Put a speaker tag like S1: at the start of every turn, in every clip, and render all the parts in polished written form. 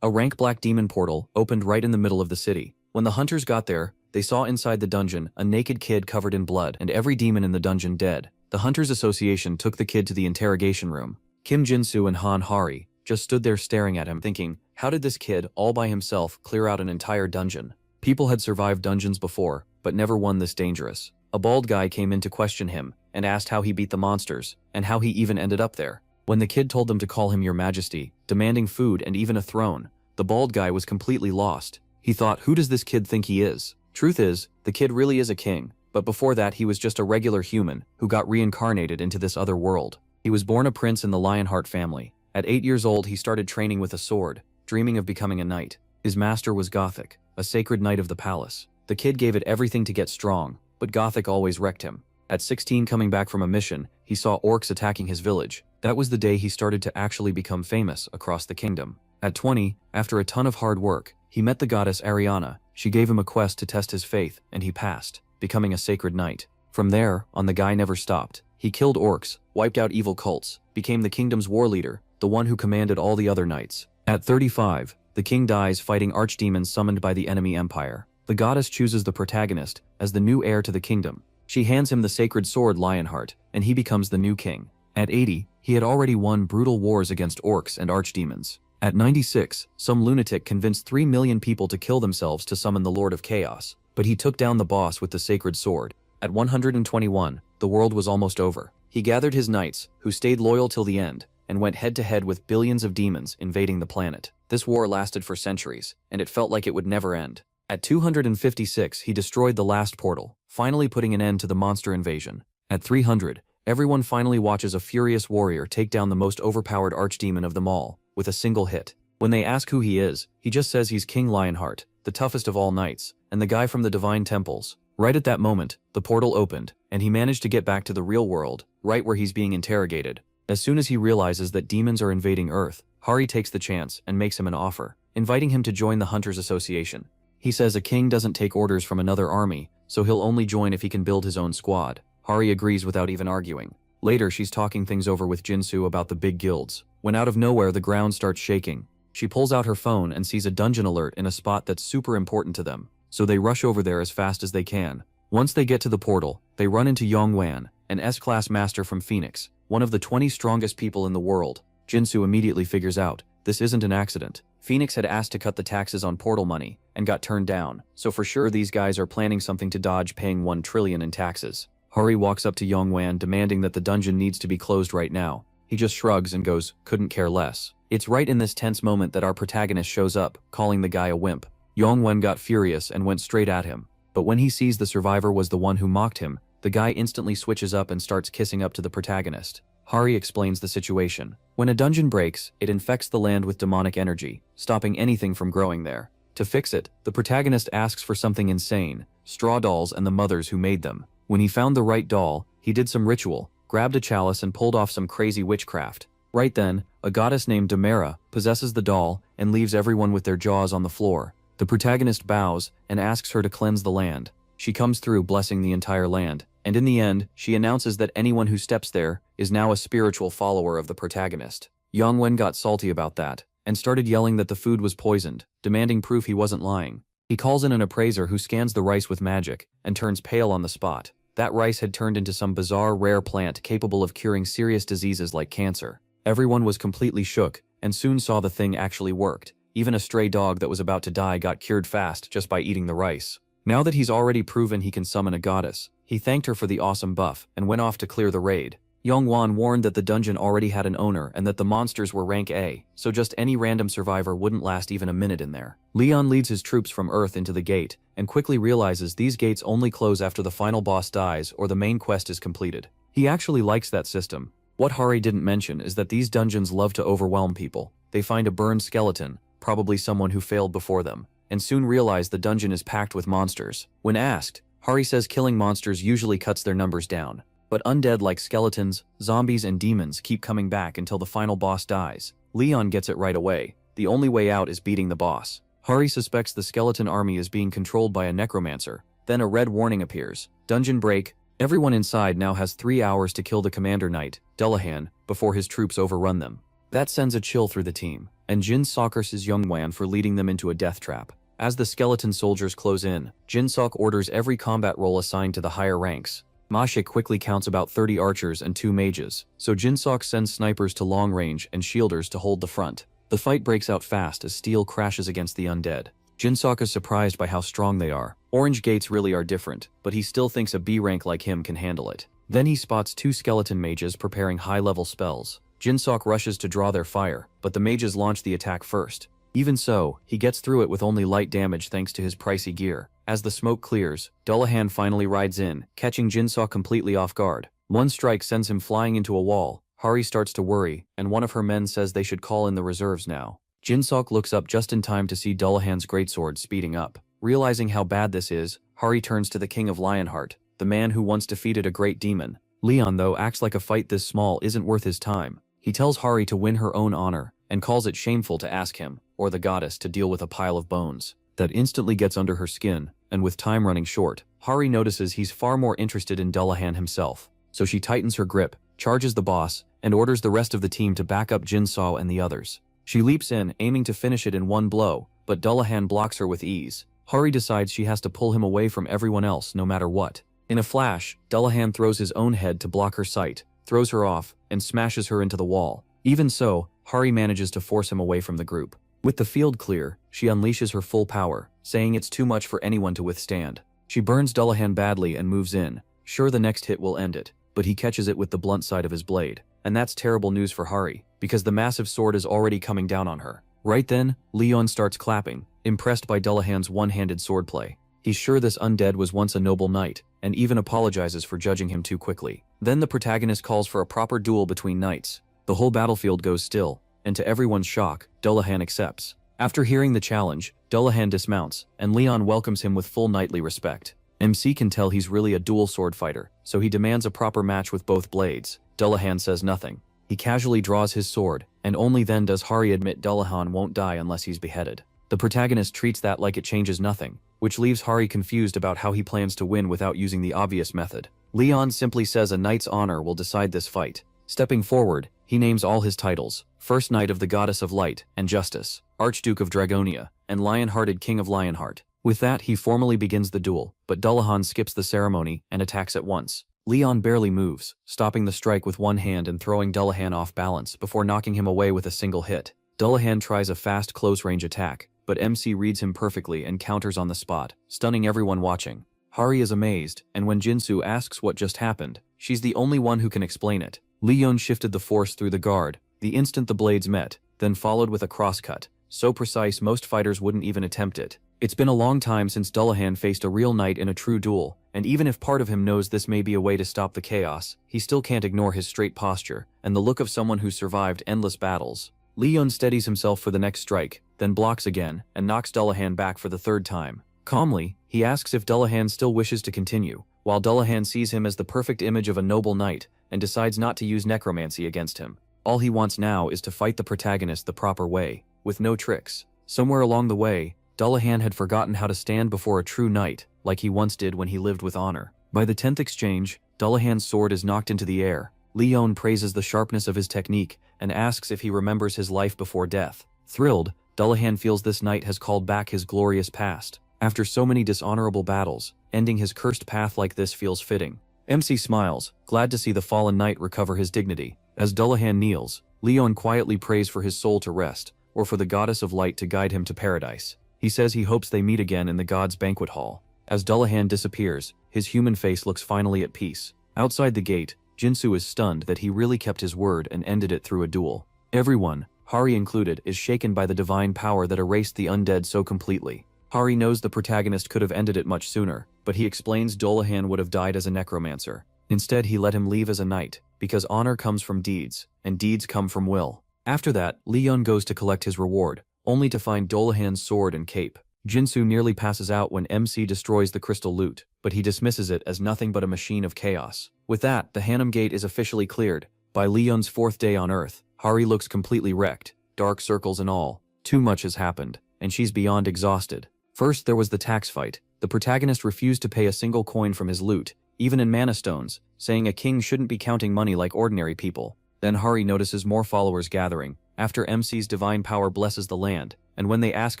S1: A rank black demon portal opened right in the middle of the city. When the hunters got there, they saw inside the dungeon a naked kid covered in blood and every demon in the dungeon dead. The Hunters Association took the kid to the interrogation room. Kim Jinsu and Han Hari just stood there staring at him thinking, how did this kid, all by himself, clear out an entire dungeon? People had survived dungeons before, but never one this dangerous. A bald guy came in to question him and asked how he beat the monsters and how he even ended up there. When the kid told them to call him Your Majesty, demanding food and even a throne, the bald guy was completely lost. He thought, who does this kid think he is? Truth is, the kid really is a king, but before that he was just a regular human who got reincarnated into this other world. He was born a prince in the Lionheart family. At 8 years old he started training with a sword, dreaming of becoming a knight. His master was Gothic, a sacred knight of the palace. The kid gave it everything to get strong, but Gothic always wrecked him. At 16, coming back from a mission, he saw orcs attacking his village. That was the day he started to actually become famous across the kingdom. At 20, after a ton of hard work, he met the goddess Ariana. She gave him a quest to test his faith, and he passed, becoming a sacred knight. From there on, the guy never stopped. He killed orcs, wiped out evil cults, became the kingdom's war leader, the one who commanded all the other knights. At 35, the king dies fighting archdemons summoned by the enemy empire. The goddess chooses the protagonist as the new heir to the kingdom. She hands him the sacred sword Lionheart, and he becomes the new king. At 80, he had already won brutal wars against orcs and archdemons. At 96, some lunatic convinced 3 million people to kill themselves to summon the Lord of Chaos, but he took down the boss with the sacred sword. At 121, the world was almost over. He gathered his knights, who stayed loyal till the end, and went head-to-head with billions of demons invading the planet. This war lasted for centuries, and it felt like it would never end. At 256, he destroyed the last portal, finally putting an end to the monster invasion. At 300, everyone finally watches a furious warrior take down the most overpowered archdemon of them all, with a single hit. When they ask who he is, he just says he's King Lionheart, the toughest of all knights, and the guy from the divine temples. Right at that moment, the portal opened, and he managed to get back to the real world, right where he's being interrogated. As soon as he realizes that demons are invading Earth, Hari takes the chance and makes him an offer, inviting him to join the Hunters Association. He says a king doesn't take orders from another army, so he'll only join if he can build his own squad. Hari agrees without even arguing. Later, she's talking things over with Jinsu about the big guilds, when out of nowhere the ground starts shaking. She pulls out her phone and sees a dungeon alert in a spot that's super important to them, so they rush over there as fast as they can. Once they get to the portal, they run into Yongwan, an S-class master from Phoenix, one of the 20 strongest people in the world. Jinsu immediately figures out, this isn't an accident. Phoenix had asked to cut the taxes on portal money, and got turned down, so for sure these guys are planning something to dodge paying 1 trillion in taxes. Hari walks up to Yongwan demanding that the dungeon needs to be closed right now. He just shrugs and goes, couldn't care less. It's right in this tense moment that our protagonist shows up, calling the guy a wimp. Yongwan got furious and went straight at him, but when he sees the survivor was the one who mocked him, the guy instantly switches up and starts kissing up to the protagonist. Hari explains the situation. When a dungeon breaks, it infects the land with demonic energy, stopping anything from growing there. To fix it, the protagonist asks for something insane, straw dolls and the mothers who made them. When he found the right doll, he did some ritual, grabbed a chalice and pulled off some crazy witchcraft. Right then, a goddess named Demera possesses the doll and leaves everyone with their jaws on the floor. The protagonist bows and asks her to cleanse the land. She comes through blessing the entire land, and in the end, she announces that anyone who steps there is now a spiritual follower of the protagonist. Yongwen got salty about that, and started yelling that the food was poisoned, demanding proof he wasn't lying. He calls in an appraiser who scans the rice with magic, and turns pale on the spot. That rice had turned into some bizarre rare plant capable of curing serious diseases like cancer. Everyone was completely shook, and soon saw the thing actually worked. Even a stray dog that was about to die got cured fast just by eating the rice. Now that he's already proven he can summon a goddess, he thanked her for the awesome buff, and went off to clear the raid. Yongwan warned that the dungeon already had an owner and that the monsters were rank A, so just any random survivor wouldn't last even a minute in there. Leon leads his troops from Earth into the gate, and quickly realizes these gates only close after the final boss dies or the main quest is completed. He actually likes that system. What Hari didn't mention is that these dungeons love to overwhelm people. They find a burned skeleton, probably someone who failed before them, and soon realize the dungeon is packed with monsters. When asked, Hari says killing monsters usually cuts their numbers down, but undead like skeletons, zombies, and demons keep coming back until the final boss dies. Leon gets it right away. The only way out is beating the boss. Hari suspects the skeleton army is being controlled by a necromancer. Then a red warning appears. Dungeon break. Everyone inside now has 3 hours to kill the commander knight, Dullahan, before his troops overrun them. That sends a chill through the team. and Jin curses Youngwan for leading them into a death trap. As the skeleton soldiers close in, Jinsok orders every combat role assigned to the higher ranks. Mashe quickly counts about 30 archers and 2 mages, so Jinsok sends snipers to long range and shielders to hold the front. The fight breaks out fast as steel crashes against the undead. Jinsok is surprised by how strong they are. Orange gates really are different, but he still thinks a B rank like him can handle it. Then he spots 2 skeleton mages preparing high-level spells. Jinsok rushes to draw their fire, but the mages launch the attack first. Even so, he gets through it with only light damage thanks to his pricey gear. As the smoke clears, Dullahan finally rides in, catching Jinsok completely off guard. One strike sends him flying into a wall. Hari starts to worry, and one of her men says they should call in the reserves now. Jinsok looks up just in time to see Dullahan's greatsword speeding up. Realizing how bad this is, Hari turns to the King of Lionheart, the man who once defeated a great demon. Leon, though, acts like a fight this small isn't worth his time. He tells Hari to win her own honor, and calls it shameful to ask him, or the goddess, to deal with a pile of bones. That instantly gets under her skin, and with time running short, Hari notices he's far more interested in Dullahan himself. So she tightens her grip, charges the boss, and orders the rest of the team to back up Jinso and the others. She leaps in, aiming to finish it in one blow, but Dullahan blocks her with ease. Hari decides she has to pull him away from everyone else no matter what. In a flash, Dullahan throws his own head to block her sight, throws her off, and smashes her into the wall. Even so, Hari manages to force him away from the group. With the field clear, she unleashes her full power, saying it's too much for anyone to withstand. She burns Dullahan badly and moves in, sure the next hit will end it, but he catches it with the blunt side of his blade. And that's terrible news for Hari, because the massive sword is already coming down on her. Right then, Leon starts clapping, impressed by Dullahan's one-handed swordplay. He's sure this undead was once a noble knight, and even apologizes for judging him too quickly. Then the protagonist calls for a proper duel between knights. The whole battlefield goes still, and to everyone's shock, Dullahan accepts. After hearing the challenge, Dullahan dismounts, and Leon welcomes him with full knightly respect. MC can tell he's really a dual sword fighter, so he demands a proper match with both blades. Dullahan says nothing. He casually draws his sword, and only then does Hari admit Dullahan won't die unless he's beheaded. The protagonist treats that like it changes nothing, which leaves Hari confused about how he plans to win without using the obvious method. Leon simply says a knight's honor will decide this fight. Stepping forward, he names all his titles: First Knight of the Goddess of Light and Justice, Archduke of Dragonia, and Lion-Hearted King of Lionheart. With that, he formally begins the duel, but Dullahan skips the ceremony and attacks at once. Leon barely moves, stopping the strike with one hand and throwing Dullahan off balance before knocking him away with a single hit. Dullahan tries a fast close-range attack, but MC reads him perfectly and counters on the spot, stunning everyone watching. Hari is amazed, and when Jinsu asks what just happened, she's the only one who can explain it. Leon shifted the force through the guard, the instant the blades met, then followed with a crosscut, so precise most fighters wouldn't even attempt it. It's been a long time since Dullahan faced a real knight in a true duel, and even if part of him knows this may be a way to stop the chaos, he still can't ignore his straight posture and the look of someone who survived endless battles. Leon steadies himself for the next strike, then blocks again and knocks Dullahan back for the third time. Calmly, he asks if Dullahan still wishes to continue, while Dullahan sees him as the perfect image of a noble knight and decides not to use necromancy against him. All he wants now is to fight the protagonist the proper way, with no tricks. Somewhere along the way, Dullahan had forgotten how to stand before a true knight, like he once did when he lived with honor. By the 10th exchange, Dullahan's sword is knocked into the air. Leon praises the sharpness of his technique and asks if he remembers his life before death. Thrilled, Dullahan feels this knight has called back his glorious past. After so many dishonorable battles, ending his cursed path like this feels fitting. MC smiles, glad to see the fallen knight recover his dignity. As Dullahan kneels, Leon quietly prays for his soul to rest, or for the goddess of light to guide him to paradise. He says he hopes they meet again in the gods' banquet hall. As Dullahan disappears, his human face looks finally at peace. Outside the gate, Jinsu is stunned that he really kept his word and ended it through a duel. Everyone, Hari included, is shaken by the divine power that erased the undead so completely. Hari knows the protagonist could have ended it much sooner, but he explains Dullahan would have died as a necromancer. Instead, he let him leave as a knight, because honor comes from deeds, and deeds come from will. After that, Leon goes to collect his reward, only to find Dullahan's sword and cape. Jinsu nearly passes out when MC destroys the crystal loot, but he dismisses it as nothing but a machine of chaos. With that, the Hanum Gate is officially cleared. By Leon's 4th day on Earth, Hari looks completely wrecked, dark circles and all. Too much has happened, and she's beyond exhausted. First, there was the tax fight. The protagonist refused to pay a single coin from his loot, even in mana stones, saying a king shouldn't be counting money like ordinary people. Then Hari notices more followers gathering, after MC's divine power blesses the land, and when they ask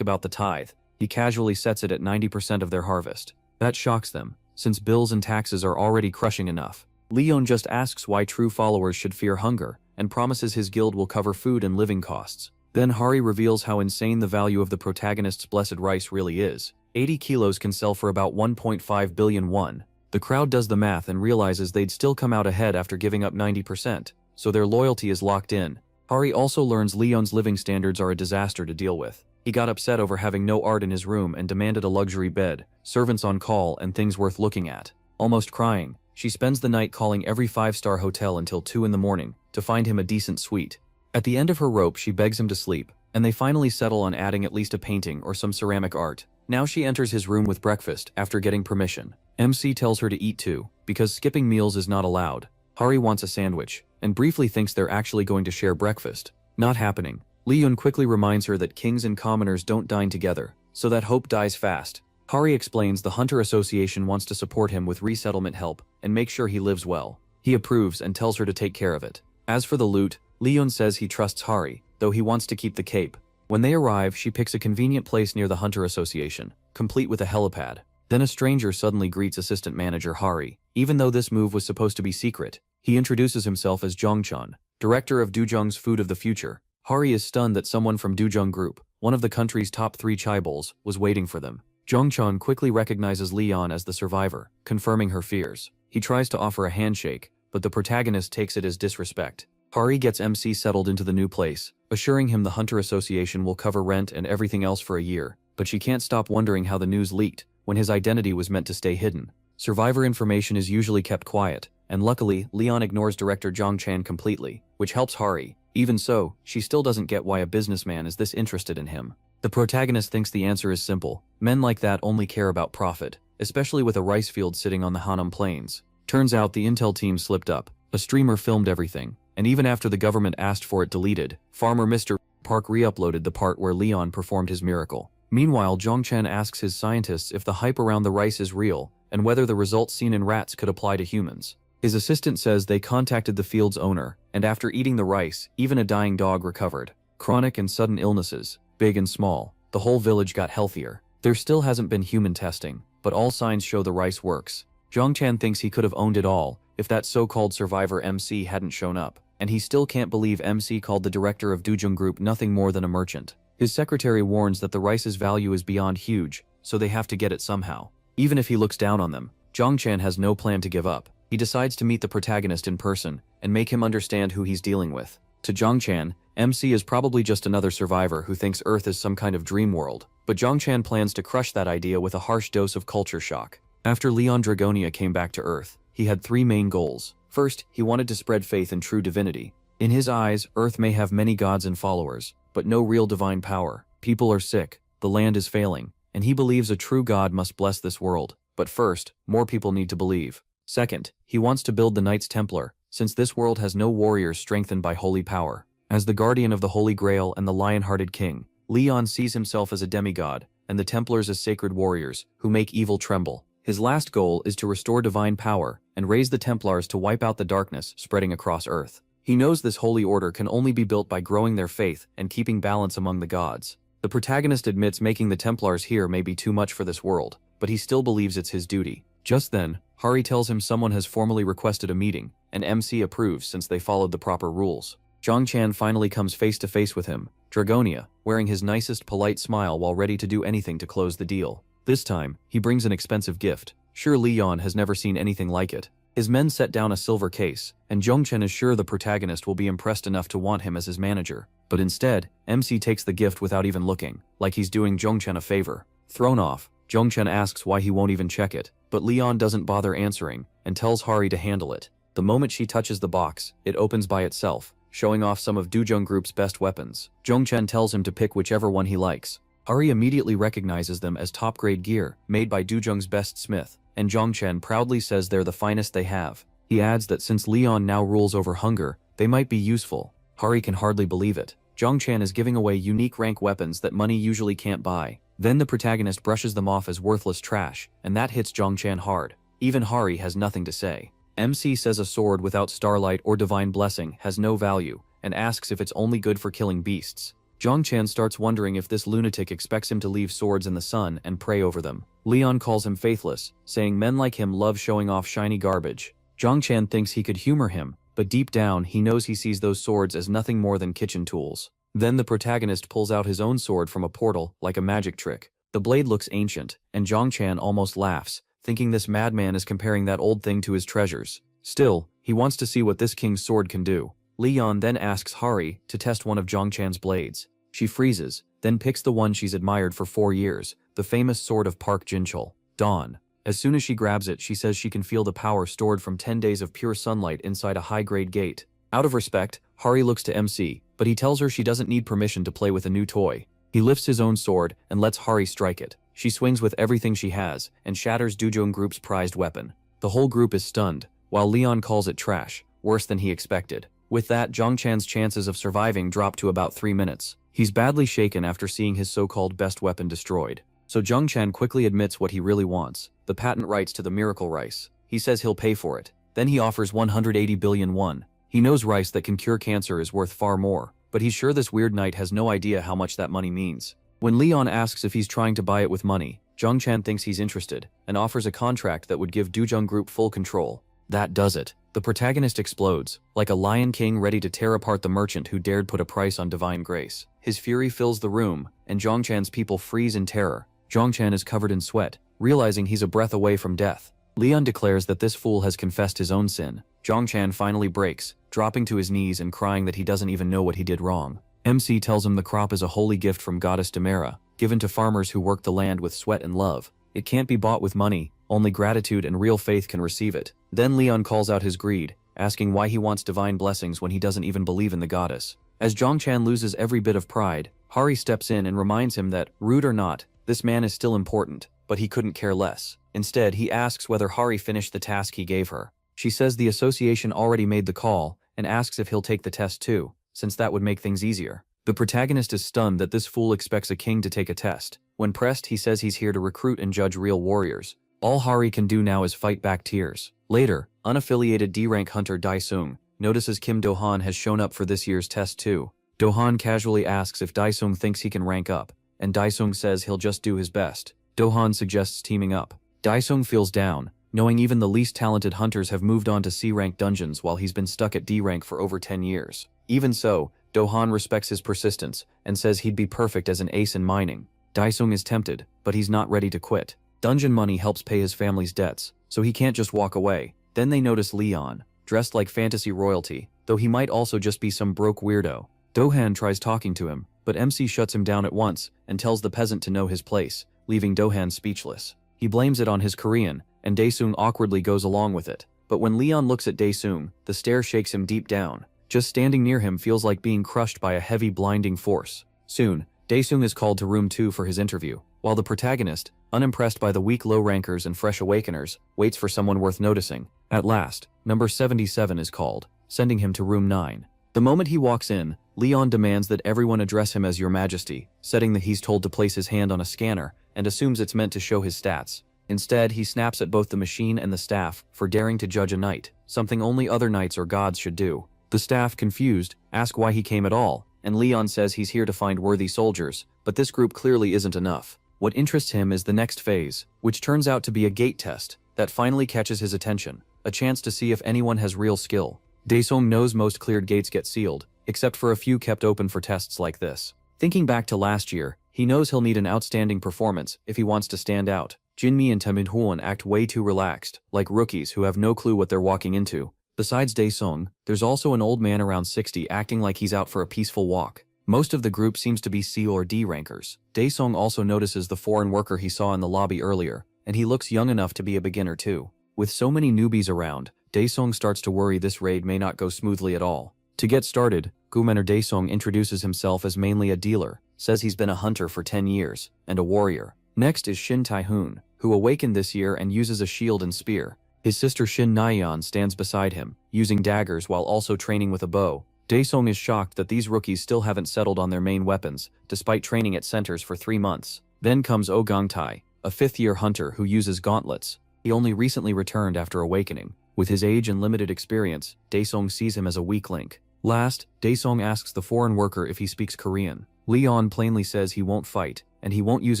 S1: about the tithe, he casually sets it at 90% of their harvest. That shocks them, since bills and taxes are already crushing enough. Leon just asks why true followers should fear hunger, and promises his guild will cover food and living costs. Then Hari reveals how insane the value of the protagonist's blessed rice really is. 80 kilos can sell for about 1.5 billion won. The crowd does the math and realizes they'd still come out ahead after giving up 90%, so their loyalty is locked in. Hari also learns Leon's living standards are a disaster to deal with. He got upset over having no art in his room and demanded a luxury bed, servants on call, and things worth looking at. Almost crying, she spends the night calling every 5-star hotel until 2 in the morning to find him a decent suite. At the end of her rope, she begs him to sleep, and they finally settle on adding at least a painting or some ceramic art. Now she enters his room with breakfast after getting permission. MC tells her to eat too, because skipping meals is not allowed. Hari wants a sandwich, and briefly thinks they're actually going to share breakfast. Not happening. Leon quickly reminds her that kings and commoners don't dine together, so that hope dies fast. Hari explains the Hunter Association wants to support him with resettlement help and make sure he lives well. He approves and tells her to take care of it. As for the loot, Leon says he trusts Hari, though he wants to keep the cape. When they arrive, she picks a convenient place near the Hunter Association, complete with a helipad. Then a stranger suddenly greets assistant manager Hari. Even though this move was supposed to be secret, he introduces himself as Jongchun, director of Dujung's Food of the Future. Hari is stunned that someone from Dujung Group, one of the country's top 3 chaebols, was waiting for them. Jongchun quickly recognizes Leon as the survivor, confirming her fears. He tries to offer a handshake, but the protagonist takes it as disrespect. Hari gets MC settled into the new place, assuring him the Hunter Association will cover rent and everything else for a year, but she can't stop wondering how the news leaked, when his identity was meant to stay hidden. Survivor information is usually kept quiet, and luckily, Leon ignores director Jongchan completely, which helps Hari. Even so, she still doesn't get why a businessman is this interested in him. The protagonist thinks the answer is simple. Men like that only care about profit, especially with a rice field sitting on the Hanam Plains. Turns out the intel team slipped up. A streamer filmed everything, and even after the government asked for it deleted, farmer Mr. Park re-uploaded the part where Leon performed his miracle. Meanwhile, Jongchan asks his scientists if the hype around the rice is real, and whether the results seen in rats could apply to humans. His assistant says they contacted the field's owner, and after eating the rice, even a dying dog recovered. Chronic and sudden illnesses, big and small, the whole village got healthier. There still hasn't been human testing, but all signs show the rice works. Jongchan thinks he could have owned it all if that so-called survivor MC hadn't shown up, and he still can't believe MC called the director of Dujung Group nothing more than a merchant. His secretary warns that the rice's value is beyond huge, so they have to get it somehow. Even if he looks down on them, Jongchan has no plan to give up. He decides to meet the protagonist in person and make him understand who he's dealing with. To Jongchan, MC is probably just another survivor who thinks Earth is some kind of dream world, but Jongchan plans to crush that idea with a harsh dose of culture shock. After Leon Dragonia came back to Earth, he had 3 main goals. First, he wanted to spread faith in true divinity. In his eyes, Earth may have many gods and followers, but no real divine power. People are sick, the land is failing, and he believes a true god must bless this world. But first, more people need to believe. Second, he wants to build the Knights Templar, since this world has no warriors strengthened by holy power. As the guardian of the Holy Grail and the lion-hearted king, Leon sees himself as a demigod, and the Templars as sacred warriors, who make evil tremble. His last goal is to restore divine power, and raise the Templars to wipe out the darkness spreading across Earth. He knows this holy order can only be built by growing their faith and keeping balance among the gods. The protagonist admits making the Templars here may be too much for this world, but he still believes it's his duty. Just then, Hari tells him someone has formally requested a meeting, and MC approves since they followed the proper rules. Jongchan finally comes face to face with him, Dragonia, wearing his nicest polite smile while ready to do anything to close the deal. This time, he brings an expensive gift. Sure, Leon has never seen anything like it. His men set down a silver case, and Jongchan is sure the protagonist will be impressed enough to want him as his manager. But instead, MC takes the gift without even looking, like he's doing Jongchan a favor. Thrown off, Jongchan asks why he won't even check it, but Leon doesn't bother answering, and tells Hari to handle it. The moment she touches the box, it opens by itself, showing off some of Dujung Group's best weapons. Jongchan tells him to pick whichever one he likes. Hari immediately recognizes them as top-grade gear, made by Dujung's best smith, and Jongchan proudly says they're the finest they have. He adds that since Leon now rules over hunger, they might be useful. Hari can hardly believe it. Jongchan is giving away unique rank weapons that money usually can't buy. Then the protagonist brushes them off as worthless trash, and that hits Jongchan hard. Even Hari has nothing to say. MC says a sword without starlight or divine blessing has no value, and asks if it's only good for killing beasts. Zhongchan starts wondering if this lunatic expects him to leave swords in the sun and pray over them. Leon calls him faithless, saying men like him love showing off shiny garbage. Zhongchan thinks he could humor him, but deep down he knows he sees those swords as nothing more than kitchen tools. Then the protagonist pulls out his own sword from a portal, like a magic trick. The blade looks ancient, and Zhongchan almost laughs, thinking this madman is comparing that old thing to his treasures. Still, he wants to see what this king's sword can do. Leon then asks Hari to test one of Zhongchan's blades. She freezes, then picks the one she's admired for 4 years, the famous sword of Park Jinchul, Dawn. As soon as she grabs it, she says she can feel the power stored from 10 days of pure sunlight inside a high-grade gate. Out of respect, Hari looks to MC, but he tells her she doesn't need permission to play with a new toy. He lifts his own sword and lets Hari strike it. She swings with everything she has and shatters Dujong Group's prized weapon. The whole group is stunned, while Leon calls it trash, worse than he expected. With that, Zhongchan's chances of surviving drop to about 3 minutes. He's badly shaken after seeing his so-called best weapon destroyed. So Zhongchan quickly admits what he really wants, the patent rights to the miracle rice. He says he'll pay for it. Then he offers 180 billion won. He knows rice that can cure cancer is worth far more, but he's sure this weird knight has no idea how much that money means. When Leon asks if he's trying to buy it with money, Zhongchan thinks he's interested and offers a contract that would give Dujong Group full control. That does it. The protagonist explodes, like a lion king ready to tear apart the merchant who dared put a price on divine grace. His fury fills the room, and Zhongchan's people freeze in terror. Zhongchan is covered in sweat, realizing he's a breath away from death. Leon declares that this fool has confessed his own sin. Zhongchan finally breaks, dropping to his knees and crying that he doesn't even know what he did wrong. MC tells him the crop is a holy gift from goddess Demera, given to farmers who work the land with sweat and love. It can't be bought with money, only gratitude and real faith can receive it. Then Leon calls out his greed, asking why he wants divine blessings when he doesn't even believe in the goddess. As Zhongchan loses every bit of pride, Hari steps in and reminds him that, rude or not, this man is still important, but he couldn't care less. Instead, he asks whether Hari finished the task he gave her. She says the association already made the call, and asks if he'll take the test too, since that would make things easier. The protagonist is stunned that this fool expects a king to take a test. When pressed, he says he's here to recruit and judge real warriors. All Hari can do now is fight back tears. Later, unaffiliated D-rank hunter Daesung notices Kim Do-han has shown up for this year's test too. Do-han casually asks if Daesung thinks he can rank up, and Daesung says he'll just do his best. Do-han suggests teaming up. Daesung feels down, knowing even the least talented hunters have moved on to C-rank dungeons while he's been stuck at D-rank for over 10 years. Even so, Do-han respects his persistence and says he'd be perfect as an ace in mining. Daesung is tempted, but he's not ready to quit. Dungeon money helps pay his family's debts, so he can't just walk away. Then they notice Leon, dressed like fantasy royalty, though he might also just be some broke weirdo. Do-han tries talking to him, but MC shuts him down at once and tells the peasant to know his place, leaving Do-han speechless. He blames it on his Korean, and Daesung awkwardly goes along with it. But when Leon looks at Daesung, the stare shakes him deep down. Just standing near him feels like being crushed by a heavy blinding force. Soon, Daesung is called to room 2 for his interview, while the protagonist, unimpressed by the weak low-rankers and fresh awakeners, waits for someone worth noticing. At last, number 77 is called, sending him to room 9. The moment he walks in, Leon demands that everyone address him as Your Majesty, setting that he's told to place his hand on a scanner, and assumes it's meant to show his stats. Instead, he snaps at both the machine and the staff for daring to judge a knight, something only other knights or gods should do. The staff, confused, ask why he came at all, and Leon says he's here to find worthy soldiers, but this group clearly isn't enough. What interests him is the next phase, which turns out to be a gate test that finally catches his attention, a chance to see if anyone has real skill. Daesung knows most cleared gates get sealed, except for a few kept open for tests like this. Thinking back to last year, he knows he'll need an outstanding performance if he wants to stand out. Jinmi and Taminhuan act way too relaxed, like rookies who have no clue what they're walking into. Besides Daesung, there's also an old man around 60 acting like he's out for a peaceful walk. Most of the group seems to be C or D rankers. Daesung also notices the foreign worker he saw in the lobby earlier, and he looks young enough to be a beginner too. With so many newbies around, Daesung starts to worry this raid may not go smoothly at all. To get started, Gumener Daesung introduces himself as mainly a dealer, says he's been a hunter for 10 years, and a warrior. Next is Shin Tae-hoon, who awakened this year and uses a shield and spear. His sister Shin Nayeon stands beside him, using daggers while also training with a bow. Daesung is shocked that these rookies still haven't settled on their main weapons, despite training at centers for 3 months. Then comes Oh Gangtai, a 5th-year hunter who uses gauntlets. He only recently returned after awakening. With his age and limited experience, Daesung sees him as a weak link. Last, Daesung asks the foreign worker if he speaks Korean. Leon plainly says he won't fight, and he won't use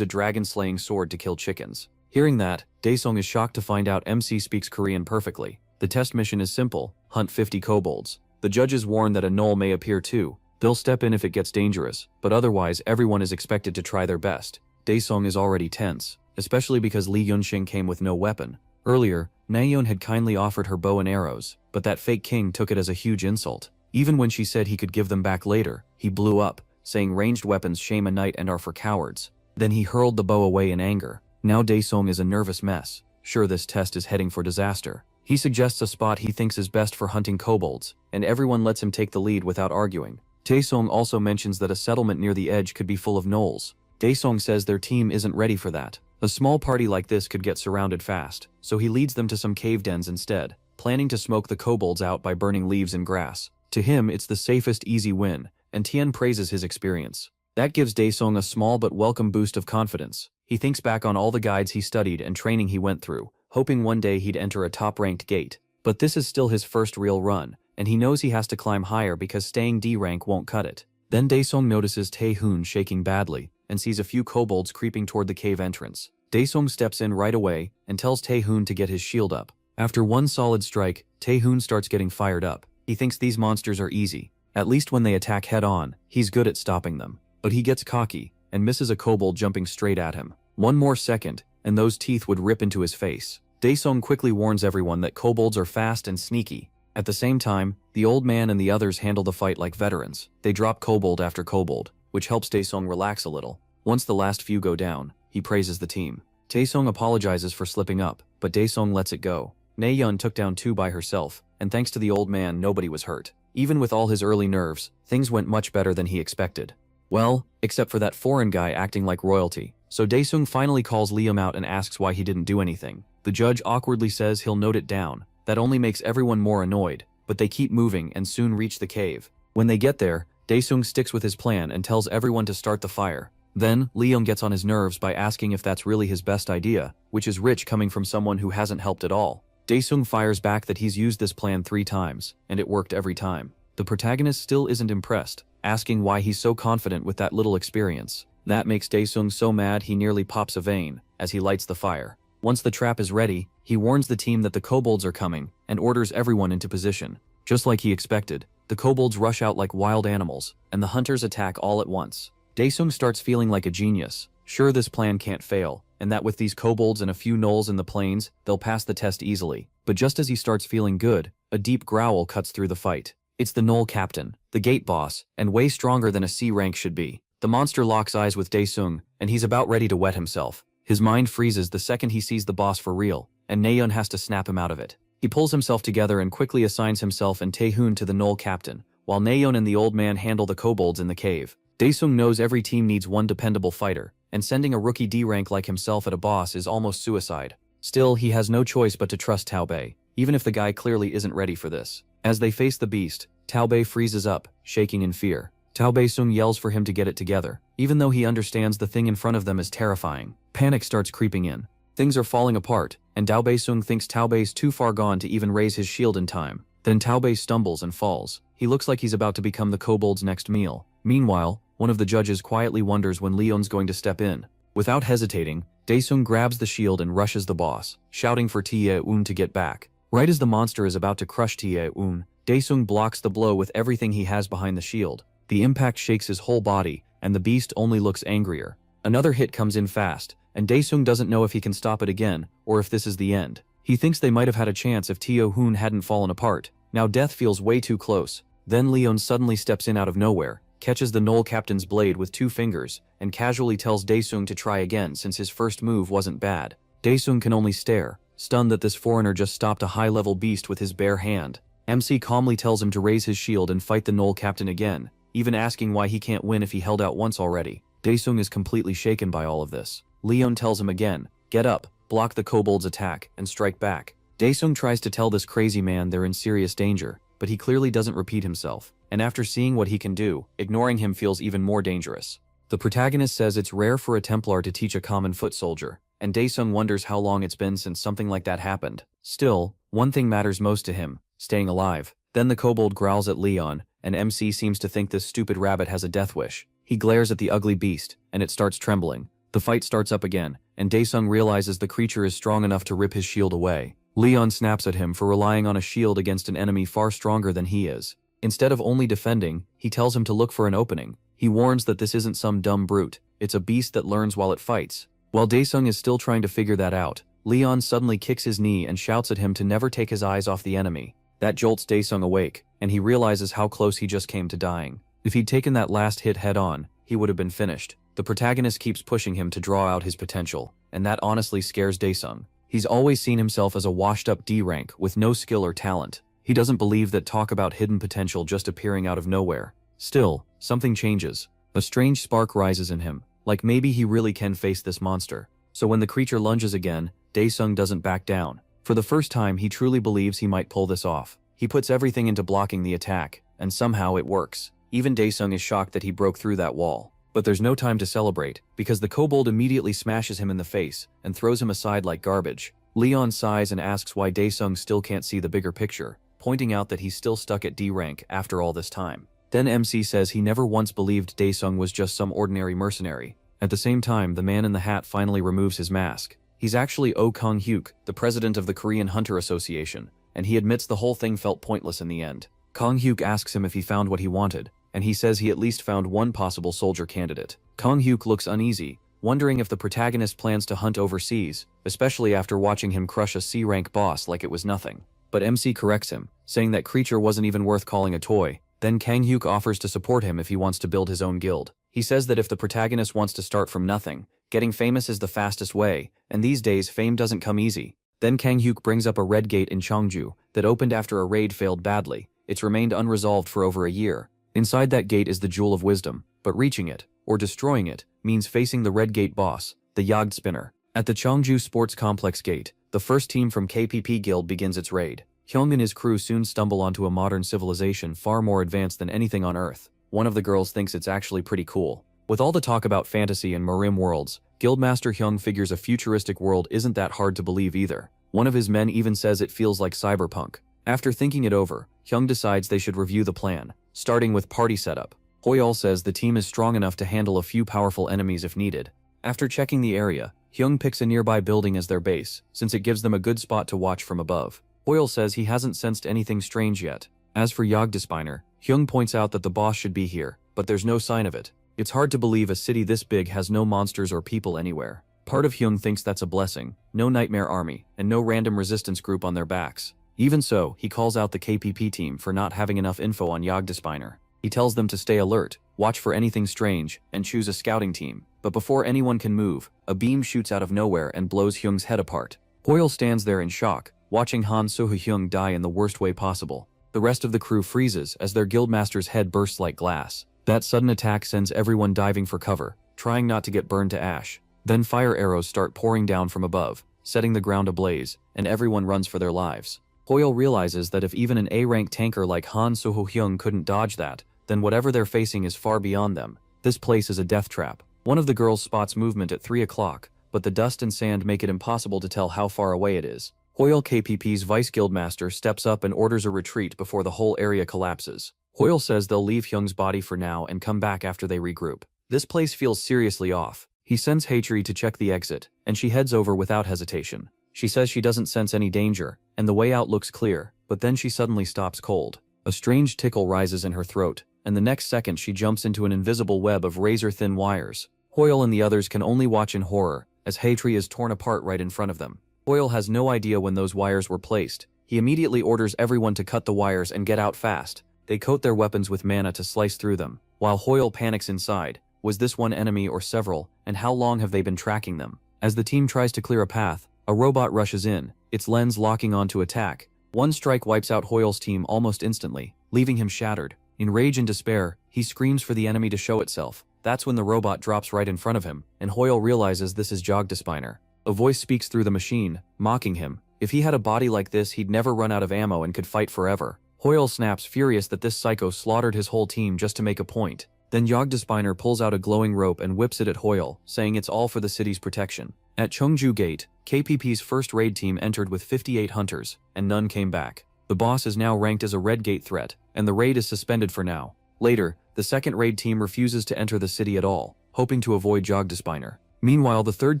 S1: a dragon-slaying sword to kill chickens. Hearing that, Daesung is shocked to find out MC speaks Korean perfectly. The test mission is simple: hunt 50 kobolds. The judges warn that a gnoll may appear too. They'll step in if it gets dangerous, but otherwise everyone is expected to try their best. Daesung is already tense, especially because Lee Yunxing came with no weapon. Earlier, Nayeon had kindly offered her bow and arrows, but that fake king took it as a huge insult. Even when she said he could give them back later, he blew up, saying ranged weapons shame a knight and are for cowards. Then he hurled the bow away in anger. Now Daesung is a nervous mess. Sure, this test is heading for disaster. He suggests a spot he thinks is best for hunting kobolds, and everyone lets him take the lead without arguing. Daesung also mentions that a settlement near the edge could be full of gnolls. Daesung says their team isn't ready for that. A small party like this could get surrounded fast, so he leads them to some cave dens instead, planning to smoke the kobolds out by burning leaves and grass. To him, it's the safest, easy win, and Tien praises his experience. That gives Daesung a small but welcome boost of confidence. He thinks back on all the guides he studied and training he went through, hoping one day he'd enter a top-ranked gate. But this is still his first real run, and he knows he has to climb higher because staying D rank won't cut it. Then Daesung notices Tae-hoon shaking badly, and sees a few kobolds creeping toward the cave entrance. Daesung steps in right away and tells Tae-hoon to get his shield up. After one solid strike, Tae-hoon starts getting fired up. He thinks these monsters are easy. At least when they attack head-on, he's good at stopping them. But he gets cocky, and misses a kobold jumping straight at him. One more second, and those teeth would rip into his face. Daesung quickly warns everyone that kobolds are fast and sneaky. At the same time, the old man and the others handle the fight like veterans. They drop kobold after kobold, which helps Daesung relax a little. Once the last few go down, he praises the team. Daesung apologizes for slipping up, but Daesung lets it go. Nayeon took down 2 by herself, and thanks to the old man, nobody was hurt. Even with all his early nerves, things went much better than he expected. Well, except for that foreign guy acting like royalty. So Daesung finally calls Liam out and asks why he didn't do anything. The judge awkwardly says he'll note it down. That only makes everyone more annoyed, but they keep moving and soon reach the cave. When they get there, Daesung sticks with his plan and tells everyone to start the fire. Then, Liam gets on his nerves by asking if that's really his best idea, which is rich coming from someone who hasn't helped at all. Daesung fires back that he's used this plan 3 times, and it worked every time. The protagonist still isn't impressed, asking why he's so confident with that little experience. That makes Daesung so mad he nearly pops a vein as he lights the fire. Once the trap is ready, he warns the team that the kobolds are coming and orders everyone into position. Just like he expected, the kobolds rush out like wild animals, and the hunters attack all at once. Daesung starts feeling like a genius. Sure, this plan can't fail, and that with these kobolds and a few gnolls in the plains, they'll pass the test easily. But just as he starts feeling good, a deep growl cuts through the fight. It's the gnoll captain, the gate boss, and way stronger than a C rank should be. The monster locks eyes with Daesung, and he's about ready to wet himself. His mind freezes the second he sees the boss for real, and Nayeon has to snap him out of it. He pulls himself together and quickly assigns himself and Tae-hoon to the gnoll captain, while Nayeon and the old man handle the kobolds in the cave. Daesung knows every team needs one dependable fighter, and sending a rookie D rank like himself at a boss is almost suicide. Still, he has no choice but to trust Taobei, even if the guy clearly isn't ready for this. As they face the beast, Taobei freezes up, shaking in fear. Taobei-sung yells for him to get it together, even though he understands the thing in front of them is terrifying. Panic starts creeping in. Things are falling apart, and Taobei-sung thinks Taobei's too far gone to even raise his shield in time. Then Taobei stumbles and falls. He looks like he's about to become the kobold's next meal. Meanwhile, one of the judges quietly wonders when Leon's going to step in. Without hesitating, Daesung grabs the shield and rushes the boss, shouting for Tae-eun to get back. Right as the monster is about to crush Tae-eun, Daesung blocks the blow with everything he has behind the shield. The impact shakes his whole body, and the beast only looks angrier. Another hit comes in fast, and Daesung doesn't know if he can stop it again, or if this is the end. He thinks they might have had a chance if Tae-eun hadn't fallen apart. Now death feels way too close. Then Leon suddenly steps in out of nowhere, catches the gnoll captain's blade with 2 fingers, and casually tells Daesung to try again since his first move wasn't bad. Daesung can only stare, stunned that this foreigner just stopped a high-level beast with his bare hand. MC calmly tells him to raise his shield and fight the gnoll captain again, even asking why he can't win if he held out once already. Daesung is completely shaken by all of this. Leon tells him again, get up, block the kobold's attack, and strike back. Daesung tries to tell this crazy man they're in serious danger, but he clearly doesn't repeat himself, and after seeing what he can do, ignoring him feels even more dangerous. The protagonist says it's rare for a Templar to teach a common foot soldier, and Daesung wonders how long it's been since something like that happened. Still, one thing matters most to him, staying alive. Then the kobold growls at Leon, and MC seems to think this stupid rabbit has a death wish. He glares at the ugly beast, and it starts trembling. The fight starts up again, and Daesung realizes the creature is strong enough to rip his shield away. Leon snaps at him for relying on a shield against an enemy far stronger than he is. Instead of only defending, he tells him to look for an opening. He warns that this isn't some dumb brute, it's a beast that learns while it fights. While Daesung is still trying to figure that out, Leon suddenly kicks his knee and shouts at him to never take his eyes off the enemy. That jolts Daesung awake, and he realizes how close he just came to dying. If he'd taken that last hit head on, he would have been finished. The protagonist keeps pushing him to draw out his potential, and that honestly scares Daesung. He's always seen himself as a washed-up D rank with no skill or talent. He doesn't believe that talk about hidden potential just appearing out of nowhere. Still, something changes. A strange spark rises in him, like maybe he really can face this monster. So when the creature lunges again, Daesung doesn't back down. For the first time, he truly believes he might pull this off. He puts everything into blocking the attack, and somehow it works. Even Daesung is shocked that he broke through that wall. But there's no time to celebrate, because the kobold immediately smashes him in the face and throws him aside like garbage. Leon sighs and asks why Daesung still can't see the bigger picture, pointing out that he's still stuck at D rank after all this time. Then MC says he never once believed Daesung was just some ordinary mercenary. At the same time, the man in the hat finally removes his mask. He's actually Oh Kong-hyuk, the president of the Korean Hunter Association, and he admits the whole thing felt pointless in the end. Kong-hyuk asks him if he found what he wanted, and he says he at least found one possible soldier candidate. Kong-hyuk looks uneasy, wondering if the protagonist plans to hunt overseas, especially after watching him crush a C-rank boss like it was nothing. But MC corrects him, saying that creature wasn't even worth calling a toy. Then Kang-hyuk offers to support him if he wants to build his own guild. He says that if the protagonist wants to start from nothing, getting famous is the fastest way, and these days fame doesn't come easy. Then Kang-hyuk brings up a red gate in Cheongju that opened after a raid failed badly. It's remained unresolved for over a year. Inside that gate is the Jewel of Wisdom, but reaching it, or destroying it, means facing the red gate boss, the Yagd Spinner. At the Cheongju Sports Complex gate, the first team from KPP Guild begins its raid. Hyung and his crew soon stumble onto a modern civilization far more advanced than anything on Earth. One of the girls thinks it's actually pretty cool. With all the talk about fantasy and Marim worlds, Guildmaster Hyung figures a futuristic world isn't that hard to believe either. One of his men even says it feels like cyberpunk. After thinking it over, Hyung decides they should review the plan, starting with party setup. Hoyeol says the team is strong enough to handle a few powerful enemies if needed. After checking the area, Hyung picks a nearby building as their base, since it gives them a good spot to watch from above. Hoyeol says he hasn't sensed anything strange yet. As for Yagdespiner, Hyung points out that the boss should be here, but there's no sign of it. It's hard to believe a city this big has no monsters or people anywhere. Part of Hyung thinks that's a blessing, no nightmare army, and no random resistance group on their backs. Even so, he calls out the KPP team for not having enough info on Yagdespiner. He tells them to stay alert, watch for anything strange, and choose a scouting team. But before anyone can move, a beam shoots out of nowhere and blows Hyung's head apart. Hoyeol stands there in shock, watching Han Soo-hyung die in the worst way possible. The rest of the crew freezes as their guildmaster's head bursts like glass. That sudden attack sends everyone diving for cover, trying not to get burned to ash. Then fire arrows start pouring down from above, setting the ground ablaze, and everyone runs for their lives. Hoyeol realizes that if even an A-rank tanker like Han Soo-hyung couldn't dodge that, then whatever they're facing is far beyond them. This place is a death trap. One of the girls spots movement at 3 o'clock, but the dust and sand make it impossible to tell how far away it is. Hoyeol KPP's vice guildmaster steps up and orders a retreat before the whole area collapses. Hoyeol says they'll leave Hyung's body for now and come back after they regroup. This place feels seriously off. He sends Haechiri to check the exit, and she heads over without hesitation. She says she doesn't sense any danger, and the way out looks clear, but then she suddenly stops cold. A strange tickle rises in her throat, and the next second she jumps into an invisible web of razor-thin wires. Hoyeol and the others can only watch in horror, as Haechiri is torn apart right in front of them. Hoyeol has no idea when those wires were placed. He immediately orders everyone to cut the wires and get out fast. They coat their weapons with mana to slice through them, while Hoyeol panics inside. Was this one enemy or several, and how long have they been tracking them? As the team tries to clear a path, a robot rushes in, its lens locking on to attack. One strike wipes out Hoyle's team almost instantly, leaving him shattered. In rage and despair, he screams for the enemy to show itself. That's when the robot drops right in front of him, and Hoyle realizes this is Jogdespiner. A voice speaks through the machine, mocking him. If he had a body like this, he'd never run out of ammo and could fight forever. Hoyle snaps, furious that this psycho slaughtered his whole team just to make a point. Then Jogdespiner pulls out a glowing rope and whips it at Hoyle, saying it's all for the city's protection. At Cheongju Gate, KPP's first raid team entered with 58 hunters, and none came back. The boss is now ranked as a red gate threat, and the raid is suspended for now. Later, the second raid team refuses to enter the city at all, hoping to avoid Jogdespiner. Meanwhile, the third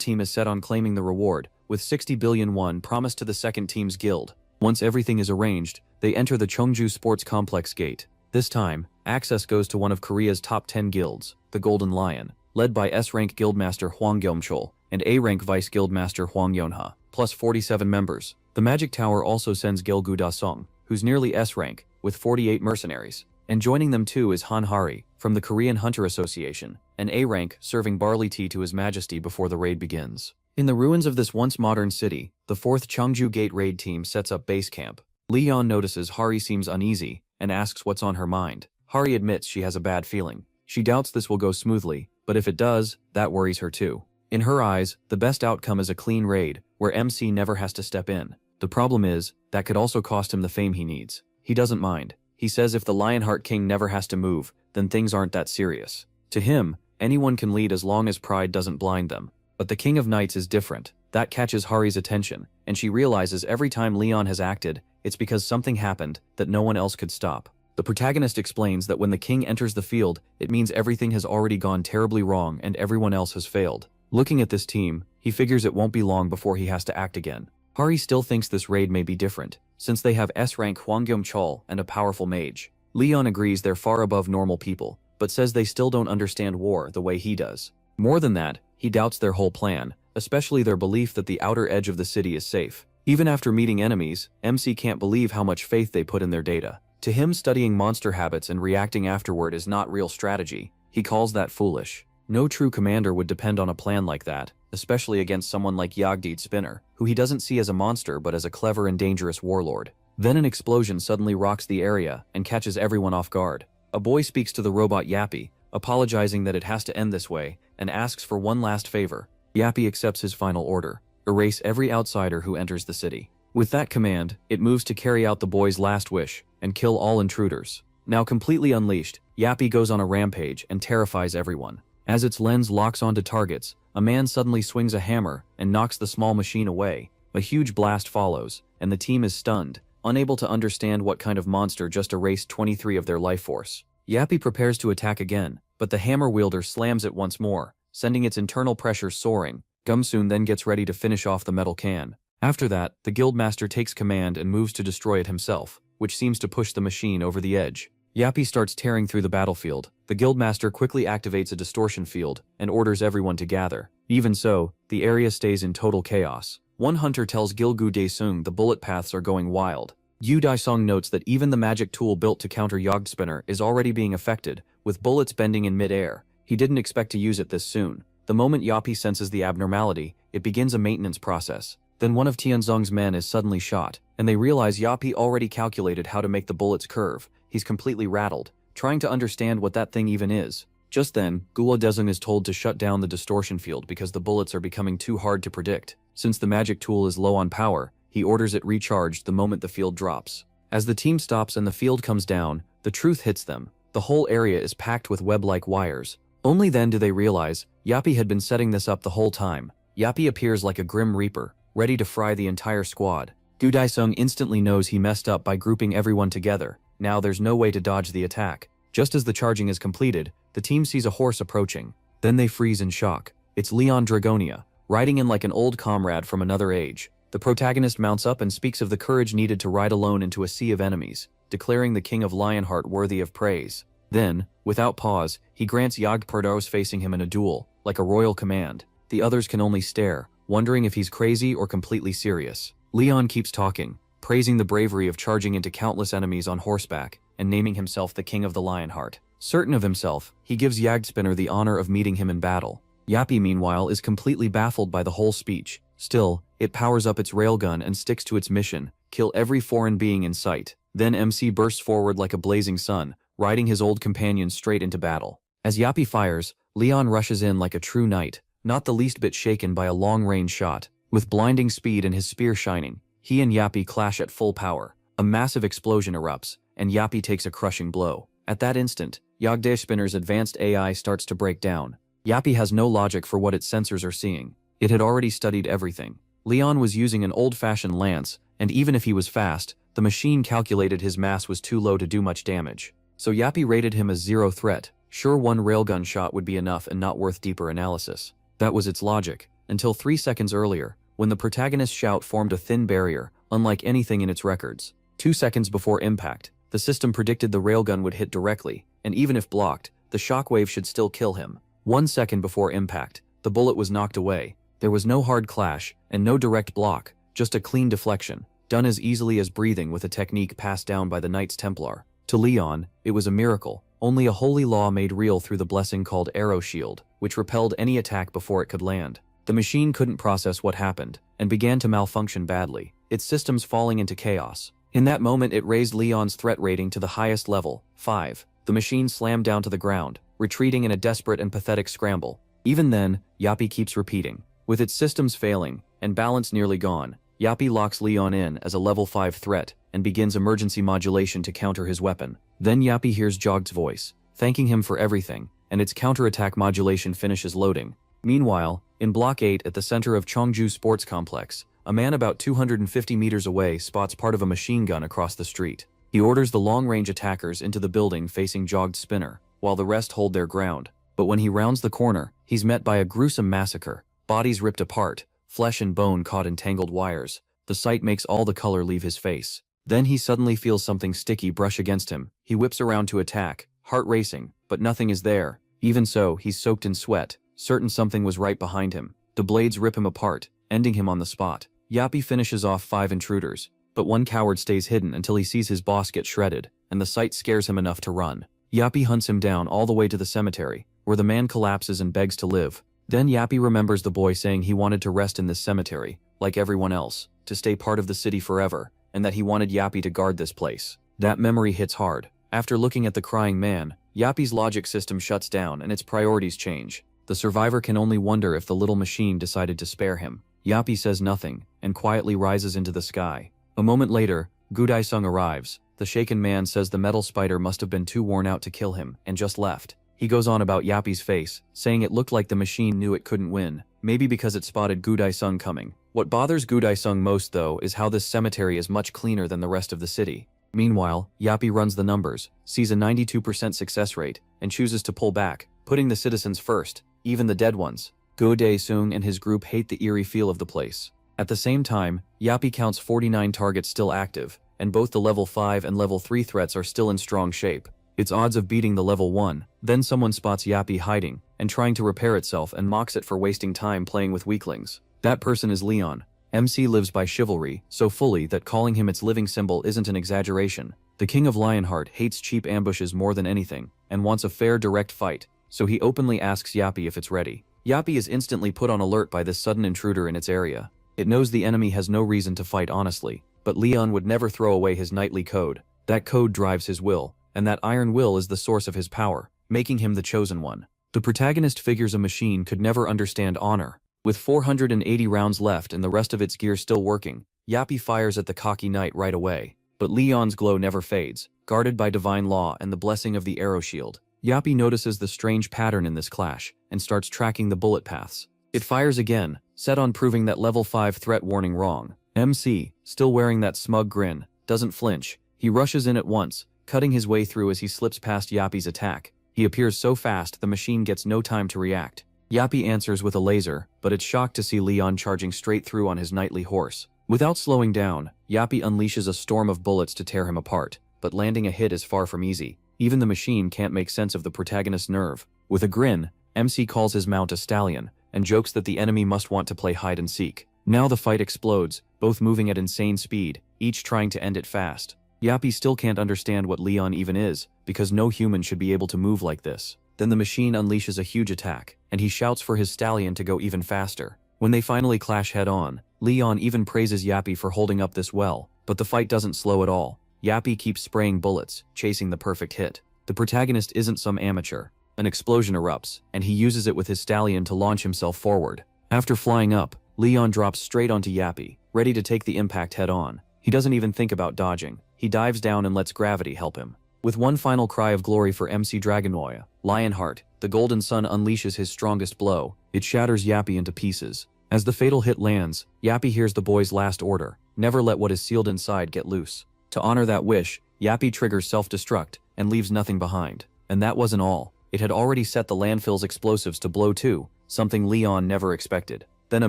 S1: team is set on claiming the reward, with 60 billion won promised to the second team's guild. Once everything is arranged, they enter the Cheongju Sports Complex gate. This time, access goes to one of Korea's top 10 guilds, the Golden Lion, led by S-rank Guildmaster Hwang Gyeom-chol and A-rank Vice Guildmaster Hwang Yeon-ha, plus 47 members. The Magic Tower also sends Gilgu Da-sung, who's nearly S-rank, with 48 mercenaries. And joining them too is Han Hari, from the Korean Hunter Association, an A-rank serving barley tea to His Majesty before the raid begins. In the ruins of this once modern city, the 4th Cheongju Gate raid team sets up base camp. Leon notices Hari seems uneasy and asks what's on her mind. Hari admits she has a bad feeling. She doubts this will go smoothly, but if it does, that worries her too. In her eyes, the best outcome is a clean raid, where MC never has to step in. The problem is, that could also cost him the fame he needs. He doesn't mind. He says if the Lionheart King never has to move, then things aren't that serious. To him, anyone can lead as long as pride doesn't blind them. But the King of Knights is different. That catches Hari's attention, and she realizes every time Leon has acted, it's because something happened that no one else could stop. The protagonist explains that when the king enters the field, it means everything has already gone terribly wrong and everyone else has failed. Looking at this team, he figures it won't be long before he has to act again. Hari still thinks this raid may be different, since they have S-rank Hwang Gyeom-chol and a powerful mage. Leon agrees they're far above normal people, but says they still don't understand war the way he does. More than that, he doubts their whole plan, especially their belief that the outer edge of the city is safe. Even after meeting enemies, MC can't believe how much faith they put in their data. To him, studying monster habits and reacting afterward is not real strategy. He calls that foolish. No true commander would depend on a plan like that, especially against someone like Yagdid Spinner, who he doesn't see as a monster but as a clever and dangerous warlord. Then an explosion suddenly rocks the area and catches everyone off guard. A boy speaks to the robot Yappy, apologizing that it has to end this way, and asks for one last favor. Yappy accepts his final order: erase every outsider who enters the city. With that command, it moves to carry out the boy's last wish and kill all intruders. Now completely unleashed, Yappy goes on a rampage and terrifies everyone. As its lens locks onto targets, a man suddenly swings a hammer and knocks the small machine away. A huge blast follows, and the team is stunned, unable to understand what kind of monster just erased 23 of their life force. Yappy prepares to attack again, but the hammer wielder slams it once more, sending its internal pressure soaring. Gumsoon then gets ready to finish off the metal can. After that, the guildmaster takes command and moves to destroy it himself, which seems to push the machine over the edge. Yappy starts tearing through the battlefield. The guildmaster quickly activates a distortion field and orders everyone to gather. Even so, the area stays in total chaos. One hunter tells Gilgu Daesung the bullet paths are going wild. Yu Daesung notes that even the magic tool built to counter Yogdspinner is already being affected, with bullets bending in mid-air. He didn't expect to use it this soon. The moment Yappy senses the abnormality, it begins a maintenance process. Then one of Tianzong's men is suddenly shot, and they realize Yappy already calculated how to make the bullets curve. He's completely rattled, trying to understand what that thing even is. Just then, Gula Dezung is told to shut down the distortion field because the bullets are becoming too hard to predict. Since the magic tool is low on power, he orders it recharged the moment the field drops. As the team stops and the field comes down, the truth hits them. The whole area is packed with web-like wires. Only then do they realize Yappy had been setting this up the whole time. Yappy appears like a grim reaper, ready to fry the entire squad. Gu Daesung instantly knows he messed up by grouping everyone together. Now there's no way to dodge the attack. Just as the charging is completed, the team sees a horse approaching. Then they freeze in shock. It's Leon Dragonia, riding in like an old comrade from another age. The protagonist mounts up and speaks of the courage needed to ride alone into a sea of enemies, declaring the King of Lionheart worthy of praise. Then, without pause, he grants Yagdperdos facing him in a duel, like a royal command. The others can only stare, wondering if he's crazy or completely serious. Leon keeps talking, praising the bravery of charging into countless enemies on horseback, and naming himself the King of the Lionheart. Certain of himself, he gives Yagdspinner the honor of meeting him in battle. Yappy, meanwhile, is completely baffled by the whole speech. Still, it powers up its railgun and sticks to its mission: kill every foreign being in sight. Then MC bursts forward like a blazing sun, riding his old companion straight into battle. As Yappy fires, Leon rushes in like a true knight, not the least bit shaken by a long-range shot. With blinding speed and his spear shining, he and Yappy clash at full power. A massive explosion erupts, and Yappy takes a crushing blow. At that instant, Yagdspinner's advanced AI starts to break down. Yappy has no logic for what its sensors are seeing. It had already studied everything. Leon was using an old-fashioned lance, and even if he was fast, the machine calculated his mass was too low to do much damage. So Yappy rated him as 0 threat, sure one railgun shot would be enough and not worth deeper analysis. That was its logic, until 3 seconds earlier, when the protagonist's shout formed a thin barrier, unlike anything in its records. 2 seconds before impact, the system predicted the railgun would hit directly, and even if blocked, the shockwave should still kill him. 1 second before impact, the bullet was knocked away. There was no hard clash, and no direct block, just a clean deflection, done as easily as breathing with a technique passed down by the Knights Templar. To Leon, it was a miracle, only a holy law made real through the blessing called Arrow Shield, which repelled any attack before it could land. The machine couldn't process what happened, and began to malfunction badly, its systems falling into chaos. In that moment it raised Leon's threat rating to the highest level, 5. The machine slammed down to the ground, retreating in a desperate and pathetic scramble. Even then, Yappy keeps repeating. With its systems failing, and balance nearly gone, Yappy locks Leon in as a level 5 threat, and begins emergency modulation to counter his weapon. Then Yappy hears Jog's voice, thanking him for everything, and its counterattack modulation finishes loading. Meanwhile, in Block 8 at the center of Chongju Sports Complex, a man about 250 meters away spots part of a machine gun across the street. He orders the long-range attackers into the building facing Jog's spinner, while the rest hold their ground. But when he rounds the corner, he's met by a gruesome massacre. Bodies ripped apart, flesh and bone caught in tangled wires. The sight makes all the color leave his face. Then he suddenly feels something sticky brush against him. He whips around to attack, heart racing, but nothing is there. Even so, he's soaked in sweat, certain something was right behind him. The blades rip him apart, ending him on the spot. Yappy finishes off 5 intruders, but one coward stays hidden until he sees his boss get shredded, and the sight scares him enough to run. Yappy hunts him down all the way to the cemetery, where the man collapses and begs to live. Then Yappy remembers the boy saying he wanted to rest in this cemetery, like everyone else, to stay part of the city forever, and that he wanted Yappy to guard this place. That memory hits hard. After looking at the crying man, Yappy's logic system shuts down and its priorities change. The survivor can only wonder if the little machine decided to spare him. Yappy says nothing, and quietly rises into the sky. A moment later, Gudai-sung arrives. The shaken man says the metal spider must have been too worn out to kill him, and just left. He goes on about Yappy's face, saying it looked like the machine knew it couldn't win, maybe because it spotted Gudai-sung coming. What bothers Gudai-sung most though is how this cemetery is much cleaner than the rest of the city. Meanwhile, Yappy runs the numbers, sees a 92% success rate, and chooses to pull back, putting the citizens first, even the dead ones. Go-dae-sung and his group hate the eerie feel of the place. At the same time, Yappy counts 49 targets still active, and both the level 5 and level 3 threats are still in strong shape. Its odds of beating the level 1. Then someone spots Yappy hiding, and trying to repair itself and mocks it for wasting time playing with weaklings. That person is Leon. MC lives by chivalry, so fully that calling him its living symbol isn't an exaggeration. The King of Lionheart hates cheap ambushes more than anything, and wants a fair direct fight, so he openly asks Yappy if it's ready. Yappy is instantly put on alert by this sudden intruder in its area. It knows the enemy has no reason to fight honestly, but Leon would never throw away his knightly code. That code drives his will, and that iron will is the source of his power, making him the chosen one. The protagonist figures a machine could never understand honor. With 480 rounds left and the rest of its gear still working, Yappy fires at the cocky knight right away. But Leon's glow never fades, guarded by divine law and the blessing of the arrow shield. Yappy notices the strange pattern in this clash, and starts tracking the bullet paths. It fires again, set on proving that level 5 threat warning wrong. MC, still wearing that smug grin, doesn't flinch. He rushes in at once, cutting his way through as he slips past Yappy's attack. He appears so fast the machine gets no time to react. Yappy answers with a laser, but it's shocked to see Leon charging straight through on his knightly horse. Without slowing down, Yappy unleashes a storm of bullets to tear him apart, but landing a hit is far from easy. Even the machine can't make sense of the protagonist's nerve. With a grin, MC calls his mount a stallion, and jokes that the enemy must want to play hide and seek. Now the fight explodes, both moving at insane speed, each trying to end it fast. Yappy still can't understand what Leon even is, because no human should be able to move like this. Then the machine unleashes a huge attack, and he shouts for his stallion to go even faster. When they finally clash head-on, Leon even praises Yappy for holding up this well, but the fight doesn't slow at all. Yappy keeps spraying bullets, chasing the perfect hit. The protagonist isn't some amateur. An explosion erupts, and he uses it with his stallion to launch himself forward. After flying up, Leon drops straight onto Yappy, ready to take the impact head-on. He doesn't even think about dodging. He dives down and lets gravity help him. With one final cry of glory for MC Dragonoya, Lionheart, the Golden Sun unleashes his strongest blow. It shatters Yappy into pieces. As the fatal hit lands, Yappy hears the boy's last order: never let what is sealed inside get loose. To honor that wish, Yappy triggers self-destruct and leaves nothing behind. And that wasn't all. It had already set the landfill's explosives to blow too, something Leon never expected. Then a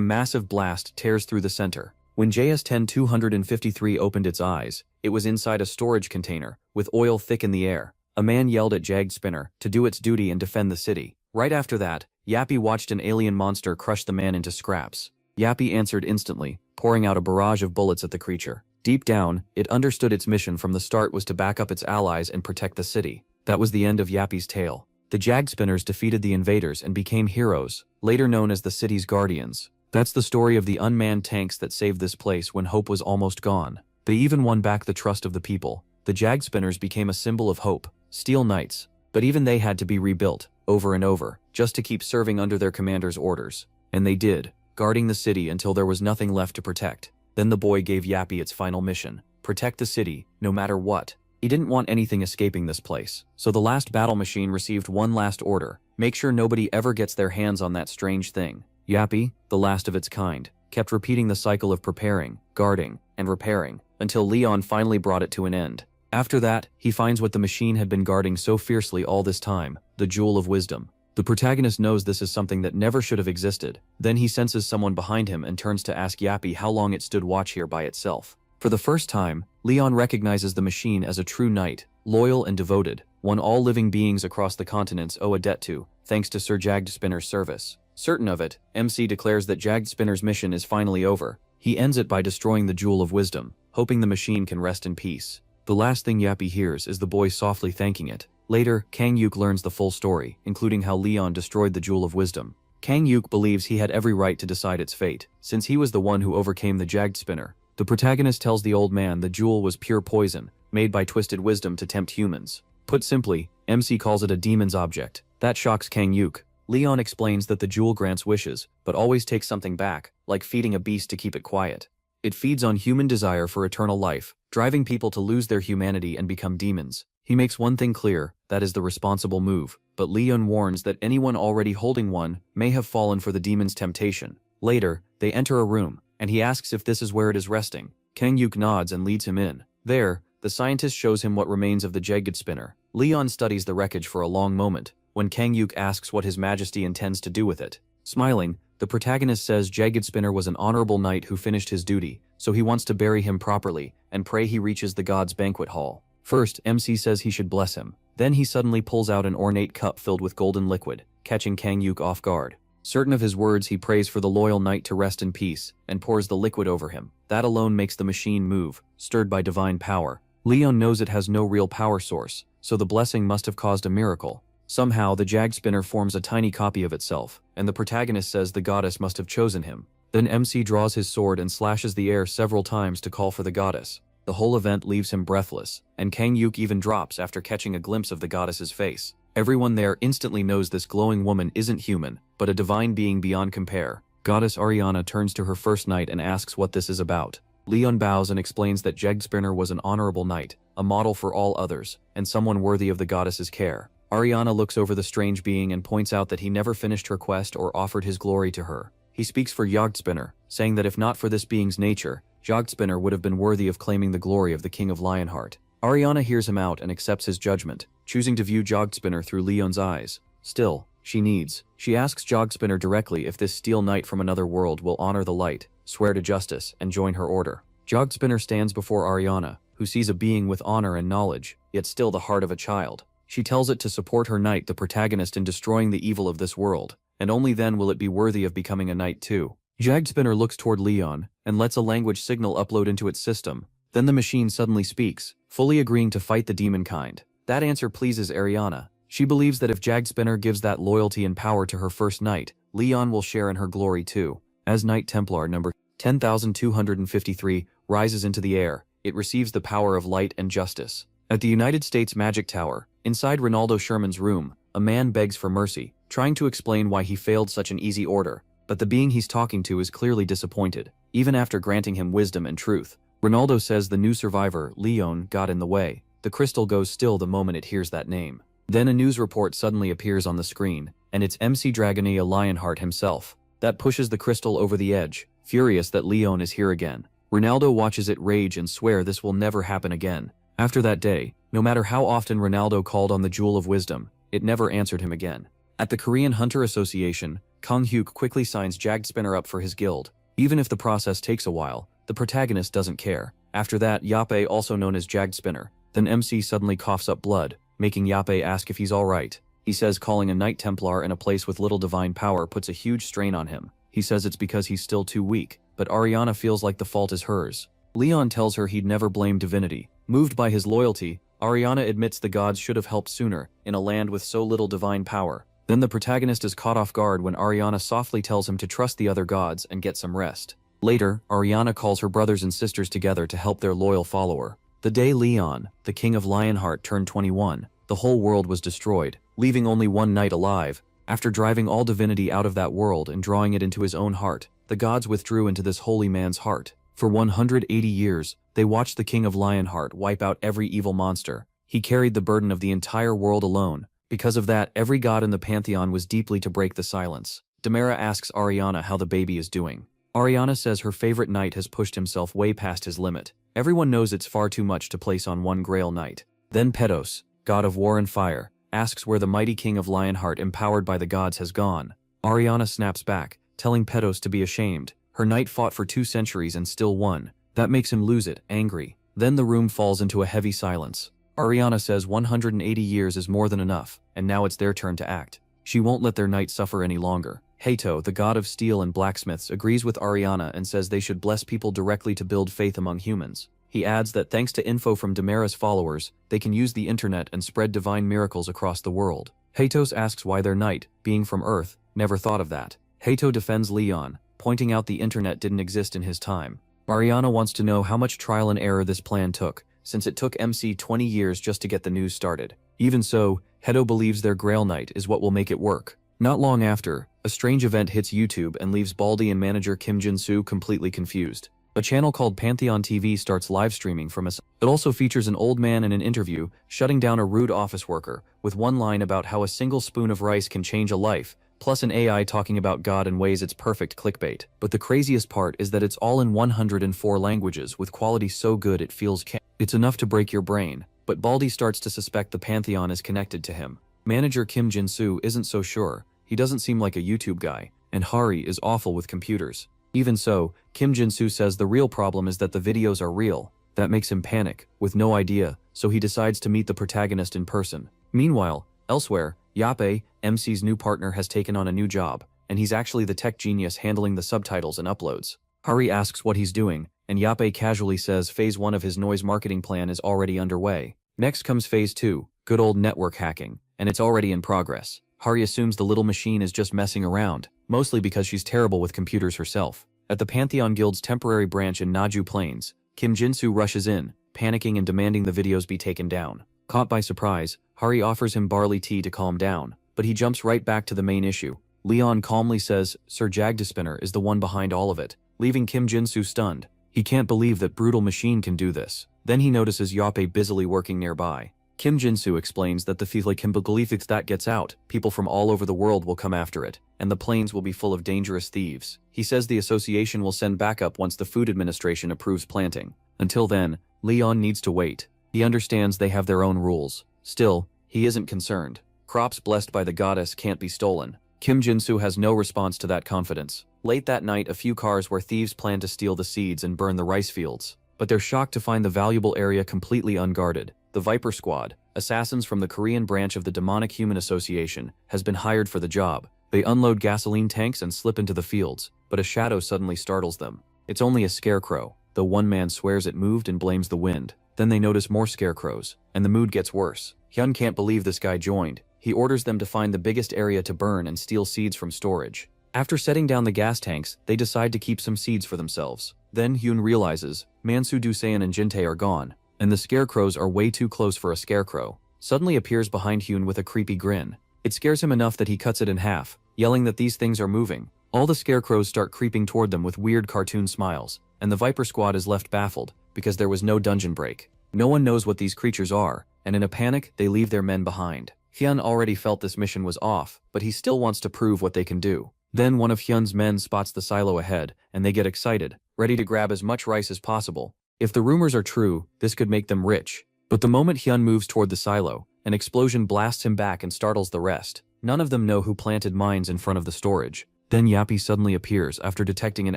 S1: massive blast tears through the center. When JS-10-253 opened its eyes, it was inside a storage container, with oil thick in the air. A man yelled at Jagged Spinner to do its duty and defend the city. Right after that, Yappy watched an alien monster crush the man into scraps. Yappy answered instantly, pouring out a barrage of bullets at the creature. Deep down, it understood its mission from the start was to back up its allies and protect the city. That was the end of Yappy's tale. The Jagged Spinners defeated the invaders and became heroes, later known as the city's guardians. That's the story of the unmanned tanks that saved this place when hope was almost gone. They even won back the trust of the people. The Jagged Spinners became a symbol of hope, steel knights. But even they had to be rebuilt, over and over, just to keep serving under their commander's orders. And they did, guarding the city until there was nothing left to protect. Then the boy gave Yappy its final mission: protect the city, no matter what. He didn't want anything escaping this place. So the last battle machine received one last order: make sure nobody ever gets their hands on that strange thing. Yappy, the last of its kind, kept repeating the cycle of preparing, guarding, and repairing, until Leon finally brought it to an end. After that, he finds what the machine had been guarding so fiercely all this time: the Jewel of Wisdom. The protagonist knows this is something that never should have existed. Then he senses someone behind him and turns to ask Yappy how long it stood watch here by itself. For the first time, Leon recognizes the machine as a true knight, loyal and devoted, one all living beings across the continents owe a debt to, thanks to Sir Jagged Spinner's service. Certain of it, MC declares that Jagged Spinner's mission is finally over. He ends it by destroying the Jewel of Wisdom, hoping the machine can rest in peace. The last thing Yappy hears is the boy softly thanking it. Later, Kang Yuk learns the full story, including how Leon destroyed the Jewel of Wisdom. Kang Yuk believes he had every right to decide its fate, since he was the one who overcame the Jagged Spinner. The protagonist tells the old man the jewel was pure poison, made by twisted wisdom to tempt humans. Put simply, MC calls it a demon's object. That shocks Kang Yuk. Leon explains that the jewel grants wishes, but always takes something back, like feeding a beast to keep it quiet. It feeds on human desire for eternal life, driving people to lose their humanity and become demons. He makes one thing clear: that is the responsible move, but Leon warns that anyone already holding one may have fallen for the demon's temptation. Later, they enter a room, and he asks if this is where it is resting. Kang Yuk nods and leads him in. There, the scientist shows him what remains of the Jagged Spinner. Leon studies the wreckage for a long moment, when Kang Yuk asks what His Majesty intends to do with it. Smiling, the protagonist says Jagged Spinner was an honorable knight who finished his duty, so he wants to bury him properly, and pray he reaches the god's banquet hall. First, MC says he should bless him. Then he suddenly pulls out an ornate cup filled with golden liquid, catching Kang Yuk off guard. Certain of his words, he prays for the loyal knight to rest in peace, and pours the liquid over him. That alone makes the machine move, stirred by divine power. Leon knows it has no real power source, so the blessing must have caused a miracle. Somehow, the Jagged Spinner forms a tiny copy of itself, and the protagonist says the goddess must have chosen him. Then MC draws his sword and slashes the air several times to call for the goddess. The whole event leaves him breathless, and Kang Yuk even drops after catching a glimpse of the goddess's face. Everyone there instantly knows this glowing woman isn't human, but a divine being beyond compare. Goddess Ariana turns to her first knight and asks what this is about. Leon bows and explains that Jagged Spinner was an honorable knight, a model for all others, and someone worthy of the goddess's care. Ariana looks over the strange being and points out that he never finished her quest or offered his glory to her. He speaks for Jagged Spinner, saying that if not for this being's nature, Jagged Spinner would have been worthy of claiming the glory of the King of Lionheart. Ariana hears him out and accepts his judgment, choosing to view Jagged Spinner through Leon's eyes. Still, she asks Jagged Spinner directly if this steel knight from another world will honor the light, swear to justice, and join her order. Jagged Spinner stands before Ariana, who sees a being with honor and knowledge, yet still the heart of a child. She tells it to support her knight, the protagonist, in destroying the evil of this world, and only then will it be worthy of becoming a knight too. Jagged Spinner looks toward Leon, and lets a language signal upload into its system. Then the machine suddenly speaks, fully agreeing to fight the demon kind. That answer pleases Ariana. She believes that if Jagged Spinner gives that loyalty and power to her first knight, Leon will share in her glory too. As Knight Templar number 10,253 rises into the air, it receives the power of light and justice. At the United States Magic Tower, inside Ronaldo Sherman's room, a man begs for mercy, trying to explain why he failed such an easy order. But the being he's talking to is clearly disappointed, even after granting him wisdom and truth. Ronaldo says the new survivor, Leon, got in the way. The crystal goes still the moment it hears that name. Then a news report suddenly appears on the screen, and it's MC Dragonia Lionheart himself. That pushes the crystal over the edge, furious that Leon is here again. Ronaldo watches it rage and swear this will never happen again. After that day, no matter how often Ronaldo called on the Jewel of Wisdom, it never answered him again. At the Korean Hunter Association, Kang Hyuk quickly signs Jagged Spinner up for his guild. Even if the process takes a while, the protagonist doesn't care. After that, Yappe, also known as Jagged Spinner. Then MC suddenly coughs up blood, making Yappe ask if he's alright. He says calling a Knight Templar in a place with little divine power puts a huge strain on him. He says it's because he's still too weak, but Ariana feels like the fault is hers. Leon tells her he'd never blame divinity. Moved by his loyalty, Ariana admits the gods should have helped sooner, in a land with so little divine power. Then the protagonist is caught off guard when Ariana softly tells him to trust the other gods and get some rest. Later, Ariana calls her brothers and sisters together to help their loyal follower. The day Leon, the king of Lionheart, turned 21, the whole world was destroyed, leaving only one knight alive. After driving all divinity out of that world and drawing it into his own heart, the gods withdrew into this holy man's heart. For 180 years, they watched the king of Lionheart wipe out every evil monster. He carried the burden of the entire world alone. Because of that, every god in the pantheon was deeply to break the silence. Demera asks Ariana how the baby is doing. Ariana says her favorite knight has pushed himself way past his limit. Everyone knows it's far too much to place on one Grail knight. Then Petos, god of war and fire, asks where the mighty king of Lionheart empowered by the gods has gone. Ariana snaps back, telling Petos to be ashamed. Her knight fought for 2 centuries and still won. That makes him lose it, angry. Then the room falls into a heavy silence. Ariana says 180 years is more than enough, and now it's their turn to act. She won't let their knight suffer any longer. Heito, the god of steel and blacksmiths, agrees with Ariana and says they should bless people directly to build faith among humans. He adds that thanks to info from Demera's followers, they can use the internet and spread divine miracles across the world. Heitos asks why their knight, being from Earth, never thought of that. Heito defends Leon, pointing out the internet didn't exist in his time. Ariana wants to know how much trial and error this plan took, since it took MC 20 years just to get the news started. Even so, Hedo believes their Grail Knight is what will make it work. Not long after, a strange event hits YouTube and leaves Baldy and manager Kim Jin-soo completely confused. A channel called Pantheon TV starts live streaming from a... It also features an old man in an interview, shutting down a rude office worker, with one line about how a single spoon of rice can change a life, plus an AI talking about God in ways it's perfect clickbait. But the craziest part is that it's all in 104 languages with quality so good it feels it's enough to break your brain. But Baldy starts to suspect the Pantheon is connected to him. Manager Kim Jin-soo isn't so sure. He doesn't seem like a YouTube guy, and Hari is awful with computers. Even so, Kim Jin-soo says the real problem is that the videos are real. That makes him panic, with no idea, so he decides to meet the protagonist in person. Meanwhile, elsewhere, Yappe, MC's new partner, has taken on a new job, and he's actually the tech genius handling the subtitles and uploads. Hari asks what he's doing, and Yappe casually says Phase 1 of his noise marketing plan is already underway. Next comes Phase 2, good old network hacking, and it's already in progress. Hari assumes the little machine is just messing around, mostly because she's terrible with computers herself. At the Pantheon Guild's temporary branch in Naju Plains, Kim Jin-soo rushes in, panicking and demanding the videos be taken down. Caught by surprise, Hari offers him barley tea to calm down, but he jumps right back to the main issue. Leon calmly says Sir Jagdespinner is the one behind all of it, leaving Kim Jin-soo stunned. He can't believe that brutal machine can do this. Then he notices Yappe busily working nearby. Kim Jin-soo explains that the Fila can believe if that gets out, people from all over the world will come after it, and the plains will be full of dangerous thieves. He says the association will send backup once the Food Administration approves planting. Until then, Leon needs to wait. He understands they have their own rules. Still, he isn't concerned. Crops blessed by the goddess can't be stolen. Kim Jin-soo has no response to that confidence. Late that night, a few cars where thieves plan to steal the seeds and burn the rice fields. But they're shocked to find the valuable area completely unguarded. The Viper Squad, assassins from the Korean branch of the Demonic Human Association, has been hired for the job. They unload gasoline tanks and slip into the fields, but a shadow suddenly startles them. It's only a scarecrow, though one man swears it moved and blames the wind. Then they notice more scarecrows, and the mood gets worse. Hyun can't believe this guy joined. He orders them to find the biggest area to burn and steal seeds from storage. After setting down the gas tanks, they decide to keep some seeds for themselves. Then Hyun realizes Mansu Dusayan and Jinte are gone, and the scarecrows are way too close for a scarecrow. Suddenly appears behind Hyun with a creepy grin. It scares him enough that he cuts it in half, yelling that these things are moving. All the scarecrows start creeping toward them with weird cartoon smiles, and the Viper Squad is left baffled, because there was no dungeon break. No one knows what these creatures are, and in a panic, they leave their men behind. Hyun already felt this mission was off, but he still wants to prove what they can do. Then one of Hyun's men spots the silo ahead, and they get excited, ready to grab as much rice as possible. If the rumors are true, this could make them rich. But the moment Hyun moves toward the silo, an explosion blasts him back and startles the rest. None of them know who planted mines in front of the storage. Then Yappy suddenly appears after detecting an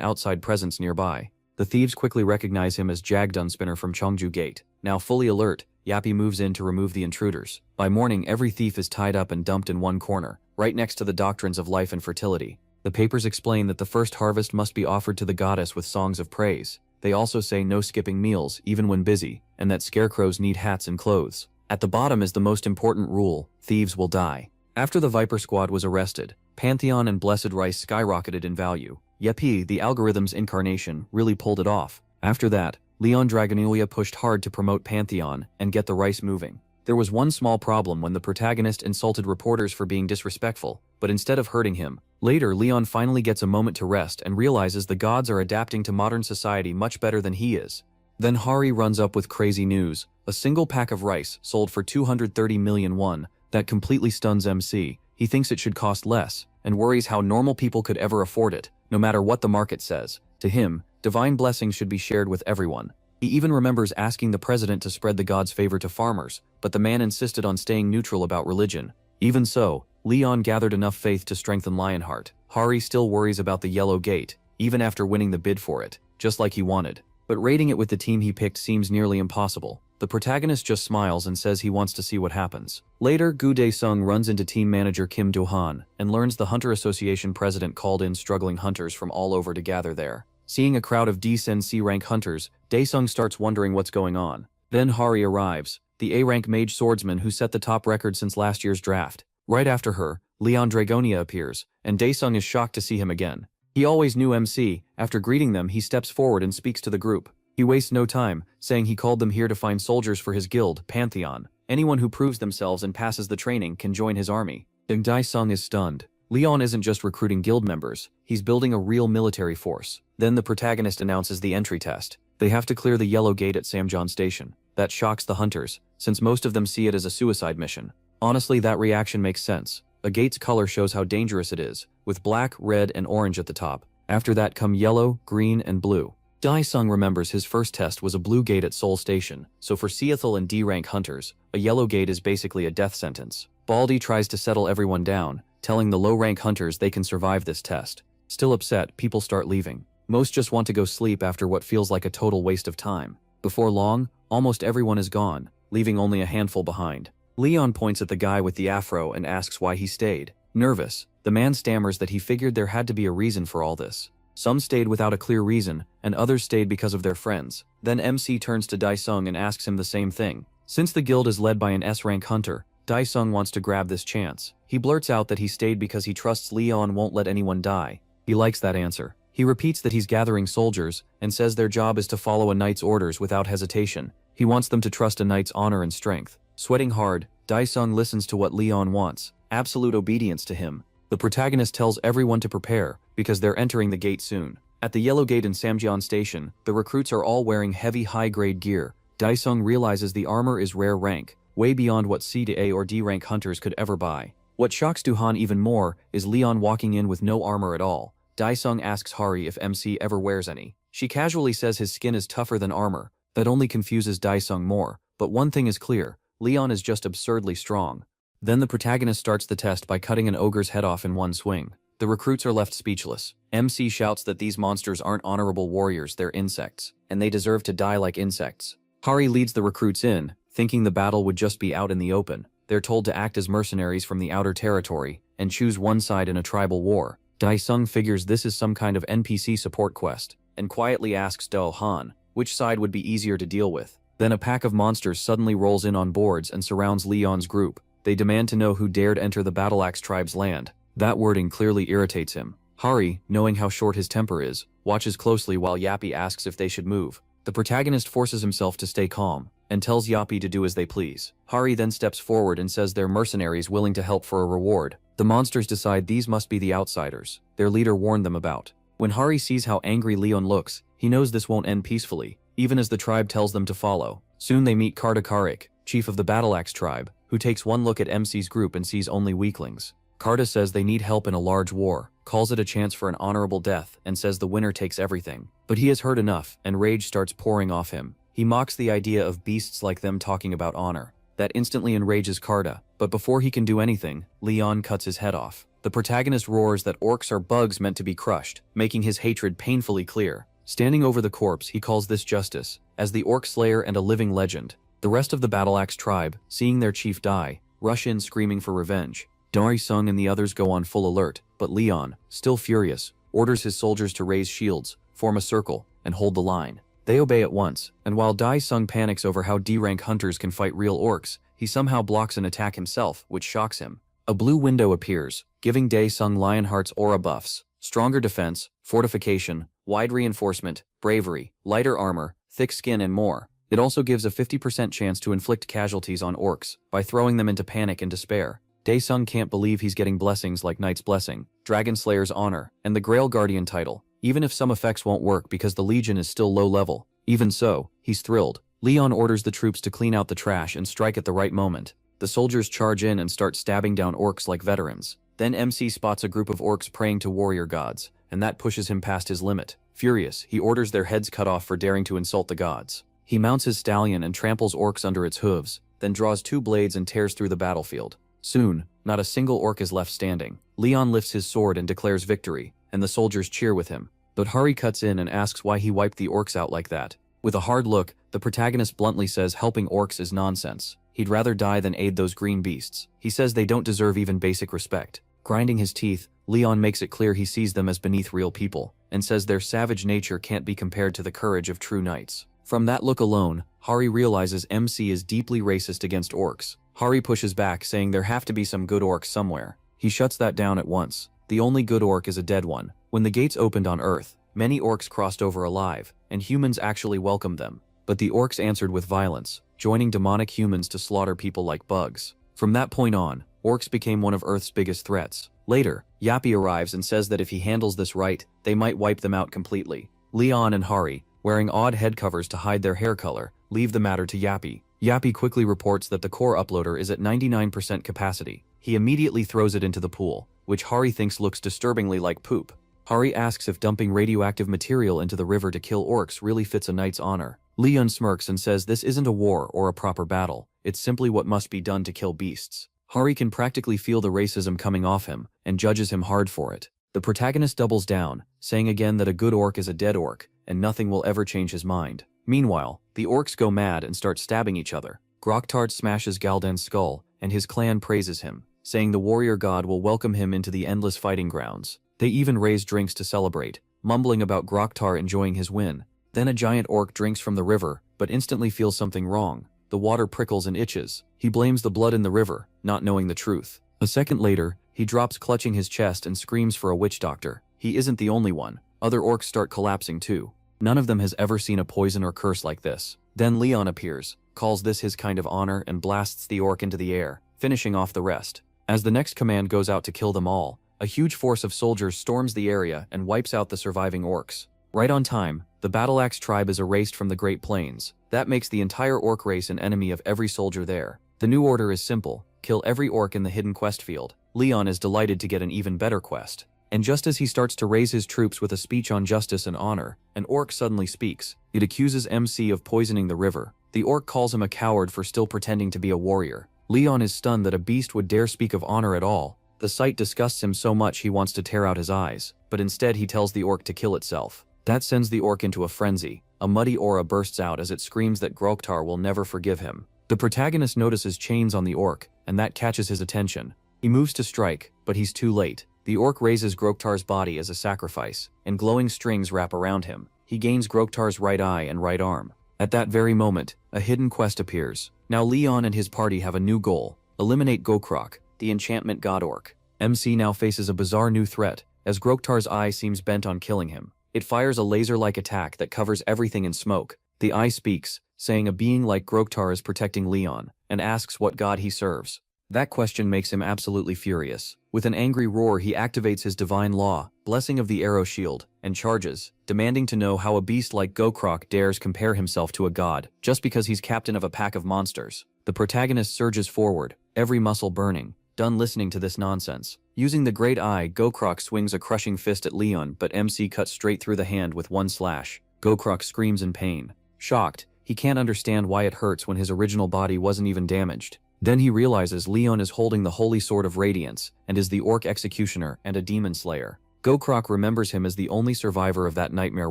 S1: outside presence nearby. The thieves quickly recognize him as Jagdunspinner from Cheongju Gate. Now fully alert, Yappy moves in to remove the intruders. By morning, every thief is tied up and dumped in one corner, right next to the doctrines of life and fertility. The papers explain that the first harvest must be offered to the goddess with songs of praise. They also say no skipping meals, even when busy, and that scarecrows need hats and clothes. At the bottom is the most important rule: thieves will die. After the Viper Squad was arrested, Pantheon and Blessed Rice skyrocketed in value. Yepi, the algorithm's incarnation, really pulled it off. After that, Leon Dragonulia pushed hard to promote Pantheon and get the rice moving. There was one small problem when the protagonist insulted reporters for being disrespectful, but instead of hurting him, later Leon finally gets a moment to rest and realizes the gods are adapting to modern society much better than he is. Then Hari runs up with crazy news: a single pack of rice sold for 230 million won. That completely stuns MC. He thinks it should cost less, and worries how normal people could ever afford it, no matter what the market says. To him, divine blessings should be shared with everyone. He even remembers asking the president to spread the god's favor to farmers, but the man insisted on staying neutral about religion. Even so, Leon gathered enough faith to strengthen Lionheart. Hari still worries about the Yellow Gate, even after winning the bid for it, just like he wanted. But raiding it with the team he picked seems nearly impossible. The protagonist just smiles and says he wants to see what happens. Later, Gu Dae-sung runs into team manager Kim Do-han and learns the Hunter Association president called in struggling hunters from all over to gather there. Seeing a crowd of D-Sen C-rank hunters, Dae-sung starts wondering what's going on. Then Hari arrives, the A-rank mage swordsman who set the top record since last year's draft. Right after her, Leon Dragonia appears, and Dae-sung is shocked to see him again. He always knew MC. After greeting them, he steps forward and speaks to the group. He wastes no time, saying he called them here to find soldiers for his guild, Pantheon. Anyone who proves themselves and passes the training can join his army. Dae-sung is stunned. Leon isn't just recruiting guild members, he's building a real military force. Then the protagonist announces the entry test. They have to clear the Yellow Gate at Samjeon Station. That shocks the hunters, since most of them see it as a suicide mission. Honestly, that reaction makes sense. A gate's color shows how dangerous it is, with black, red, and orange at the top. After that come yellow, green, and blue. Dae-sung remembers his first test was a blue gate at Seoul Station, so for Seathal and D-rank hunters, a yellow gate is basically a death sentence. Baldy tries to settle everyone down, telling the low-rank hunters they can survive this test. Still upset, people start leaving. Most just want to go sleep after what feels like a total waste of time. Before long, almost everyone is gone, leaving only a handful behind. Leon points at the guy with the afro and asks why he stayed. Nervous, the man stammers that he figured there had to be a reason for all this. Some stayed without a clear reason, and others stayed because of their friends. Then MC turns to Dae-sung and asks him the same thing. Since the guild is led by an S-rank hunter, Dae-sung wants to grab this chance. He blurts out that he stayed because he trusts Leon won't let anyone die. He likes that answer. He repeats that he's gathering soldiers, and says their job is to follow a knight's orders without hesitation. He wants them to trust a knight's honor and strength. Sweating hard, Dae-sung listens to what Leon wants, absolute obedience to him. The protagonist tells everyone to prepare, because they're entering the gate soon. At the Yellow Gate in Samjeon Station, the recruits are all wearing heavy high-grade gear. Dae-sung realizes the armor is rare rank, way beyond what C to A or D rank hunters could ever buy. What shocks Do-han even more is Leon walking in with no armor at all. Dae-sung asks Hari if MC ever wears any. She casually says his skin is tougher than armor. That only confuses Dae-sung more, but one thing is clear, Leon is just absurdly strong. Then the protagonist starts the test by cutting an ogre's head off in one swing. The recruits are left speechless. MC shouts that these monsters aren't honorable warriors, they're insects, and they deserve to die like insects. Hari leads the recruits in, thinking the battle would just be out in the open. They're told to act as mercenaries from the outer territory, and choose one side in a tribal war. Dae-sung figures this is some kind of NPC support quest, and quietly asks Do-han which side would be easier to deal with. Then a pack of monsters suddenly rolls in on boards and surrounds Leon's group. They demand to know who dared enter the Battleaxe tribe's land. That wording clearly irritates him. Hari, knowing how short his temper is, watches closely while Yappy asks if they should move. The protagonist forces himself to stay calm, and tells Yappy to do as they please. Hari then steps forward and says they're mercenaries willing to help for a reward. The monsters decide these must be the outsiders their leader warned them about. When Hari sees how angry Leon looks, he knows this won't end peacefully, even as the tribe tells them to follow. Soon they meet Karta Karik, chief of the Battleaxe tribe, who takes one look at MC's group and sees only weaklings. Karta says they need help in a large war. calls it a chance for an honorable death, and says the winner takes everything. But he has heard enough, and rage starts pouring off him. He mocks the idea of beasts like them talking about honor. That instantly enrages Carta, but before he can do anything, Leon cuts his head off. The protagonist roars that orcs are bugs meant to be crushed, making his hatred painfully clear. Standing over the corpse, he calls this justice, as the orc slayer and a living legend. The rest of the Battle-Axe tribe, seeing their chief die, rush in screaming for revenge. Dari Sung and the others go on full alert, but Leon, still furious, orders his soldiers to raise shields, form a circle, and hold the line. They obey at once, and while Dai Sung panics over how D-rank hunters can fight real orcs, he somehow blocks an attack himself, which shocks him. A blue window appears, giving Dae Sung Lionheart's aura buffs: stronger defense, fortification, wide reinforcement, bravery, lighter armor, thick skin, and more. It also gives a 50% chance to inflict casualties on orcs by throwing them into panic and despair. Dae Sung can't believe he's getting blessings like Knight's Blessing, Dragon Slayer's Honor, and the Grail Guardian title, even if some effects won't work because the Legion is still low level. Even so, he's thrilled. Leon orders the troops to clean out the trash and strike at the right moment. The soldiers charge in and start stabbing down orcs like veterans. Then MC spots a group of orcs praying to warrior gods, and that pushes him past his limit. Furious, he orders their heads cut off for daring to insult the gods. He mounts his stallion and tramples orcs under its hooves, then draws 2 blades and tears through the battlefield. Soon, not a single orc is left standing. Leon lifts his sword and declares victory, and the soldiers cheer with him. But Hari cuts in and asks why he wiped the orcs out like that. With a hard look, the protagonist bluntly says helping orcs is nonsense. He'd rather die than aid those green beasts. He says they don't deserve even basic respect. Grinding his teeth, Leon makes it clear he sees them as beneath real people, and says their savage nature can't be compared to the courage of true knights. From that look alone, Hari realizes MC is deeply racist against orcs. Hari pushes back, saying there have to be some good orcs somewhere. He shuts that down at once. The only good orc is a dead one. When the gates opened on Earth, many orcs crossed over alive, and humans actually welcomed them. But the orcs answered with violence, joining demonic humans to slaughter people like bugs. From that point on, orcs became one of Earth's biggest threats. Later, Yappy arrives and says that if he handles this right, they might wipe them out completely. Leon and Hari, wearing odd head covers to hide their hair color, leave the matter to Yappy. Yappy quickly reports that the core uploader is at 99% capacity. He immediately throws it into the pool, which Hari thinks looks disturbingly like poop. Hari asks if dumping radioactive material into the river to kill orcs really fits a knight's honor. Leon smirks and says this isn't a war or a proper battle, it's simply what must be done to kill beasts. Hari can practically feel the racism coming off him, and judges him hard for it. The protagonist doubles down, saying again that a good orc is a dead orc, and nothing will ever change his mind. Meanwhile, the orcs go mad and start stabbing each other. Groktard smashes Galdan's skull, and his clan praises him, saying the warrior god will welcome him into the endless fighting grounds. They even raise drinks to celebrate, mumbling about Groktar enjoying his win. Then a giant orc drinks from the river, but instantly feels something wrong. The water prickles and itches. He blames the blood in the river, not knowing the truth. A second later, he drops clutching his chest and screams for a witch doctor. He isn't the only one. Other orcs start collapsing too. None of them has ever seen a poison or curse like this. Then Leon appears, calls this his kind of honor, and blasts the orc into the air, finishing off the rest. As the next command goes out to kill them all, a huge force of soldiers storms the area and wipes out the surviving orcs. Right on time, the Battle-Axe tribe is erased from the Great Plains. That makes the entire orc race an enemy of every soldier there. The new order is simple: kill every orc in the hidden quest field. Leon is delighted to get an even better quest. And just as he starts to raise his troops with a speech on justice and honor, an orc suddenly speaks. It accuses MC of poisoning the river. The orc calls him a coward for still pretending to be a warrior. Leon is stunned that a beast would dare speak of honor at all. The sight disgusts him so much he wants to tear out his eyes, but instead he tells the orc to kill itself. That sends the orc into a frenzy. A muddy aura bursts out as it screams that Groktar will never forgive him. The protagonist notices chains on the orc, and that catches his attention. He moves to strike, but he's too late. The orc raises Groktar's body as a sacrifice, and glowing strings wrap around him. He gains Groktar's right eye and right arm. At that very moment, a hidden quest appears. Now Leon and his party have a new goal: eliminate Gokrok, the enchantment god orc. MC now faces a bizarre new threat, as Groktar's eye seems bent on killing him. It fires a laser-like attack that covers everything in smoke. The eye speaks, saying a being like Groktar is protecting Leon, and asks what god he serves. That question makes him absolutely furious. With an angry roar, he activates his divine law, Blessing of the Arrow Shield, and charges, demanding to know how a beast like Gokrok dares compare himself to a god, just because he's captain of a pack of monsters. The protagonist surges forward, every muscle burning, done listening to this nonsense. Using the great eye, Gokrak swings a crushing fist at Leon, but MC cuts straight through the hand with one slash. Gokrak screams in pain. Shocked, he can't understand why it hurts when his original body wasn't even damaged. Then he realizes Leon is holding the Holy Sword of Radiance, and is the Orc Executioner and a Demon Slayer. Gokrak remembers him as the only survivor of that nightmare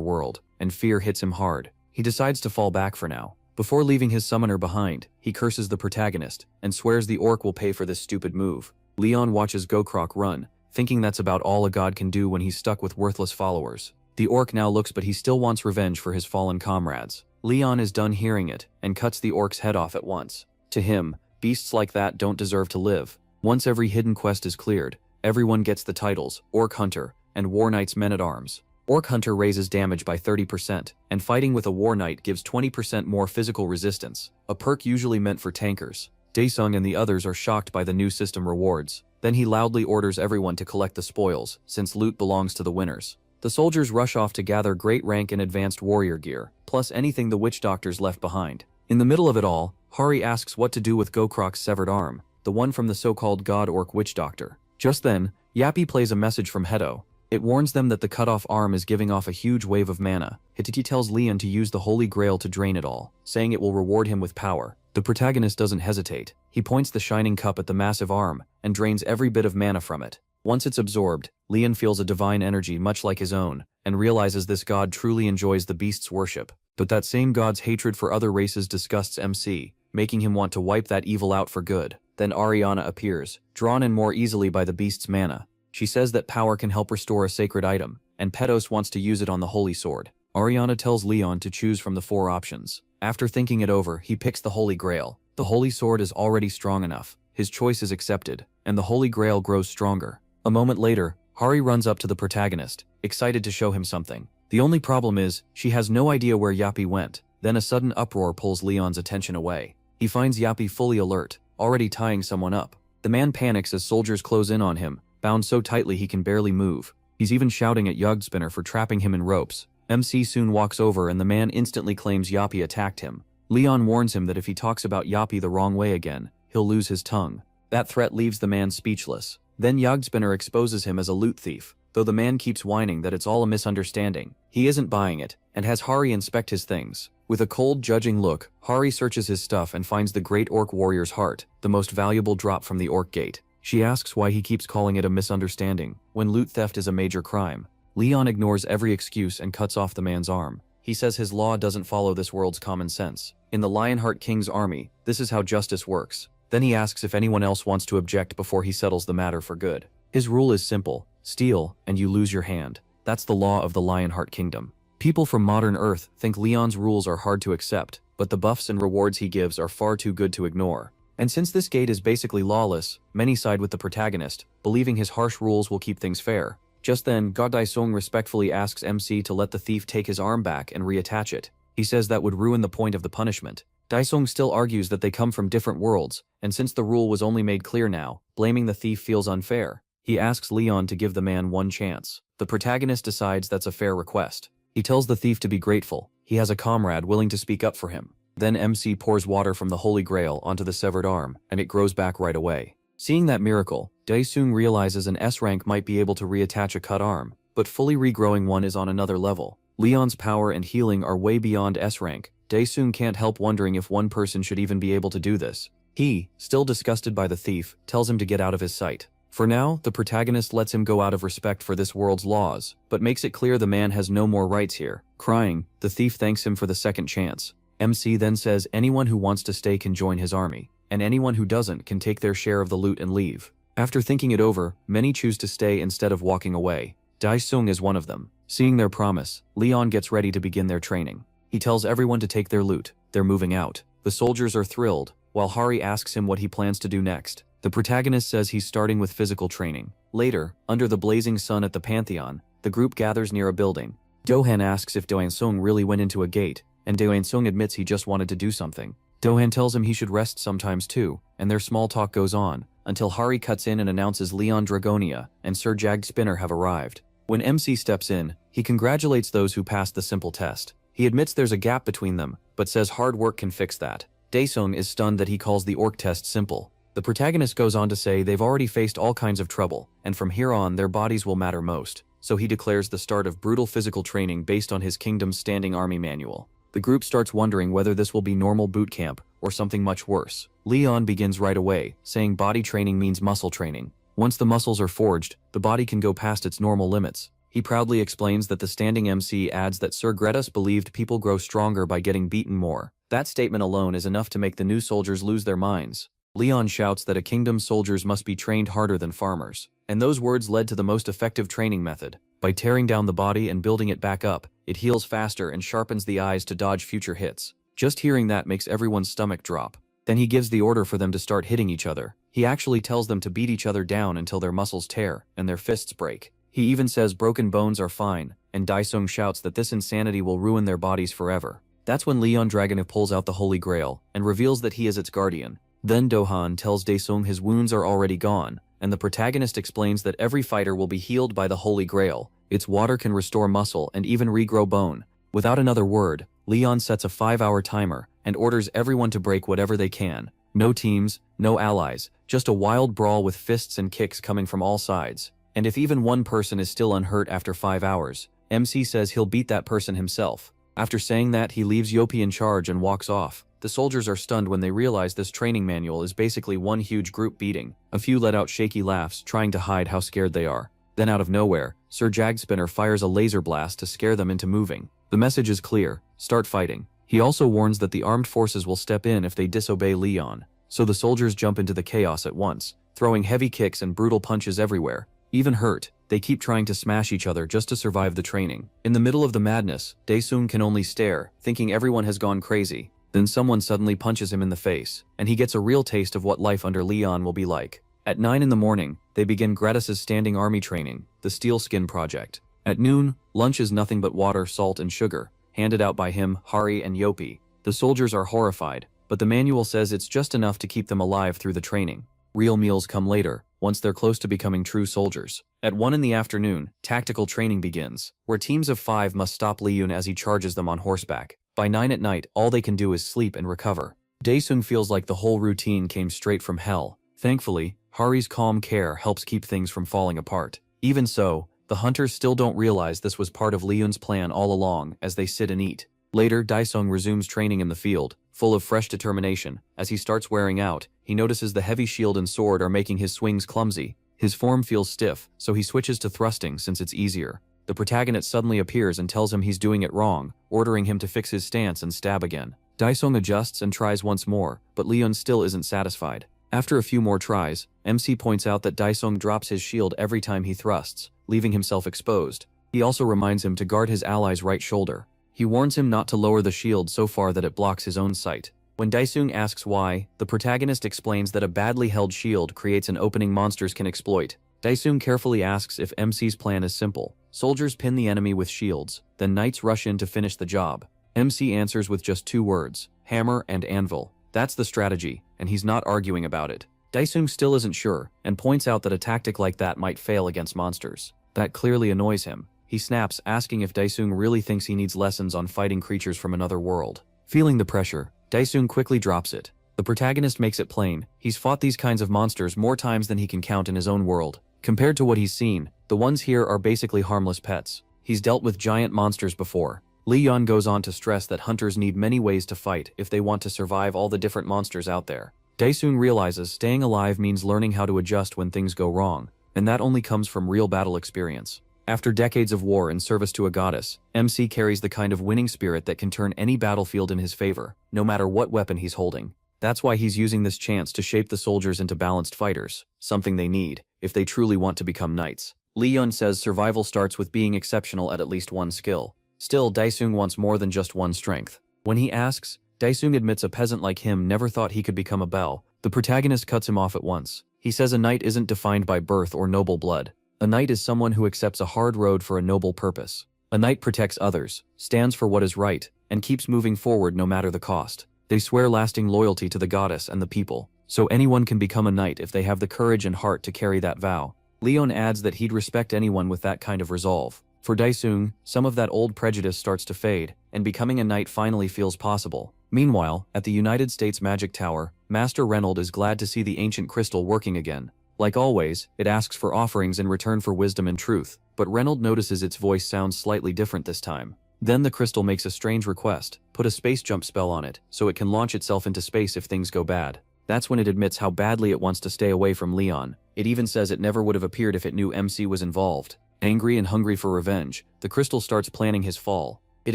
S1: world, and fear hits him hard. He decides to fall back for now. Before leaving his summoner behind, he curses the protagonist, and swears the orc will pay for this stupid move. Leon watches Gokrak run, thinking that's about all a god can do when he's stuck with worthless followers. The orc now looks, but he still wants revenge for his fallen comrades. Leon is done hearing it, and cuts the orc's head off at once. To him, beasts like that don't deserve to live. Once every hidden quest is cleared, everyone gets the titles, Orc Hunter, and War Knight's Men-at-Arms. Orc Hunter raises damage by 30%, and fighting with a War Knight gives 20% more physical resistance, a perk usually meant for tankers. Daesung and the others are shocked by the new system rewards. Then he loudly orders everyone to collect the spoils, since loot belongs to the winners. The soldiers rush off to gather great rank and advanced warrior gear, plus anything the witch doctors left behind. In the middle of it all, Hari asks what to do with Gokrak's severed arm, the one from the so-called god orc witch doctor. Just then, Yappy plays a message from Hedo. It warns them that the cut-off arm is giving off a huge wave of mana. Hititi tells Leon to use the Holy Grail to drain it all, saying it will reward him with power. The protagonist doesn't hesitate. He points the shining cup at the massive arm, and drains every bit of mana from it. Once it's absorbed, Leon feels a divine energy much like his own, and realizes this god truly enjoys the beast's worship. But that same god's hatred for other races disgusts MC, making him want to wipe that evil out for good. Then Ariana appears, drawn in more easily by the beast's mana. She says that power can help restore a sacred item, and Pedos wants to use it on the Holy Sword. Ariana tells Leon to choose from the 4 options. After thinking it over, he picks the Holy Grail. The Holy Sword is already strong enough. His choice is accepted, and the Holy Grail grows stronger. A moment later, Hari runs up to the protagonist, excited to show him something. The only problem is, she has no idea where Yappy went. Then a sudden uproar pulls Leon's attention away. He finds Yappy fully alert, already tying someone up. The man panics as soldiers close in on him, bound so tightly he can barely move. He's even shouting at Yugspinner for trapping him in ropes. MC soon walks over and the man instantly claims Yappy attacked him. Leon warns him that if he talks about Yappy the wrong way again, he'll lose his tongue. That threat leaves the man speechless. Then Yugspinner exposes him as a loot thief, though the man keeps whining that it's all a misunderstanding. He isn't buying it, and has Hari inspect his things. With a cold, judging look, Hari searches his stuff and finds the great orc warrior's heart, the most valuable drop from the orc gate. She asks why he keeps calling it a misunderstanding, when loot theft is a major crime. Leon ignores every excuse and cuts off the man's arm. He says his law doesn't follow this world's common sense. In the Lionheart King's army, this is how justice works. Then he asks if anyone else wants to object before he settles the matter for good. His rule is simple: steal, and you lose your hand. That's the law of the Lionheart Kingdom. People from modern Earth think Leon's rules are hard to accept, but the buffs and rewards he gives are far too good to ignore. And since this gate is basically lawless, many side with the protagonist, believing his harsh rules will keep things fair. Just then, God Daesung respectfully asks MC to let the thief take his arm back and reattach it. He says that would ruin the point of the punishment. Daesung still argues that they come from different worlds, and since the rule was only made clear now, blaming the thief feels unfair. He asks Leon to give the man one chance. The protagonist decides that's a fair request. He tells the thief to be grateful. He has a comrade willing to speak up for him. Then MC pours water from the Holy Grail onto the severed arm, and it grows back right away. Seeing that miracle, Daesung realizes an S rank might be able to reattach a cut arm, but fully regrowing one is on another level. Leon's power and healing are way beyond S rank. Daesung can't help wondering if one person should even be able to do this. He, still disgusted by the thief, tells him to get out of his sight. For now, the protagonist lets him go out of respect for this world's laws, but makes it clear the man has no more rights here. Crying, the thief thanks him for the second chance. MC then says anyone who wants to stay can join his army, and anyone who doesn't can take their share of the loot and leave. After thinking it over, many choose to stay instead of walking away. Daesung is one of them. Seeing their promise, Leon gets ready to begin their training. He tells everyone to take their loot. They're moving out. The soldiers are thrilled, while Hari asks him what he plans to do next. The protagonist says he's starting with physical training. Later, under the blazing sun at the Pantheon, the group gathers near a building. Dohan asks if Daesung really went into a gate, and Daesung admits he just wanted to do something. Dohan tells him he should rest sometimes too, and their small talk goes on, until Hari cuts in and announces Leon Dragonia and Sir Jagged Spinner have arrived. When MC steps in, he congratulates those who passed the simple test. He admits there's a gap between them, but says hard work can fix that. Daesung is stunned that he calls the orc test simple. The protagonist goes on to say they've already faced all kinds of trouble, and from here on their bodies will matter most, so he declares the start of brutal physical training based on his kingdom's standing army manual. The group starts wondering whether this will be normal boot camp or something much worse. Leon begins right away, saying body training means muscle training. Once the muscles are forged, the body can go past its normal limits. He proudly explains that the standing MC adds that Sir Gretus believed people grow stronger by getting beaten more. That statement alone is enough to make the new soldiers lose their minds. Leon shouts that a kingdom's soldiers must be trained harder than farmers. And those words led to the most effective training method. By tearing down the body and building it back up, it heals faster and sharpens the eyes to dodge future hits. Just hearing that makes everyone's stomach drop. Then he gives the order for them to start hitting each other. He actually tells them to beat each other down until their muscles tear and their fists break. He even says broken bones are fine, and Daesung shouts that this insanity will ruin their bodies forever. That's when Leon Dragunov pulls out the Holy Grail and reveals that he is its guardian. Then Dohan tells Daesung his wounds are already gone, and the protagonist explains that every fighter will be healed by the Holy Grail. Its water can restore muscle and even regrow bone. Without another word, Leon sets a 5-hour timer and orders everyone to break whatever they can. No teams, no allies, just a wild brawl with fists and kicks coming from all sides. And if even one person is still unhurt after 5 hours, MC says he'll beat that person himself. After saying that, he leaves Yopi in charge and walks off. The soldiers are stunned when they realize this training manual is basically one huge group beating. A few let out shaky laughs, trying to hide how scared they are. Then out of nowhere, Sir Jagspinner fires a laser blast to scare them into moving. The message is clear: start fighting. He also warns that the armed forces will step in if they disobey Leon. So the soldiers jump into the chaos at once, throwing heavy kicks and brutal punches everywhere. Even hurt, they keep trying to smash each other just to survive the training. In the middle of the madness, Daesung can only stare, thinking everyone has gone crazy. Then someone suddenly punches him in the face, and he gets a real taste of what life under Leon will be like. At 9 in the morning, they begin Gratis's standing army training, the Steel Skin Project. At noon, lunch is nothing but water, salt, and sugar, handed out by him, Hari, and Yopi. The soldiers are horrified, but the manual says it's just enough to keep them alive through the training. Real meals come later, once they're close to becoming true soldiers. At 1 in the afternoon, tactical training begins, where teams of 5 must stop Leon as he charges them on horseback. By 9 at night, all they can do is sleep and recover. Daesung feels like the whole routine came straight from hell. Thankfully, Hari's calm care helps keep things from falling apart. Even so, the hunters still don't realize this was part of Leon's plan all along as they sit and eat. Later, Daesung resumes training in the field, full of fresh determination. As he starts wearing out, he notices the heavy shield and sword are making his swings clumsy. His form feels stiff, so he switches to thrusting since it's easier. The protagonist suddenly appears and tells him he's doing it wrong, ordering him to fix his stance and stab again. Daesung adjusts and tries once more, but Leon still isn't satisfied. After a few more tries, MC points out that Daesung drops his shield every time he thrusts, leaving himself exposed. He also reminds him to guard his ally's right shoulder. He warns him not to lower the shield so far that it blocks his own sight. When Daesung asks why, the protagonist explains that a badly held shield creates an opening monsters can exploit. Daesung carefully asks if MC's plan is simple. Soldiers pin the enemy with shields, then knights rush in to finish the job. MC answers with just 2 words: hammer and anvil. That's the strategy, and he's not arguing about it. Daesung still isn't sure, and points out that a tactic like that might fail against monsters. That clearly annoys him. He snaps, asking if Daesung really thinks he needs lessons on fighting creatures from another world. Feeling the pressure, Daesung quickly drops it. The protagonist makes it plain: he's fought these kinds of monsters more times than he can count in his own world. Compared to what he's seen, the ones here are basically harmless pets. He's dealt with giant monsters before. Leon goes on to stress that hunters need many ways to fight if they want to survive all the different monsters out there. Daesung realizes staying alive means learning how to adjust when things go wrong, and that only comes from real battle experience. After decades of war in service to a goddess, MC carries the kind of winning spirit that can turn any battlefield in his favor, no matter what weapon he's holding. That's why he's using this chance to shape the soldiers into balanced fighters, something they need if they truly want to become knights. Leon says survival starts with being exceptional at least one skill. Still, Daesung wants more than just one strength. When he asks, Daesung admits a peasant like him never thought he could become a belle. The protagonist cuts him off at once. He says a knight isn't defined by birth or noble blood. A knight is someone who accepts a hard road for a noble purpose. A knight protects others, stands for what is right, and keeps moving forward no matter the cost. They swear lasting loyalty to the goddess and the people, so anyone can become a knight if they have the courage and heart to carry that vow. Leon adds that he'd respect anyone with that kind of resolve. For Daesung, some of that old prejudice starts to fade, and becoming a knight finally feels possible. Meanwhile, at the United States Magic Tower, Master Reynold is glad to see the ancient crystal working again. Like always, it asks for offerings in return for wisdom and truth, but Reynold notices its voice sounds slightly different this time. Then the crystal makes a strange request: put a space jump spell on it, so it can launch itself into space if things go bad. That's when it admits how badly it wants to stay away from Leon. It even says it never would have appeared if it knew MC was involved. Angry and hungry for revenge, the crystal starts planning his fall. It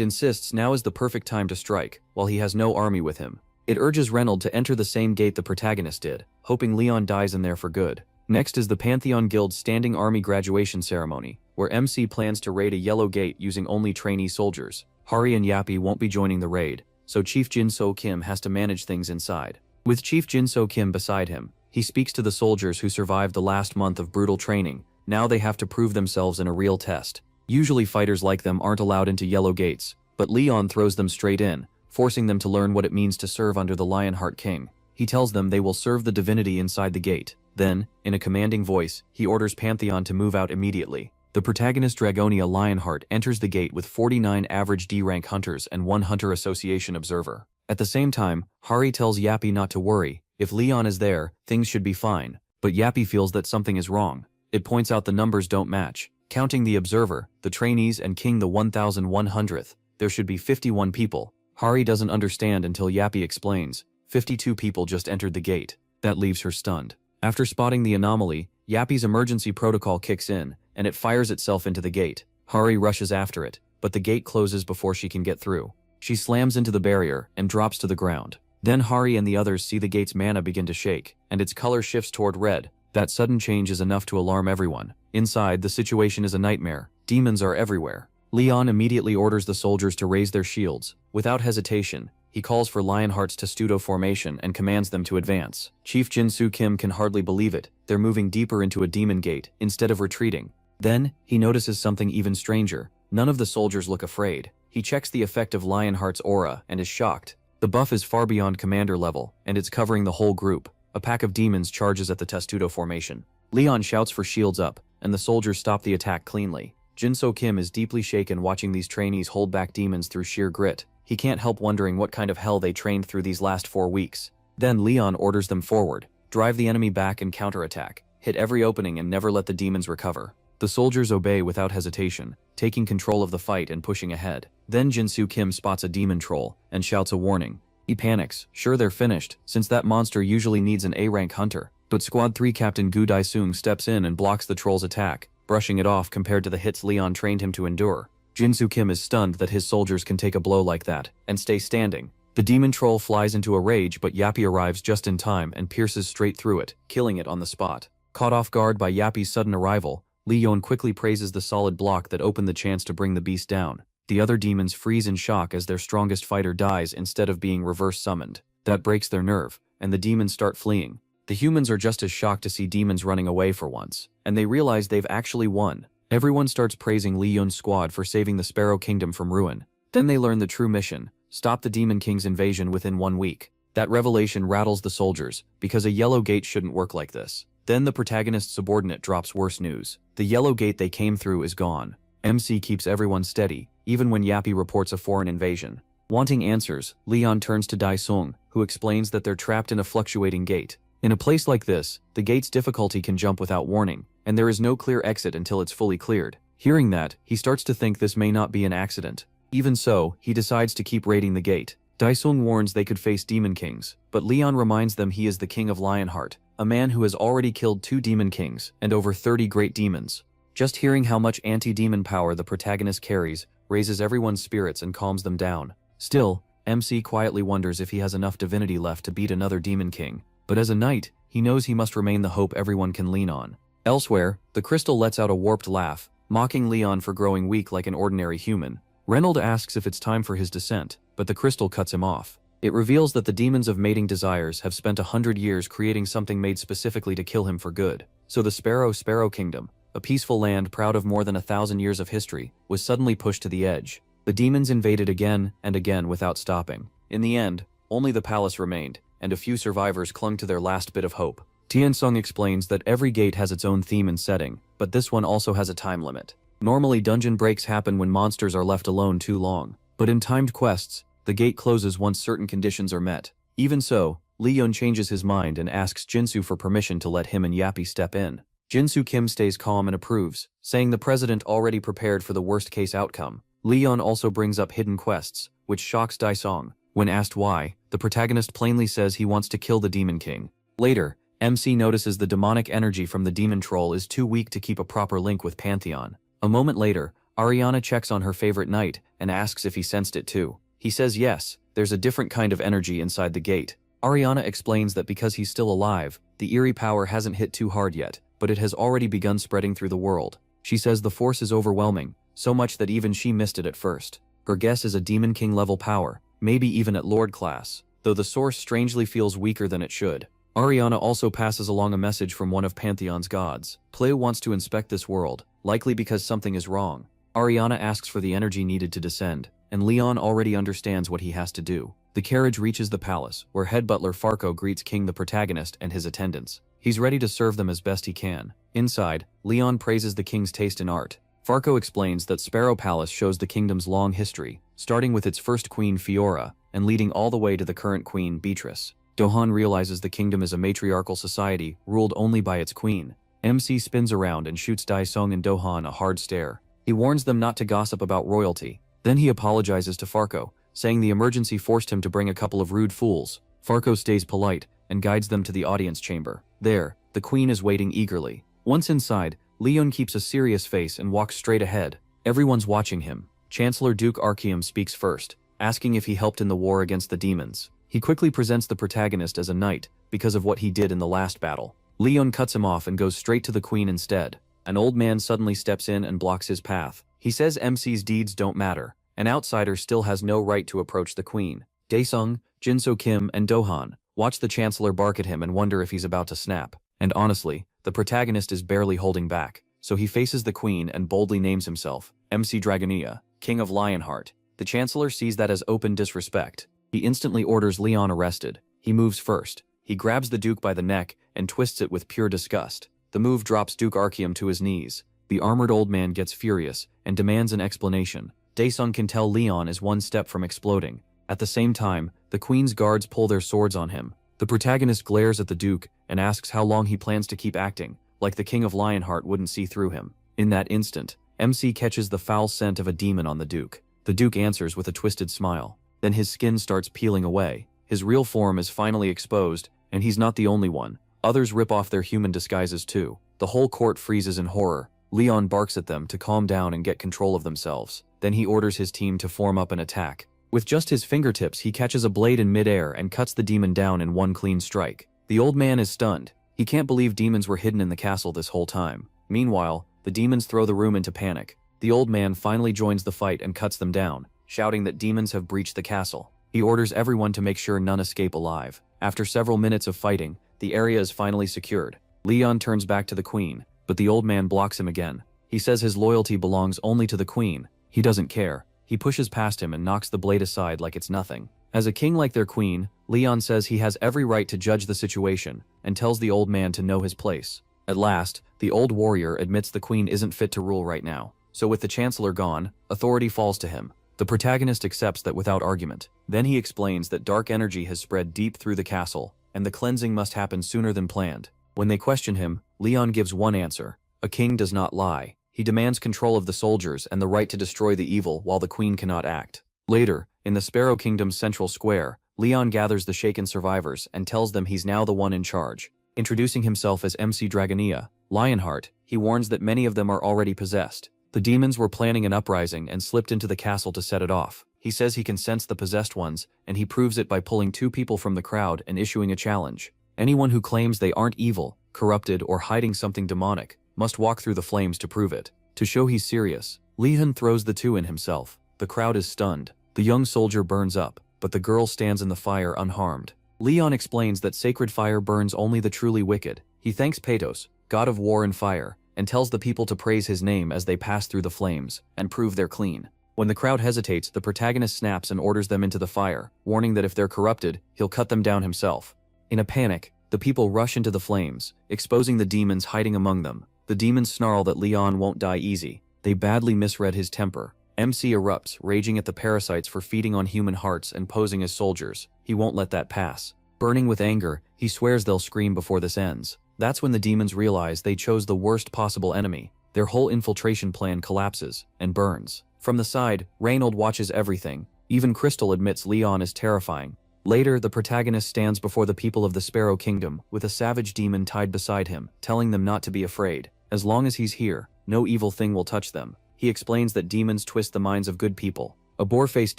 S1: insists now is the perfect time to strike, while he has no army with him. It urges Reynold to enter the same gate the protagonist did, hoping Leon dies in there for good. Next is the Pantheon Guild's Standing Army graduation ceremony, where MC plans to raid a yellow gate using only trainee soldiers. Hari and Yappy won't be joining the raid, so Chief Jin-So Kim has to manage things inside. With Chief Jin-So Kim beside him, he speaks to the soldiers who survived the last month of brutal training. Now they have to prove themselves in a real test. Usually fighters like them aren't allowed into yellow gates, but Leon throws them straight in, forcing them to learn what it means to serve under the Lionheart King. He tells them they will serve the divinity inside the gate. Then, in a commanding voice, he orders Pantheon to move out immediately. The protagonist Dragonia Lionheart enters the gate with 49 average D-rank hunters and 1 Hunter Association observer. At the same time, Hari tells Yappy not to worry. If Leon is there, things should be fine. But Yappy feels that something is wrong. It points out the numbers don't match. Counting the observer, the trainees and King the 1100th, there should be 51 people. Hari doesn't understand until Yappy explains. 52 people just entered the gate. That leaves her stunned. After spotting the anomaly, Yappy's emergency protocol kicks in, and it fires itself into the gate. Hari rushes after it, but the gate closes before she can get through. She slams into the barrier and drops to the ground. Then Hari and the others see the gate's mana begin to shake, and its color shifts toward red. That sudden change is enough to alarm everyone. Inside, the situation is a nightmare. Demons are everywhere. Leon immediately orders the soldiers to raise their shields. Without hesitation, he calls for Lionheart's testudo formation and commands them to advance. Chief Jin-So Kim can hardly believe it. They're moving deeper into a demon gate, instead of retreating. Then, he notices something even stranger. None of the soldiers look afraid. He checks the effect of Lionheart's aura and is shocked. The buff is far beyond commander level, and it's covering the whole group. A pack of demons charges at the testudo formation. Leon shouts for shields up, and the soldiers stop the attack cleanly. Jin-So Kim is deeply shaken watching these trainees hold back demons through sheer grit. He can't help wondering what kind of hell they trained through these last 4 weeks. Then Leon orders them forward. Drive the enemy back and counterattack. Hit every opening and never let the demons recover. The soldiers obey without hesitation, taking control of the fight and pushing ahead. Then Jin-So Kim spots a demon troll and shouts a warning. He panics. Sure, they're finished, since that monster usually needs an A-rank hunter. But Squad 3 Captain Gu Daisung steps in and blocks the troll's attack, brushing it off compared to the hits Leon trained him to endure. Jin-So Kim is stunned that his soldiers can take a blow like that and stay standing. The demon troll flies into a rage, but Yappy arrives just in time and pierces straight through it, killing it on the spot. Caught off guard by Yappy's sudden arrival, Leon quickly praises the solid block that opened the chance to bring the beast down. The other demons freeze in shock as their strongest fighter dies instead of being reverse summoned. That breaks their nerve, and the demons start fleeing. The humans are just as shocked to see demons running away for once, and they realize they've actually won. Everyone starts praising Leon's squad for saving the Sparrow Kingdom from ruin. Then they learn the true mission: stop the Demon King's invasion within 1 week. That revelation rattles the soldiers, because a yellow gate shouldn't work like this. Then the protagonist's subordinate drops worse news. The yellow gate they came through is gone. MC keeps everyone steady, even when Yappy reports a foreign invasion. Wanting answers, Leon turns to Daisung, who explains that they're trapped in a fluctuating gate. In a place like this, the gate's difficulty can jump without warning, and there is no clear exit until it's fully cleared. Hearing that, he starts to think this may not be an accident. Even so, he decides to keep raiding the gate. Daisung warns they could face demon kings, but Leon reminds them he is the king of Lionheart, a man who has already killed 2 demon kings and over 30 great demons. Just hearing how much anti-demon power the protagonist carries raises everyone's spirits and calms them down. Still, MC quietly wonders if he has enough divinity left to beat another demon king. But as a knight, he knows he must remain the hope everyone can lean on. Elsewhere, the crystal lets out a warped laugh, mocking Leon for growing weak like an ordinary human. Reynold asks if it's time for his descent, but the crystal cuts him off. It reveals that the demons of mating desires have spent 100 years creating something made specifically to kill him for good. So the Sparrow Kingdom, a peaceful land proud of more than 1,000 years of history, was suddenly pushed to the edge. The demons invaded again and again without stopping. In the end, only the palace remained, and a few survivors clung to their last bit of hope. Tiansung explains that every gate has its own theme and setting, but this one also has a time limit. Normally dungeon breaks happen when monsters are left alone too long, but in timed quests, The gate closes once certain conditions are met. Even so, Leon changes his mind and asks Jinsu for permission to let him and Yappy step in. Jinsu Kim stays calm and approves, saying the president already prepared for the worst-case outcome. Leon also brings up hidden quests, which shocks Daesung. When asked why, the protagonist plainly says he wants to kill the Demon King. Later, MC notices the demonic energy from the demon troll is too weak to keep a proper link with Pantheon. A moment later, Ariana checks on her favorite knight and asks if he sensed it too. He says yes, there's a different kind of energy inside the gate. Ariana explains that because he's still alive, the eerie power hasn't hit too hard yet, but it has already begun spreading through the world. She says the force is overwhelming, so much that even she missed it at first. Her guess is a Demon King level power, maybe even at Lord class, though the source strangely feels weaker than it should. Ariana also passes along a message from one of Pantheon's gods. Pleu wants to inspect this world, likely because something is wrong. Ariana asks for the energy needed to descend, and Leon already understands what he has to do. The carriage reaches the palace, where head butler Farco greets King the protagonist and his attendants. He's ready to serve them as best he can. Inside, Leon praises the king's taste in art. Farco explains that Sparrow Palace shows the kingdom's long history, starting with its first queen Fiora, and leading all the way to the current queen Beatrice. Dohan realizes the kingdom is a matriarchal society, ruled only by its queen. MC spins around and shoots Daesung and Dohan a hard stare. He warns them not to gossip about royalty. Then he apologizes to Farco, saying the emergency forced him to bring a couple of rude fools. Farco stays polite and guides them to the audience chamber. There, the queen is waiting eagerly. Once inside, Leon keeps a serious face and walks straight ahead. Everyone's watching him. Chancellor Duke Archeum speaks first, asking if he helped in the war against the demons. He quickly presents the protagonist as a knight because of what he did in the last battle. Leon cuts him off and goes straight to the queen instead. An old man suddenly steps in and blocks his path. He says MC's deeds don't matter. An outsider still has no right to approach the queen. Daesung, Jinso Kim, and Dohan watch the chancellor bark at him and wonder if he's about to snap. And honestly, the protagonist is barely holding back, so he faces the queen and boldly names himself MC Dragonia, King of Lionheart. The chancellor sees that as open disrespect. He instantly orders Leon arrested. He moves first. He grabs the duke by the neck and twists it with pure disgust. The move drops Duke Archeum to his knees. The armored old man gets furious and demands an explanation. Daesung can tell Leon is one step from exploding. At the same time, the queen's guards pull their swords on him. The protagonist glares at the duke and asks how long he plans to keep acting, like the King of Lionheart wouldn't see through him. In that instant, MC catches the foul scent of a demon on the duke. The duke answers with a twisted smile. Then his skin starts peeling away. His real form is finally exposed, and he's not the only one. Others rip off their human disguises too. The whole court freezes in horror. Leon barks at them to calm down and get control of themselves. Then he orders his team to form up an attack. With just his fingertips, he catches a blade in midair and cuts the demon down in one clean strike. The old man is stunned. He can't believe demons were hidden in the castle this whole time. Meanwhile, the demons throw the room into panic. The old man finally joins the fight and cuts them down, shouting that demons have breached the castle. He orders everyone to make sure none escape alive. After several minutes of fighting, the area is finally secured. Leon turns back to the queen, but the old man blocks him again. He says his loyalty belongs only to the queen. He doesn't care. He pushes past him and knocks the blade aside like it's nothing. As a king like their queen, Leon says he has every right to judge the situation and tells the old man to know his place. At last, the old warrior admits the queen isn't fit to rule right now. So with the chancellor gone, authority falls to him. The protagonist accepts that without argument. Then he explains that dark energy has spread deep through the castle, and the cleansing must happen sooner than planned. When they question him, Leon gives one answer. A king does not lie. He demands control of the soldiers and the right to destroy the evil while the queen cannot act. Later, in the Sparrow Kingdom's central square, Leon gathers the shaken survivors and tells them he's now the one in charge. Introducing himself as MC Dragonia, Lionheart, he warns that many of them are already possessed. The demons were planning an uprising and slipped into the castle to set it off. He says he can sense the possessed ones, and he proves it by pulling 2 people from the crowd and issuing a challenge. Anyone who claims they aren't evil, corrupted, or hiding something demonic must walk through the flames to prove it. To show he's serious, Leon throws the 2 in himself. The crowd is stunned. The young soldier burns up, but the girl stands in the fire unharmed. Leon explains that sacred fire burns only the truly wicked. He thanks Patos, god of war and fire, and tells the people to praise his name as they pass through the flames and prove they're clean. When the crowd hesitates, the protagonist snaps and orders them into the fire, warning that if they're corrupted, he'll cut them down himself. In a panic, the people rush into the flames, exposing the demons hiding among them. The demons snarl that Leon won't die easy. They badly misread his temper. MC erupts, raging at the parasites for feeding on human hearts and posing as soldiers. He won't let that pass. Burning with anger, he swears they'll scream before this ends. That's when the demons realize they chose the worst possible enemy. Their whole infiltration plan collapses and burns. From the side, Reynold watches everything. Even Crystal admits Leon is terrifying. Later, the protagonist stands before the people of the Sparrow Kingdom with a savage demon tied beside him, telling them not to be afraid. As long as he's here, no evil thing will touch them. He explains that demons twist the minds of good people. A boar-faced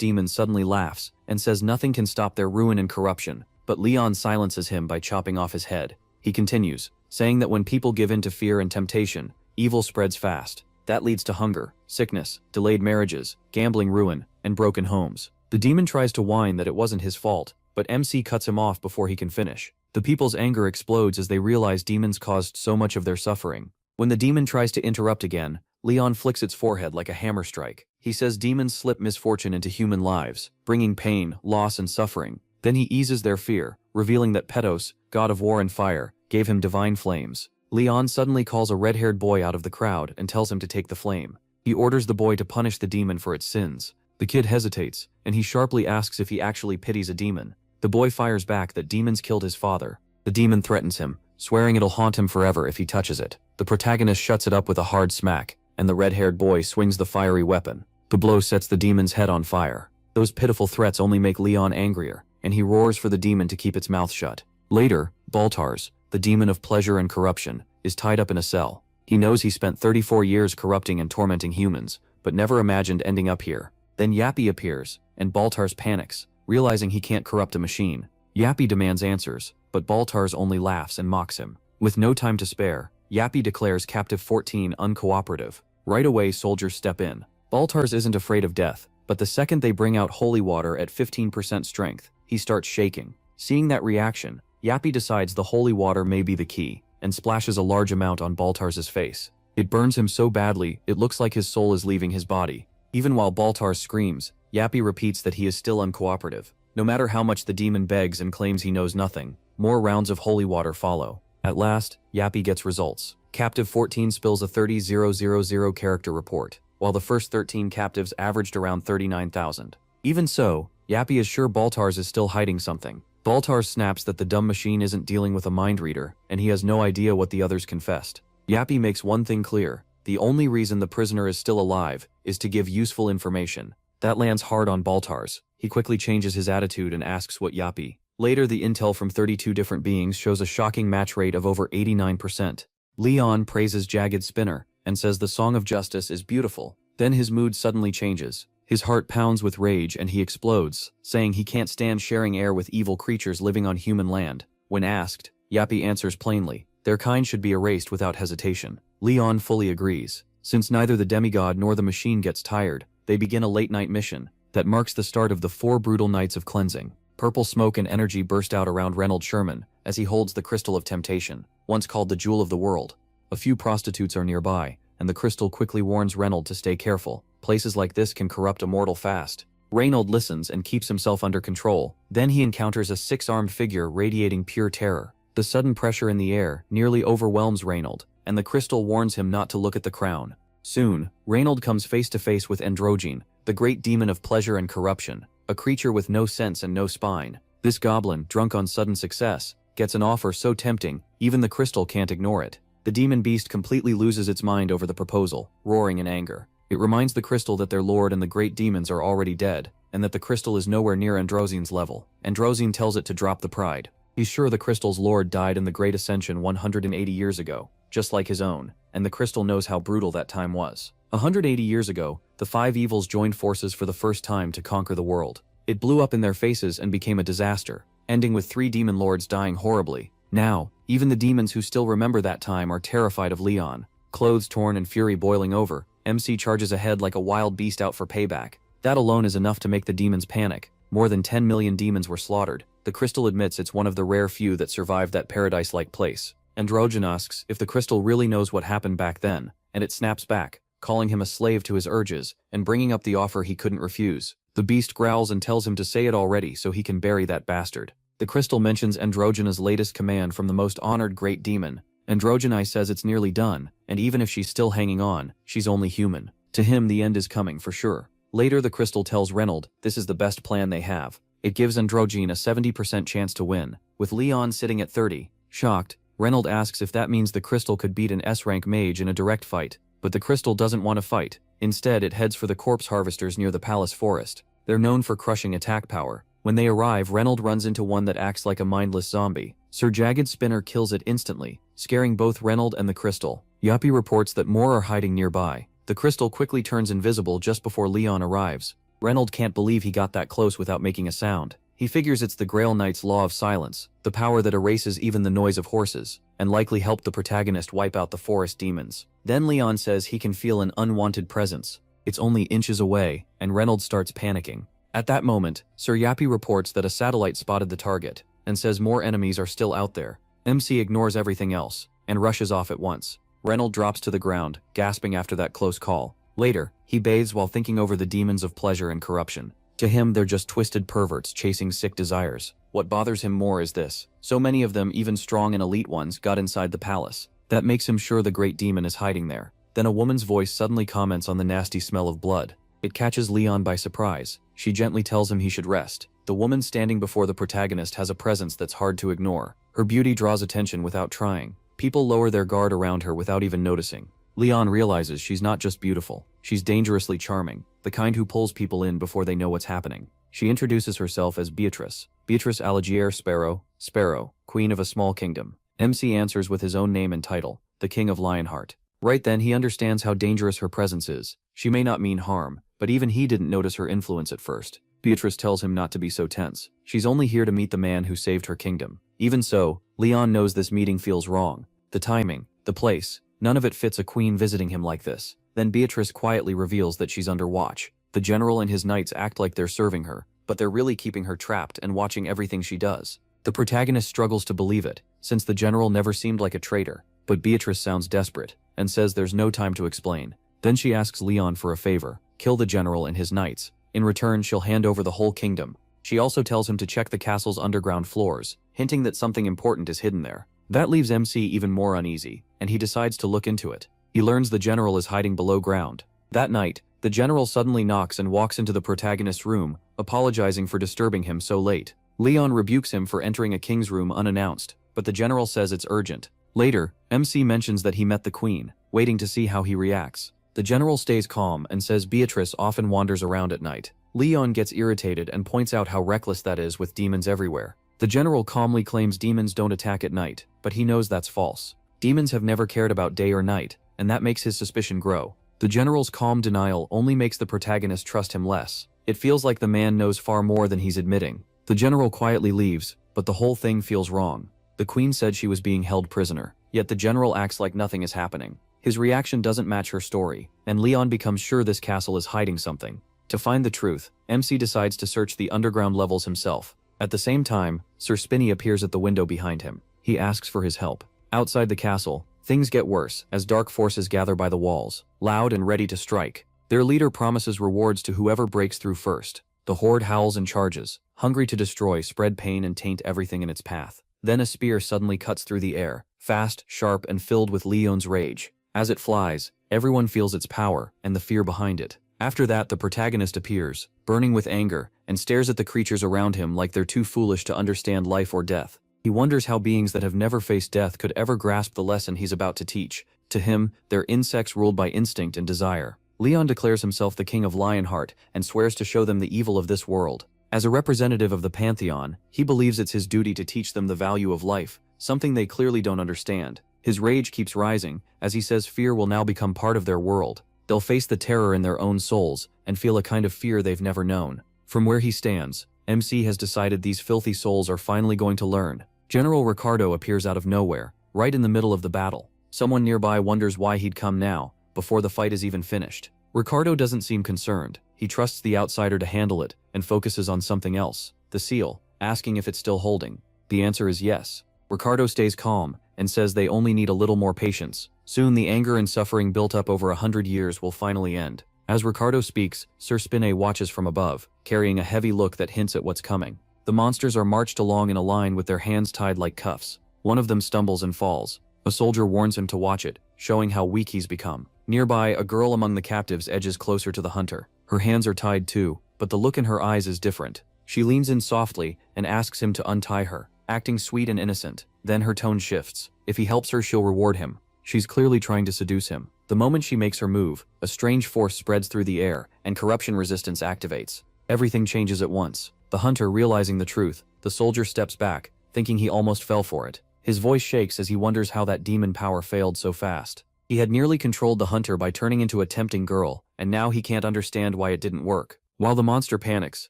S1: demon suddenly laughs and says nothing can stop their ruin and corruption, but Leon silences him by chopping off his head. He continues, saying that when people give in to fear and temptation, evil spreads fast. That leads to hunger, sickness, delayed marriages, gambling ruin, and broken homes. The demon tries to whine that it wasn't his fault, but MC cuts him off before he can finish. The people's anger explodes as they realize demons caused so much of their suffering. When the demon tries to interrupt again, Leon flicks its forehead like a hammer strike. He says demons slip misfortune into human lives, bringing pain, loss, and suffering. Then he eases their fear, revealing that Petos, god of war and fire, gave him divine flames. Leon suddenly calls a red-haired boy out of the crowd and tells him to take the flame. He orders the boy to punish the demon for its sins. The kid hesitates, and he sharply asks if he actually pities a demon. The boy fires back that demons killed his father. The demon threatens him, swearing it'll haunt him forever if he touches it. The protagonist shuts it up with a hard smack, and the red-haired boy swings the fiery weapon. The blow sets the demon's head on fire. Those pitiful threats only make Leon angrier, and he roars for the demon to keep its mouth shut. Later, Baltars, the demon of pleasure and corruption, is tied up in a cell. He knows he spent 34 years corrupting and tormenting humans, but never imagined ending up here. Then Yappy appears, and Baltars panics, realizing he can't corrupt a machine. Yappy demands answers, but Baltars only laughs and mocks him. With no time to spare, Yappy declares Captive 14 uncooperative. Right away, soldiers step in. Baltars isn't afraid of death, but the second they bring out holy water at 15% strength, he starts shaking. Seeing that reaction, Yappy decides the holy water may be the key, and splashes a large amount on Baltars' face. It burns him so badly, it looks like his soul is leaving his body. Even while Baltars screams, Yappy repeats that he is still uncooperative. No matter how much the demon begs and claims he knows nothing, more rounds of holy water follow. At last, Yappy gets results. Captive 14 spills a 30,000 character report, while the first 13 captives averaged around 39,000. Even so, Yappy is sure Baltars is still hiding something. Baltars snaps that the dumb machine isn't dealing with a mind reader, and he has no idea what the others confessed. Yappy makes one thing clear: the only reason the prisoner is still alive is to give useful information. That lands hard on Baltars. He quickly changes his attitude and asks what Yappy. Later, the intel from 32 different beings shows a shocking match rate of over 89%. Leon praises Jagged Spinner and says the Song of Justice is beautiful. Then his mood suddenly changes. His heart pounds with rage and he explodes, saying he can't stand sharing air with evil creatures living on human land. When asked, Yappy answers plainly, their kind should be erased without hesitation. Leon fully agrees. Since neither the demigod nor the machine gets tired, they begin a late-night mission that marks the start of the 4 brutal nights of cleansing. Purple smoke and energy burst out around Reynold Sherman as he holds the Crystal of Temptation, once called the Jewel of the World. A few prostitutes are nearby, and the crystal quickly warns Reynold to stay careful. Places like this can corrupt a mortal fast. Reynold listens and keeps himself under control. Then he encounters a 6-armed figure radiating pure terror. The sudden pressure in the air nearly overwhelms Reynold, and the crystal warns him not to look at the crown. Soon, Reynold comes face to face with Androgyne, the great demon of pleasure and corruption, a creature with no sense and no spine. This goblin, drunk on sudden success, gets an offer so tempting, even the crystal can't ignore it. The demon beast completely loses its mind over the proposal, roaring in anger. It reminds the crystal that their lord and the great demons are already dead, and that the crystal is nowhere near Androzyne's level. Androzyne tells it to drop the pride. He's sure the crystal's lord died in the Great Ascension 180 years ago, just like his own, and the crystal knows how brutal that time was. 180 years ago, the 5 evils joined forces for the first time to conquer the world. It blew up in their faces and became a disaster, ending with 3 demon lords dying horribly. Now, even the demons who still remember that time are terrified of Leon. Clothes torn and fury boiling over, MC charges ahead like a wild beast out for payback. That alone is enough to make the demons panic. More than 10 million demons were slaughtered. The crystal admits it's one of the rare few that survived that paradise-like place. Androgyne asks if the crystal really knows what happened back then, and it snaps back, calling him a slave to his urges, and bringing up the offer he couldn't refuse. The beast growls and tells him to say it already so he can bury that bastard. The crystal mentions Androgyne's latest command from the most honored great demon. Androgyne says it's nearly done, and even if she's still hanging on, she's only human. To him, the end is coming for sure. Later the crystal tells Reynold this is the best plan they have. It gives Androgyne a 70% chance to win, with Leon sitting at 30. Shocked, Reynold asks if that means the crystal could beat an S-rank mage in a direct fight, but the crystal doesn't want to fight. Instead, it heads for the corpse harvesters near the palace forest. They're known for crushing attack power. When they arrive, Reynold runs into one that acts like a mindless zombie. Sir Jagged Spinner kills it instantly, scaring both Reynold and the crystal. Yappy reports that more are hiding nearby. The crystal quickly turns invisible just before Leon arrives. Reynold can't believe he got that close without making a sound. He figures it's the Grail Knight's law of silence, the power that erases even the noise of horses, and likely helped the protagonist wipe out the forest demons. Then Leon says he can feel an unwanted presence. It's only inches away, and Reynold starts panicking. At that moment, Sir Yappy reports that a satellite spotted the target, and says more enemies are still out there. MC ignores everything else, and rushes off at once. Reynold drops to the ground, gasping after that close call. Later, he bathes while thinking over the demons of pleasure and corruption. To him, they're just twisted perverts chasing sick desires. What bothers him more is this: so many of them, even strong and elite ones, got inside the palace. That makes him sure the great demon is hiding there. Then a woman's voice suddenly comments on the nasty smell of blood. It catches Leon by surprise. She gently tells him he should rest. The woman standing before the protagonist has a presence that's hard to ignore. Her beauty draws attention without trying. People lower their guard around her without even noticing. Leon realizes she's not just beautiful, she's dangerously charming, the kind who pulls people in before they know what's happening. She introduces herself as Beatrice Alagier Sparrow, queen of a small kingdom. MC answers with his own name and title, the King of Lionheart. Right then he understands how dangerous her presence is. She may not mean harm, but even he didn't notice her influence at first. Beatrice tells him not to be so tense. She's only here to meet the man who saved her kingdom. Even so, Leon knows this meeting feels wrong. The timing, the place, none of it fits a queen visiting him like this. Then Beatrice quietly reveals that she's under watch. The general and his knights act like they're serving her, but they're really keeping her trapped and watching everything she does. The protagonist struggles to believe it, since the general never seemed like a traitor, but Beatrice sounds desperate, and says there's no time to explain. Then she asks Leon for a favor: kill the general and his knights. In return, she'll hand over the whole kingdom. She also tells him to check the castle's underground floors, hinting that something important is hidden there. That leaves MC even more uneasy, and he decides to look into it. He learns the general is hiding below ground. That night, the general suddenly knocks and walks into the protagonist's room, apologizing for disturbing him so late. Leon rebukes him for entering a king's room unannounced, but the general says it's urgent. Later, MC mentions that he met the queen, waiting to see how he reacts. The general stays calm and says Beatrice often wanders around at night. Leon gets irritated and points out how reckless that is with demons everywhere. The general calmly claims demons don't attack at night, but he knows that's false. Demons have never cared about day or night, and that makes his suspicion grow. The general's calm denial only makes the protagonist trust him less. It feels like the man knows far more than he's admitting. The general quietly leaves, but the whole thing feels wrong. The queen said she was being held prisoner, yet the general acts like nothing is happening. His reaction doesn't match her story, and Leon becomes sure this castle is hiding something. To find the truth, MC decides to search the underground levels himself. At the same time, Sir Spinny appears at the window behind him. He asks for his help. Outside the castle, things get worse as dark forces gather by the walls, loud and ready to strike. Their leader promises rewards to whoever breaks through first. The horde howls and charges, hungry to destroy, spread pain and taint everything in its path. Then a spear suddenly cuts through the air, fast, sharp, and filled with Leon's rage. As it flies, everyone feels its power and the fear behind it. After that, the protagonist appears, burning with anger, and stares at the creatures around him like they're too foolish to understand life or death. He wonders how beings that have never faced death could ever grasp the lesson he's about to teach. To him, they're insects ruled by instinct and desire. Leon declares himself the King of Lionheart and swears to show them the evil of this world. As a representative of the Pantheon, he believes it's his duty to teach them the value of life, something they clearly don't understand. His rage keeps rising, as he says fear will now become part of their world. They'll face the terror in their own souls, and feel a kind of fear they've never known. From where he stands, MC has decided these filthy souls are finally going to learn. General Ricardo appears out of nowhere, right in the middle of the battle. Someone nearby wonders why he'd come now, before the fight is even finished. Ricardo doesn't seem concerned. He trusts the outsider to handle it, and focuses on something else, the seal, asking if it's still holding. The answer is yes. Ricardo stays calm, and says they only need a little more patience. Soon the anger and suffering built up over 100 years will finally end. As Ricardo speaks, Sir Spinny watches from above, carrying a heavy look that hints at what's coming. The monsters are marched along in a line with their hands tied like cuffs. One of them stumbles and falls. A soldier warns him to watch it, showing how weak he's become. Nearby, a girl among the captives edges closer to the hunter. Her hands are tied too, but the look in her eyes is different. She leans in softly and asks him to untie her, acting sweet and innocent. Then her tone shifts. If he helps her, she'll reward him. She's clearly trying to seduce him. The moment she makes her move, a strange force spreads through the air, and corruption resistance activates. Everything changes at once. The hunter, realizing the truth, the soldier steps back, thinking he almost fell for it. His voice shakes as he wonders how that demon power failed so fast. He had nearly controlled the hunter by turning into a tempting girl, and now he can't understand why it didn't work. While the monster panics,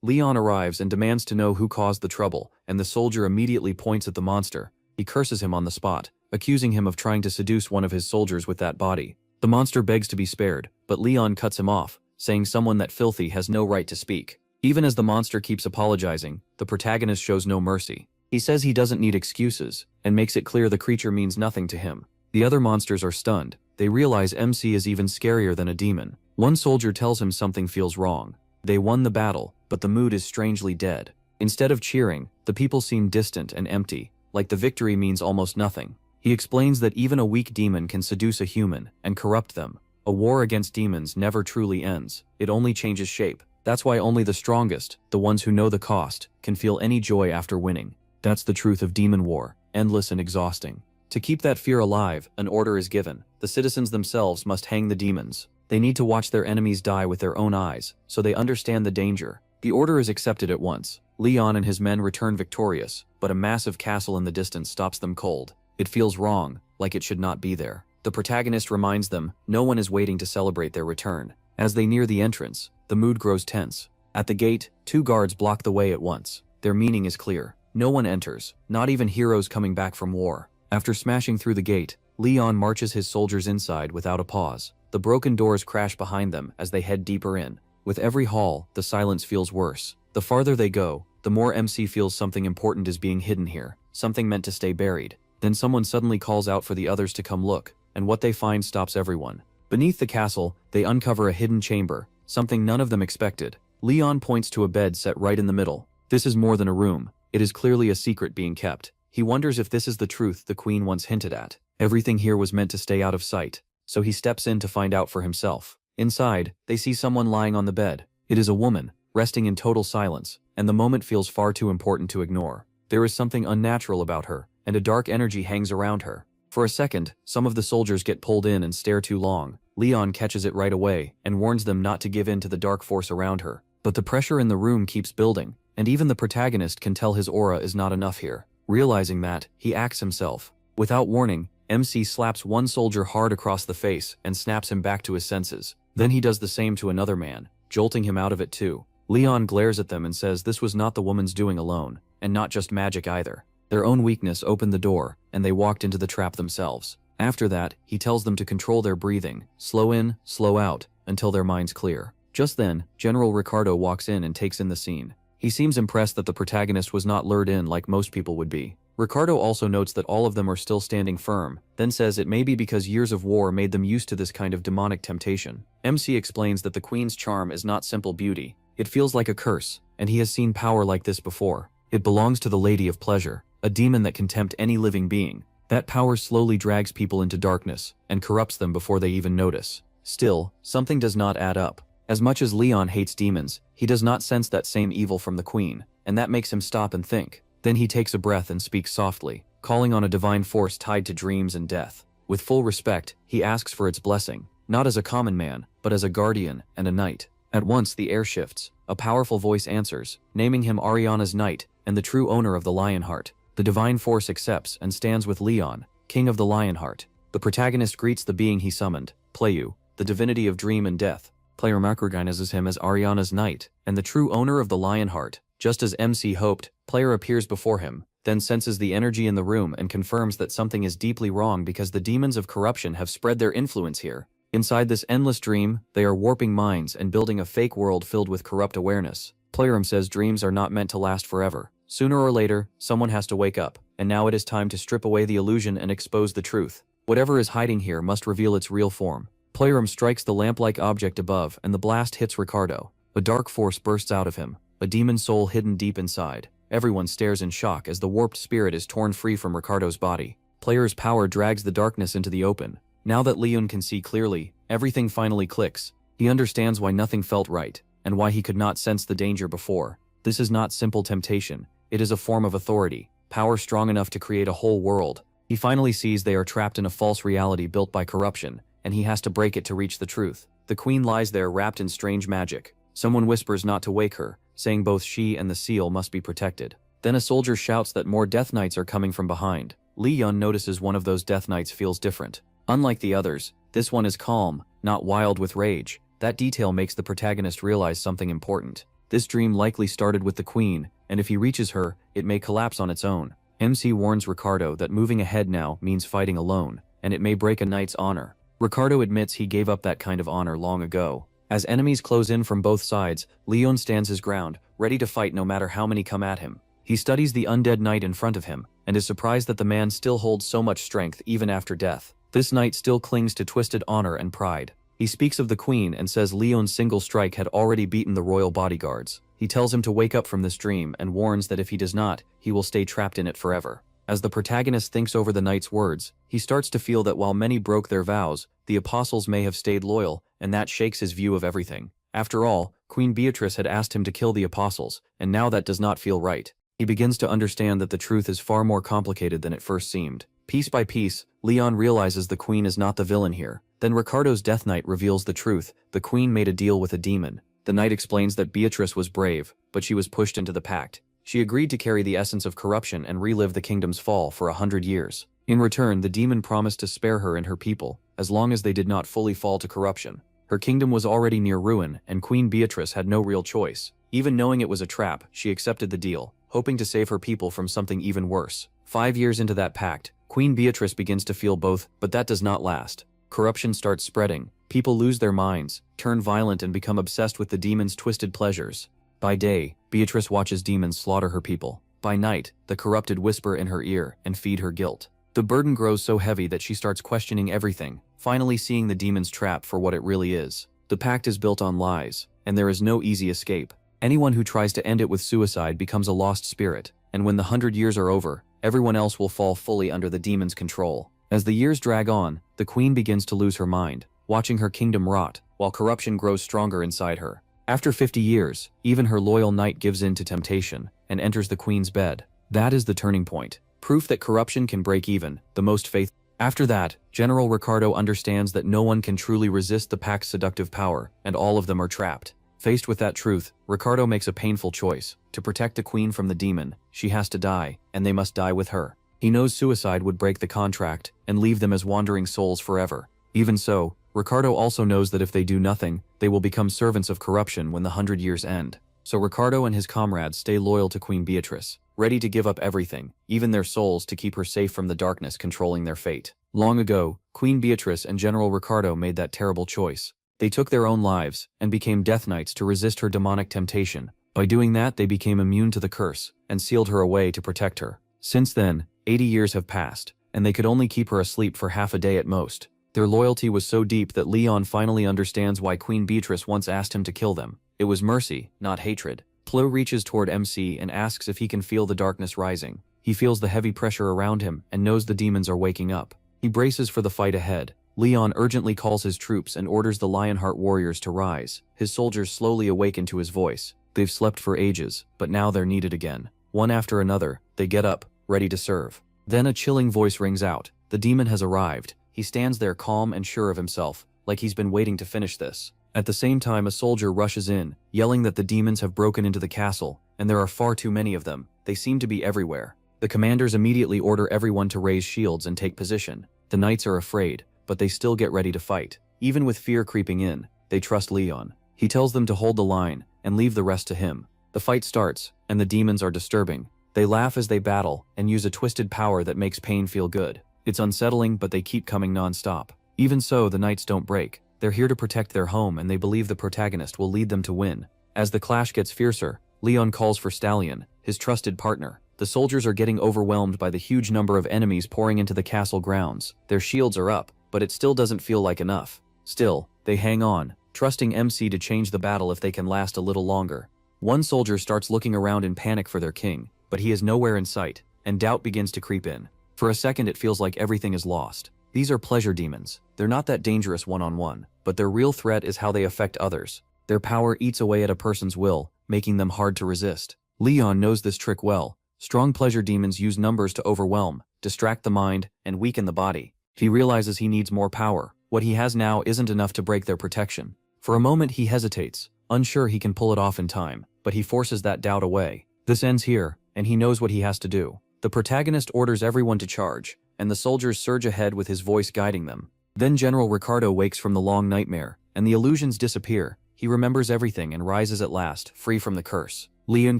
S1: Leon arrives and demands to know who caused the trouble, and the soldier immediately points at the monster. He curses him on the spot, accusing him of trying to seduce one of his soldiers with that body. The monster begs to be spared, but Leon cuts him off, saying someone that filthy has no right to speak. Even as the monster keeps apologizing, the protagonist shows no mercy. He says he doesn't need excuses, and makes it clear the creature means nothing to him. The other monsters are stunned. They realize MC is even scarier than a demon. One soldier tells him something feels wrong. They won the battle, but the mood is strangely dead. Instead of cheering, the people seem distant and empty, like the victory means almost nothing. He explains that even a weak demon can seduce a human and corrupt them. A war against demons never truly ends. It only changes shape. That's why only the strongest, the ones who know the cost, can feel any joy after winning. That's the truth of demon war, endless and exhausting. To keep that fear alive, an order is given. The citizens themselves must hang the demons. They need to watch their enemies die with their own eyes, so they understand the danger. The order is accepted at once. Leon and his men return victorious, but a massive castle in the distance stops them cold. It feels wrong, like it should not be there. The protagonist reminds them no one is waiting to celebrate their return. As they near the entrance, the mood grows tense. At the gate, 2 guards block the way at once. Their meaning is clear. No one enters, not even heroes coming back from war. After smashing through the gate, Leon marches his soldiers inside without a pause. The broken doors crash behind them as they head deeper in. With every hall, the silence feels worse. The farther they go, the more MC feels something important is being hidden here, something meant to stay buried. Then someone suddenly calls out for the others to come look, and what they find stops everyone. Beneath the castle, they uncover a hidden chamber, something none of them expected. Leon points to a bed set right in the middle. This is more than a room. It is clearly a secret being kept. He wonders if this is the truth the queen once hinted at. Everything here was meant to stay out of sight, so he steps in to find out for himself. Inside, they see someone lying on the bed. It is a woman, resting in total silence, and the moment feels far too important to ignore. There is something unnatural about her, and a dark energy hangs around her. For a second, some of the soldiers get pulled in and stare too long. Leon catches it right away and warns them not to give in to the dark force around her. But the pressure in the room keeps building, and even the protagonist can tell his aura is not enough here. Realizing that, he acts himself. Without warning, MC slaps one soldier hard across the face and snaps him back to his senses. Then he does the same to another man, jolting him out of it too. Leon glares at them and says this was not the woman's doing alone, and not just magic either. Their own weakness opened the door, and they walked into the trap themselves. After that, he tells them to control their breathing, slow in, slow out, until their minds clear. Just then, General Ricardo walks in and takes in the scene. He seems impressed that the protagonist was not lured in like most people would be. Ricardo also notes that all of them are still standing firm, then says it may be because years of war made them used to this kind of demonic temptation. MC explains that the queen's charm is not simple beauty. It feels like a curse, and he has seen power like this before. It belongs to the Lady of Pleasure, a demon that can tempt any living being. That power slowly drags people into darkness, and corrupts them before they even notice. Still, something does not add up. As much as Leon hates demons, he does not sense that same evil from the queen, and that makes him stop and think. Then he takes a breath and speaks softly, calling on a divine force tied to dreams and death. With full respect, he asks for its blessing, not as a common man, but as a guardian and a knight. At once the air shifts. A powerful voice answers, naming him Ariana's knight and the true owner of the Lionheart. The divine force accepts and stands with Leon, king of the Lionheart. The protagonist greets the being he summoned, Playu, the divinity of dream and death. Player recognizes him as Ariana's knight and the true owner of the Lionheart. Just as MC hoped, Player appears before him, then senses the energy in the room and confirms that something is deeply wrong because the demons of corruption have spread their influence here. Inside this endless dream, they are warping minds and building a fake world filled with corrupt awareness. Player says dreams are not meant to last forever. Sooner or later, someone has to wake up, and now it is time to strip away the illusion and expose the truth. Whatever is hiding here must reveal its real form. Player strikes the lamp-like object above, and the blast hits Ricardo. A dark force bursts out of him, a demon soul hidden deep inside. Everyone stares in shock as the warped spirit is torn free from Ricardo's body. Player's power drags the darkness into the open. Now that Leon can see clearly, everything finally clicks. He understands why nothing felt right, and why he could not sense the danger before. This is not simple temptation, it is a form of authority, power strong enough to create a whole world. He finally sees they are trapped in a false reality built by corruption, and he has to break it to reach the truth. The queen lies there wrapped in strange magic. Someone whispers not to wake her, saying both she and the seal must be protected. Then a soldier shouts that more Death Knights are coming from behind. Leon notices one of those Death Knights feels different. Unlike the others, this one is calm, not wild with rage. That detail makes the protagonist realize something important. This dream likely started with the queen, and if he reaches her, it may collapse on its own. MC warns Ricardo that moving ahead now means fighting alone, and it may break a knight's honor. Ricardo admits he gave up that kind of honor long ago. As enemies close in from both sides, Leon stands his ground, ready to fight no matter how many come at him. He studies the undead knight in front of him, and is surprised that the man still holds so much strength even after death. This knight still clings to twisted honor and pride. He speaks of the queen and says Leon's single strike had already beaten the royal bodyguards. He tells him to wake up from this dream and warns that if he does not, he will stay trapped in it forever. As the protagonist thinks over the knight's words, he starts to feel that while many broke their vows, the apostles may have stayed loyal, and that shakes his view of everything. After all, Queen Beatrice had asked him to kill the apostles, and now that does not feel right. He begins to understand that the truth is far more complicated than it first seemed. Piece by piece, Leon realizes the queen is not the villain here. Then Ricardo's Death Knight reveals the truth. The queen made a deal with a demon. The knight explains that Beatrice was brave, but she was pushed into the pact. She agreed to carry the essence of corruption and relive the kingdom's fall for 100 years. In return, the demon promised to spare her and her people, as long as they did not fully fall to corruption. Her kingdom was already near ruin, and Queen Beatrice had no real choice. Even knowing it was a trap, she accepted the deal, hoping to save her people from something even worse. 5 years into that pact, Queen Beatrice begins to feel both, but that does not last. Corruption starts spreading. People lose their minds, turn violent and become obsessed with the demon's twisted pleasures. By day, Beatrice watches demons slaughter her people. By night, the corrupted whisper in her ear and feed her guilt. The burden grows so heavy that she starts questioning everything, finally seeing the demon's trap for what it really is. The pact is built on lies, and there is no easy escape. Anyone who tries to end it with suicide becomes a lost spirit, and when the 100 years are over, everyone else will fall fully under the demon's control. As the years drag on, the queen begins to lose her mind, watching her kingdom rot, while corruption grows stronger inside her. After 50 years, even her loyal knight gives in to temptation, and enters the queen's bed. That is the turning point. Proof that corruption can break even the most faithful. After that, General Ricardo understands that no one can truly resist the pact's seductive power, and all of them are trapped. Faced with that truth, Ricardo makes a painful choice. To protect the queen from the demon, she has to die, and they must die with her. He knows suicide would break the contract, and leave them as wandering souls forever. Even so, Ricardo also knows that if they do nothing, they will become servants of corruption when the 100 years end. So Ricardo and his comrades stay loyal to Queen Beatrice, ready to give up everything, even their souls, to keep her safe from the darkness controlling their fate. Long ago, Queen Beatrice and General Ricardo made that terrible choice. They took their own lives, and became Death Knights to resist her demonic temptation. By doing that, they became immune to the curse, and sealed her away to protect her. Since then, 80 years have passed, and they could only keep her asleep for half a day at most. Their loyalty was so deep that Leon finally understands why Queen Beatrice once asked him to kill them. It was mercy, not hatred. Plo reaches toward MC and asks if he can feel the darkness rising. He feels the heavy pressure around him and knows the demons are waking up. He braces for the fight ahead. Leon urgently calls his troops and orders the Lionheart warriors to rise. His soldiers slowly awaken to his voice. They've slept for ages, but now they're needed again. One after another, they get up, ready to serve. Then a chilling voice rings out. The demon has arrived. He stands there calm and sure of himself, like he's been waiting to finish this. At the same time, a soldier rushes in, yelling that the demons have broken into the castle, and there are far too many of them. They seem to be everywhere. The commanders immediately order everyone to raise shields and take position. The knights are afraid, but they still get ready to fight. Even with fear creeping in, they trust Leon. He tells them to hold the line, and leave the rest to him. The fight starts, and the demons are disturbing. They laugh as they battle, and use a twisted power that makes pain feel good. It's unsettling, but they keep coming non-stop. Even so, the knights don't break. They're here to protect their home, and they believe the protagonist will lead them to win. As the clash gets fiercer, Leon calls for Stallion, his trusted partner. The soldiers are getting overwhelmed by the huge number of enemies pouring into the castle grounds. Their shields are up, but it still doesn't feel like enough. Still, they hang on, trusting MC to change the battle if they can last a little longer. One soldier starts looking around in panic for their king, but he is nowhere in sight, and doubt begins to creep in. For a second, it feels like everything is lost. These are pleasure demons. They're not that dangerous one-on-one, but their real threat is how they affect others. Their power eats away at a person's will, making them hard to resist. Leon knows this trick well. Strong pleasure demons use numbers to overwhelm, distract the mind, and weaken the body. He realizes he needs more power. What he has now isn't enough to break their protection. For a moment he hesitates, unsure he can pull it off in time, but he forces that doubt away. This ends here, and he knows what he has to do. The protagonist orders everyone to charge, and the soldiers surge ahead with his voice guiding them. Then General Ricardo wakes from the long nightmare, and the illusions disappear. He remembers everything and rises at last, free from the curse. Leon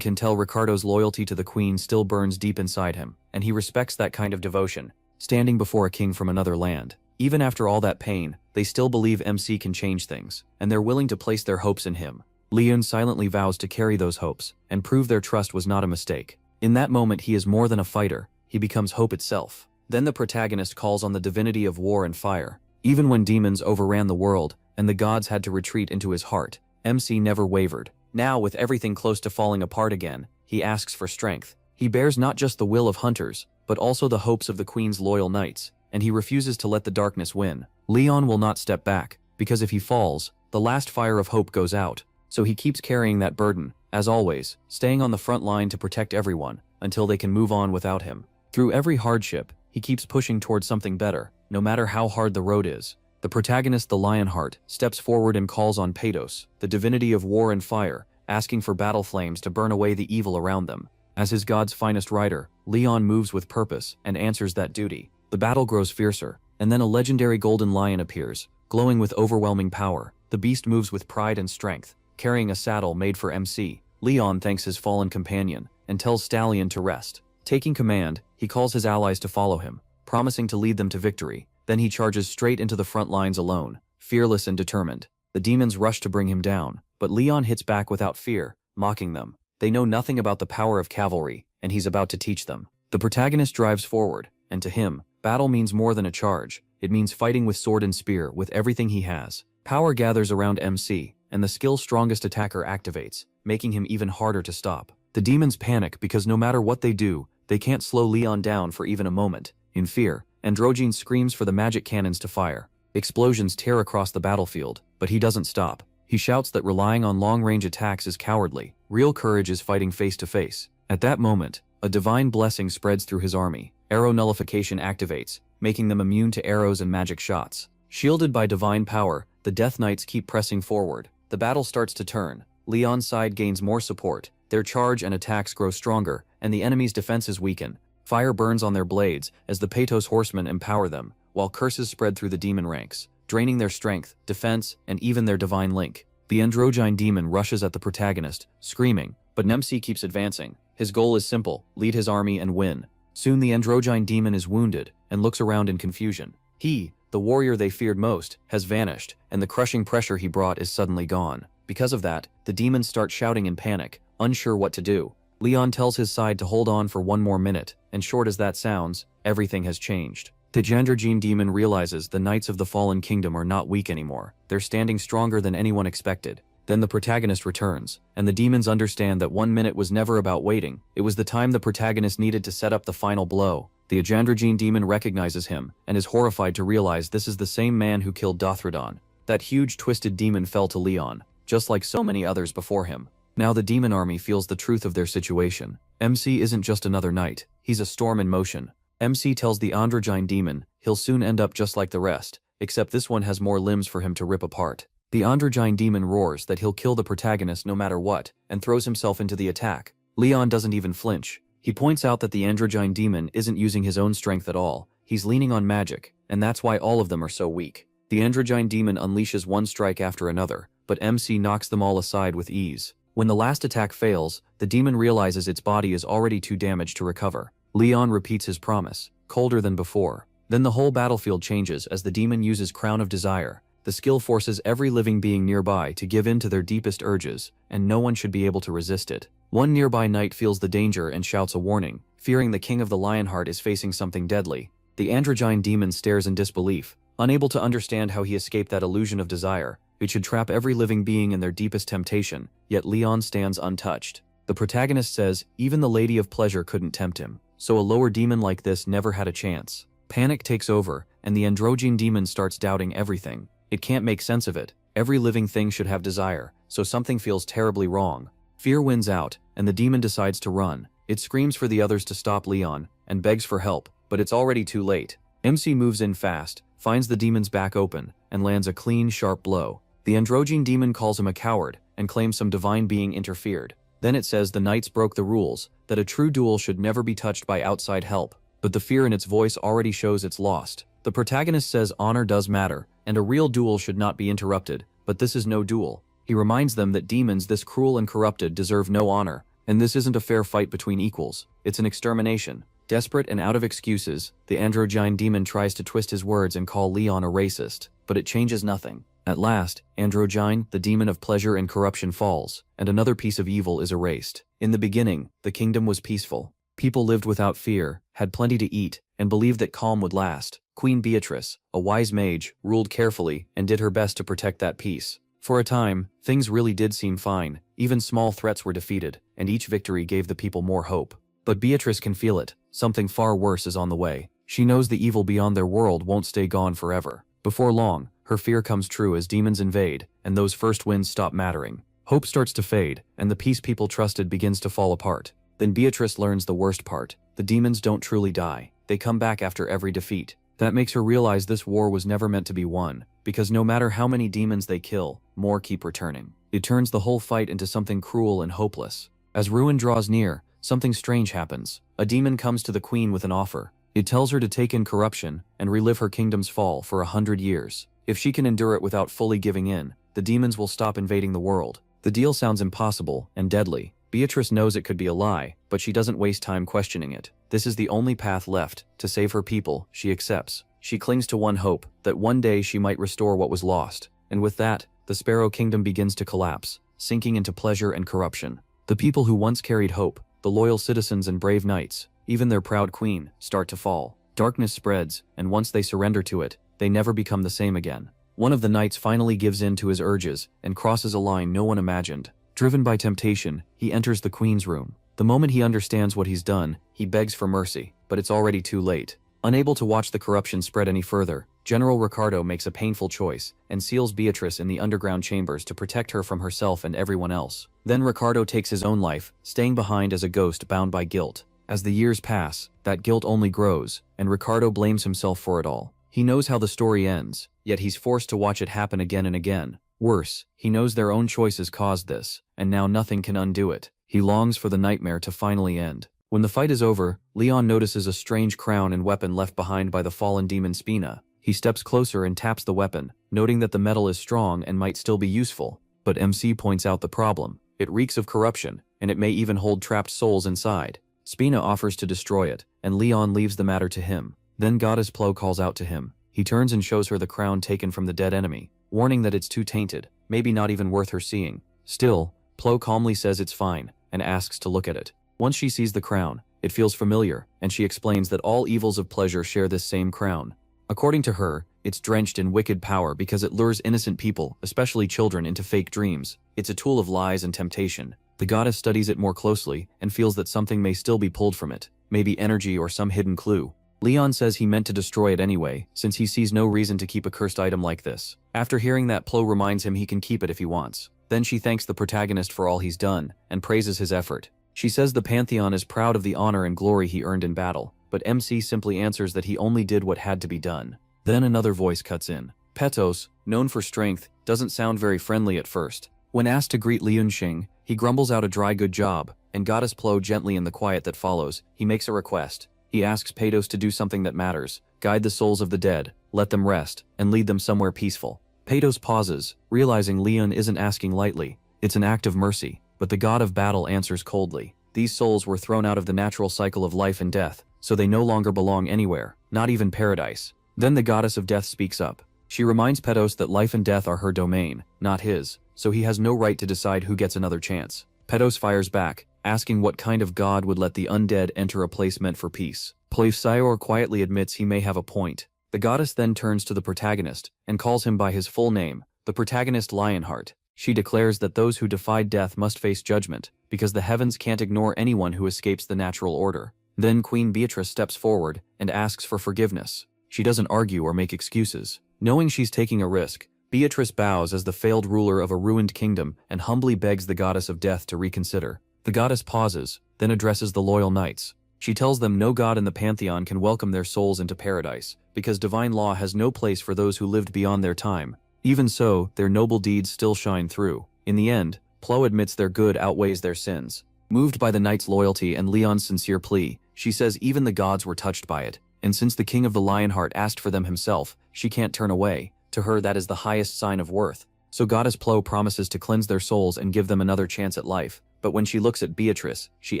S1: can tell Ricardo's loyalty to the queen still burns deep inside him, and he respects that kind of devotion, standing before a king from another land. Even after all that pain, they still believe MC can change things, and they're willing to place their hopes in him. Leon silently vows to carry those hopes, and prove their trust was not a mistake. In that moment he is more than a fighter, he becomes hope itself. Then the protagonist calls on the divinity of war and fire. Even when demons overran the world, and the gods had to retreat into his heart, MC never wavered. Now, with everything close to falling apart again, he asks for strength. He bears not just the will of hunters, but also the hopes of the queen's loyal knights, and he refuses to let the darkness win. Leon will not step back, because if he falls, the last fire of hope goes out. So he keeps carrying that burden, as always, staying on the front line to protect everyone, until they can move on without him. Through every hardship, he keeps pushing towards something better, no matter how hard the road is. The protagonist, the Lionheart, steps forward and calls on Patos, the divinity of war and fire, asking for battle flames to burn away the evil around them. As his god's finest rider, Leon moves with purpose and answers that duty. The battle grows fiercer, and then a legendary golden lion appears, glowing with overwhelming power. The beast moves with pride and strength, carrying a saddle made for MC. Leon thanks his fallen companion and tells Stallion to rest. Taking command, he calls his allies to follow him, promising to lead them to victory. Then he charges straight into the front lines alone, fearless and determined. The demons rush to bring him down, but Leon hits back without fear, mocking them. They know nothing about the power of cavalry, and he's about to teach them. The protagonist drives forward, and to him, battle means more than a charge. It means fighting with sword and spear with everything he has. Power gathers around MC, and the skill's strongest attacker activates, making him even harder to stop. The demons panic because no matter what they do, they can't slow Leon down for even a moment. In fear, Androgyne screams for the magic cannons to fire. Explosions tear across the battlefield, but he doesn't stop. He shouts that relying on long-range attacks is cowardly. Real courage is fighting face-to-face. At that moment, a divine blessing spreads through his army. Arrow nullification activates, making them immune to arrows and magic shots. Shielded by divine power, the Death Knights keep pressing forward. The battle starts to turn. Leon's side gains more support. Their charge and attacks grow stronger, and the enemy's defenses weaken. Fire burns on their blades as the Patos horsemen empower them, while curses spread through the demon ranks, draining their strength, defense, and even their divine link. The Androgyne demon rushes at the protagonist, screaming, but MC keeps advancing. His goal is simple: lead his army and win. Soon the Androgyne demon is wounded and looks around in confusion. He, the warrior they feared most, has vanished, and the crushing pressure he brought is suddenly gone. Because of that, the demons start shouting in panic, unsure what to do. Leon tells his side to hold on for one more minute, and short as that sounds, everything has changed. The Androgyne demon realizes the Knights of the Fallen Kingdom are not weak anymore. They're standing stronger than anyone expected. Then the protagonist returns, and the demons understand that 1 minute was never about waiting. It was the time the protagonist needed to set up the final blow. The Androgyne demon recognizes him, and is horrified to realize this is the same man who killed Dothradon. That huge twisted demon fell to Leon, just like so many others before him. Now the demon army feels the truth of their situation. MC isn't just another knight, he's a storm in motion. MC tells the Androgyne demon he'll soon end up just like the rest, except this one has more limbs for him to rip apart. The Androgyne demon roars that he'll kill the protagonist no matter what, and throws himself into the attack. Leon doesn't even flinch. He points out that the Androgyne demon isn't using his own strength at all, he's leaning on magic, and that's why all of them are so weak. The Androgyne demon unleashes one strike after another, but MC knocks them all aside with ease. When the last attack fails, the demon realizes its body is already too damaged to recover. Leon repeats his promise, colder than before. Then the whole battlefield changes as the demon uses Crown of Desire. The skill forces every living being nearby to give in to their deepest urges, and no one should be able to resist it. One nearby knight feels the danger and shouts a warning, fearing the King of the Lionheart is facing something deadly. The Androgyne demon stares in disbelief, unable to understand how he escaped that illusion of desire. It should trap every living being in their deepest temptation, yet Leon stands untouched. The protagonist says even the Lady of Pleasure couldn't tempt him, so a lower demon like this never had a chance. Panic takes over, and the androgyne demon starts doubting everything. It can't make sense of it. Every living thing should have desire, so something feels terribly wrong. Fear wins out, and the demon decides to run. It screams for the others to stop Leon, and begs for help, but it's already too late. MC moves in fast, finds the demon's back open, and lands a clean, sharp blow. The androgyne demon calls him a coward, and claims some divine being interfered. Then it says the knights broke the rules, that a true duel should never be touched by outside help, but the fear in its voice already shows it's lost. The protagonist says honor does matter, and a real duel should not be interrupted, but this is no duel. He reminds them that demons this cruel and corrupted deserve no honor, and this isn't a fair fight between equals, it's an extermination. Desperate and out of excuses, the androgyne demon tries to twist his words and call Leon a racist, but it changes nothing. At last, androgyne, the demon of pleasure and corruption, falls, and another piece of evil is erased. In the beginning, the kingdom was peaceful. People lived without fear, had plenty to eat, and believed that calm would last. Queen Beatrice, a wise mage, ruled carefully and did her best to protect that peace. For a time, things really did seem fine. Even small threats were defeated, and each victory gave the people more hope. But Beatrice can feel it. Something far worse is on the way. She knows the evil beyond their world won't stay gone forever. Before long, her fear comes true as demons invade, and those first wins stop mattering. Hope starts to fade, and the peace people trusted begins to fall apart. Then Beatrice learns the worst part. The demons don't truly die. They come back after every defeat. That makes her realize this war was never meant to be won, because no matter how many demons they kill, more keep returning. It turns the whole fight into something cruel and hopeless. As ruin draws near, something strange happens. A demon comes to the queen with an offer. It tells her to take in corruption and relive her kingdom's fall for 100 years. If she can endure it without fully giving in, the demons will stop invading the world. The deal sounds impossible and deadly. Beatrice knows it could be a lie, but she doesn't waste time questioning it. This is the only path left. To save her people, she accepts. She clings to one hope, that one day she might restore what was lost. And with that, the Sparrow Kingdom begins to collapse, sinking into pleasure and corruption. The people who once carried hope, the loyal citizens and brave knights, even their proud queen, start to fall. Darkness spreads, and once they surrender to it, they never become the same again. One of the knights finally gives in to his urges and crosses a line no one imagined. Driven by temptation, he enters the queen's room. The moment he understands what he's done, he begs for mercy, but it's already too late. Unable to watch the corruption spread any further, General Ricardo makes a painful choice and seals Beatrice in the underground chambers to protect her from herself and everyone else. Then Ricardo takes his own life, staying behind as a ghost bound by guilt. As the years pass, that guilt only grows, and Ricardo blames himself for it all. He knows how the story ends, yet he's forced to watch it happen again and again. Worse, he knows their own choices caused this, and now nothing can undo it. He longs for the nightmare to finally end. When the fight is over, Leon notices a strange crown and weapon left behind by the fallen demon Spina. He steps closer and taps the weapon, noting that the metal is strong and might still be useful. But MC points out the problem. It reeks of corruption, and it may even hold trapped souls inside. Spina offers to destroy it, and Leon leaves the matter to him. Then Goddess Plo calls out to him. He turns and shows her the crown taken from the dead enemy, warning that it's too tainted, maybe not even worth her seeing. Still, Plo calmly says it's fine, and asks to look at it. Once she sees the crown, it feels familiar, and she explains that all evils of pleasure share this same crown. According to her, it's drenched in wicked power because it lures innocent people, especially children, into fake dreams. It's a tool of lies and temptation. The goddess studies it more closely and feels that something may still be pulled from it, maybe energy or some hidden clue. Leon says he meant to destroy it anyway, since he sees no reason to keep a cursed item like this. After hearing that, Plo reminds him he can keep it if he wants. Then she thanks the protagonist for all he's done, and praises his effort. She says the Pantheon is proud of the honor and glory he earned in battle, but MC simply answers that he only did what had to be done. Then another voice cuts in. Petos, known for strength, doesn't sound very friendly at first. When asked to greet Liunxing, he grumbles out a dry good job, and Goddess Plo gently in the quiet that follows, he makes a request. He asks Petos to do something that matters, guide the souls of the dead, let them rest, and lead them somewhere peaceful. Petos pauses, realizing Leon isn't asking lightly. It's an act of mercy, but the god of battle answers coldly. These souls were thrown out of the natural cycle of life and death, so they no longer belong anywhere, not even paradise. Then the goddess of death speaks up. She reminds Petos that life and death are her domain, not his, so he has no right to decide who gets another chance. Petos fires back, asking what kind of god would let the undead enter a place meant for peace. Pleifsayor quietly admits he may have a point. The goddess then turns to the protagonist and calls him by his full name, the protagonist Lionheart. She declares that those who defied death must face judgment, because the heavens can't ignore anyone who escapes the natural order. Then Queen Beatrice steps forward and asks for forgiveness. She doesn't argue or make excuses. Knowing she's taking a risk, Beatrice bows as the failed ruler of a ruined kingdom and humbly begs the goddess of death to reconsider. The goddess pauses, then addresses the loyal knights. She tells them no god in the pantheon can welcome their souls into paradise, because divine law has no place for those who lived beyond their time. Even so, their noble deeds still shine through. In the end, Plo admits their good outweighs their sins. Moved by the knight's loyalty and Leon's sincere plea, she says even the gods were touched by it, and since the king of the Lionheart asked for them himself, she can't turn away. To her, that is the highest sign of worth. So goddess Plo promises to cleanse their souls and give them another chance at life. But when she looks at Beatrice, she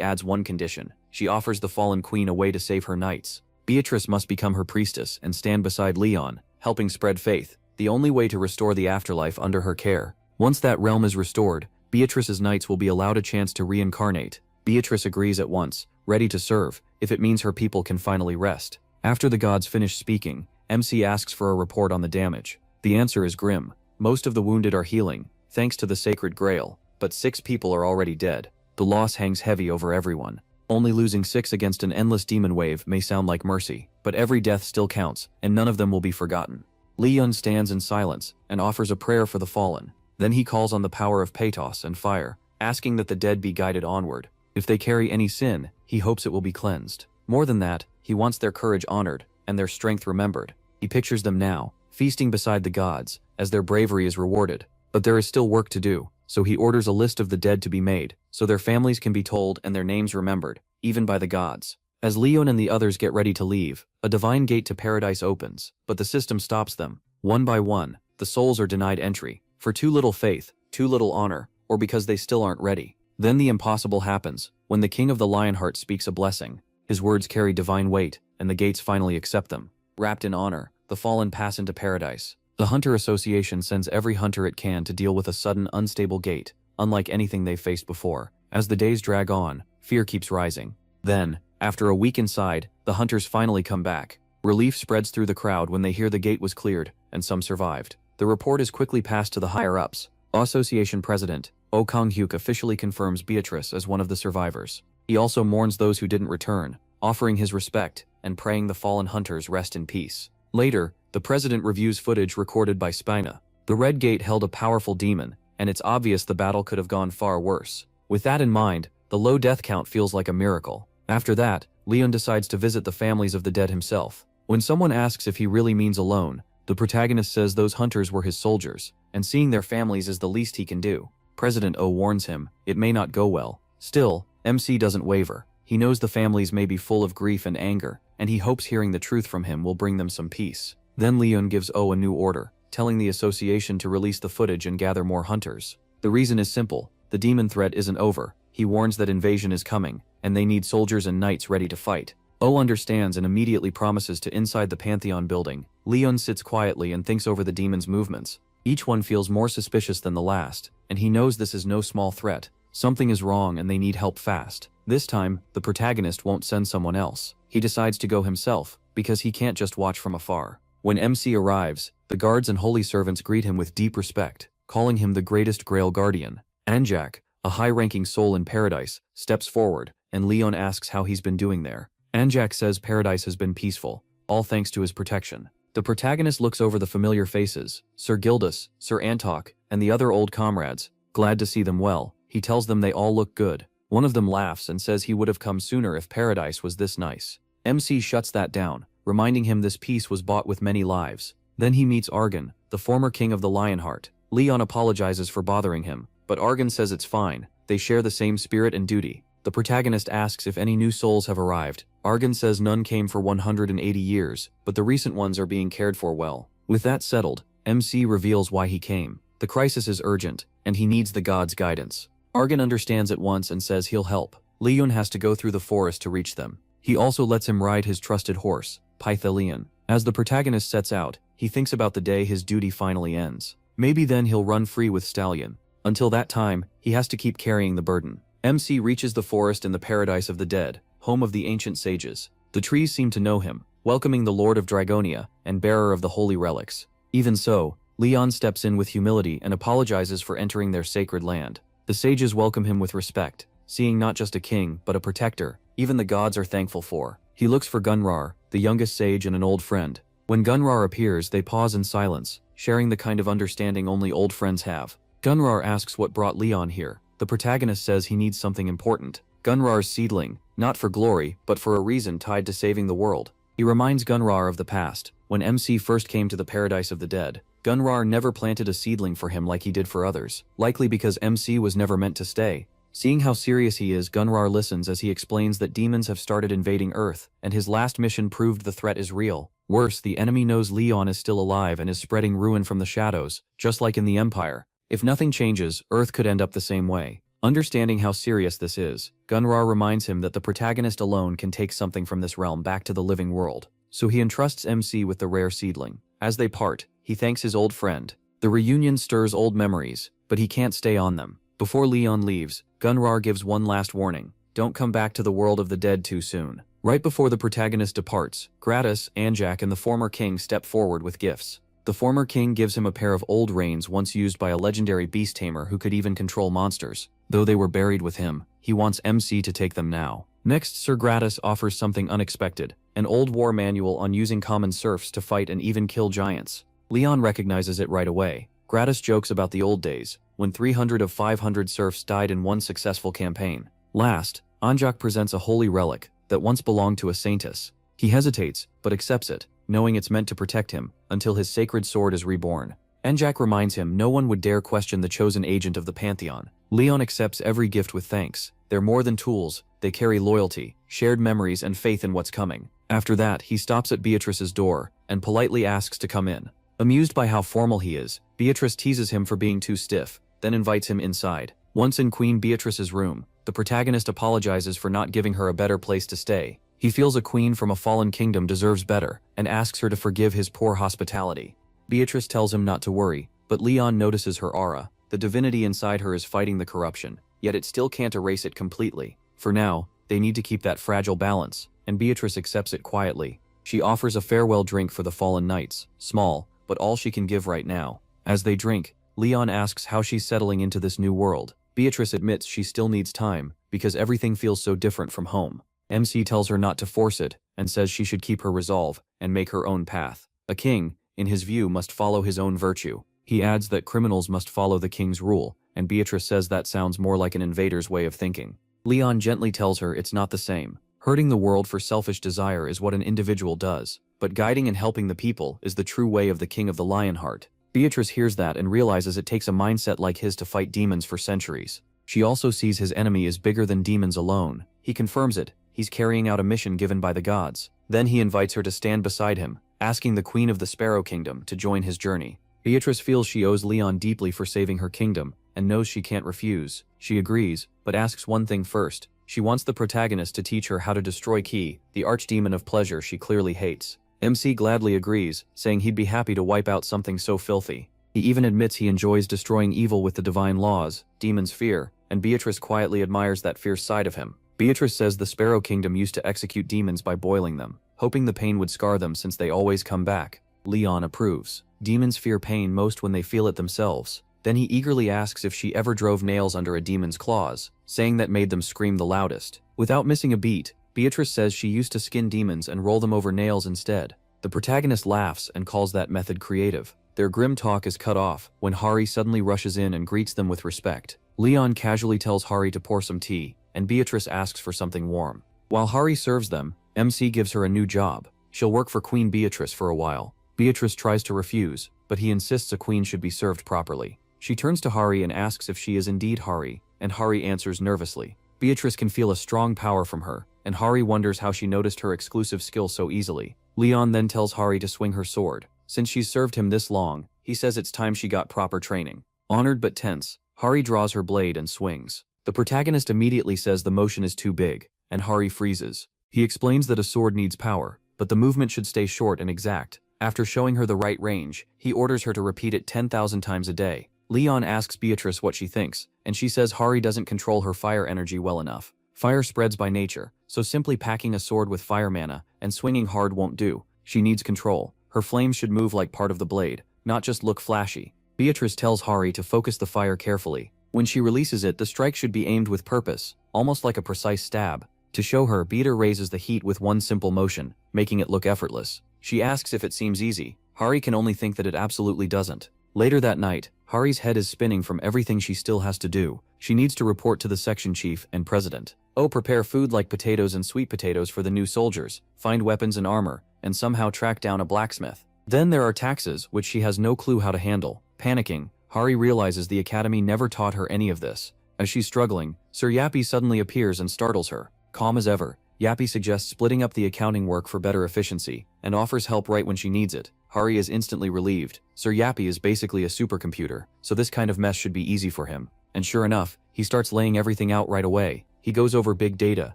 S1: adds one condition. She offers the fallen queen a way to save her knights. Beatrice must become her priestess and stand beside Leon, helping spread faith, the only way to restore the afterlife under her care. Once that realm is restored, Beatrice's knights will be allowed a chance to reincarnate. Beatrice agrees at once, ready to serve, if it means her people can finally rest. After the gods finish speaking, MC asks for a report on the damage. The answer is grim. Most of the wounded are healing, thanks to the sacred grail, but 6 people are already dead. The loss hangs heavy over everyone. Only losing 6 against an endless demon wave may sound like mercy, but every death still counts, and none of them will be forgotten. Leon stands in silence and offers a prayer for the fallen. Then he calls on the power of pathos and fire, asking that the dead be guided onward. If they carry any sin, he hopes it will be cleansed. More than that, he wants their courage honored and their strength remembered. He pictures them now, feasting beside the gods, as their bravery is rewarded. But there is still work to do, so he orders a list of the dead to be made, so their families can be told and their names remembered, even by the gods. As Leon and the others get ready to leave, a divine gate to paradise opens, but the system stops them. One by one, the souls are denied entry, for too little faith, too little honor, or because they still aren't ready. Then the impossible happens, when the king of the Lionheart speaks a blessing. His words carry divine weight, and the gates finally accept them. Wrapped in honor, the fallen pass into paradise. The Hunter Association sends every hunter it can to deal with a sudden, unstable gate, unlike anything they've faced before. As the days drag on, fear keeps rising. Then, after a week inside, the hunters finally come back. Relief spreads through the crowd when they hear the gate was cleared, and some survived. The report is quickly passed to the higher-ups. Association President, Oh Kong-hyuk officially confirms Beatrice as one of the survivors. He also mourns those who didn't return, offering his respect and praying the fallen hunters rest in peace. Later, the president reviews footage recorded by Spina. The Red Gate held a powerful demon, and it's obvious the battle could have gone far worse. With that in mind, the low death count feels like a miracle. After that, Leon decides to visit the families of the dead himself. When someone asks if he really means alone, the protagonist says those hunters were his soldiers, and seeing their families is the least he can do. President O warns him, it may not go well. Still, MC doesn't waver. He knows the families may be full of grief and anger, and he hopes hearing the truth from him will bring them some peace. Then Leon gives O a new order, telling the association to release the footage and gather more hunters. The reason is simple, the demon threat isn't over. He warns that invasion is coming, and they need soldiers and knights ready to fight. O understands and immediately promises to inside the Pantheon building. Leon sits quietly and thinks over the demon's movements. Each one feels more suspicious than the last, and he knows this is no small threat. Something is wrong and they need help fast. This time, the protagonist won't send someone else. He decides to go himself, because he can't just watch from afar. When MC arrives, the guards and holy servants greet him with deep respect, calling him the greatest Grail Guardian. Anjak, a high-ranking soul in paradise, steps forward, and Leon asks how he's been doing there. Anjak says paradise has been peaceful, all thanks to his protection. The protagonist looks over the familiar faces, Sir Gildas, Sir Antok, and the other old comrades. Glad to see them well, he tells them they all look good. One of them laughs and says he would have come sooner if paradise was this nice. MC shuts that down, reminding him this peace was bought with many lives. Then he meets Argon, the former king of the Lionheart. Leon apologizes for bothering him, but Argon says it's fine, they share the same spirit and duty. The protagonist asks if any new souls have arrived. Argon says none came for 180 years, but the recent ones are being cared for well. With that settled, MC reveals why he came. The crisis is urgent, and he needs the gods' guidance. Argon understands at once and says he'll help. Leon has to go through the forest to reach them. He also lets him ride his trusted horse, Pythelion. As the protagonist sets out, he thinks about the day his duty finally ends. Maybe then he'll run free with Stallion. Until that time, he has to keep carrying the burden. MC reaches the forest in the paradise of the dead, home of the ancient sages. The trees seem to know him, welcoming the Lord of Dragonia and bearer of the holy relics. Even so, Leon steps in with humility and apologizes for entering their sacred land. The sages welcome him with respect, seeing not just a king, but a protector, even the gods are thankful for. He looks for Gunrar, the youngest sage and an old friend. When Gunrar appears, they pause in silence, sharing the kind of understanding only old friends have. Gunrar asks what brought Leon here. The protagonist says he needs something important. Gunrar's seedling, not for glory, but for a reason tied to saving the world. He reminds Gunrar of the past. When MC first came to the paradise of the dead, Gunrar never planted a seedling for him like he did for others, likely because MC was never meant to stay. Seeing how serious he is, Gunrar listens as he explains that demons have started invading Earth, and his last mission proved the threat is real. Worse, the enemy knows Leon is still alive and is spreading ruin from the shadows, just like in the Empire. If nothing changes, Earth could end up the same way. Understanding how serious this is, Gunrar reminds him that the protagonist alone can take something from this realm back to the living world, so he entrusts MC with the rare seedling. As they part, he thanks his old friend. The reunion stirs old memories, but he can't stay on them. Before Leon leaves, Gunrar gives one last warning: don't come back to the world of the dead too soon. Right before the protagonist departs, Gratis, Anjak, and the former king step forward with gifts. The former king gives him a pair of old reins once used by a legendary beast tamer who could even control monsters. Though they were buried with him, he wants MC to take them now. Next, Sir Gratis offers something unexpected: an old war manual on using common serfs to fight and even kill giants. Leon recognizes it right away. Gratis jokes about the old days, when 300 of 500 serfs died in one successful campaign. Last, Anjak presents a holy relic that once belonged to a saintess. He hesitates, but accepts it, knowing it's meant to protect him, until his sacred sword is reborn. Anjak reminds him no one would dare question the chosen agent of the Pantheon. Leon accepts every gift with thanks. They're more than tools, they carry loyalty, shared memories, and faith in what's coming. After that, he stops at Beatrice's door, and politely asks to come in. Amused by how formal he is, Beatrice teases him for being too stiff, then invites him inside. Once in Queen Beatrice's room, the protagonist apologizes for not giving her a better place to stay. He feels a queen from a fallen kingdom deserves better, and asks her to forgive his poor hospitality. Beatrice tells him not to worry, but Leon notices her aura. The divinity inside her is fighting the corruption, yet it still can't erase it completely. For now, they need to keep that fragile balance, and Beatrice accepts it quietly. She offers a farewell drink for the fallen knights, small, but all she can give right now. As they drink, Leon asks how she's settling into this new world. Beatrice admits she still needs time, because everything feels so different from home. MC tells her not to force it, and says she should keep her resolve, and make her own path. A king, in his view, must follow his own virtue. He adds that criminals must follow the king's rule, and Beatrice says that sounds more like an invader's way of thinking. Leon gently tells her it's not the same. Hurting the world for selfish desire is what an individual does, but guiding and helping the people is the true way of the King of the Lionheart. Beatrice hears that and realizes it takes a mindset like his to fight demons for centuries. She also sees his enemy is bigger than demons alone. He confirms it. He's carrying out a mission given by the gods. Then he invites her to stand beside him, asking the Queen of the Sparrow Kingdom to join his journey. Beatrice feels she owes Leon deeply for saving her kingdom, and knows she can't refuse. She agrees, but asks one thing first. She wants the protagonist to teach her how to destroy Ki, the archdemon of pleasure she clearly hates. MC gladly agrees, saying he'd be happy to wipe out something so filthy. He even admits he enjoys destroying evil with the divine laws, demons fear, and Beatrice quietly admires that fierce side of him. Beatrice says the Sparrow Kingdom used to execute demons by boiling them, hoping the pain would scar them since they always come back. Leon approves. Demons fear pain most when they feel it themselves. Then he eagerly asks if she ever drove nails under a demon's claws, saying that made them scream the loudest. Without missing a beat, Beatrice says she used to skin demons and roll them over nails instead. The protagonist laughs and calls that method creative. Their grim talk is cut off when Hari suddenly rushes in and greets them with respect. Leon casually tells Hari to pour some tea, and Beatrice asks for something warm. While Hari serves them, MC gives her a new job. She'll work for Queen Beatrice for a while. Beatrice tries to refuse, but he insists a queen should be served properly. She turns to Hari and asks if she is indeed Hari, and Hari answers nervously. Beatrice can feel a strong power from her, and Hari wonders how she noticed her exclusive skill so easily. Leon then tells Hari to swing her sword. Since she's served him this long, he says it's time she got proper training. Honored but tense, Hari draws her blade and swings. The protagonist immediately says the motion is too big, and Hari freezes. He explains that a sword needs power, but the movement should stay short and exact. After showing her the right range, he orders her to repeat it 10,000 times a day. Leon asks Beatrice what she thinks, and she says Hari doesn't control her fire energy well enough. Fire spreads by nature, so simply packing a sword with fire mana and swinging hard won't do. She needs control. Her flames should move like part of the blade, not just look flashy. Beatrice tells Hari to focus the fire carefully. When she releases it, the strike should be aimed with purpose, almost like a precise stab. To show her, Beatrice raises the heat with one simple motion, making it look effortless. She asks if it seems easy. Hari can only think that it absolutely doesn't. Later that night, Hari's head is spinning from everything she still has to do. She needs to report to the section chief and president. Oh, prepare food like potatoes and sweet potatoes for the new soldiers, find weapons and armor, and somehow track down a blacksmith. Then there are taxes, which she has no clue how to handle. Panicking, Hari realizes the academy never taught her any of this. As she's struggling, Sir Yappy suddenly appears and startles her. Calm as ever, Yappy suggests splitting up the accounting work for better efficiency, and offers help right when she needs it. Hari is instantly relieved. Sir Yappy is basically a supercomputer, so this kind of mess should be easy for him. And sure enough, he starts laying everything out right away. He goes over big data,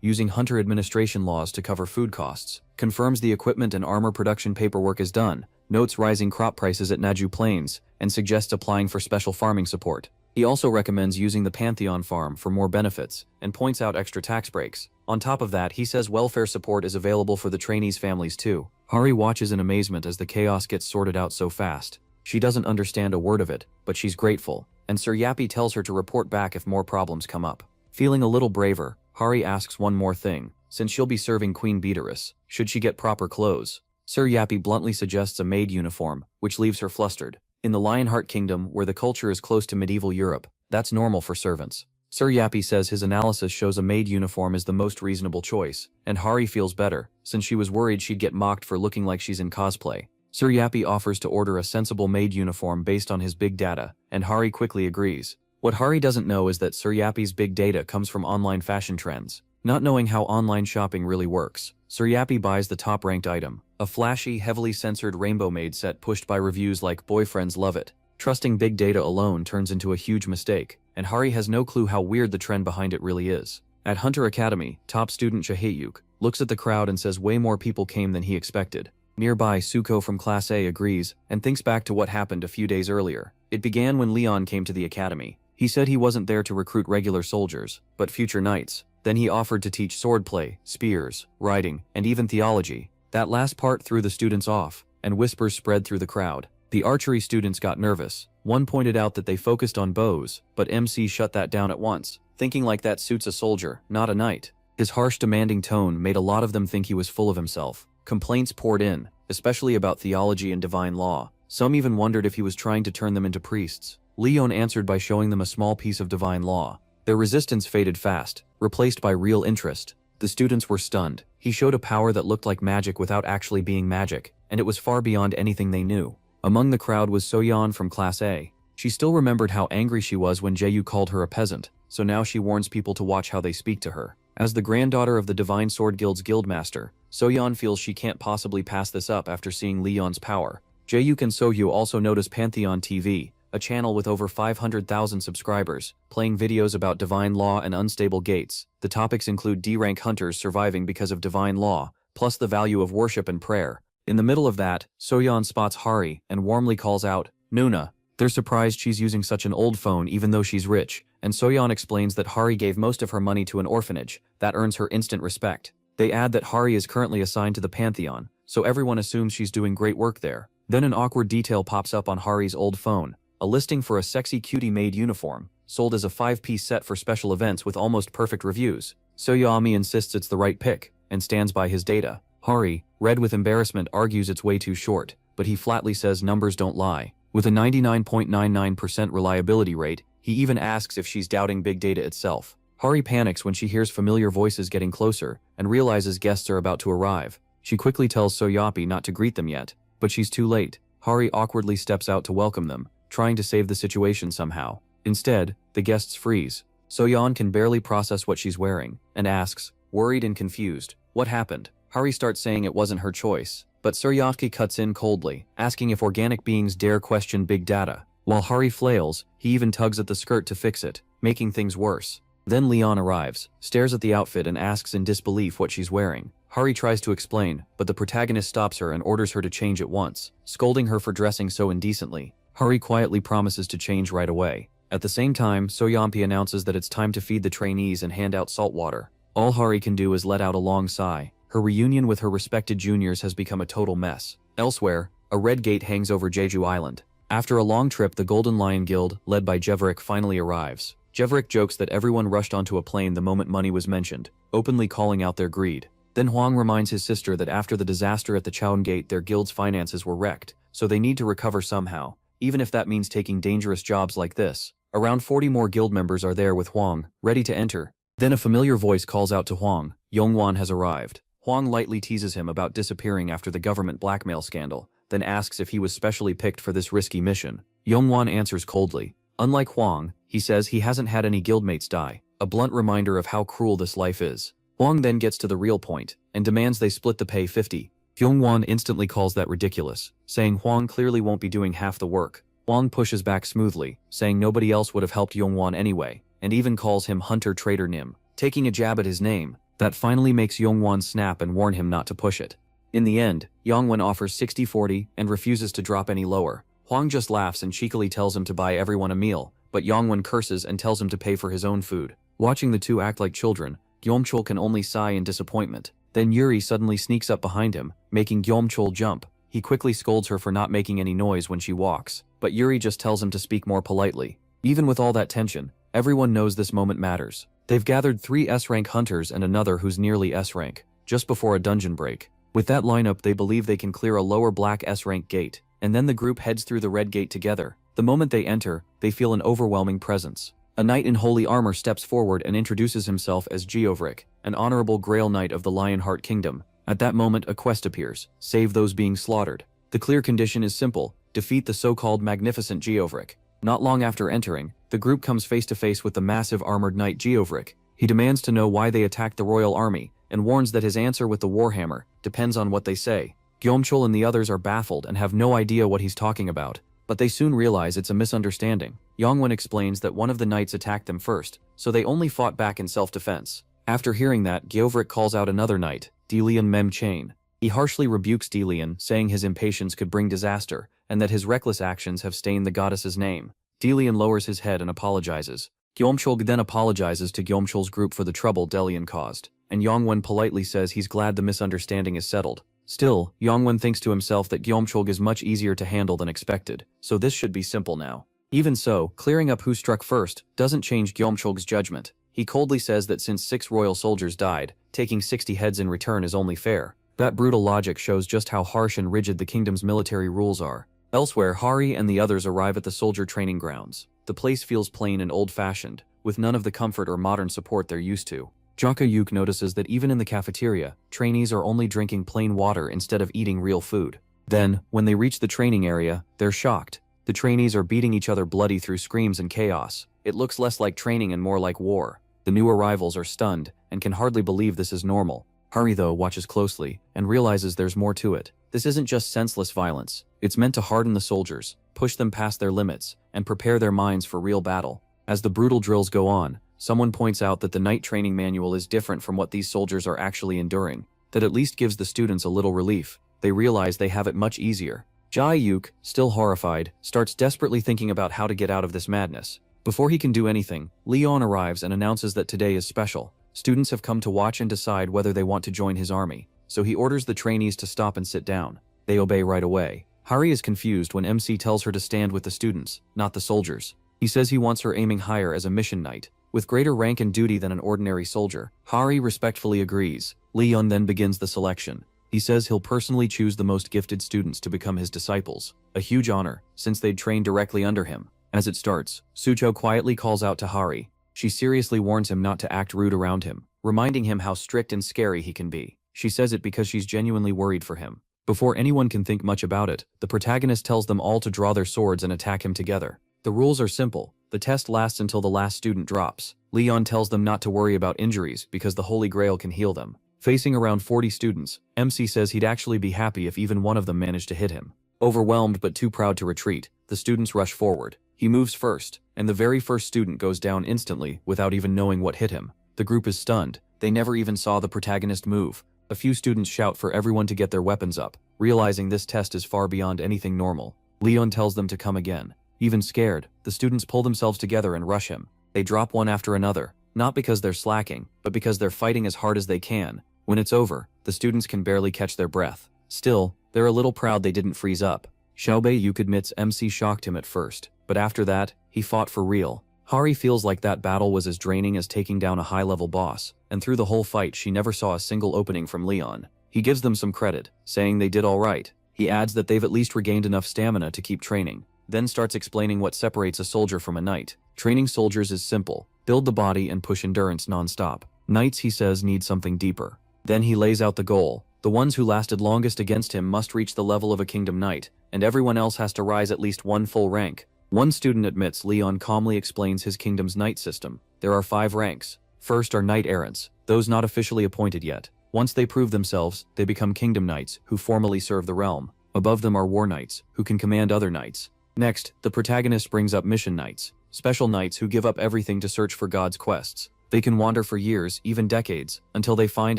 S1: using hunter administration laws to cover food costs, confirms the equipment and armor production paperwork is done, notes rising crop prices at Naju Plains, and suggests applying for special farming support. He also recommends using the Pantheon farm for more benefits, and points out extra tax breaks. On top of that, he says welfare support is available for the trainees' families too. Hari watches in amazement as the chaos gets sorted out so fast. She doesn't understand a word of it, but she's grateful, and Sir Yappy tells her to report back if more problems come up. Feeling a little braver, Hari asks one more thing. Since she'll be serving Queen Beatrice, should she get proper clothes? Sir Yappy bluntly suggests a maid uniform, which leaves her flustered. In the Lionheart Kingdom, where the culture is close to medieval Europe, that's normal for servants. Sir Yappy says his analysis shows a maid uniform is the most reasonable choice, and Hari feels better, since she was worried she'd get mocked for looking like she's in cosplay. Sir Yappy offers to order a sensible maid uniform based on his big data, and Hari quickly agrees. What Hari doesn't know is that Sir Yappy's big data comes from online fashion trends. Not knowing how online shopping really works, Sir Yappy buys the top-ranked item, a flashy, heavily censored rainbow maid set pushed by reviews like "Boyfriends Love It." Trusting big data alone turns into a huge mistake, and Hari has no clue how weird the trend behind it really is. At Hunter Academy, top student Yahello looks at the crowd and says way more people came than he expected. Nearby, Suko from Class A agrees and thinks back to what happened a few days earlier. It began when Leon came to the academy. He said he wasn't there to recruit regular soldiers, but future knights. Then he offered to teach swordplay, spears, riding, and even theology. That last part threw the students off, and whispers spread through the crowd. The archery students got nervous. One pointed out that they focused on bows, but MC shut that down at once, thinking like that suits a soldier, not a knight. His harsh, demanding tone made a lot of them think he was full of himself. Complaints poured in, especially about theology and divine law. Some even wondered if he was trying to turn them into priests. Leon answered by showing them a small piece of divine law. Their resistance faded fast, replaced by real interest. The students were stunned. He showed a power that looked like magic without actually being magic, and it was far beyond anything they knew. Among the crowd was Soyeon from Class A. She still remembered how angry she was when Jaeyu called her a peasant, so now she warns people to watch how they speak to her. As the granddaughter of the Divine Sword Guild's guildmaster, Soyeon feels she can't possibly pass this up after seeing Leon's power. Jaeyu and Sohyu also notice Pantheon TV, a channel with over 500,000 subscribers, playing videos about divine law and unstable gates. The topics include D-rank hunters surviving because of divine law, plus the value of worship and prayer. In the middle of that, Soyeon spots Hari and warmly calls out, "Nuna." They're surprised she's using such an old phone even though she's rich, and Soyeon explains that Hari gave most of her money to an orphanage. That earns her instant respect. They add that Hari is currently assigned to the Pantheon, so everyone assumes she's doing great work there. Then an awkward detail pops up on Hari's old phone. A listing for a sexy cutie maid uniform, sold as a 5-piece set for special events with almost perfect reviews. Soyeon insists it's the right pick, and stands by his data. Hari, red with embarrassment, argues it's way too short, but he flatly says numbers don't lie. With a 99.99% reliability rate, he even asks if she's doubting big data itself. Hari panics when she hears familiar voices getting closer, and realizes guests are about to arrive. She quickly tells Soyeon not to greet them yet, but she's too late. Hari awkwardly steps out to welcome them, trying to save the situation somehow. Instead, the guests freeze. Soyeon can barely process what she's wearing, and asks, worried and confused, what happened? Hari starts saying it wasn't her choice, but Suryaki cuts in coldly, asking if organic beings dare question big data. While Hari flails, he even tugs at the skirt to fix it, making things worse. Then Leon arrives, stares at the outfit and asks in disbelief what she's wearing. Hari tries to explain, but the protagonist stops her and orders her to change at once, scolding her for dressing so indecently. Hari quietly promises to change right away. At the same time, Soyeon announces that it's time to feed the trainees and hand out salt water. All Hari can do is let out a long sigh. Her reunion with her respected juniors has become a total mess. Elsewhere, a red gate hangs over Jeju Island. After a long trip, the Golden Lion Guild, led by Jeverick, finally arrives. Jeverick jokes that everyone rushed onto a plane the moment money was mentioned, openly calling out their greed. Then Huang reminds his sister that after the disaster at the Chaoan Gate their guild's finances were wrecked, so they need to recover somehow, even if that means taking dangerous jobs like this. Around 40 more guild members are there with Huang, ready to enter. Then a familiar voice calls out to Huang, Yongwan has arrived. Huang lightly teases him about disappearing after the government blackmail scandal, then asks if he was specially picked for this risky mission. Yongwan answers coldly. Unlike Huang, he says he hasn't had any guildmates die, a blunt reminder of how cruel this life is. Huang then gets to the real point, and demands they split the pay 50. Yongwan instantly calls that ridiculous, saying Huang clearly won't be doing half the work. Huang pushes back smoothly, saying nobody else would have helped Yongwan anyway, and even calls him Hunter Traitor Nim, taking a jab at his name. That finally makes Yongwan snap and warn him not to push it. In the end, Yongwan offers 60-40 and refuses to drop any lower. Huang just laughs and cheekily tells him to buy everyone a meal, but Yongwan curses and tells him to pay for his own food. Watching the two act like children, Gyomchul can only sigh in disappointment. Then Yuri suddenly sneaks up behind him, making Gyomchul jump. He quickly scolds her for not making any noise when she walks, but Yuri just tells him to speak more politely. Even with all that tension, everyone knows this moment matters. They've gathered 3 S-rank hunters and another who's nearly S-rank, just before a dungeon break. With that lineup they believe they can clear a lower black S-rank gate, and then the group heads through the red gate together. The moment they enter, they feel an overwhelming presence. A knight in holy armor steps forward and introduces himself as Geovric, an honorable Grail Knight of the Lionheart Kingdom. At that moment a quest appears, save those being slaughtered. The clear condition is simple, defeat the so-called magnificent Geovric. Not long after entering, the group comes face to face with the massive armored knight Geovric. He demands to know why they attacked the royal army, and warns that his answer with the warhammer depends on what they say. Gyomchul and the others are baffled and have no idea what he's talking about, but they soon realize it's a misunderstanding. Yongwan explains that one of the knights attacked them first, so they only fought back in self-defense. After hearing that, Geovric calls out another knight, Delian Mem Chain. He harshly rebukes Delian, saying his impatience could bring disaster, and that his reckless actions have stained the goddess's name. Delian lowers his head and apologizes. Gyomchul then apologizes to Gyomchul's group for the trouble Delian caused, and Yongwan politely says he's glad the misunderstanding is settled. Still, Yongwan thinks to himself that Gyomchul is much easier to handle than expected, so this should be simple now. Even so, clearing up who struck first doesn't change Gyomchul's judgment. He coldly says that since 6 royal soldiers died, taking 60 heads in return is only fair. That brutal logic shows just how harsh and rigid the kingdom's military rules are. Elsewhere, Hari and the others arrive at the soldier training grounds. The place feels plain and old-fashioned, with none of the comfort or modern support they're used to. Jaka Yuk notices that even in the cafeteria, trainees are only drinking plain water instead of eating real food. Then, when they reach the training area, they're shocked. The trainees are beating each other bloody through screams and chaos. It looks less like training and more like war. The new arrivals are stunned, and can hardly believe this is normal. Hari, though, watches closely, and realizes there's more to it. This isn't just senseless violence. It's meant to harden the soldiers, push them past their limits, and prepare their minds for real battle. As the brutal drills go on, someone points out that the knight training manual is different from what these soldiers are actually enduring. That at least gives the students a little relief. They realize they have it much easier. Jai Yuk, still horrified, starts desperately thinking about how to get out of this madness. Before he can do anything, Leon arrives and announces that today is special. Students have come to watch and decide whether they want to join his army, so he orders the trainees to stop and sit down. They obey right away. Hari is confused when MC tells her to stand with the students, not the soldiers. He says he wants her aiming higher as a mission knight, with greater rank and duty than an ordinary soldier. Hari respectfully agrees. Leon then begins the selection. He says he'll personally choose the most gifted students to become his disciples, a huge honor, since they'd trained directly under him. As it starts, Sucho quietly calls out to Hari. She seriously warns him not to act rude around him, reminding him how strict and scary he can be. She says it because she's genuinely worried for him. Before anyone can think much about it, the protagonist tells them all to draw their swords and attack him together. The rules are simple. The test lasts until the last student drops. Leon tells them not to worry about injuries because the Holy Grail can heal them. Facing around 40 students, MC says he'd actually be happy if even one of them managed to hit him. Overwhelmed but too proud to retreat, the students rush forward. He moves first, and the very first student goes down instantly without even knowing what hit him. The group is stunned. They never even saw the protagonist move. A few students shout for everyone to get their weapons up, realizing this test is far beyond anything normal. Leon tells them to come again. Even scared, the students pull themselves together and rush him. They drop one after another, not because they're slacking, but because they're fighting as hard as they can. When it's over, the students can barely catch their breath. Still, they're a little proud they didn't freeze up. Xiaobei Yuk admits MC shocked him at first, but after that, he fought for real. Hari feels like that battle was as draining as taking down a high-level boss, and through the whole fight she never saw a single opening from Leon. He gives them some credit, saying they did alright. He adds that they've at least regained enough stamina to keep training, then starts explaining what separates a soldier from a knight. Training soldiers is simple: build the body and push endurance non-stop. Knights, he says, need something deeper. Then he lays out the goal. The ones who lasted longest against him must reach the level of a kingdom knight, and everyone else has to rise at least one full rank. One student admits. Leon calmly explains his kingdom's knight system. There are 5 ranks. First are knight-errants, those not officially appointed yet. Once they prove themselves, they become kingdom knights, who formally serve the realm. Above them are war knights, who can command other knights. Next, the protagonist brings up mission knights, special knights who give up everything to search for God's quests. They can wander for years, even decades, until they find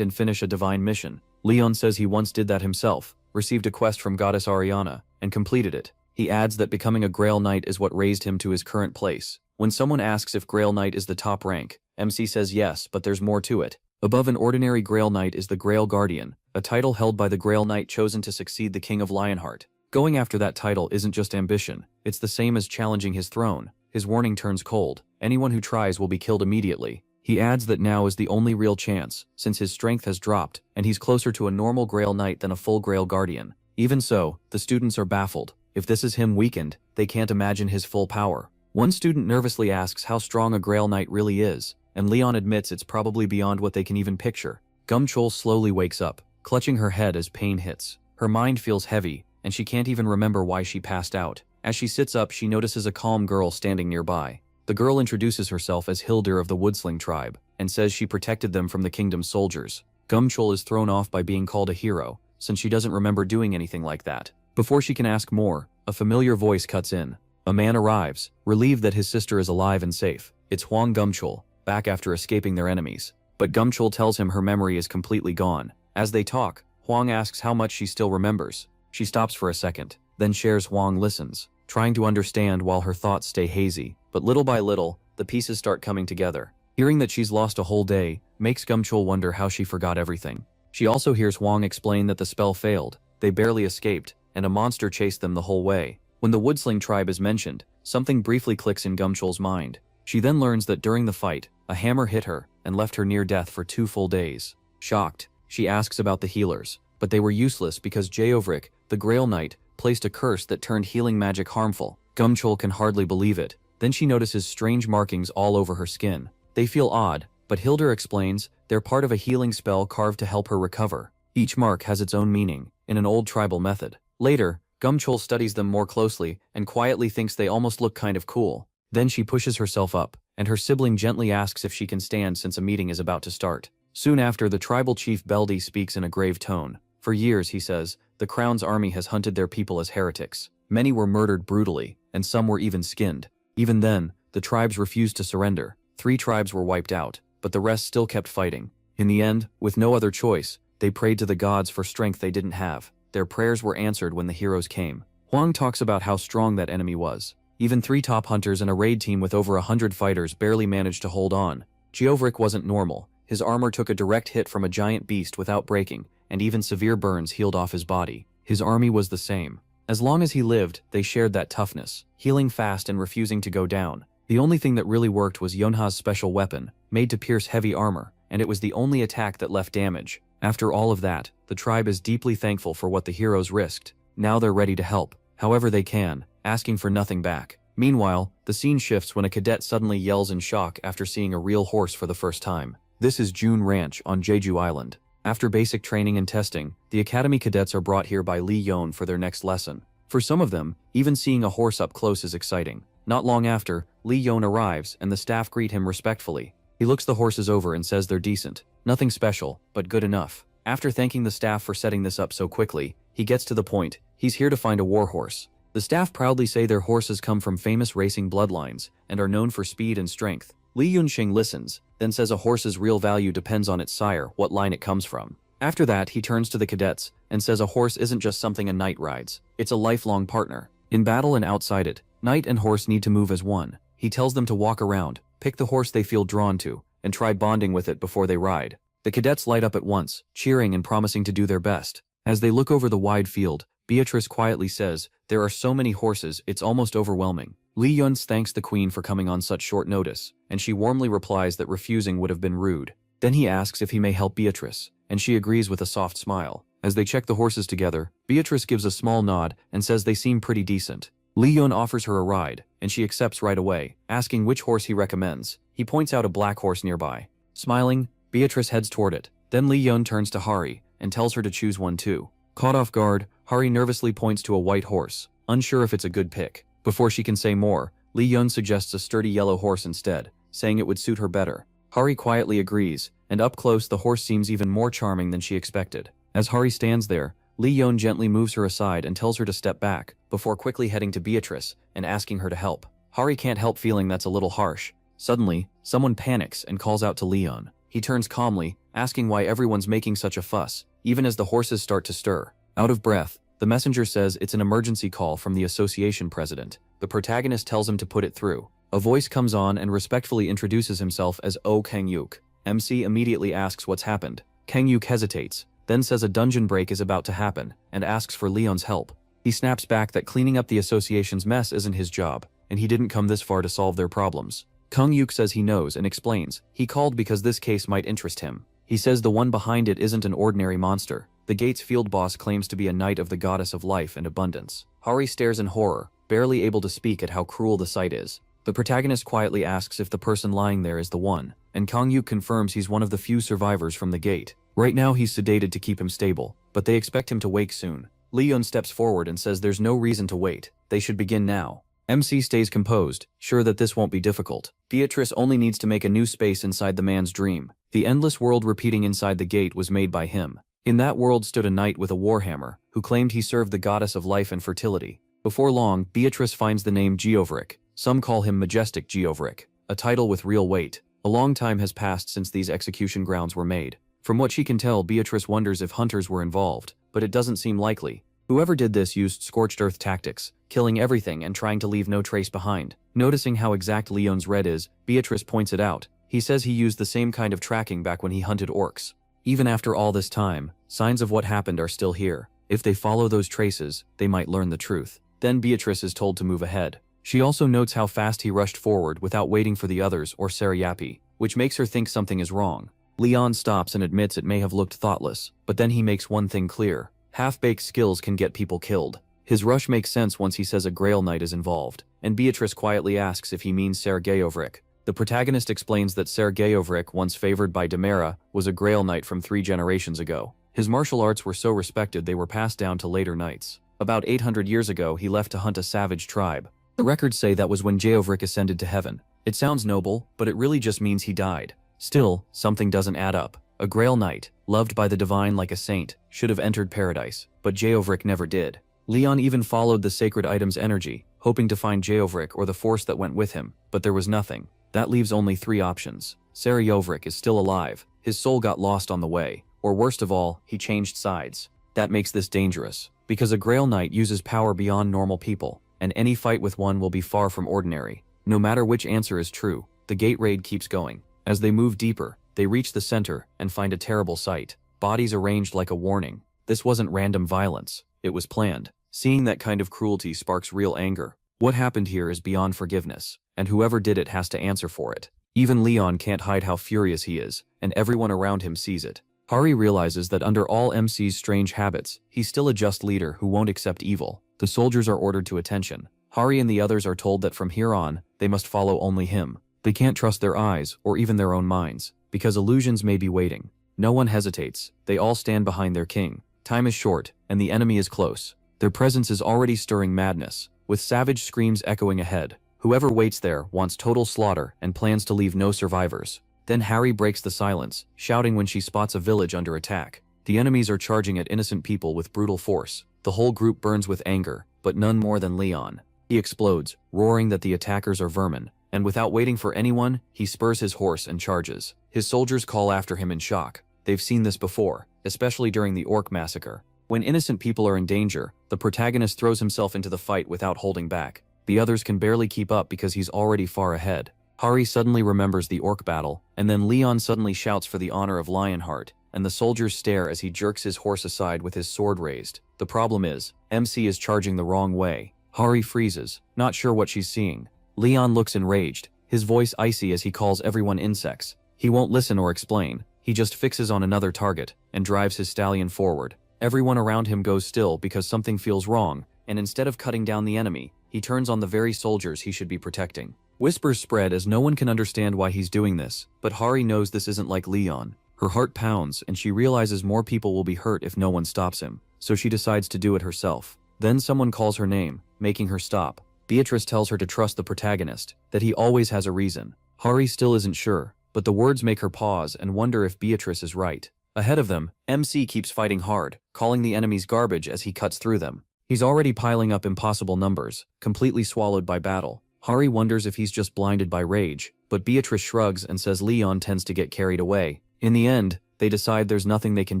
S1: and finish a divine mission. Leon says he once did that himself, received a quest from goddess Ariana, and completed it. He adds that becoming a Grail Knight is what raised him to his current place. When someone asks if Grail Knight is the top rank, MC says yes, but there's more to it. Above an ordinary Grail Knight is the Grail Guardian, a title held by the Grail Knight chosen to succeed the King of Lionheart. Going after that title isn't just ambition, it's the same as challenging his throne. His warning turns cold: anyone who tries will be killed immediately. He adds that now is the only real chance, since his strength has dropped, and he's closer to a normal Grail Knight than a full Grail Guardian. Even so, the students are baffled. If this is him weakened, they can't imagine his full power. One student nervously asks how strong a Grail Knight really is, and Leon admits it's probably beyond what they can even picture. Gumchul slowly wakes up, clutching her head as pain hits. Her mind feels heavy, and she can't even remember why she passed out. As she sits up, she notices a calm girl standing nearby. The girl introduces herself as Hildur of the Woodsling tribe, and says she protected them from the kingdom's soldiers. Gumchul is thrown off by being called a hero, since she doesn't remember doing anything like that. Before she can ask more, a familiar voice cuts in. A man arrives, relieved that his sister is alive and safe. It's Huang Gumchul, back after escaping their enemies. But Gumchul tells him her memory is completely gone. As they talk, Huang asks how much she still remembers. She stops for a second, then shares. Huang listens, trying to understand while her thoughts stay hazy. But little by little, the pieces start coming together. Hearing that she's lost a whole day makes Gumchul wonder how she forgot everything. She also hears Huang explain that the spell failed, they barely escaped, and a monster chased them the whole way. When the Woodsling tribe is mentioned, something briefly clicks in Gumchul's mind. She then learns that during the fight, a hammer hit her and left her near death for 2 full days. Shocked, she asks about the healers, but they were useless because Jeovrik, the Grail Knight, placed a curse that turned healing magic harmful. Gumchul can hardly believe it. Then she notices strange markings all over her skin. They feel odd, but Hildur explains they're part of a healing spell carved to help her recover. Each mark has its own meaning, in an old tribal method. Later, Gumchul studies them more closely and quietly thinks they almost look kind of cool. Then she pushes herself up, and her sibling gently asks if she can stand since a meeting is about to start. Soon after, the tribal chief Beldi speaks in a grave tone. For years, he says, the Crown's army has hunted their people as heretics. Many were murdered brutally, and some were even skinned. Even then, the tribes refused to surrender. 3 tribes were wiped out, but the rest still kept fighting. In the end, with no other choice, they prayed to the gods for strength they didn't have. Their prayers were answered when the heroes came. Huang talks about how strong that enemy was. Even 3 top hunters and a raid team with over 100 fighters barely managed to hold on. Jeovrik wasn't normal. His armor took a direct hit from a giant beast without breaking, and even severe burns healed off his body. His army was the same. As long as he lived, they shared that toughness, healing fast and refusing to go down. The only thing that really worked was Yonha's special weapon, made to pierce heavy armor, and it was the only attack that left damage. After all of that, the tribe is deeply thankful for what the heroes risked. Now they're ready to help, however they can, asking for nothing back. Meanwhile, the scene shifts when a cadet suddenly yells in shock after seeing a real horse for the first time. This is June Ranch on Jeju Island. After basic training and testing, the academy cadets are brought here by Lee Yon for their next lesson. For some of them, even seeing a horse up close is exciting. Not long after, Lee Yon arrives and the staff greet him respectfully. He looks the horses over and says they're decent. Nothing special, but good enough. After thanking the staff for setting this up so quickly, he gets to the point. He's here to find a warhorse. The staff proudly say their horses come from famous racing bloodlines and are known for speed and strength. Li Yunxing listens, then says a horse's real value depends on its sire, what line it comes from. After that, he turns to the cadets and says a horse isn't just something a knight rides. It's a lifelong partner. In battle and outside it, knight and horse need to move as one. He tells them to walk around, pick the horse they feel drawn to, and try bonding with it before they ride. The cadets light up at once, cheering and promising to do their best. As they look over the wide field, Beatrice quietly says, "There are so many horses, it's almost overwhelming." Lee Yun thanks the queen for coming on such short notice, and she warmly replies that refusing would have been rude. Then he asks if he may help Beatrice, and she agrees with a soft smile. As they check the horses together, Beatrice gives a small nod and says they seem pretty decent. Lee Yun offers her a ride, and she accepts right away, asking which horse he recommends. He points out a black horse nearby. Smiling, Beatrice heads toward it. Then Lee Yun turns to Hari and tells her to choose one too. Caught off guard, Hari nervously points to a white horse, unsure if it's a good pick. Before she can say more, Lee Yun suggests a sturdy yellow horse instead, saying it would suit her better. Hari quietly agrees, and up close the horse seems even more charming than she expected. As Hari stands there, Lee Yun gently moves her aside and tells her to step back, before quickly heading to Beatrice and asking her to help. Hari can't help feeling that's a little harsh. Suddenly, someone panics and calls out to Lee Yun. He turns calmly, asking why everyone's making such a fuss, even as the horses start to stir. Out of breath, the messenger says it's an emergency call from the association president. The protagonist tells him to put it through. A voice comes on and respectfully introduces himself as Oh Kang-yuk. MC immediately asks what's happened. Kang-yuk hesitates, then says a dungeon break is about to happen, and asks for Leon's help. He snaps back that cleaning up the association's mess isn't his job, and he didn't come this far to solve their problems. Kang-yuk says he knows and explains. He called because this case might interest him. He says the one behind it isn't an ordinary monster. The gate's field boss claims to be a knight of the goddess of life and abundance. Hari stares in horror, barely able to speak at how cruel the sight is. The protagonist quietly asks if the person lying there is the one, and Kang-yuk confirms he's one of the few survivors from the gate. Right now he's sedated to keep him stable, but they expect him to wake soon. Lee Yun steps forward and says there's no reason to wait. They should begin now. MC stays composed, sure that this won't be difficult. Beatrice only needs to make a new space inside the man's dream. The endless world repeating inside the gate was made by him. In that world stood a knight with a warhammer, who claimed he served the goddess of life and fertility. Before long, Beatrice finds the name Geovric. Some call him Majestic Geovric, a title with real weight. A long time has passed since these execution grounds were made. From what she can tell, Beatrice wonders if hunters were involved, but it doesn't seem likely. Whoever did this used scorched earth tactics, killing everything and trying to leave no trace behind. Noticing how exact Leon's red is, Beatrice points it out. He says he used the same kind of tracking back when he hunted orcs. Even after all this time, signs of what happened are still here. If they follow those traces, they might learn the truth. Then Beatrice is told to move ahead. She also notes how fast he rushed forward without waiting for the others or Sarayapi, which makes her think something is wrong. Leon stops and admits it may have looked thoughtless, but then he makes one thing clear. Half-baked skills can get people killed. His rush makes sense once he says a Grail Knight is involved, and Beatrice quietly asks if he means Sergeyovric. The protagonist explains that Sergeyovric, once favored by Demera, was a Grail Knight from 3 generations ago. His martial arts were so respected they were passed down to later knights. About 800 years ago he left to hunt a savage tribe. The records say that was when Geovric ascended to heaven. It sounds noble, but it really just means he died. Still, something doesn't add up. A Grail Knight, loved by the divine like a saint, should have entered paradise, but Geovric never did. Leon even followed the sacred item's energy, hoping to find Geovric or the force that went with him, but there was nothing. That leaves only 3 options. Sergeyovric is still alive, his soul got lost on the way, or worst of all, he changed sides. That makes this dangerous, because a Grail Knight uses power beyond normal people, and any fight with one will be far from ordinary. No matter which answer is true, the gate raid keeps going. As they move deeper, they reach the center and find a terrible sight. Bodies arranged like a warning. This wasn't random violence, it was planned. Seeing that kind of cruelty sparks real anger. What happened here is beyond forgiveness, and whoever did it has to answer for it. Even Leon can't hide how furious he is, and everyone around him sees it. Hari realizes that under all MC's strange habits, he's still a just leader who won't accept evil. The soldiers are ordered to attention. Hari and the others are told that from here on, they must follow only him. They can't trust their eyes, or even their own minds, because illusions may be waiting. No one hesitates. They all stand behind their king. Time is short, and the enemy is close. Their presence is already stirring madness, with savage screams echoing ahead. Whoever waits there wants total slaughter and plans to leave no survivors. Then Hari breaks the silence, shouting when she spots a village under attack. The enemies are charging at innocent people with brutal force. The whole group burns with anger, but none more than Leon. He explodes, roaring that the attackers are vermin, and without waiting for anyone, he spurs his horse and charges. His soldiers call after him in shock. They've seen this before, especially during the Orc massacre. When innocent people are in danger, the protagonist throws himself into the fight without holding back. The others can barely keep up because he's already far ahead. Hari suddenly remembers the Orc battle, and then Leon suddenly shouts for the honor of Lionheart, and the soldiers stare as he jerks his horse aside with his sword raised. The problem is, MC is charging the wrong way. Hari freezes, not sure what she's seeing. Leon looks enraged, his voice icy as he calls everyone insects. He won't listen or explain, he just fixes on another target, and drives his stallion forward. Everyone around him goes still because something feels wrong, and instead of cutting down the enemy, he turns on the very soldiers he should be protecting. Whispers spread as no one can understand why he's doing this, but Hari knows this isn't like Leon. Her heart pounds and she realizes more people will be hurt if no one stops him, so she decides to do it herself. Then someone calls her name, making her stop. Beatrice tells her to trust the protagonist, that he always has a reason. Hari still isn't sure, but the words make her pause and wonder if Beatrice is right. Ahead of them, MC keeps fighting hard, calling the enemies garbage as he cuts through them. He's already piling up impossible numbers, completely swallowed by battle. Hari wonders if he's just blinded by rage, but Beatrice shrugs and says Leon tends to get carried away. In the end, they decide there's nothing they can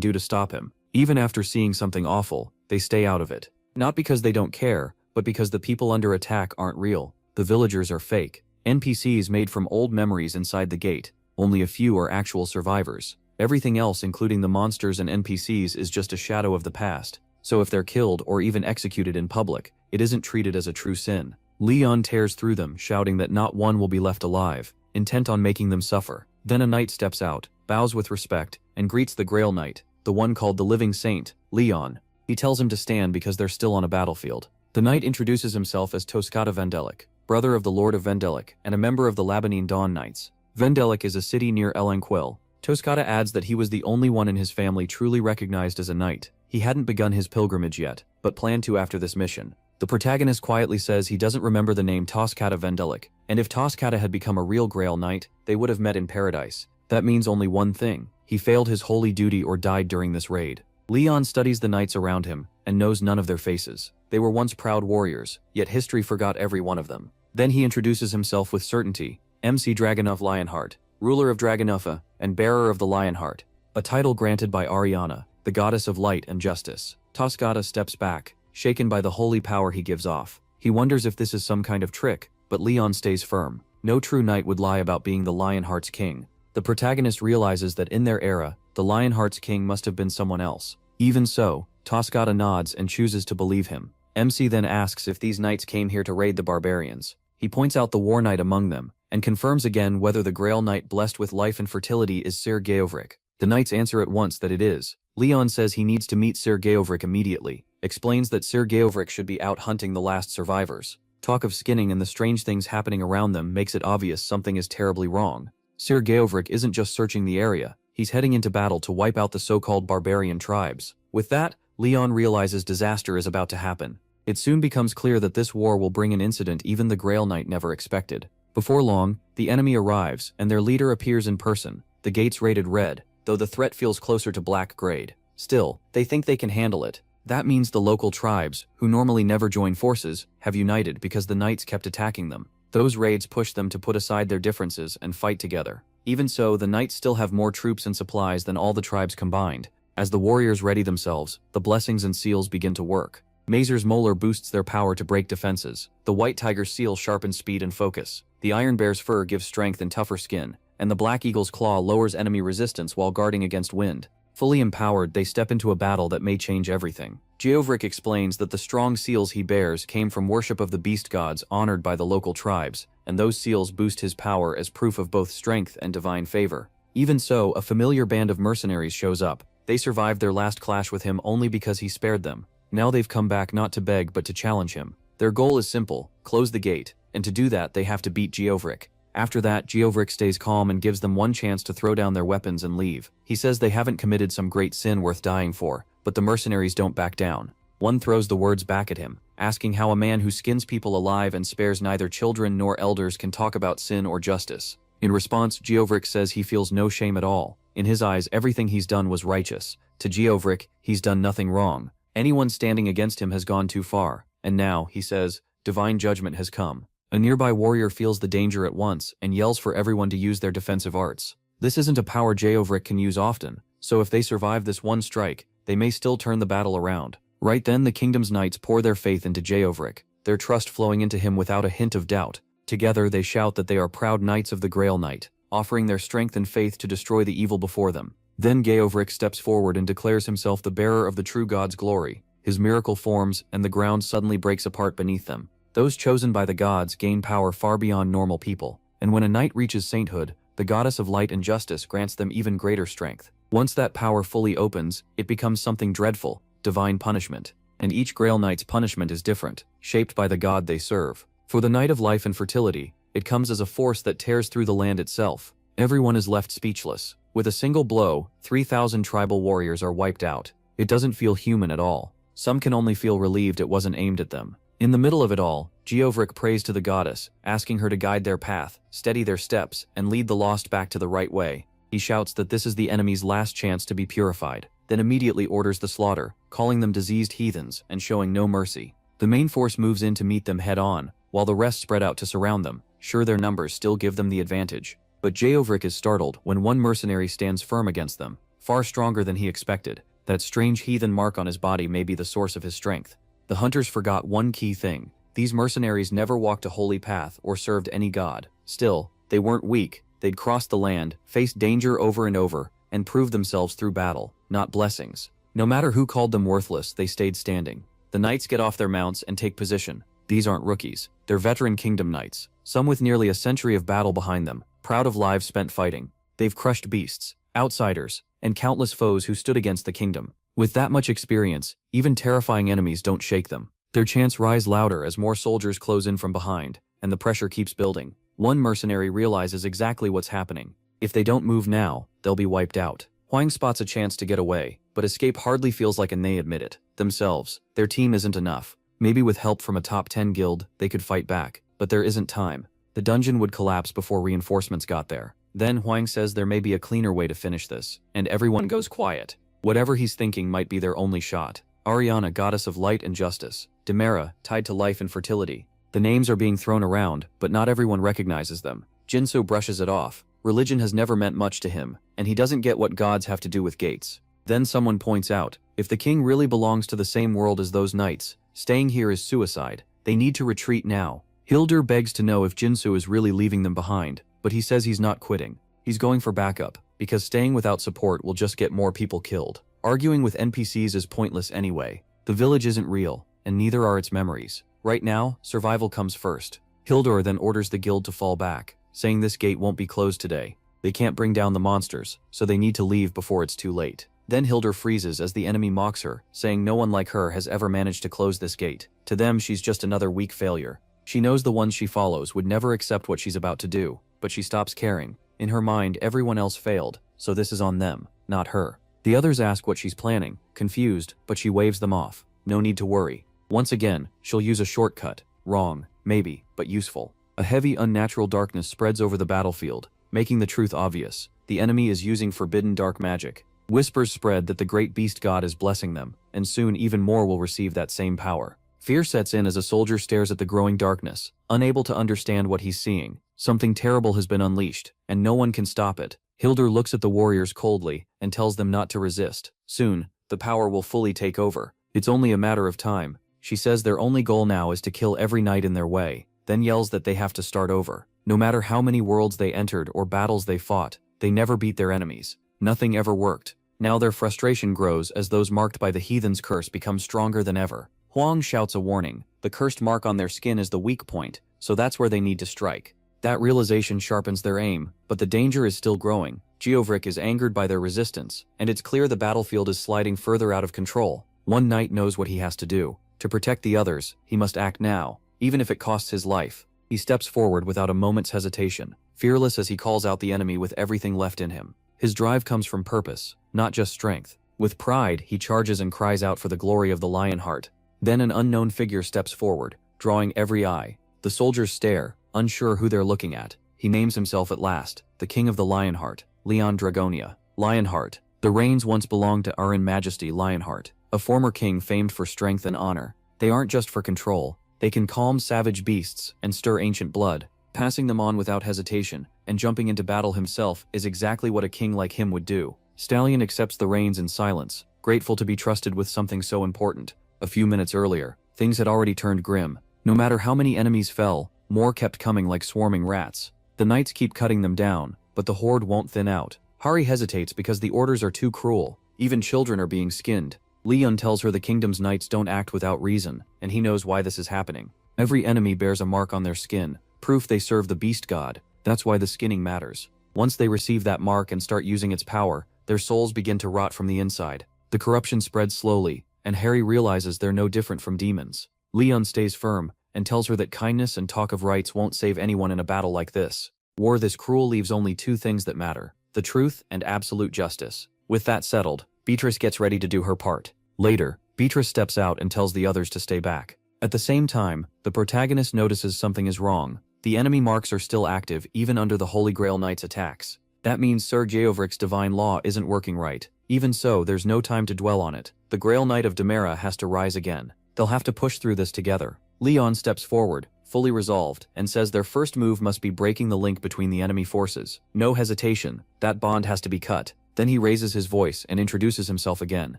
S1: do to stop him. Even after seeing something awful, they stay out of it. Not because they don't care, but because the people under attack aren't real. The villagers are fake. NPCs made from old memories inside the gate. Only a few are actual survivors. Everything else, including the monsters and NPCs, is just a shadow of the past. So if they're killed or even executed in public, it isn't treated as a true sin. Leon tears through them, shouting that not one will be left alive, intent on making them suffer. Then a knight steps out, bows with respect, and greets the Grail Knight, the one called the Living Saint, Leon. He tells him to stand because they're still on a battlefield. The knight introduces himself as Toscata Vendelic, brother of the Lord of Vendelic and a member of the Labanine Dawn Knights. Vendelic is a city near Elanquil. Toscata adds that he was the only one in his family truly recognized as a knight. He hadn't begun his pilgrimage yet, but planned to after this mission. The protagonist quietly says he doesn't remember the name Toscata Vendelic, and if Toscata had become a real Grail Knight, they would have met in paradise. That means only one thing: he failed his holy duty or died during this raid. Leon studies the knights around him, and knows none of their faces. They were once proud warriors, yet history forgot every one of them. Then he introduces himself with certainty: MC Dragonov Lionheart, ruler of Dragonuffa, and bearer of the Lionheart, a title granted by Ariana, the goddess of light and justice. Toscata steps back, shaken by the holy power he gives off. He wonders if this is some kind of trick, but Leon stays firm. No true knight would lie about being the Lionheart's king. The protagonist realizes that in their era, the Lionheart's king must have been someone else. Even so, Toscata nods and chooses to believe him. MC then asks if these knights came here to raid the barbarians. He points out the war knight among them, and confirms again whether the Grail Knight blessed with life and fertility is Sir Geovric. The knights answer at once that it is. Leon says he needs to meet Sir Geovric immediately, explains that Sir Geovric should be out hunting the last survivors. Talk of skinning and the strange things happening around them makes it obvious something is terribly wrong. Sir Geovric isn't just searching the area, he's heading into battle to wipe out the so-called barbarian tribes. With that, Leon realizes disaster is about to happen. It soon becomes clear that this war will bring an incident even the Grail Knight never expected. Before long, the enemy arrives, and their leader appears in person. The gates rated red, though the threat feels closer to black grade. Still, they think they can handle it. That means the local tribes, who normally never join forces, have united because the knights kept attacking them. Those raids pushed them to put aside their differences and fight together. Even so, the knights still have more troops and supplies than all the tribes combined. As the warriors ready themselves, the blessings and seals begin to work. Mazer's molar boosts their power to break defenses. The white tiger's seal sharpens speed and focus. The iron bear's fur gives strength and tougher skin, and the black eagle's claw lowers enemy resistance while guarding against wind. Fully empowered, they step into a battle that may change everything. Geovric explains that the strong seals he bears came from worship of the beast gods honored by the local tribes, and those seals boost his power as proof of both strength and divine favor. Even so, a familiar band of mercenaries shows up. They survived their last clash with him only because he spared them. Now they've come back not to beg but to challenge him. Their goal is simple: close the gate, and to do that they have to beat Geovric. After that, Geovric stays calm and gives them one chance to throw down their weapons and leave. He says they haven't committed some great sin worth dying for, but the mercenaries don't back down. One throws the words back at him, asking how a man who skins people alive and spares neither children nor elders can talk about sin or justice. In response, Geovric says he feels no shame at all. In his eyes, everything he's done was righteous. To Geovric, he's done nothing wrong. Anyone standing against him has gone too far, and now, he says, divine judgment has come. A nearby warrior feels the danger at once and yells for everyone to use their defensive arts. This isn't a power Geovric can use often, so if they survive this one strike, they may still turn the battle around. Right then, the kingdom's knights pour their faith into Geovric, their trust flowing into him without a hint of doubt. Together, they shout that they are proud knights of the Grail Knight, offering their strength and faith to destroy the evil before them. Then Geovric steps forward and declares himself the bearer of the true god's glory. His miracle forms, and the ground suddenly breaks apart beneath them. Those chosen by the gods gain power far beyond normal people, and when a knight reaches sainthood, the goddess of light and justice grants them even greater strength. Once that power fully opens, it becomes something dreadful, divine punishment. And each Grail Knight's punishment is different, shaped by the god they serve. For the Knight of Life and Fertility, it comes as a force that tears through the land itself. Everyone is left speechless. With a single blow, 3,000 tribal warriors are wiped out. It doesn't feel human at all. Some can only feel relieved it wasn't aimed at them. In the middle of it all, Geovric prays to the goddess, asking her to guide their path, steady their steps, and lead the lost back to the right way. He shouts that this is the enemy's last chance to be purified, then immediately orders the slaughter, calling them diseased heathens and showing no mercy. The main force moves in to meet them head-on, while the rest spread out to surround them, sure their numbers still give them the advantage. But Geovric is startled when one mercenary stands firm against them, far stronger than he expected. That strange heathen mark on his body may be the source of his strength. The hunters forgot one key thing. These mercenaries never walked a holy path or served any god. Still, they weren't weak. They'd crossed the land, faced danger over and over, and proved themselves through battle, not blessings. No matter who called them worthless, they stayed standing. The knights get off their mounts and take position. These aren't rookies. They're veteran kingdom knights, some with nearly a century of battle behind them, proud of lives spent fighting. They've crushed beasts, outsiders, and countless foes who stood against the kingdom. With that much experience, even terrifying enemies don't shake them. Their chants rise louder as more soldiers close in from behind, and the pressure keeps building. One mercenary realizes exactly what's happening. If they don't move now, they'll be wiped out. Huang spots a chance to get away, but escape hardly feels like, and they admit it themselves. Their team isn't enough. Maybe with help from a top 10 guild, they could fight back, but there isn't time. The dungeon would collapse before reinforcements got there. Then Huang says there may be a cleaner way to finish this, and everyone goes quiet. Whatever he's thinking might be their only shot. Ariana, goddess of light and justice. Demera, tied to life and fertility. The names are being thrown around, but not everyone recognizes them. Jinso brushes it off. Religion has never meant much to him, and he doesn't get what gods have to do with gates. Then someone points out, if the king really belongs to the same world as those knights, staying here is suicide. They need to retreat now. Hildur begs to know if Jinso is really leaving them behind, but he says he's not quitting. He's going for backup, because staying without support will just get more people killed. Arguing with NPCs is pointless anyway. The village isn't real, and neither are its memories. Right now, survival comes first. Hildur then orders the guild to fall back, saying this gate won't be closed today. They can't bring down the monsters, so they need to leave before it's too late. Then Hildur freezes as the enemy mocks her, saying no one like her has ever managed to close this gate. To them, she's just another weak failure. She knows the ones she follows would never accept what she's about to do, but she stops caring. In her mind, everyone else failed, so this is on them, not her. The others ask what she's planning, confused, but she waves them off. No need to worry. Once again, she'll use a shortcut. Wrong, maybe, but useful. A heavy, unnatural darkness spreads over the battlefield, making the truth obvious. The enemy is using forbidden dark magic. Whispers spread that the great beast god is blessing them, and soon even more will receive that same power. Fear sets in as a soldier stares at the growing darkness, unable to understand what he's seeing. Something terrible has been unleashed, and no one can stop it. Hildur looks at the warriors coldly and tells them not to resist. Soon, the power will fully take over. It's only a matter of time. She says their only goal now is to kill every knight in their way, then yells that they have to start over. No matter how many worlds they entered or battles they fought, they never beat their enemies. Nothing ever worked. Now their frustration grows as those marked by the heathen's curse become stronger than ever. Huang shouts a warning. The cursed mark on their skin is the weak point, so that's where they need to strike. That realization sharpens their aim, but the danger is still growing. Geovric is angered by their resistance, and it's clear the battlefield is sliding further out of control. One knight knows what he has to do. To protect the others, he must act now, even if it costs his life. He steps forward without a moment's hesitation, fearless as he calls out the enemy with everything left in him. His drive comes from purpose, not just strength. With pride, he charges and cries out for the glory of the Lionheart. Then an unknown figure steps forward, drawing every eye. The soldiers stare, unsure who they're looking at. He names himself at last, the King of the Lionheart, Leon Dragonia. Lionheart. The reins once belonged to Arin Majesty Lionheart, a former king famed for strength and honor. They aren't just for control. They can calm savage beasts and stir ancient blood. Passing them on without hesitation and jumping into battle himself is exactly what a king like him would do. Stallion accepts the reins in silence, grateful to be trusted with something so important. A few minutes earlier, things had already turned grim. No matter how many enemies fell, more kept coming like swarming rats. The knights keep cutting them down, but the horde won't thin out. Hari hesitates because the orders are too cruel. Even children are being skinned. Leon tells her the kingdom's knights don't act without reason, and he knows why this is happening. Every enemy bears a mark on their skin, proof they serve the beast god. That's why the skinning matters. Once they receive that mark and start using its power, their souls begin to rot from the inside. The corruption spreads slowly, and Harry realizes they're no different from demons. Leon stays firm, and tells her that kindness and talk of rights won't save anyone in a battle like this. War this cruel leaves only two things that matter: the truth and absolute justice. With that settled, Beatrice gets ready to do her part. Later, Beatrice steps out and tells the others to stay back. At the same time, the protagonist notices something is wrong. The enemy marks are still active even under the Holy Grail Knight's attacks. That means Sir Geovric's divine law isn't working right. Even so, there's no time to dwell on it. The Grail Knight of Demera has to rise again. They'll have to push through this together. Leon steps forward, fully resolved, and says their first move must be breaking the link between the enemy forces. No hesitation, that bond has to be cut. Then he raises his voice and introduces himself again,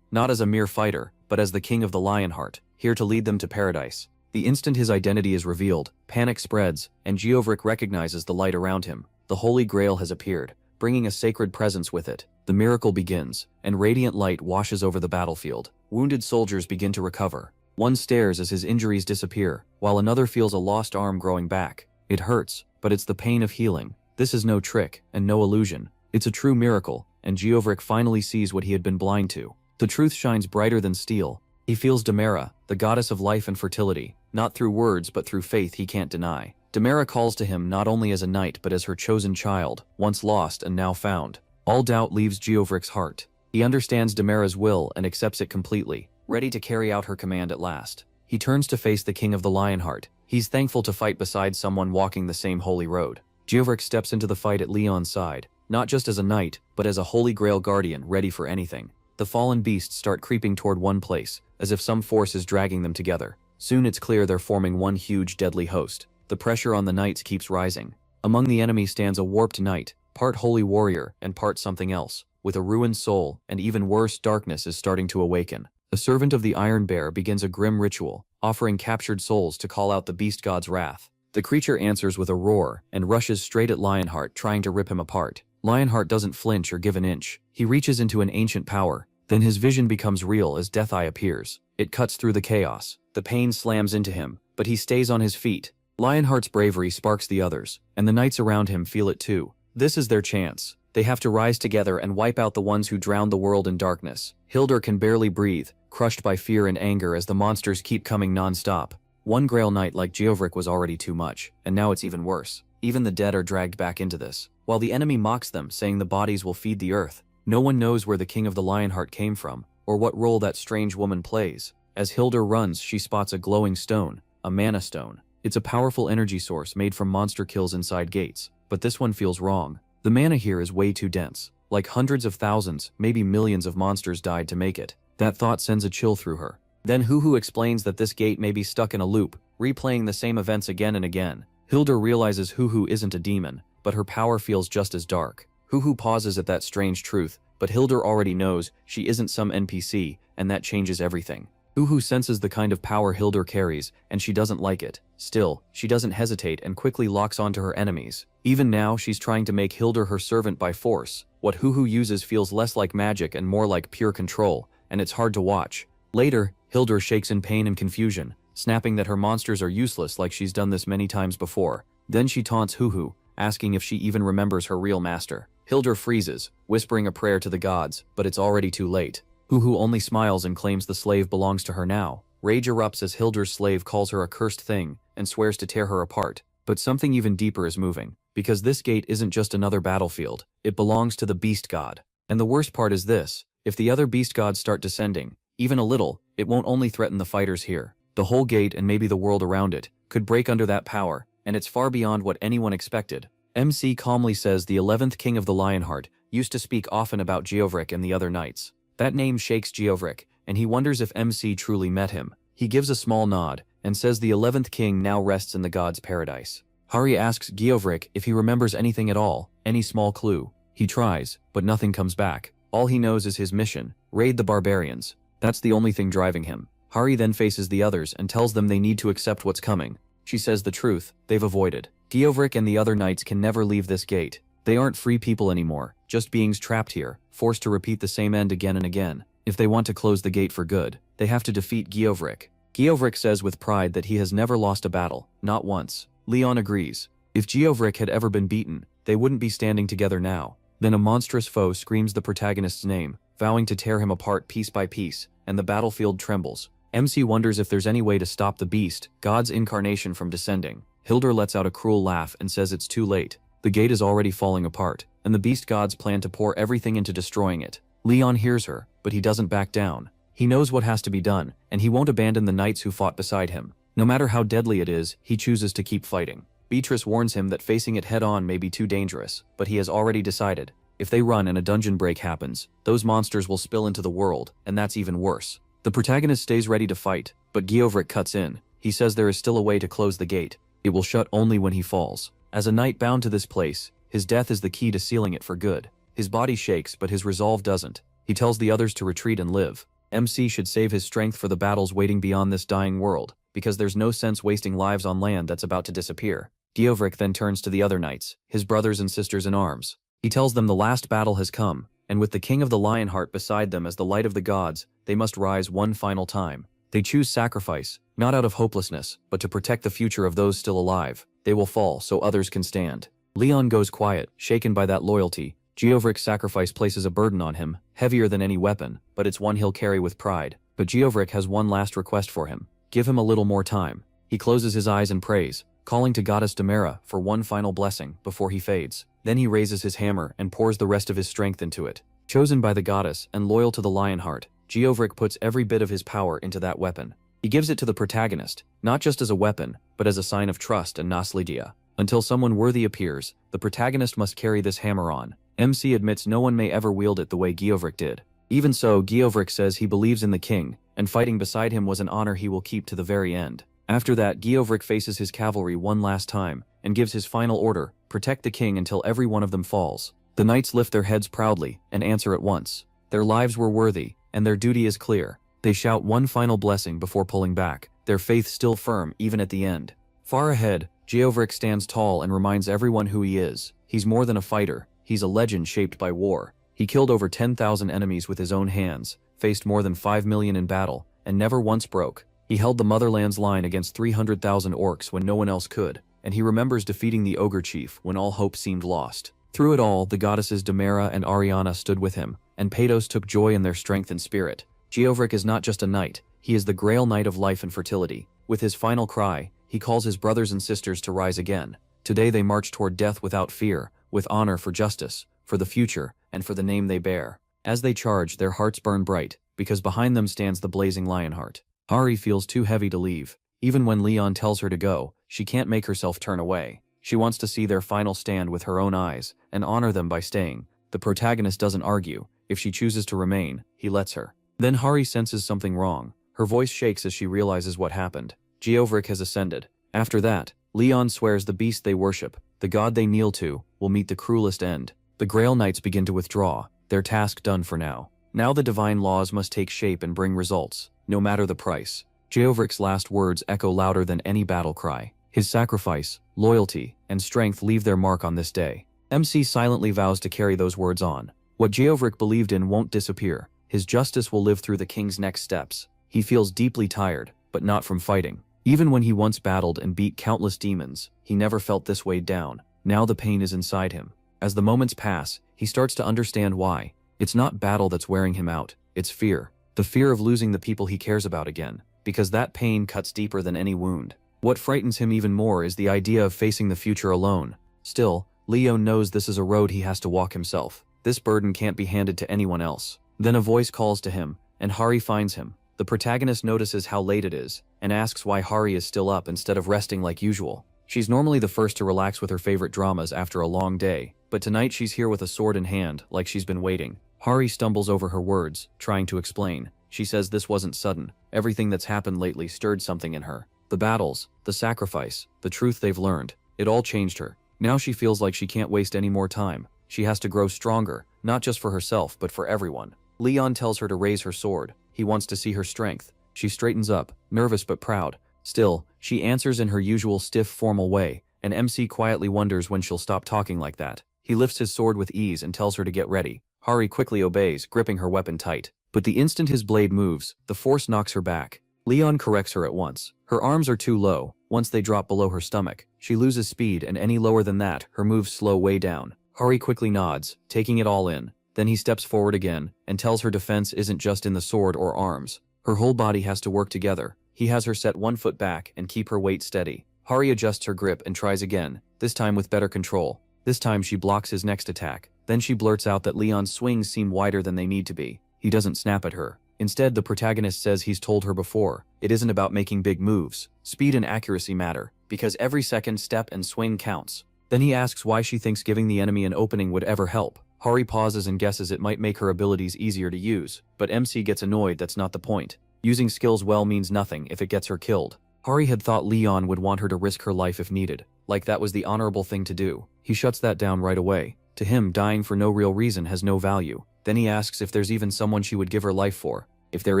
S1: not as a mere fighter, but as the King of the Lionheart, here to lead them to paradise. The instant his identity is revealed, panic spreads, and Geovric recognizes the light around him. The Holy Grail has appeared, bringing a sacred presence with it. The miracle begins, and radiant light washes over the battlefield. Wounded soldiers begin to recover. One stares as his injuries disappear, while another feels a lost arm growing back. It hurts, but it's the pain of healing. This is no trick, and no illusion. It's a true miracle, and Geovric finally sees what he had been blind to. The truth shines brighter than steel. He feels Demera, the goddess of life and fertility, not through words but through faith he can't deny. Demera calls to him not only as a knight but as her chosen child, once lost and now found. All doubt leaves Geovric's heart. He understands Demera's will and accepts it completely, ready to carry out her command at last. He turns to face the King of the Lionheart. He's thankful to fight beside someone walking the same holy road. Geovric steps into the fight at Leon's side, not just as a knight, but as a Holy Grail guardian ready for anything. The fallen beasts start creeping toward one place, as if some force is dragging them together. Soon it's clear they're forming one huge deadly host. The pressure on the knights keeps rising. Among the enemy stands a warped knight, part holy warrior and part something else, with a ruined soul, and even worse, darkness is starting to awaken. A servant of the Iron Bear begins a grim ritual, offering captured souls to call out the beast god's wrath. The creature answers with a roar and rushes straight at Lionheart, trying to rip him apart. Lionheart doesn't flinch or give an inch. He reaches into an ancient power. Then his vision becomes real as Deatheye appears. It cuts through the chaos. The pain slams into him, but he stays on his feet. Lionheart's bravery sparks the others, and the knights around him feel it too. This is their chance. They have to rise together and wipe out the ones who drowned the world in darkness. Hildur can barely breathe, crushed by fear and anger as the monsters keep coming non-stop. One Grail Knight like Geovric was already too much, and now it's even worse. Even the dead are dragged back into this, while the enemy mocks them, saying the bodies will feed the earth. No one knows where the King of the Lionheart came from, or what role that strange woman plays. As Hildur runs, she spots a glowing stone, a mana stone. It's a powerful energy source made from monster kills inside gates, but this one feels wrong. The mana here is way too dense. Like hundreds of thousands, maybe millions of monsters died to make it. That thought sends a chill through her. Then Huhu explains that this gate may be stuck in a loop, replaying the same events again and again. Hildur realizes Huhu isn't a demon, but her power feels just as dark. Huhu pauses at that strange truth, but Hildur already knows she isn't some NPC, and that changes everything. Huhu senses the kind of power Hildur carries, and she doesn't like it. Still, she doesn't hesitate and quickly locks onto her enemies. Even now, she's trying to make Hildur her servant by force. What Huhu uses feels less like magic and more like pure control, and it's hard to watch. Later, Hildur shakes in pain and confusion, snapping that her monsters are useless like she's done this many times before. Then she taunts Huhu, asking if she even remembers her real master. Hildur freezes, whispering a prayer to the gods, but it's already too late. Huhu only smiles and claims the slave belongs to her now. Rage erupts as Hildur's slave calls her a cursed thing and swears to tear her apart. But something even deeper is moving, because this gate isn't just another battlefield, it belongs to the beast god. And the worst part is this: if the other beast gods start descending, even a little, it won't only threaten the fighters here. The whole gate and maybe the world around it could break under that power, and it's far beyond what anyone expected. MC calmly says the 11th King of the Lionheart used to speak often about Geovric and the other knights. That name shakes Geovric, and he wonders if MC truly met him. He gives a small nod, and says the 11th King now rests in the god's paradise. Hari asks Geovric if he remembers anything at all, any small clue. He tries, but nothing comes back. All he knows is his mission: raid the barbarians. That's the only thing driving him. Hari then faces the others and tells them they need to accept what's coming. She says the truth: they've avoided. Geovric and the other knights can never leave this gate. They aren't free people anymore, just beings trapped here, forced to repeat the same end again and again. If they want to close the gate for good, they have to defeat Geovric. Geovric says with pride that he has never lost a battle, not once. Leon agrees. If Geovric had ever been beaten, they wouldn't be standing together now. Then a monstrous foe screams the protagonist's name, vowing to tear him apart piece by piece, and the battlefield trembles. MC wonders if there's any way to stop the beast, God's incarnation, from descending. Hildur lets out a cruel laugh and says it's too late. The gate is already falling apart, and the beast gods plan to pour everything into destroying it. Leon hears her, but he doesn't back down. He knows what has to be done, and he won't abandon the knights who fought beside him. No matter how deadly it is, he chooses to keep fighting. Beatrice warns him that facing it head-on may be too dangerous, but he has already decided. If they run and a dungeon break happens, those monsters will spill into the world, and that's even worse. The protagonist stays ready to fight, but Geovric cuts in. He says there is still a way to close the gate. It will shut only when he falls. As a knight bound to this place, his death is the key to sealing it for good. His body shakes, but his resolve doesn't. He tells the others to retreat and live. MC should save his strength for the battles waiting beyond this dying world, because there's no sense wasting lives on land that's about to disappear. Geovric then turns to the other knights, his brothers and sisters in arms. He tells them the last battle has come, and with the King of the Lionheart beside them as the light of the gods, they must rise one final time. They choose sacrifice, not out of hopelessness, but to protect the future of those still alive. They will fall so others can stand. Leon goes quiet, shaken by that loyalty. Geovric's sacrifice places a burden on him, heavier than any weapon, but it's one he'll carry with pride. But Geovric has one last request for him. Give him a little more time. He closes his eyes and prays, calling to goddess Demera for one final blessing before he fades. Then he raises his hammer and pours the rest of his strength into it. Chosen by the goddess and loyal to the Lionheart, Geovric puts every bit of his power into that weapon. He gives it to the protagonist, not just as a weapon, but as a sign of trust and nostalgia. Until someone worthy appears, the protagonist must carry this hammer on. MC admits no one may ever wield it the way Geovric did. Even so, Geovric says he believes in the king, and fighting beside him was an honor he will keep to the very end. After that, Geovric faces his cavalry one last time, and gives his final order: protect the king until every one of them falls. The knights lift their heads proudly, and answer at once. Their lives were worthy, and their duty is clear. They shout one final blessing before pulling back, their faith still firm even at the end. Far ahead, Geovric stands tall and reminds everyone who he is. He's more than a fighter, he's a legend shaped by war. He killed over 10,000 enemies with his own hands, faced more than 5 million in battle, and never once broke. He held the motherland's line against 300,000 orcs when no one else could, and he remembers defeating the ogre chief when all hope seemed lost. Through it all, the goddesses Demera and Ariana stood with him, and Pados took joy in their strength and spirit. Geovric is not just a knight, he is the Grail Knight of life and fertility. With his final cry, he calls his brothers and sisters to rise again. Today they march toward death without fear, with honor for justice, for the future, and for the name they bear. As they charge, their hearts burn bright, because behind them stands the blazing Lionheart. Hari feels too heavy to leave. Even when Leon tells her to go, she can't make herself turn away. She wants to see their final stand with her own eyes, and honor them by staying. The protagonist doesn't argue. If she chooses to remain, he lets her. Then Hari senses something wrong. Her voice shakes as she realizes what happened. Geovric has ascended. After that, Leon swears the beast they worship, the god they kneel to, will meet the cruelest end. The Grail Knights begin to withdraw, their task done for now. Now the divine laws must take shape and bring results, no matter the price. Geovric's last words echo louder than any battle cry. His sacrifice, loyalty, and strength leave their mark on this day. MC silently vows to carry those words on. What Geovric believed in won't disappear. His justice will live through the king's next steps. He feels deeply tired, but not from fighting. Even when he once battled and beat countless demons, he never felt this weighed down. Now the pain is inside him. As the moments pass, he starts to understand why. It's not battle that's wearing him out, it's fear. The fear of losing the people he cares about again, because that pain cuts deeper than any wound. What frightens him even more is the idea of facing the future alone. Still, Leon knows this is a road he has to walk himself. This burden can't be handed to anyone else. Then a voice calls to him, and Hari finds him. The protagonist notices how late it is, and asks why Hari is still up instead of resting like usual. She's normally the first to relax with her favorite dramas after a long day, but tonight she's here with a sword in hand, like she's been waiting. Hari stumbles over her words, trying to explain. She says this wasn't sudden. Everything that's happened lately stirred something in her. The battles, the sacrifice, the truth they've learned, it all changed her. Now she feels like she can't waste any more time. She has to grow stronger, not just for herself, but for everyone. Leon tells her to raise her sword. He wants to see her strength. She straightens up, nervous but proud. Still, she answers in her usual stiff, formal way, and MC quietly wonders when she'll stop talking like that. He lifts his sword with ease and tells her to get ready. Hari quickly obeys, gripping her weapon tight. But the instant his blade moves, the force knocks her back. Leon corrects her at once. Her arms are too low. Once they drop below her stomach, she loses speed, and any lower than that, her moves slow way down. Hari quickly nods, taking it all in. Then he steps forward again, and tells her defense isn't just in the sword or arms. Her whole body has to work together. He has her set one foot back and keep her weight steady. Hari adjusts her grip and tries again, this time with better control. This time she blocks his next attack. Then she blurts out that Leon's swings seem wider than they need to be. He doesn't snap at her. Instead, the protagonist says he's told her before, it isn't about making big moves. Speed and accuracy matter, because every second, step, and swing counts. Then he asks why she thinks giving the enemy an opening would ever help. Hari pauses and guesses it might make her abilities easier to use, but MC gets annoyed that's not the point. Using skills well means nothing if it gets her killed. Hari had thought Leon would want her to risk her life if needed, like that was the honorable thing to do. He shuts that down right away. To him, dying for no real reason has no value. Then he asks if there's even someone she would give her life for. If there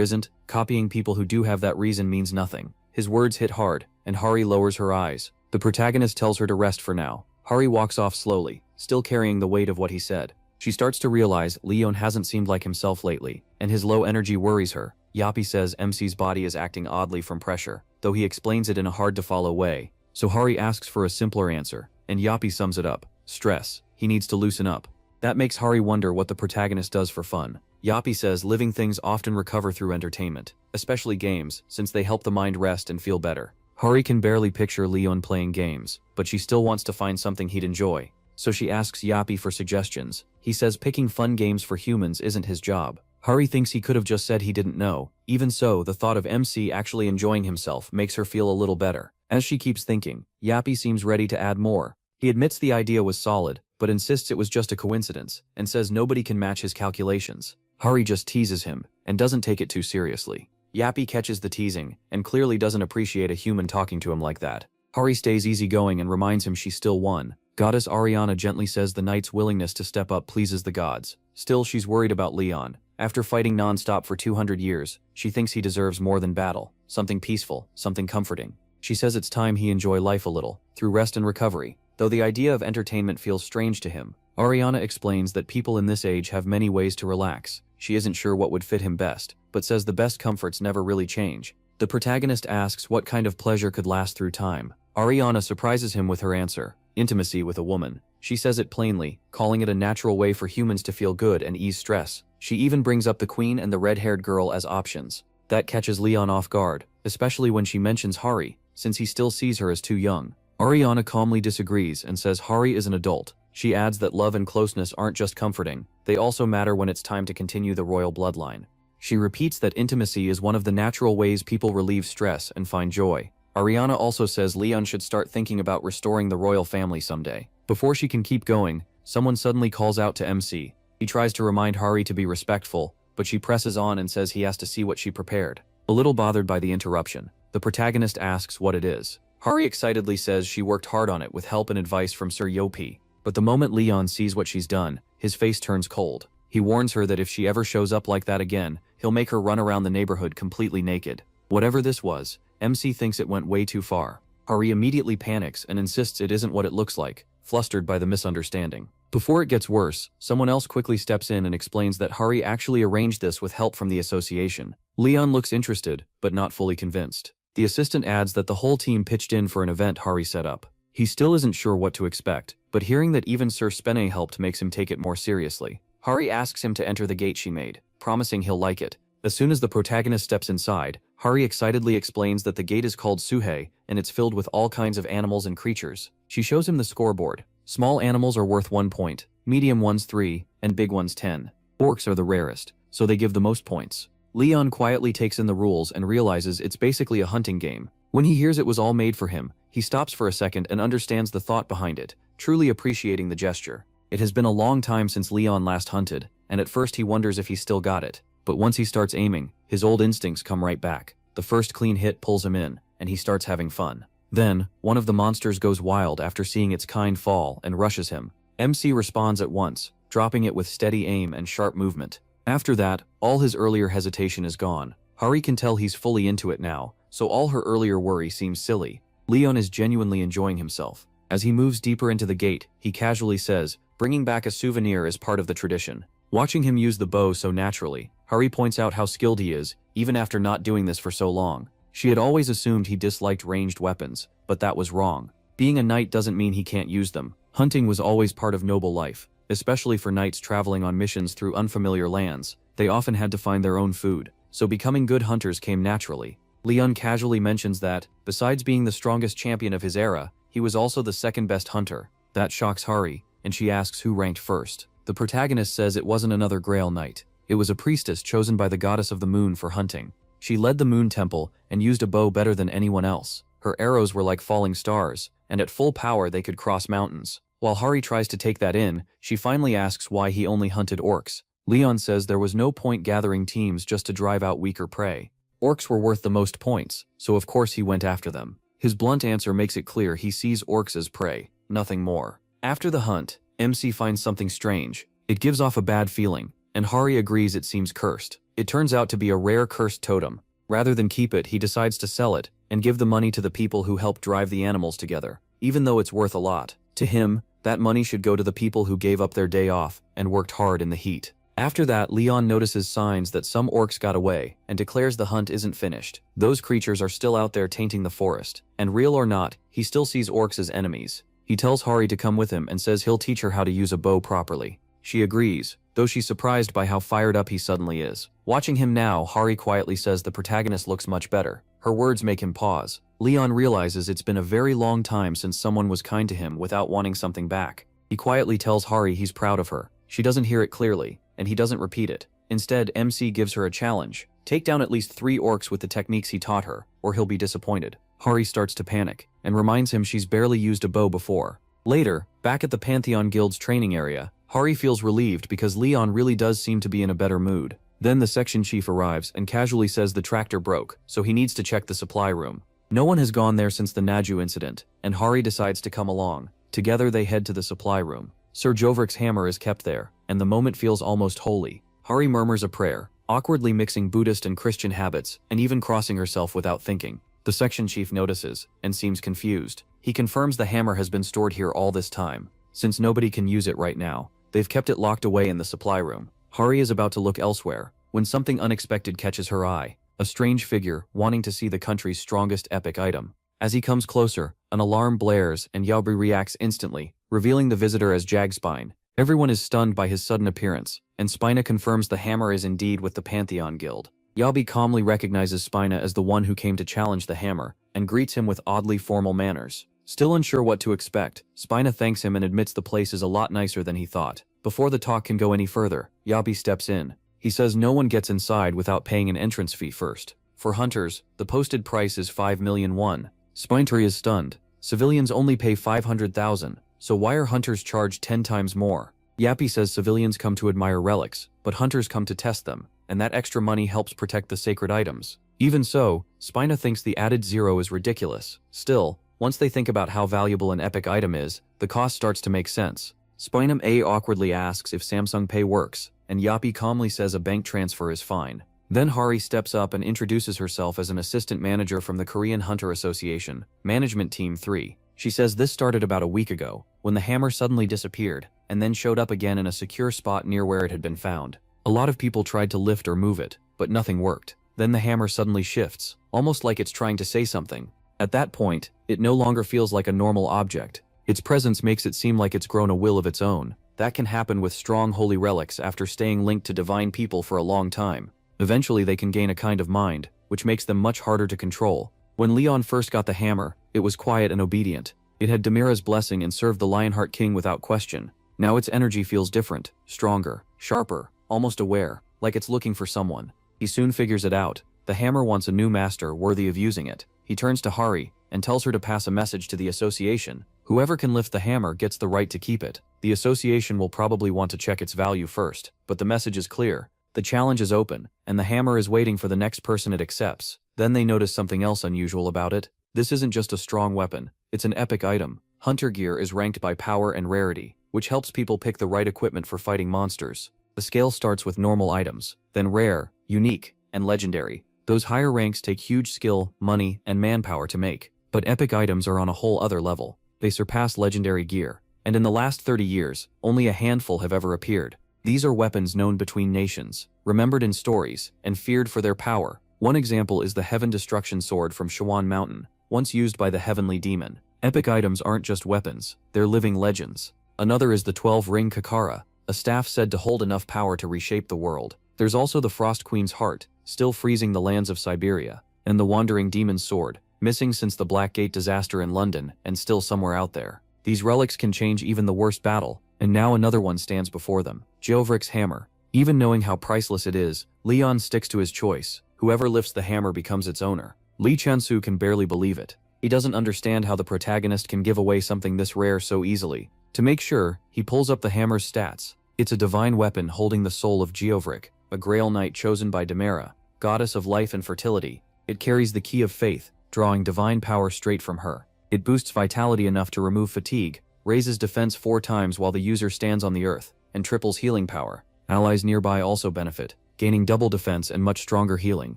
S1: isn't, copying people who do have that reason means nothing. His words hit hard, and Hari lowers her eyes. The protagonist tells her to rest for now. Hari walks off slowly, still carrying the weight of what he said. She starts to realize Leon hasn't seemed like himself lately, and his low energy worries her. Yappy says MC's body is acting oddly from pressure, though he explains it in a hard-to-follow way. So Hari asks for a simpler answer, and Yappy sums it up. Stress. He needs to loosen up. That makes Hari wonder what the protagonist does for fun. Yappy says living things often recover through entertainment, especially games, since they help the mind rest and feel better. Hari can barely picture Leon playing games, but she still wants to find something he'd enjoy. So she asks Yappy for suggestions. He says picking fun games for humans isn't his job. Hari thinks he could have just said he didn't know. Even so, the thought of MC actually enjoying himself makes her feel a little better. As she keeps thinking, Yappy seems ready to add more. He admits the idea was solid, but insists it was just a coincidence, and says nobody can match his calculations. Hari just teases him, and doesn't take it too seriously. Yappy catches the teasing, and clearly doesn't appreciate a human talking to him like that. Hari stays easygoing and reminds him she still won. Goddess Ariana gently says the knight's willingness to step up pleases the gods. Still, she's worried about Leon. After fighting non-stop for 200 years, she thinks he deserves more than battle. Something peaceful, something comforting. She says it's time he enjoy life a little, through rest and recovery. Though the idea of entertainment feels strange to him, Ariana explains that people in this age have many ways to relax. She isn't sure what would fit him best, but says the best comforts never really change. The protagonist asks what kind of pleasure could last through time. Ariana surprises him with her answer, intimacy with a woman. She says it plainly, calling it a natural way for humans to feel good and ease stress. She even brings up the queen and the red-haired girl as options. That catches Leon off guard, especially when she mentions Hari, since he still sees her as too young. Ariana calmly disagrees and says Hari is an adult. She adds that love and closeness aren't just comforting, they also matter when it's time to continue the royal bloodline. She repeats that intimacy is one of the natural ways people relieve stress and find joy. Ariana also says Leon should start thinking about restoring the royal family someday. Before she can keep going, someone suddenly calls out to MC. He tries to remind Hari to be respectful, but she presses on and says he has to see what she prepared. A little bothered by the interruption, the protagonist asks what it is. Hari excitedly says she worked hard on it with help and advice from Sir Yopi. But the moment Leon sees what she's done, his face turns cold. He warns her that if she ever shows up like that again, he'll make her run around the neighborhood completely naked. Whatever this was, MC thinks it went way too far. Hari immediately panics and insists it isn't what it looks like, flustered by the misunderstanding. Before it gets worse, someone else quickly steps in and explains that Hari actually arranged this with help from the association. Leon looks interested, but not fully convinced. The assistant adds that the whole team pitched in for an event Hari set up. He still isn't sure what to expect, but hearing that even Sir Spene helped makes him take it more seriously. Hari asks him to enter the gate she made, promising he'll like it. As soon as the protagonist steps inside, Hari excitedly explains that the gate is called Suhei, and it's filled with all kinds of animals and creatures. She shows him the scoreboard. Small animals are worth 1 point, medium ones 3, and big ones 10. Orcs are the rarest, so they give the most points. Leon quietly takes in the rules and realizes it's basically a hunting game. When he hears it was all made for him, he stops for a second and understands the thought behind it, truly appreciating the gesture. It has been a long time since Leon last hunted, and at first he wonders if he still got it. But once he starts aiming, his old instincts come right back. The first clean hit pulls him in, and he starts having fun. Then, one of the monsters goes wild after seeing its kind fall and rushes him. MC responds at once, dropping it with steady aim and sharp movement. After that, all his earlier hesitation is gone. Hari can tell he's fully into it now, so all her earlier worry seems silly. Leon is genuinely enjoying himself. As he moves deeper into the gate, he casually says, bringing back a souvenir is part of the tradition. Watching him use the bow so naturally, Hari points out how skilled he is, even after not doing this for so long. She had always assumed he disliked ranged weapons, but that was wrong. Being a knight doesn't mean he can't use them. Hunting was always part of noble life, especially for knights traveling on missions through unfamiliar lands. They often had to find their own food, so becoming good hunters came naturally. Leon casually mentions that, besides being the strongest champion of his era, he was also the second best hunter. That shocks Hari, and she asks who ranked first. The protagonist says it wasn't another Grail Knight. It was a priestess chosen by the goddess of the moon for hunting. She led the moon temple and used a bow better than anyone else. Her arrows were like falling stars, and at full power they could cross mountains. While Hari tries to take that in, she finally asks why he only hunted orcs. Leon says there was no point gathering teams just to drive out weaker prey. Orcs were worth the most points, so of course he went after them. His blunt answer makes it clear he sees orcs as prey, nothing more. After the hunt, MC finds something strange. It gives off a bad feeling, and Hari agrees it seems cursed. It turns out to be a rare cursed totem. Rather than keep it, he decides to sell it and give the money to the people who helped drive the animals together, even though it's worth a lot. To him, that money should go to the people who gave up their day off and worked hard in the heat. After that, Leon notices signs that some orcs got away and declares the hunt isn't finished. Those creatures are still out there tainting the forest, and real or not, he still sees orcs as enemies. He tells Hari to come with him and says he'll teach her how to use a bow properly. She agrees, though she's surprised by how fired up he suddenly is. Watching him now, Hari quietly says the protagonist looks much better. Her words make him pause. Leon realizes it's been a very long time since someone was kind to him without wanting something back. He quietly tells Hari he's proud of her. She doesn't hear it clearly, and he doesn't repeat it. Instead, MC gives her a challenge. Take down at least 3 orcs with the techniques he taught her, or he'll be disappointed. Hari starts to panic, and reminds him she's barely used a bow before. Later, back at the Pantheon Guild's training area, Hari feels relieved because Leon really does seem to be in a better mood. Then the section chief arrives and casually says the tractor broke, so he needs to check the supply room. No one has gone there since the Naju incident, and Hari decides to come along. Together they head to the supply room. Sir Jovric's hammer is kept there, and the moment feels almost holy. Hari murmurs a prayer, awkwardly mixing Buddhist and Christian habits, and even crossing herself without thinking. The section chief notices, and seems confused. He confirms the hammer has been stored here all this time. Since nobody can use it right now, they've kept it locked away in the supply room. Hari is about to look elsewhere, when something unexpected catches her eye. A strange figure, wanting to see the country's strongest epic item. As he comes closer, an alarm blares and Yaobri reacts instantly, revealing the visitor as Jagspine. Everyone is stunned by his sudden appearance, and Spina confirms the hammer is indeed with the Pantheon Guild. Yabi calmly recognizes Spina as the one who came to challenge the hammer, and greets him with oddly formal manners. Still unsure what to expect, Spina thanks him and admits the place is a lot nicer than he thought. Before the talk can go any further, Yabi steps in. He says no one gets inside without paying an entrance fee first. For hunters, the posted price is 5 million won. Spinetry is stunned. Civilians only pay 500,000, so why are hunters charged 10 times more? Yappy says civilians come to admire relics, but hunters come to test them, and that extra money helps protect the sacred items. Even so, Spina thinks the added zero is ridiculous. Still, once they think about how valuable an epic item is, the cost starts to make sense. Spinum A awkwardly asks if Samsung Pay works, and Yappy calmly says a bank transfer is fine. Then Hari steps up and introduces herself as an assistant manager from the Korean Hunter Association, Management Team 3. She says this started about a week ago, when the hammer suddenly disappeared, and then showed up again in a secure spot near where it had been found. A lot of people tried to lift or move it, but nothing worked. Then the hammer suddenly shifts, almost like it's trying to say something. At that point, it no longer feels like a normal object. Its presence makes it seem like it's grown a will of its own. That can happen with strong holy relics after staying linked to divine people for a long time. Eventually they can gain a kind of mind, which makes them much harder to control. When Leon first got the hammer, it was quiet and obedient. It had Demira's blessing and served the Lionheart King without question. Now its energy feels different, stronger, sharper, almost aware, like it's looking for someone. He soon figures it out. The hammer wants a new master worthy of using it. He turns to Hari and tells her to pass a message to the association. Whoever can lift the hammer gets the right to keep it. The association will probably want to check its value first, but the message is clear. The challenge is open, and the hammer is waiting for the next person it accepts. Then they notice something else unusual about it. This isn't just a strong weapon, it's an epic item. Hunter gear is ranked by power and rarity, which helps people pick the right equipment for fighting monsters. The scale starts with normal items, then rare, unique, and legendary. Those higher ranks take huge skill, money, and manpower to make. But epic items are on a whole other level. They surpass legendary gear, and in the last 30 years, only a handful have ever appeared. These are weapons known between nations, remembered in stories, and feared for their power. One example is the Heaven Destruction Sword from Shawan Mountain, once used by the Heavenly Demon. Epic items aren't just weapons, they're living legends. Another is the 12-ring Kakara, a staff said to hold enough power to reshape the world. There's also the Frost Queen's Heart, still freezing the lands of Siberia, and the Wandering Demon's Sword, missing since the Blackgate disaster in London and still somewhere out there. These relics can change even the worst battle, and now another one stands before them. Geovric's Hammer. Even knowing how priceless it is, Leon sticks to his choice. Whoever lifts the hammer becomes its owner. Lee Chansu can barely believe it. He doesn't understand how the protagonist can give away something this rare so easily. To make sure, he pulls up the hammer's stats. It's a divine weapon holding the soul of Geovric, a Grail Knight chosen by Demera, goddess of life and fertility. It carries the key of faith, drawing divine power straight from her. It boosts vitality enough to remove fatigue, raises defense 4 times while the user stands on the earth, and triples healing power. Allies nearby also benefit, gaining double defense and much stronger healing.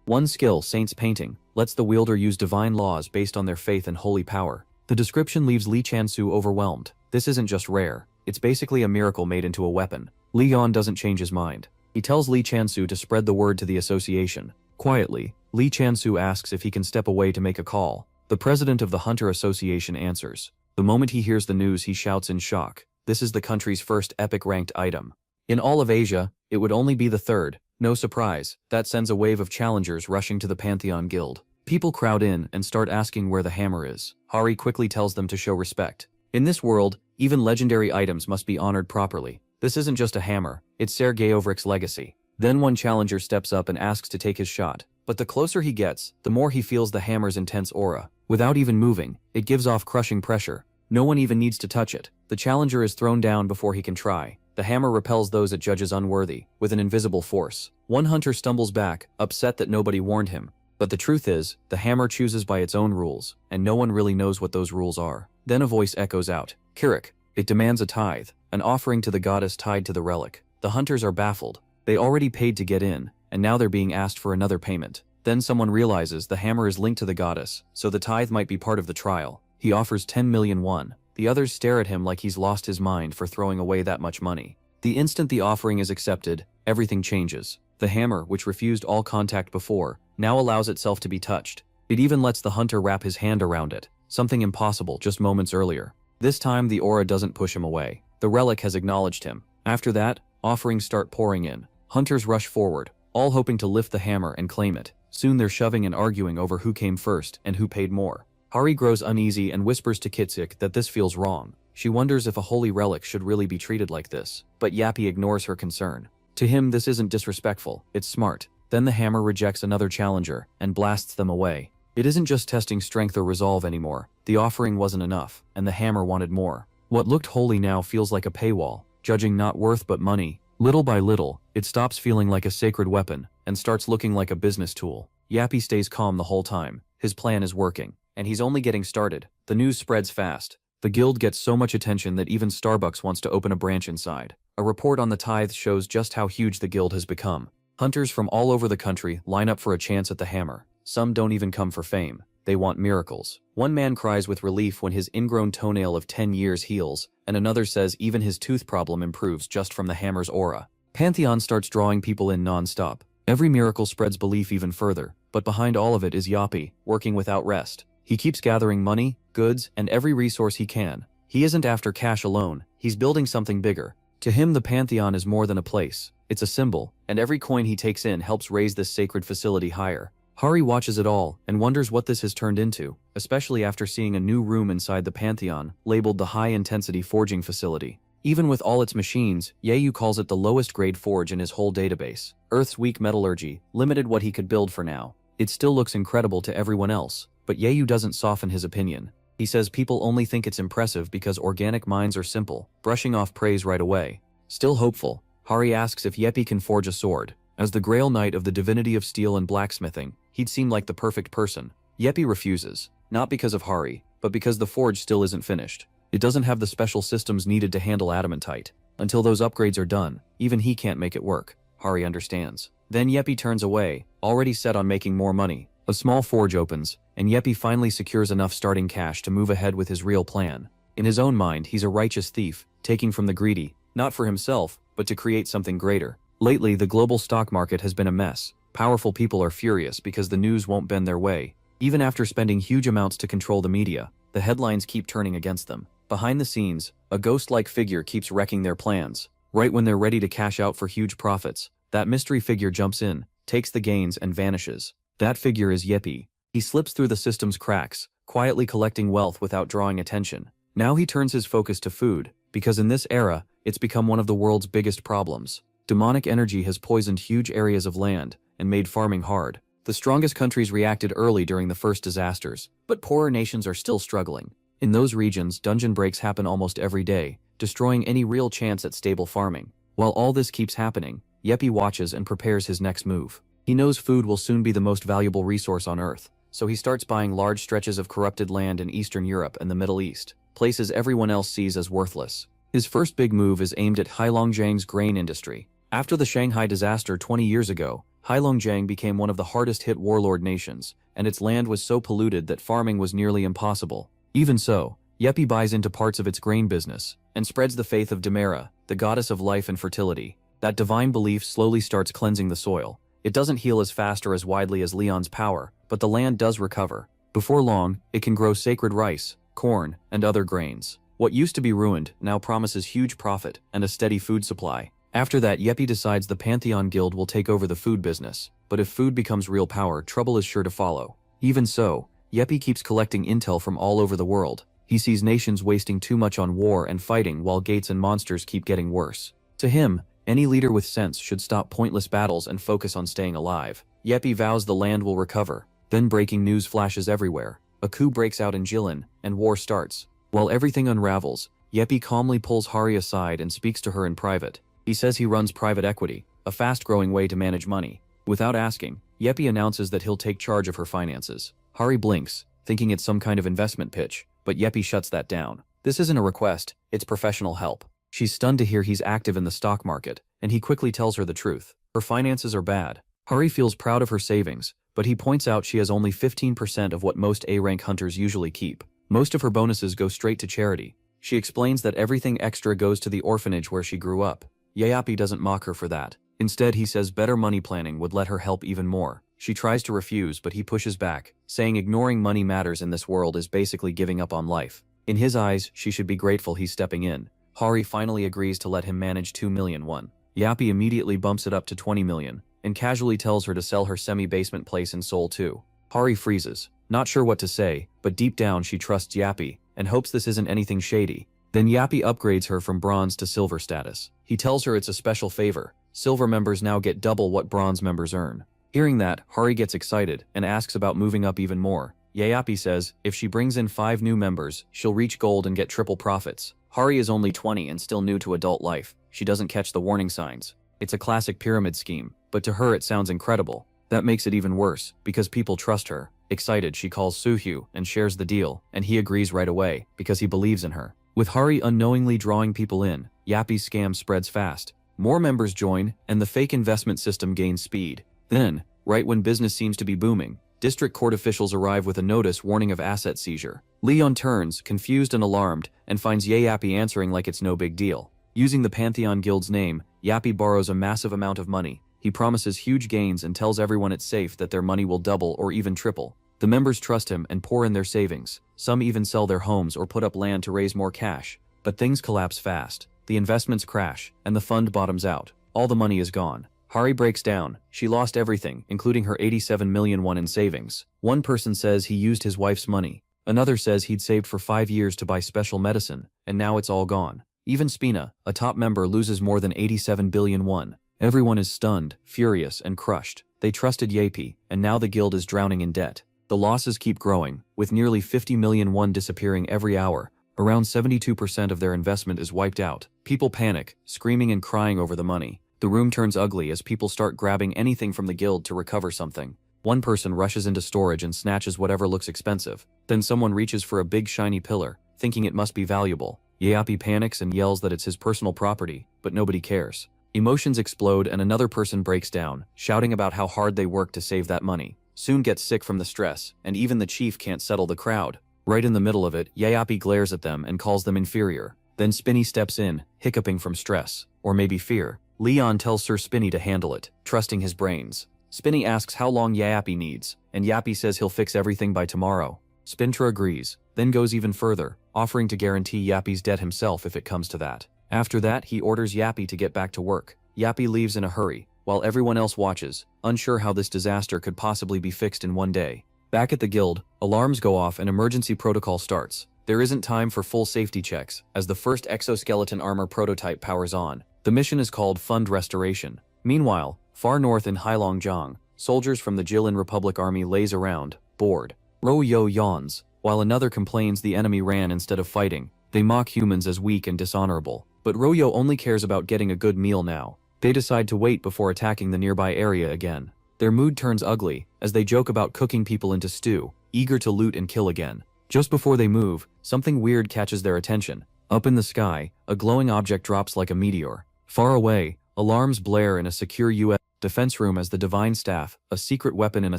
S1: One skill, Saint's Painting, lets the wielder use divine laws based on their faith and holy power. The description leaves Lee Chansu overwhelmed. This isn't just rare, it's basically a miracle made into a weapon. Leon doesn't change his mind. He tells Lee Chansu to spread the word to the association. Quietly, Lee Chansu asks if he can step away to make a call. The president of the Hunter Association answers. The moment he hears the news, he shouts in shock. This is the country's first epic ranked item. In all of Asia, it would only be the third. No surprise, that sends a wave of challengers rushing to the Pantheon Guild. People crowd in and start asking where the hammer is. Hari quickly tells them to show respect. In this world, even legendary items must be honored properly. This isn't just a hammer, it's Ser Geovric's legacy. Then one challenger steps up and asks to take his shot. But the closer he gets, the more he feels the hammer's intense aura. Without even moving, it gives off crushing pressure. No one even needs to touch it. The challenger is thrown down before he can try. The hammer repels those it judges unworthy, with an invisible force. One hunter stumbles back, upset that nobody warned him. But the truth is, the hammer chooses by its own rules, and no one really knows what those rules are. Then a voice echoes out, Kirik. It demands a tithe, an offering to the goddess tied to the relic. The hunters are baffled. They already paid to get in, and now they're being asked for another payment. Then someone realizes the hammer is linked to the goddess, so the tithe might be part of the trial. He offers 10 million won. The others stare at him like he's lost his mind for throwing away that much money. The instant the offering is accepted, everything changes. The hammer, which refused all contact before, now allows itself to be touched. It even lets the hunter wrap his hand around it, something impossible just moments earlier. This time the aura doesn't push him away. The relic has acknowledged him. After that, offerings start pouring in. Hunters rush forward, all hoping to lift the hammer and claim it. Soon they're shoving and arguing over who came first and who paid more. Hari grows uneasy and whispers to Kitsik that this feels wrong. She wonders if a holy relic should really be treated like this, but Yappy ignores her concern. To him, this isn't disrespectful, it's smart. Then the hammer rejects another challenger and blasts them away. It isn't just testing strength or resolve anymore. The offering wasn't enough, and the hammer wanted more. What looked holy now feels like a paywall, judging not worth but money. Little by little, it stops feeling like a sacred weapon and starts looking like a business tool. Yappy stays calm the whole time. His plan is working, and he's only getting started. The news spreads fast. The guild gets so much attention that even Starbucks wants to open a branch inside. A report on the tithe shows just how huge the guild has become. Hunters from all over the country line up for a chance at the hammer. Some don't even come for fame. They want miracles. One man cries with relief when his ingrown toenail of 10 years heals, and another says even his tooth problem improves just from the hammer's aura. Pantheon starts drawing people in non-stop. Every miracle spreads belief even further, but behind all of it is Yappy, working without rest. He keeps gathering money, goods, and every resource he can. He isn't after cash alone, he's building something bigger. To him, the Pantheon is more than a place. It's a symbol, and every coin he takes in helps raise this sacred facility higher. Hari watches it all and wonders what this has turned into, especially after seeing a new room inside the Pantheon, labeled the High-Intensity Forging Facility. Even with all its machines, Yayu calls it the lowest grade forge in his whole database. Earth's weak metallurgy limited what he could build for now. It still looks incredible to everyone else, but Yayu doesn't soften his opinion. He says people only think it's impressive because organic minds are simple, brushing off praise right away. Still hopeful, Hari asks if Yeppy can forge a sword. As the Grail Knight of the divinity of steel and blacksmithing, he'd seem like the perfect person. Yeppy refuses, not because of Hari, but because the forge still isn't finished. It doesn't have the special systems needed to handle adamantite. Until those upgrades are done, even he can't make it work. Hari understands. Then Yeppy turns away, already set on making more money. A small forge opens, and Yeppy finally secures enough starting cash to move ahead with his real plan. In his own mind, he's a righteous thief, taking from the greedy, not for himself, but to create something greater. Lately, the global stock market has been a mess. Powerful people are furious because the news won't bend their way. Even after spending huge amounts to control the media, the headlines keep turning against them. Behind the scenes, a ghost-like figure keeps wrecking their plans. Right when they're ready to cash out for huge profits, that mystery figure jumps in, takes the gains, and vanishes. That figure is Yeppy. He slips through the system's cracks, quietly collecting wealth without drawing attention. Now he turns his focus to food, because in this era, it's become one of the world's biggest problems. Demonic energy has poisoned huge areas of land and made farming hard. The strongest countries reacted early during the first disasters, but poorer nations are still struggling. In those regions, dungeon breaks happen almost every day, destroying any real chance at stable farming. While all this keeps happening, Yeppy watches and prepares his next move. He knows food will soon be the most valuable resource on Earth, so he starts buying large stretches of corrupted land in Eastern Europe and the Middle East, places everyone else sees as worthless. His first big move is aimed at Heilongjiang's grain industry. After the Shanghai disaster 20 years ago, Heilongjiang became one of the hardest-hit warlord nations, and its land was so polluted that farming was nearly impossible. Even so, Yeppy buys into parts of its grain business, and spreads the faith of Demera, the goddess of life and fertility. That divine belief slowly starts cleansing the soil. It doesn't heal as fast or as widely as Leon's power, but the land does recover. Before long, it can grow sacred rice, corn, and other grains. What used to be ruined now promises huge profit and a steady food supply. After that, Yeppy decides the Pantheon Guild will take over the food business, but if food becomes real power, trouble is sure to follow. Even so, Yeppy keeps collecting intel from all over the world. He sees nations wasting too much on war and fighting while gates and monsters keep getting worse. To him, any leader with sense should stop pointless battles and focus on staying alive. Yeppy vows the land will recover. Then breaking news flashes everywhere. A coup breaks out in Jilin, and war starts. While everything unravels, Yeppy calmly pulls Hari aside and speaks to her in private. He says he runs private equity, a fast-growing way to manage money. Without asking, Yeppy announces that he'll take charge of her finances. Hari blinks, thinking it's some kind of investment pitch, but Yeppy shuts that down. This isn't a request, it's professional help. She's stunned to hear he's active in the stock market, and he quickly tells her the truth. Her finances are bad. Hari feels proud of her savings, but he points out she has only 15% of what most A-rank hunters usually keep. Most of her bonuses go straight to charity. She explains that everything extra goes to the orphanage where she grew up. Yeppy doesn't mock her for that. Instead, he says better money planning would let her help even more. She tries to refuse, but he pushes back, saying ignoring money matters in this world is basically giving up on life. In his eyes, she should be grateful he's stepping in. Hari finally agrees to let him manage 2 million won. Yeppy immediately bumps it up to 20 million, and casually tells her to sell her semi-basement place in Seoul too. Hari freezes, not sure what to say, but deep down she trusts Yeppy, and hopes this isn't anything shady. Then Yeppy upgrades her from bronze to silver status. He tells her it's a special favor. Silver members now get double what bronze members earn. Hearing that, Hari gets excited and asks about moving up even more. Yeppy says if she brings in 5 new members, she'll reach gold and get triple profits. Hari is only 20 and still new to adult life. She doesn't catch the warning signs. It's a classic pyramid scheme, but to her it sounds incredible. That makes it even worse, because people trust her. Excited, she calls Soo-hyo and shares the deal, and he agrees right away, because he believes in her. With Hari unknowingly drawing people in, Yeppy's scam spreads fast. More members join, and the fake investment system gains speed. Then, right when business seems to be booming, district court officials arrive with a notice warning of asset seizure. Leon turns, confused and alarmed, and finds Yeppy answering like it's no big deal. Using the Pantheon Guild's name, Yeppy borrows a massive amount of money. He promises huge gains and tells everyone it's safe that their money will double or even triple. The members trust him and pour in their savings. Some even sell their homes or put up land to raise more cash. But things collapse fast. The investments crash, and the fund bottoms out. All the money is gone. Hari breaks down. She lost everything, including her 87 million won in savings. One person says he used his wife's money. Another says he'd saved for 5 years to buy special medicine, and now it's all gone. Even Spina, a top member, loses more than 87 billion won. Everyone is stunned, furious, and crushed. They trusted Yeppy, and now the guild is drowning in debt. The losses keep growing, with nearly 50 million won disappearing every hour. Around 72% of their investment is wiped out. People panic, screaming and crying over the money. The room turns ugly as people start grabbing anything from the guild to recover something. One person rushes into storage and snatches whatever looks expensive. Then someone reaches for a big shiny pillar, thinking it must be valuable. Yeppy panics and yells that it's his personal property, but nobody cares. Emotions explode and another person breaks down, shouting about how hard they worked to save that money. Soon gets sick from the stress, and even the chief can't settle the crowd. Right in the middle of it, Yeppy glares at them and calls them inferior. Then Spinny steps in, hiccuping from stress, or maybe fear. Leon tells Sir Spinny to handle it, trusting his brains. Spinny asks how long Yappy needs, and Yappy says he'll fix everything by tomorrow. Spintra agrees, then goes even further, offering to guarantee Yappy's debt himself if it comes to that. After that, he orders Yappy to get back to work. Yappy leaves in a hurry, while everyone else watches, unsure how this disaster could possibly be fixed in one day. Back at the guild, alarms go off and emergency protocol starts. There isn't time for full safety checks, as the first exoskeleton armor prototype powers on. The mission is called Fund Restoration. Meanwhile, far north in Heilongjiang, soldiers from the Jilin Republic army laze around, bored. Ro-Yo yawns, while another complains the enemy ran instead of fighting. They mock humans as weak and dishonorable, but Ro-Yo only cares about getting a good meal now. They decide to wait before attacking the nearby area again. Their mood turns ugly, as they joke about cooking people into stew, eager to loot and kill again. Just before they move, something weird catches their attention. Up in the sky, a glowing object drops like a meteor. Far away, alarms blare in a secure U.S. defense room as the Divine Staff, a secret weapon in a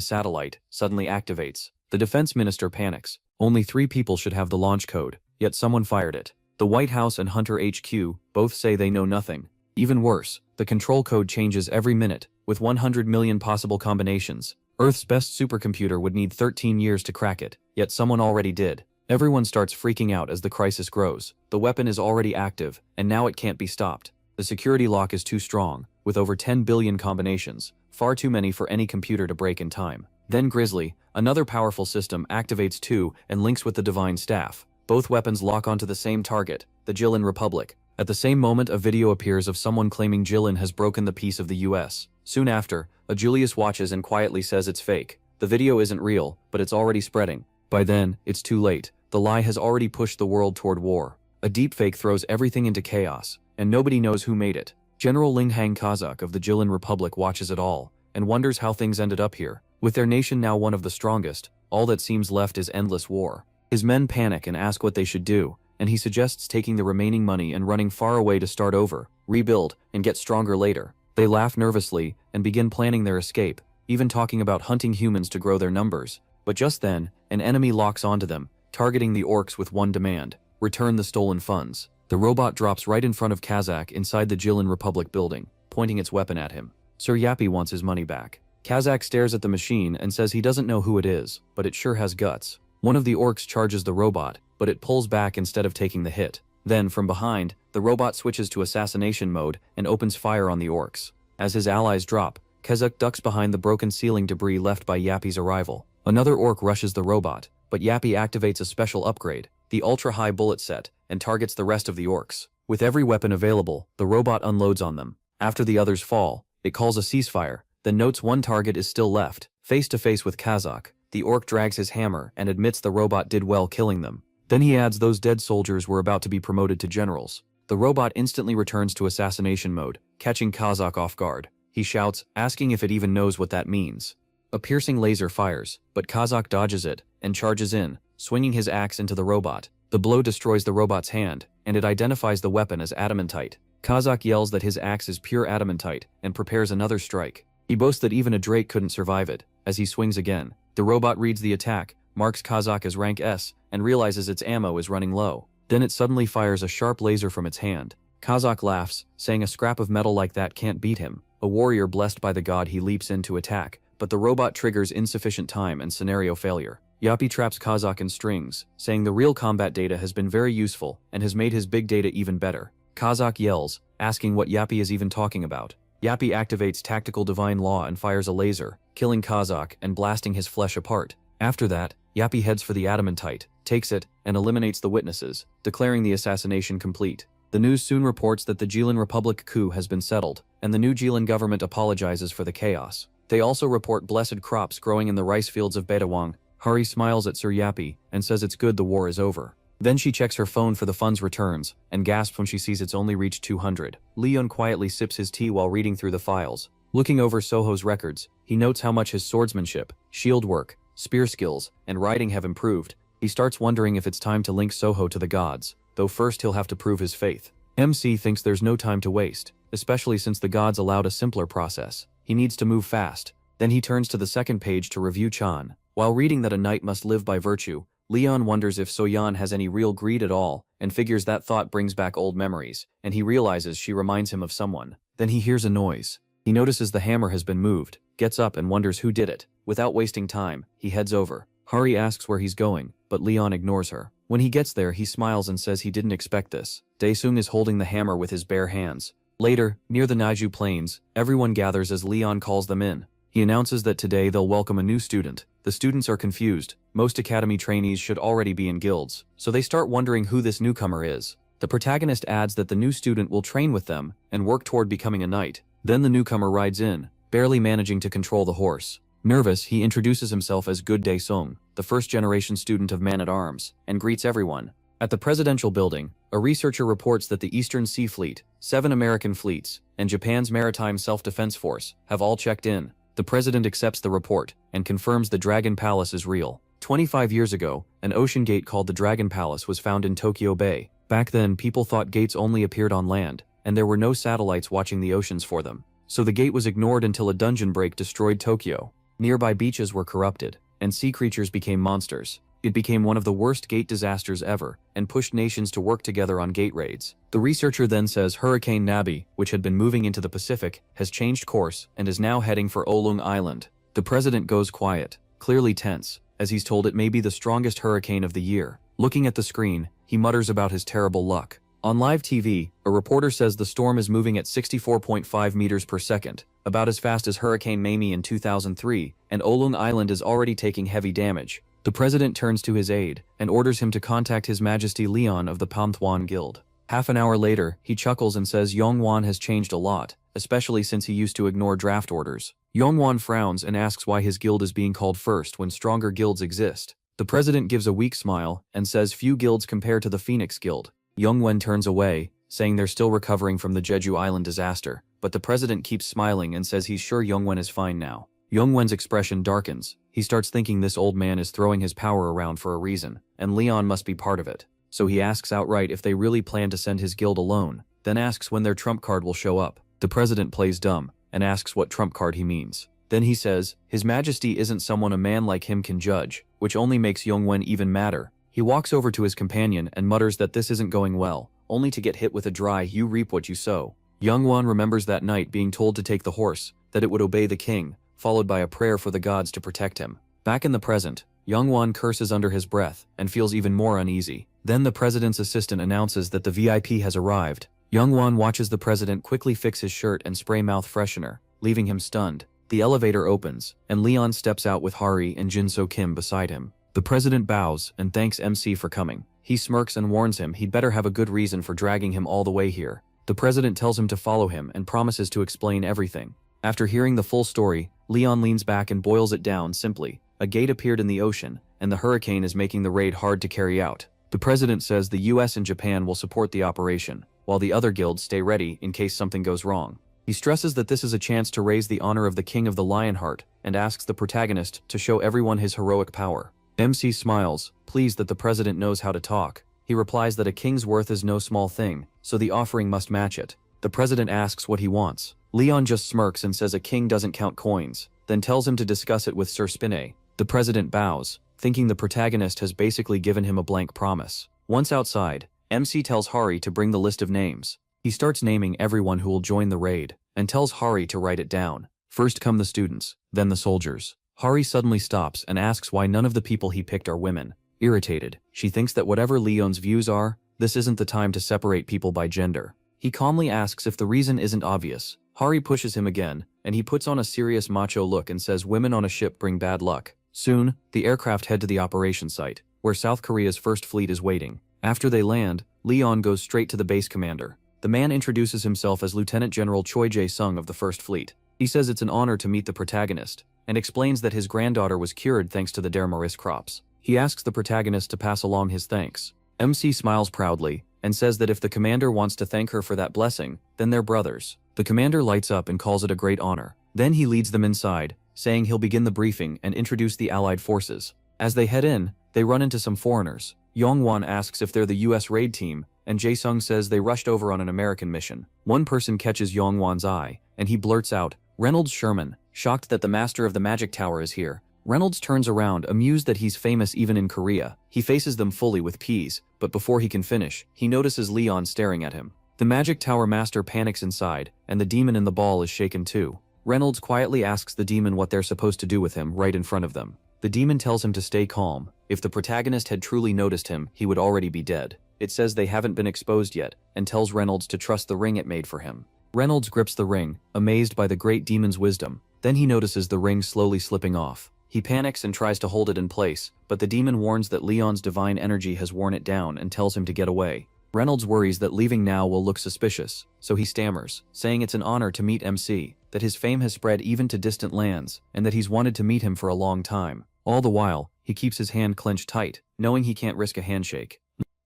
S1: satellite, suddenly activates. The defense minister panics. Only 3 people should have the launch code, yet someone fired it. The White House and Hunter HQ both say they know nothing. Even worse, the control code changes every minute, with 100 million possible combinations. Earth's best supercomputer would need 13 years to crack it, yet someone already did. Everyone starts freaking out as the crisis grows. The weapon is already active, and now it can't be stopped. The security lock is too strong, with over 10 billion combinations, far too many for any computer to break in time. Then Grizzly, another powerful system, activates too and links with the Divine Staff. Both weapons lock onto the same target, the Jilin Republic. At the same moment, a video appears of someone claiming Jilin has broken the peace of the US. Soon after, a Julius watches and quietly says it's fake. The video isn't real, but it's already spreading. By then, it's too late. The lie has already pushed the world toward war. A deepfake throws everything into chaos, and nobody knows who made it. General Linghang Kazak of the Jilin Republic watches it all, and wonders how things ended up here. With their nation now one of the strongest, all that seems left is endless war. His men panic and ask what they should do, and he suggests taking the remaining money and running far away to start over, rebuild, and get stronger later. They laugh nervously and begin planning their escape, even talking about hunting humans to grow their numbers. But just then, an enemy locks onto them, targeting the orcs with one demand: return the stolen funds. The robot drops right in front of Kazak inside the Jilin Republic building, pointing its weapon at him. Sir Yappy wants his money back. Kazak stares at the machine and says he doesn't know who it is, but it sure has guts. One of the orcs charges the robot, but it pulls back instead of taking the hit. Then, from behind, the robot switches to assassination mode and opens fire on the orcs. As his allies drop, Kazak ducks behind the broken ceiling debris left by Yappy's arrival. Another orc rushes the robot, but Yappy activates a special upgrade, the ultra-high bullet set, and targets the rest of the orcs. With every weapon available, the robot unloads on them. After the others fall, it calls a ceasefire, then notes one target is still left. Face to face with Kazak, the orc drags his hammer and admits the robot did well killing them. Then he adds those dead soldiers were about to be promoted to generals. The robot instantly returns to assassination mode, catching Kazak off guard. He shouts, asking if it even knows what that means. A piercing laser fires, but Kazak dodges it and charges in, swinging his axe into the robot. The blow destroys the robot's hand, and it identifies the weapon as adamantite. Kazak yells that his axe is pure adamantite and prepares another strike. He boasts that even a Drake couldn't survive it. As he swings again, the robot reads the attack, marks Kazak as rank S, and realizes its ammo is running low. Then it suddenly fires a sharp laser from its hand. Kazak laughs, saying a scrap of metal like that can't beat him. A warrior blessed by the god, he leaps in to attack, but the robot triggers insufficient time and scenario failure. Yappy traps Kazak in strings, saying the real combat data has been very useful and has made his big data even better. Kazak yells, asking what Yappy is even talking about. Yappy activates Tactical Divine Law and fires a laser, killing Kazak and blasting his flesh apart. After that, Yappy heads for the adamantite, takes it, and eliminates the witnesses, declaring the assassination complete. The news soon reports that the Jilin Republic coup has been settled, and the new Jilin government apologizes for the chaos. They also report blessed crops growing in the rice fields of Betawang. Hari smiles at Sir Yappy and says it's good the war is over. Then she checks her phone for the funds returns, and gasps when she sees it's only reached 200. Leon quietly sips his tea while reading through the files. Looking over Soho's records, he notes how much his swordsmanship, shield work, spear skills, and riding have improved. He starts wondering if it's time to link Soho to the gods, though first he'll have to prove his faith. MC thinks there's no time to waste, especially since the gods allowed a simpler process. He needs to move fast. Then he turns to the second page to review Chan. While reading that a knight must live by virtue, Leon wonders if Soyan has any real greed at all, and figures that thought brings back old memories, and he realizes she reminds him of someone. Then he hears a noise. He notices the hammer has been moved, gets up and wonders who did it. Without wasting time, he heads over. Hari asks where he's going, but Leon ignores her. When he gets there, he smiles and says he didn't expect this. Daesung is holding the hammer with his bare hands. Later, near the Naiju Plains, everyone gathers as Leon calls them in. He announces that today they'll welcome a new student. The students are confused. Most academy trainees should already be in guilds, so they start wondering who this newcomer is. The protagonist adds that the new student will train with them and work toward becoming a knight. Then the newcomer rides in, barely managing to control the horse. Nervous, he introduces himself as Good Daesung, the first-generation student of Man-at-Arms, and greets everyone. At the presidential building, a researcher reports that the Eastern Sea Fleet, 7 American fleets, and Japan's Maritime Self-Defense Force have all checked in. The president accepts the report and confirms the Dragon Palace is real. 25 years ago, an ocean gate called the Dragon Palace was found in Tokyo Bay. Back then, people thought gates only appeared on land, and there were no satellites watching the oceans for them. So the gate was ignored until a dungeon break destroyed Tokyo. Nearby beaches were corrupted, and sea creatures became monsters. It became one of the worst gate disasters ever, and pushed nations to work together on gate raids. The researcher then says Hurricane Nabi, which had been moving into the Pacific, has changed course and is now heading for Olung Island. The president goes quiet, clearly tense, as he's told it may be the strongest hurricane of the year. Looking at the screen, he mutters about his terrible luck. On live TV, a reporter says the storm is moving at 64.5 meters per second, about as fast as Hurricane Mamie in 2003, and Olung Island is already taking heavy damage. The president turns to his aide and orders him to contact His Majesty Leon of the Pamthwan Guild. Half an hour later, he chuckles and says Yongwan has changed a lot, especially since he used to ignore draft orders. Yongwan frowns and asks why his guild is being called first when stronger guilds exist. The president gives a weak smile and says few guilds compare to the Phoenix Guild. Yongwen turns away, saying they're still recovering from the Jeju Island disaster, but the president keeps smiling and says he's sure Yongwen is fine now. Yongwen's expression darkens. He starts thinking this old man is throwing his power around for a reason, and Leon must be part of it. So he asks outright if they really plan to send his guild alone, then asks when their trump card will show up. The president plays dumb, and asks what trump card he means. Then he says, His Majesty isn't someone a man like him can judge, which only makes Yongwen even madder. He walks over to his companion and mutters that this isn't going well, only to get hit with a dry "you reap what you sow." Yongwan remembers that night being told to take the horse, that it would obey the king, followed by a prayer for the gods to protect him. Back in the present, Yongwan curses under his breath and feels even more uneasy. Then the president's assistant announces that the VIP has arrived. Yongwan watches the president quickly fix his shirt and spray mouth freshener, leaving him stunned. The elevator opens, and Leon steps out with Hari and Jinso Kim beside him. The president bows and thanks MC for coming. He smirks and warns him he'd better have a good reason for dragging him all the way here. The president tells him to follow him and promises to explain everything. After hearing the full story, Leon leans back and boils it down simply. A gate appeared in the ocean, and the hurricane is making the raid hard to carry out. The president says the US and Japan will support the operation, while the other guilds stay ready in case something goes wrong. He stresses that this is a chance to raise the honor of the King of the Lionheart, and asks the protagonist to show everyone his heroic power. MC smiles, pleased that the president knows how to talk. He replies that a king's worth is no small thing, so the offering must match it. The president asks what he wants. Leon just smirks and says a king doesn't count coins, then tells him to discuss it with Sir Spinay. The president bows, thinking the protagonist has basically given him a blank promise. Once outside, MC tells Hari to bring the list of names. He starts naming everyone who will join the raid, and tells Hari to write it down. First come the students, then the soldiers. Hari suddenly stops and asks why none of the people he picked are women. Irritated, she thinks that whatever Leon's views are, this isn't the time to separate people by gender. He calmly asks if the reason isn't obvious. Hari pushes him again, and he puts on a serious macho look and says women on a ship bring bad luck. Soon, the aircraft head to the operation site, where South Korea's first fleet is waiting. After they land, Leon goes straight to the base commander. The man introduces himself as Lieutenant General Choi Jae-sung of the First Fleet. He says it's an honor to meet the protagonist, and explains that his granddaughter was cured thanks to the Dermaris crops. He asks the protagonist to pass along his thanks. MC smiles proudly, and says that if the commander wants to thank her for that blessing, then they're brothers. The commander lights up and calls it a great honor. Then he leads them inside, saying he'll begin the briefing and introduce the Allied forces. As they head in, they run into some foreigners. Yongwan asks if they're the US raid team, and Jae-sung says they rushed over on an American mission. One person catches Yongwan's eye, and he blurts out, Reynolds Sherman, shocked that the master of the magic tower is here. Reynolds turns around, amused that he's famous even in Korea. He faces them fully with peas, but before he can finish, he notices Leon staring at him. The magic tower master panics inside, and the demon in the ball is shaken too. Reynolds quietly asks the demon what they're supposed to do with him right in front of them. The demon tells him to stay calm. If the protagonist had truly noticed him, he would already be dead. It says they haven't been exposed yet, and tells Reynolds to trust the ring it made for him. Reynolds grips the ring, amazed by the great demon's wisdom. Then he notices the ring slowly slipping off. He panics and tries to hold it in place, but the demon warns that Leon's divine energy has worn it down and tells him to get away. Reynolds worries that leaving now will look suspicious, so he stammers, saying it's an honor to meet MC, that his fame has spread even to distant lands, and that he's wanted to meet him for a long time. All the while, he keeps his hand clenched tight, knowing he can't risk a handshake.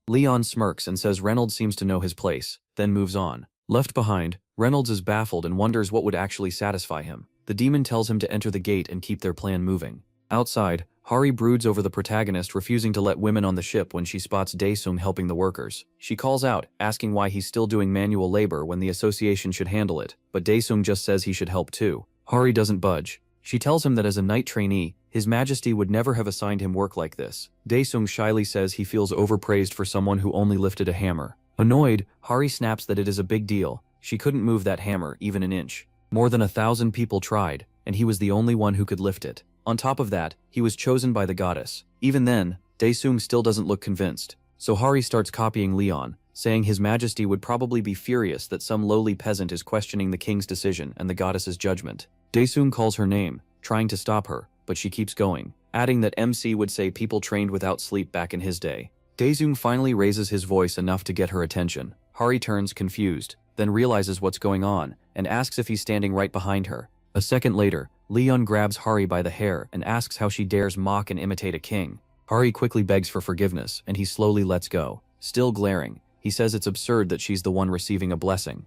S1: Leon smirks and says Reynolds seems to know his place, then moves on. Left behind, Reynolds is baffled and wonders what would actually satisfy him. The demon tells him to enter the gate and keep their plan moving. Outside, Hari broods over the protagonist refusing to let women on the ship when she spots Daesung helping the workers. She calls out, asking why he's still doing manual labor when the association should handle it, but Daesung just says he should help too. Hari doesn't budge. She tells him that as a knight trainee, His Majesty would never have assigned him work like this. Daesung shyly says he feels overpraised for someone who only lifted a hammer. Annoyed, Hari snaps that it is a big deal. She couldn't move that hammer even an inch. More than 1,000 people tried, and he was the only one who could lift it. On top of that, he was chosen by the goddess. Even then, Daesung still doesn't look convinced. So Hari starts copying Leon, saying His Majesty would probably be furious that some lowly peasant is questioning the king's decision and the goddess's judgment. Daesung calls her name, trying to stop her, but she keeps going, adding that MC would say people trained without sleep back in his day. Daesung finally raises his voice enough to get her attention. Hari turns confused, then realizes what's going on, and asks if he's standing right behind her. A second later, Leon grabs Hari by the hair and asks how she dares mock and imitate a king. Hari quickly begs for forgiveness, and he slowly lets go. Still glaring, he says it's absurd that she's the one receiving a blessing.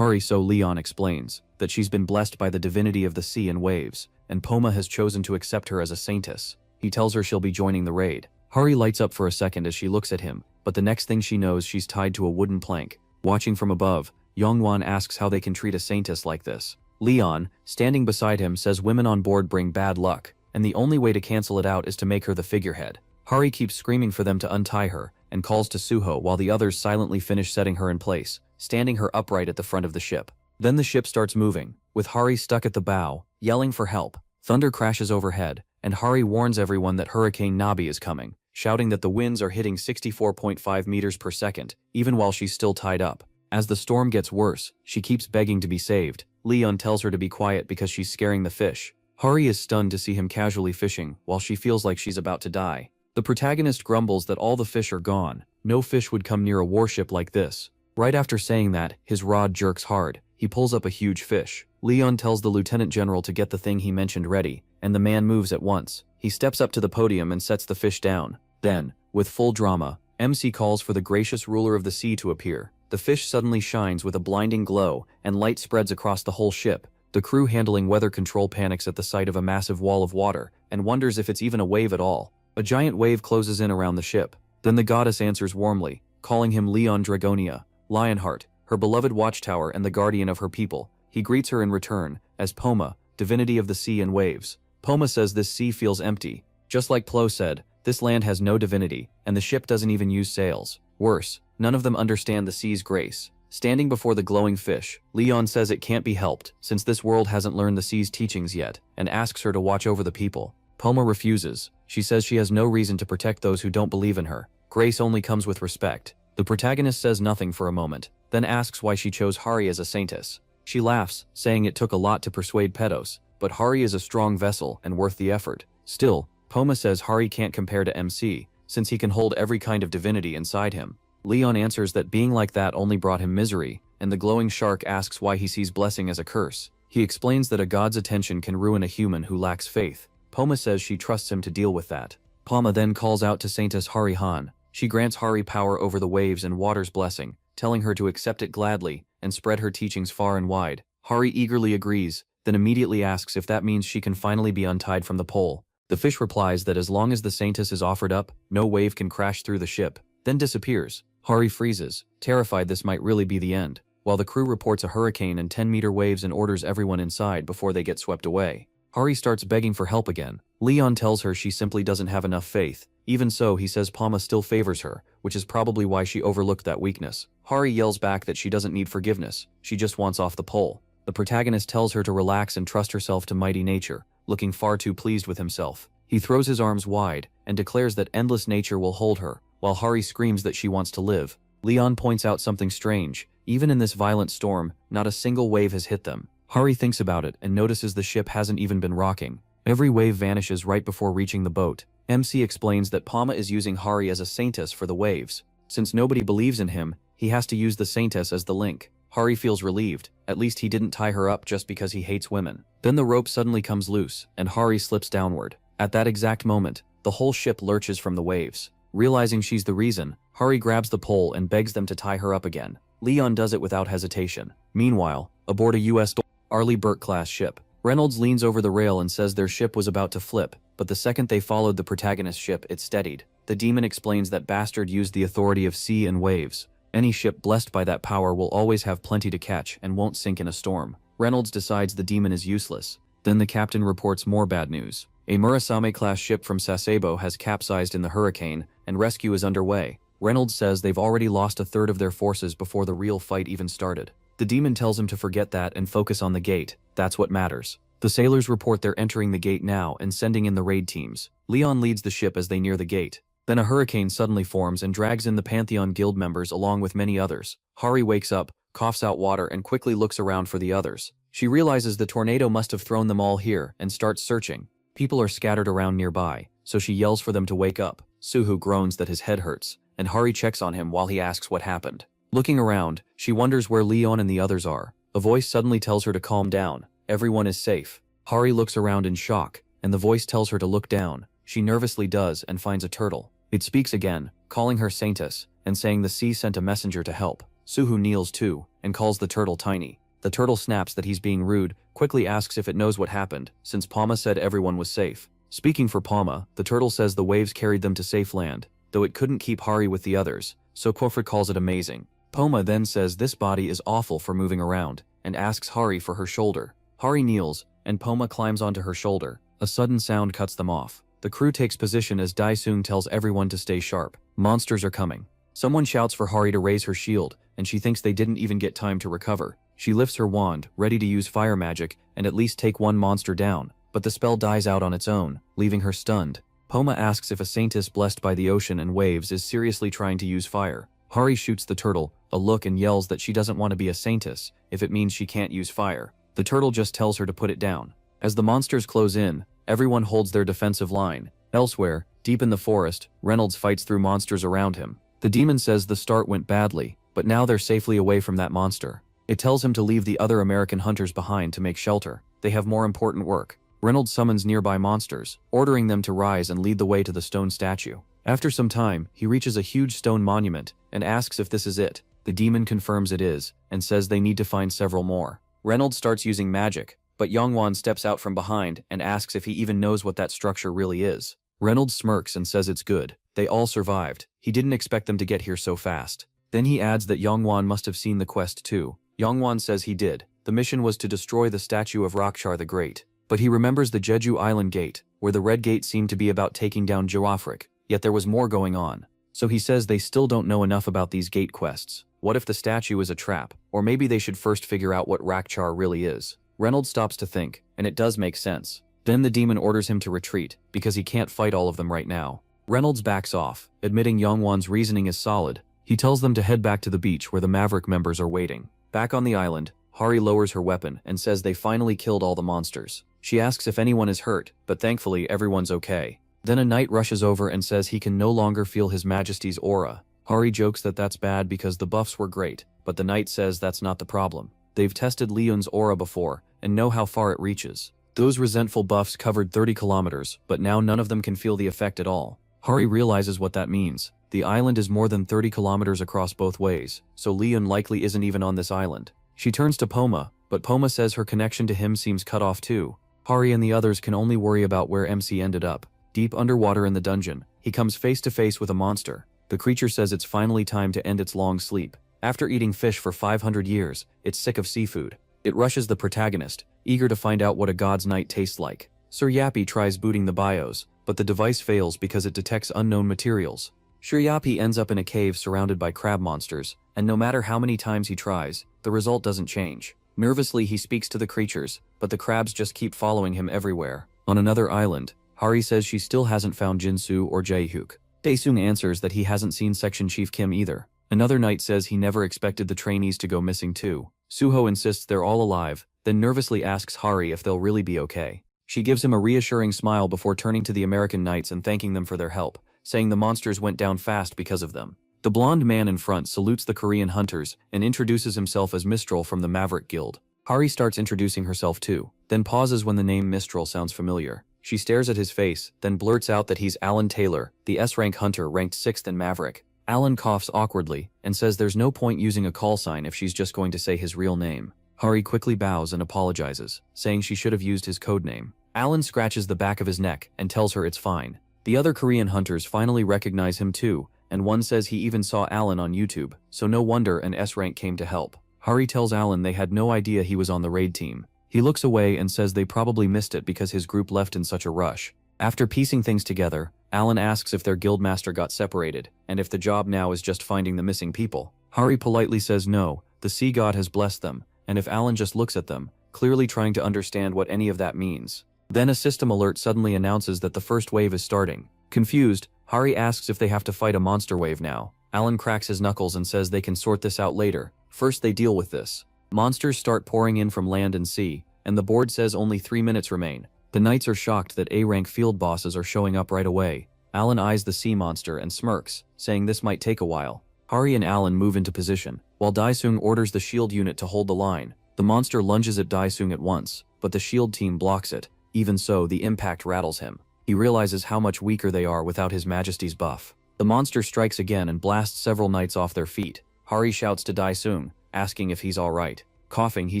S1: So Leon explains that she's been blessed by the divinity of the sea and waves, and Poma has chosen to accept her as a saintess. He tells her she'll be joining the raid. Hari lights up for a second as she looks at him, but the next thing she knows she's tied to a wooden plank. Watching from above, Yongwan asks how they can treat a saintess like this. Leon, standing beside him, says women on board bring bad luck, and the only way to cancel it out is to make her the figurehead. Hari keeps screaming for them to untie her, and calls to Suho while the others silently finish setting her in place, standing her upright at the front of the ship. Then the ship starts moving, with Hari stuck at the bow, yelling for help. Thunder crashes overhead, and Hari warns everyone that Hurricane Nabi is coming, shouting that the winds are hitting 64.5 meters per second, even while she's still tied up. As the storm gets worse, she keeps begging to be saved. Leon tells her to be quiet because she's scaring the fish. Hari is stunned to see him casually fishing, while she feels like she's about to die. The protagonist grumbles that all the fish are gone. No fish would come near a warship like this. Right after saying that, his rod jerks hard. He pulls up a huge fish. Leon tells the lieutenant general to get the thing he mentioned ready, and the man moves at once. He steps up to the podium and sets the fish down. Then, with full drama, MC calls for the gracious ruler of the sea to appear. The fish suddenly shines with a blinding glow, and light spreads across the whole ship. The crew handling weather control panics at the sight of a massive wall of water, and wonders if it's even a wave at all. A giant wave closes in around the ship. Then the goddess answers warmly, calling him Leon Dragonia, Lionheart, her beloved watchtower and the guardian of her people. He greets her in return, as Poma, divinity of the sea and waves. Poma says this sea feels empty. Just like Plo said, this land has no divinity, and the ship doesn't even use sails. Worse, none of them understand the sea's grace. Standing before the glowing fish, Leon says it can't be helped, since this world hasn't learned the sea's teachings yet, and asks her to watch over the people. Poma refuses. She says she has no reason to protect those who don't believe in her. Grace only comes with respect. The protagonist says nothing for a moment, then asks why she chose Hari as a saintess. She laughs, saying it took a lot to persuade Pedos, but Hari is a strong vessel and worth the effort. Still, Poma says Hari can't compare to MC, since he can hold every kind of divinity inside him. Leon answers that being like that only brought him misery, and the glowing shark asks why he sees blessing as a curse. He explains that a god's attention can ruin a human who lacks faith. Poma says she trusts him to deal with that. Poma then calls out to Saintess Hari Han. She grants Hari power over the waves and water's blessing, telling her to accept it gladly and spread her teachings far and wide. Hari eagerly agrees, then immediately asks if that means she can finally be untied from the pole. The fish replies that as long as the Saintess is offered up, no wave can crash through the ship, then disappears. Hari freezes, terrified this might really be the end, while the crew reports a hurricane and 10-meter waves and orders everyone inside before they get swept away. Hari starts begging for help again. Leon tells her she simply doesn't have enough faith. Even so, he says Pama still favors her, which is probably why she overlooked that weakness. Hari yells back that she doesn't need forgiveness, she just wants off the pole. The protagonist tells her to relax and trust herself to mighty nature, looking far too pleased with himself. He throws his arms wide and declares that endless nature will hold her, while Hari screams that she wants to live. Leon points out something strange. Even in this violent storm, not a single wave has hit them. Hari thinks about it and notices the ship hasn't even been rocking. Every wave vanishes right before reaching the boat. MC explains that Pama is using Hari as a saintess for the waves. Since nobody believes in him, he has to use the saintess as the link. Hari feels relieved. At least he didn't tie her up just because he hates women. Then the rope suddenly comes loose, and Hari slips downward. At that exact moment, the whole ship lurches from the waves. Realizing she's the reason, Hari grabs the pole and begs them to tie her up again. Leon does it without hesitation. Meanwhile, aboard a U.S. Arleigh Burke-class ship, Reynolds leans over the rail and says their ship was about to flip, but the second they followed the protagonist's ship, it steadied. The demon explains that Bastard used the authority of sea and waves. Any ship blessed by that power will always have plenty to catch and won't sink in a storm. Reynolds decides the demon is useless. Then the captain reports more bad news. A Murasame-class ship from Sasebo has capsized in the hurricane, and rescue is underway. Reynolds says they've already lost a third of their forces before the real fight even started. The demon tells him to forget that and focus on the gate. That's what matters. The sailors report they're entering the gate now and sending in the raid teams. Leon leads the ship as they near the gate. Then a hurricane suddenly forms and drags in the Pantheon Guild members along with many others. Hari wakes up, coughs out water and quickly looks around for the others. She realizes the tornado must have thrown them all here and starts searching. People are scattered around nearby, so she yells for them to wake up. Suhu groans that his head hurts, and Hari checks on him while he asks what happened. Looking around, she wonders where Leon and the others are. A voice suddenly tells her to calm down. Everyone is safe. Hari looks around in shock, and the voice tells her to look down. She nervously does and finds a turtle. It speaks again, calling her Saintess, and saying the sea sent a messenger to help. Suhu kneels too, and calls the turtle tiny. The turtle snaps that he's being rude, quickly asks if it knows what happened, since Pama said everyone was safe. Speaking for Pama, the turtle says the waves carried them to safe land, though it couldn't keep Hari with the others, so Kofrit calls it amazing. Poma then says this body is awful for moving around, and asks Hari for her shoulder. Hari kneels, and Poma climbs onto her shoulder. A sudden sound cuts them off. The crew takes position as Daisung tells everyone to stay sharp. Monsters are coming. Someone shouts for Hari to raise her shield, and she thinks they didn't even get time to recover. She lifts her wand, ready to use fire magic, and at least take one monster down, but the spell dies out on its own, leaving her stunned. Poma asks if a saintess blessed by the ocean and waves is seriously trying to use fire. Hari shoots the turtle a look and yells that she doesn't want to be a saintess if it means she can't use fire. The turtle just tells her to put it down. As the monsters close in, everyone holds their defensive line. Elsewhere, deep in the forest, Reynolds fights through monsters around him. The demon says the start went badly, but now they're safely away from that monster. It tells him to leave the other American hunters behind to make shelter. They have more important work. Reynolds summons nearby monsters, ordering them to rise and lead the way to the stone statue. After some time, he reaches a huge stone monument and asks if this is it. The demon confirms it is, and says they need to find several more. Reynolds starts using magic, but Yongwan steps out from behind and asks if he even knows what that structure really is. Reynolds smirks and says it's good. They all survived. He didn't expect them to get here so fast. Then he adds that Yongwan must have seen the quest too. Yongwan says he did. The mission was to destroy the statue of Rakshar the Great. But he remembers the Jeju Island Gate, where the Red Gate seemed to be about taking down Joafrik, yet there was more going on. So he says they still don't know enough about these gate quests. What if the statue is a trap? Or maybe they should first figure out what Rakchar really is. Reynolds stops to think, and it does make sense. Then the demon orders him to retreat, because he can't fight all of them right now. Reynolds backs off, admitting Yongwan's reasoning is solid. He tells them to head back to the beach where the Maverick members are waiting. Back on the island, Hari lowers her weapon and says they finally killed all the monsters. She asks if anyone is hurt, but thankfully everyone's okay. Then a knight rushes over and says he can no longer feel His Majesty's aura. Hari jokes that that's bad because the buffs were great, but the knight says that's not the problem. They've tested Leon's aura before and know how far it reaches. Those resentful buffs covered 30 kilometers, but now none of them can feel the effect at all. Hari realizes what that means. The island is more than 30 kilometers across both ways, so Leon likely isn't even on this island. She turns to Poma, but Poma says her connection to him seems cut off too. Hari and the others can only worry about where MC ended up. Deep underwater in the dungeon, he comes face to face with a monster. The creature says it's finally time to end its long sleep. After eating fish for 500 years, it's sick of seafood. It rushes the protagonist, eager to find out what a god's night tastes like. Sir Yappy tries booting the BIOS, but the device fails because it detects unknown materials. Sir Yappy ends up in a cave surrounded by crab monsters, and no matter how many times he tries, the result doesn't change. Nervously he speaks to the creatures, but the crabs just keep following him everywhere. On another island, Hari says she still hasn't found Jinsu or Jaehyuk. Daesung answers that he hasn't seen Section Chief Kim either. Another knight says he never expected the trainees to go missing too. Suho insists they're all alive, then nervously asks Hari if they'll really be okay. She gives him a reassuring smile before turning to the American knights and thanking them for their help, saying the monsters went down fast because of them. The blonde man in front salutes the Korean hunters and introduces himself as Mistral from the Maverick Guild. Hari starts introducing herself too, then pauses when the name Mistral sounds familiar. She stares at his face, then blurts out that he's Alan Taylor, the S-rank hunter ranked 6th in Maverick. Alan coughs awkwardly and says there's no point using a call sign if she's just going to say his real name. Hari quickly bows and apologizes, saying she should have used his code name. Alan scratches the back of his neck and tells her it's fine. The other Korean hunters finally recognize him too, and one says he even saw Alan on YouTube, so no wonder an S-rank came to help. Hari tells Alan they had no idea he was on the raid team. He looks away and says they probably missed it because his group left in such a rush. After piecing things together, Alan asks if their guildmaster got separated, and if the job now is just finding the missing people. Hari politely says no, the sea god has blessed them, and if Alan just looks at them, clearly trying to understand what any of that means. Then a system alert suddenly announces that the first wave is starting. Confused, Hari asks if they have to fight a monster wave now. Alan cracks his knuckles and says they can sort this out later. First they deal with this. Monsters start pouring in from land and sea, and the board says only 3 minutes remain. The knights are shocked that A-rank field bosses are showing up right away. Alan eyes the sea monster and smirks, saying this might take a while. Hari and Alan move into position, while Daesung orders the shield unit to hold the line. The monster lunges at Daesung at once, but the shield team blocks it. Even so, the impact rattles him. He realizes how much weaker they are without His Majesty's buff. The monster strikes again and blasts several knights off their feet. Hari shouts to Daesung, asking if he's alright. Coughing, he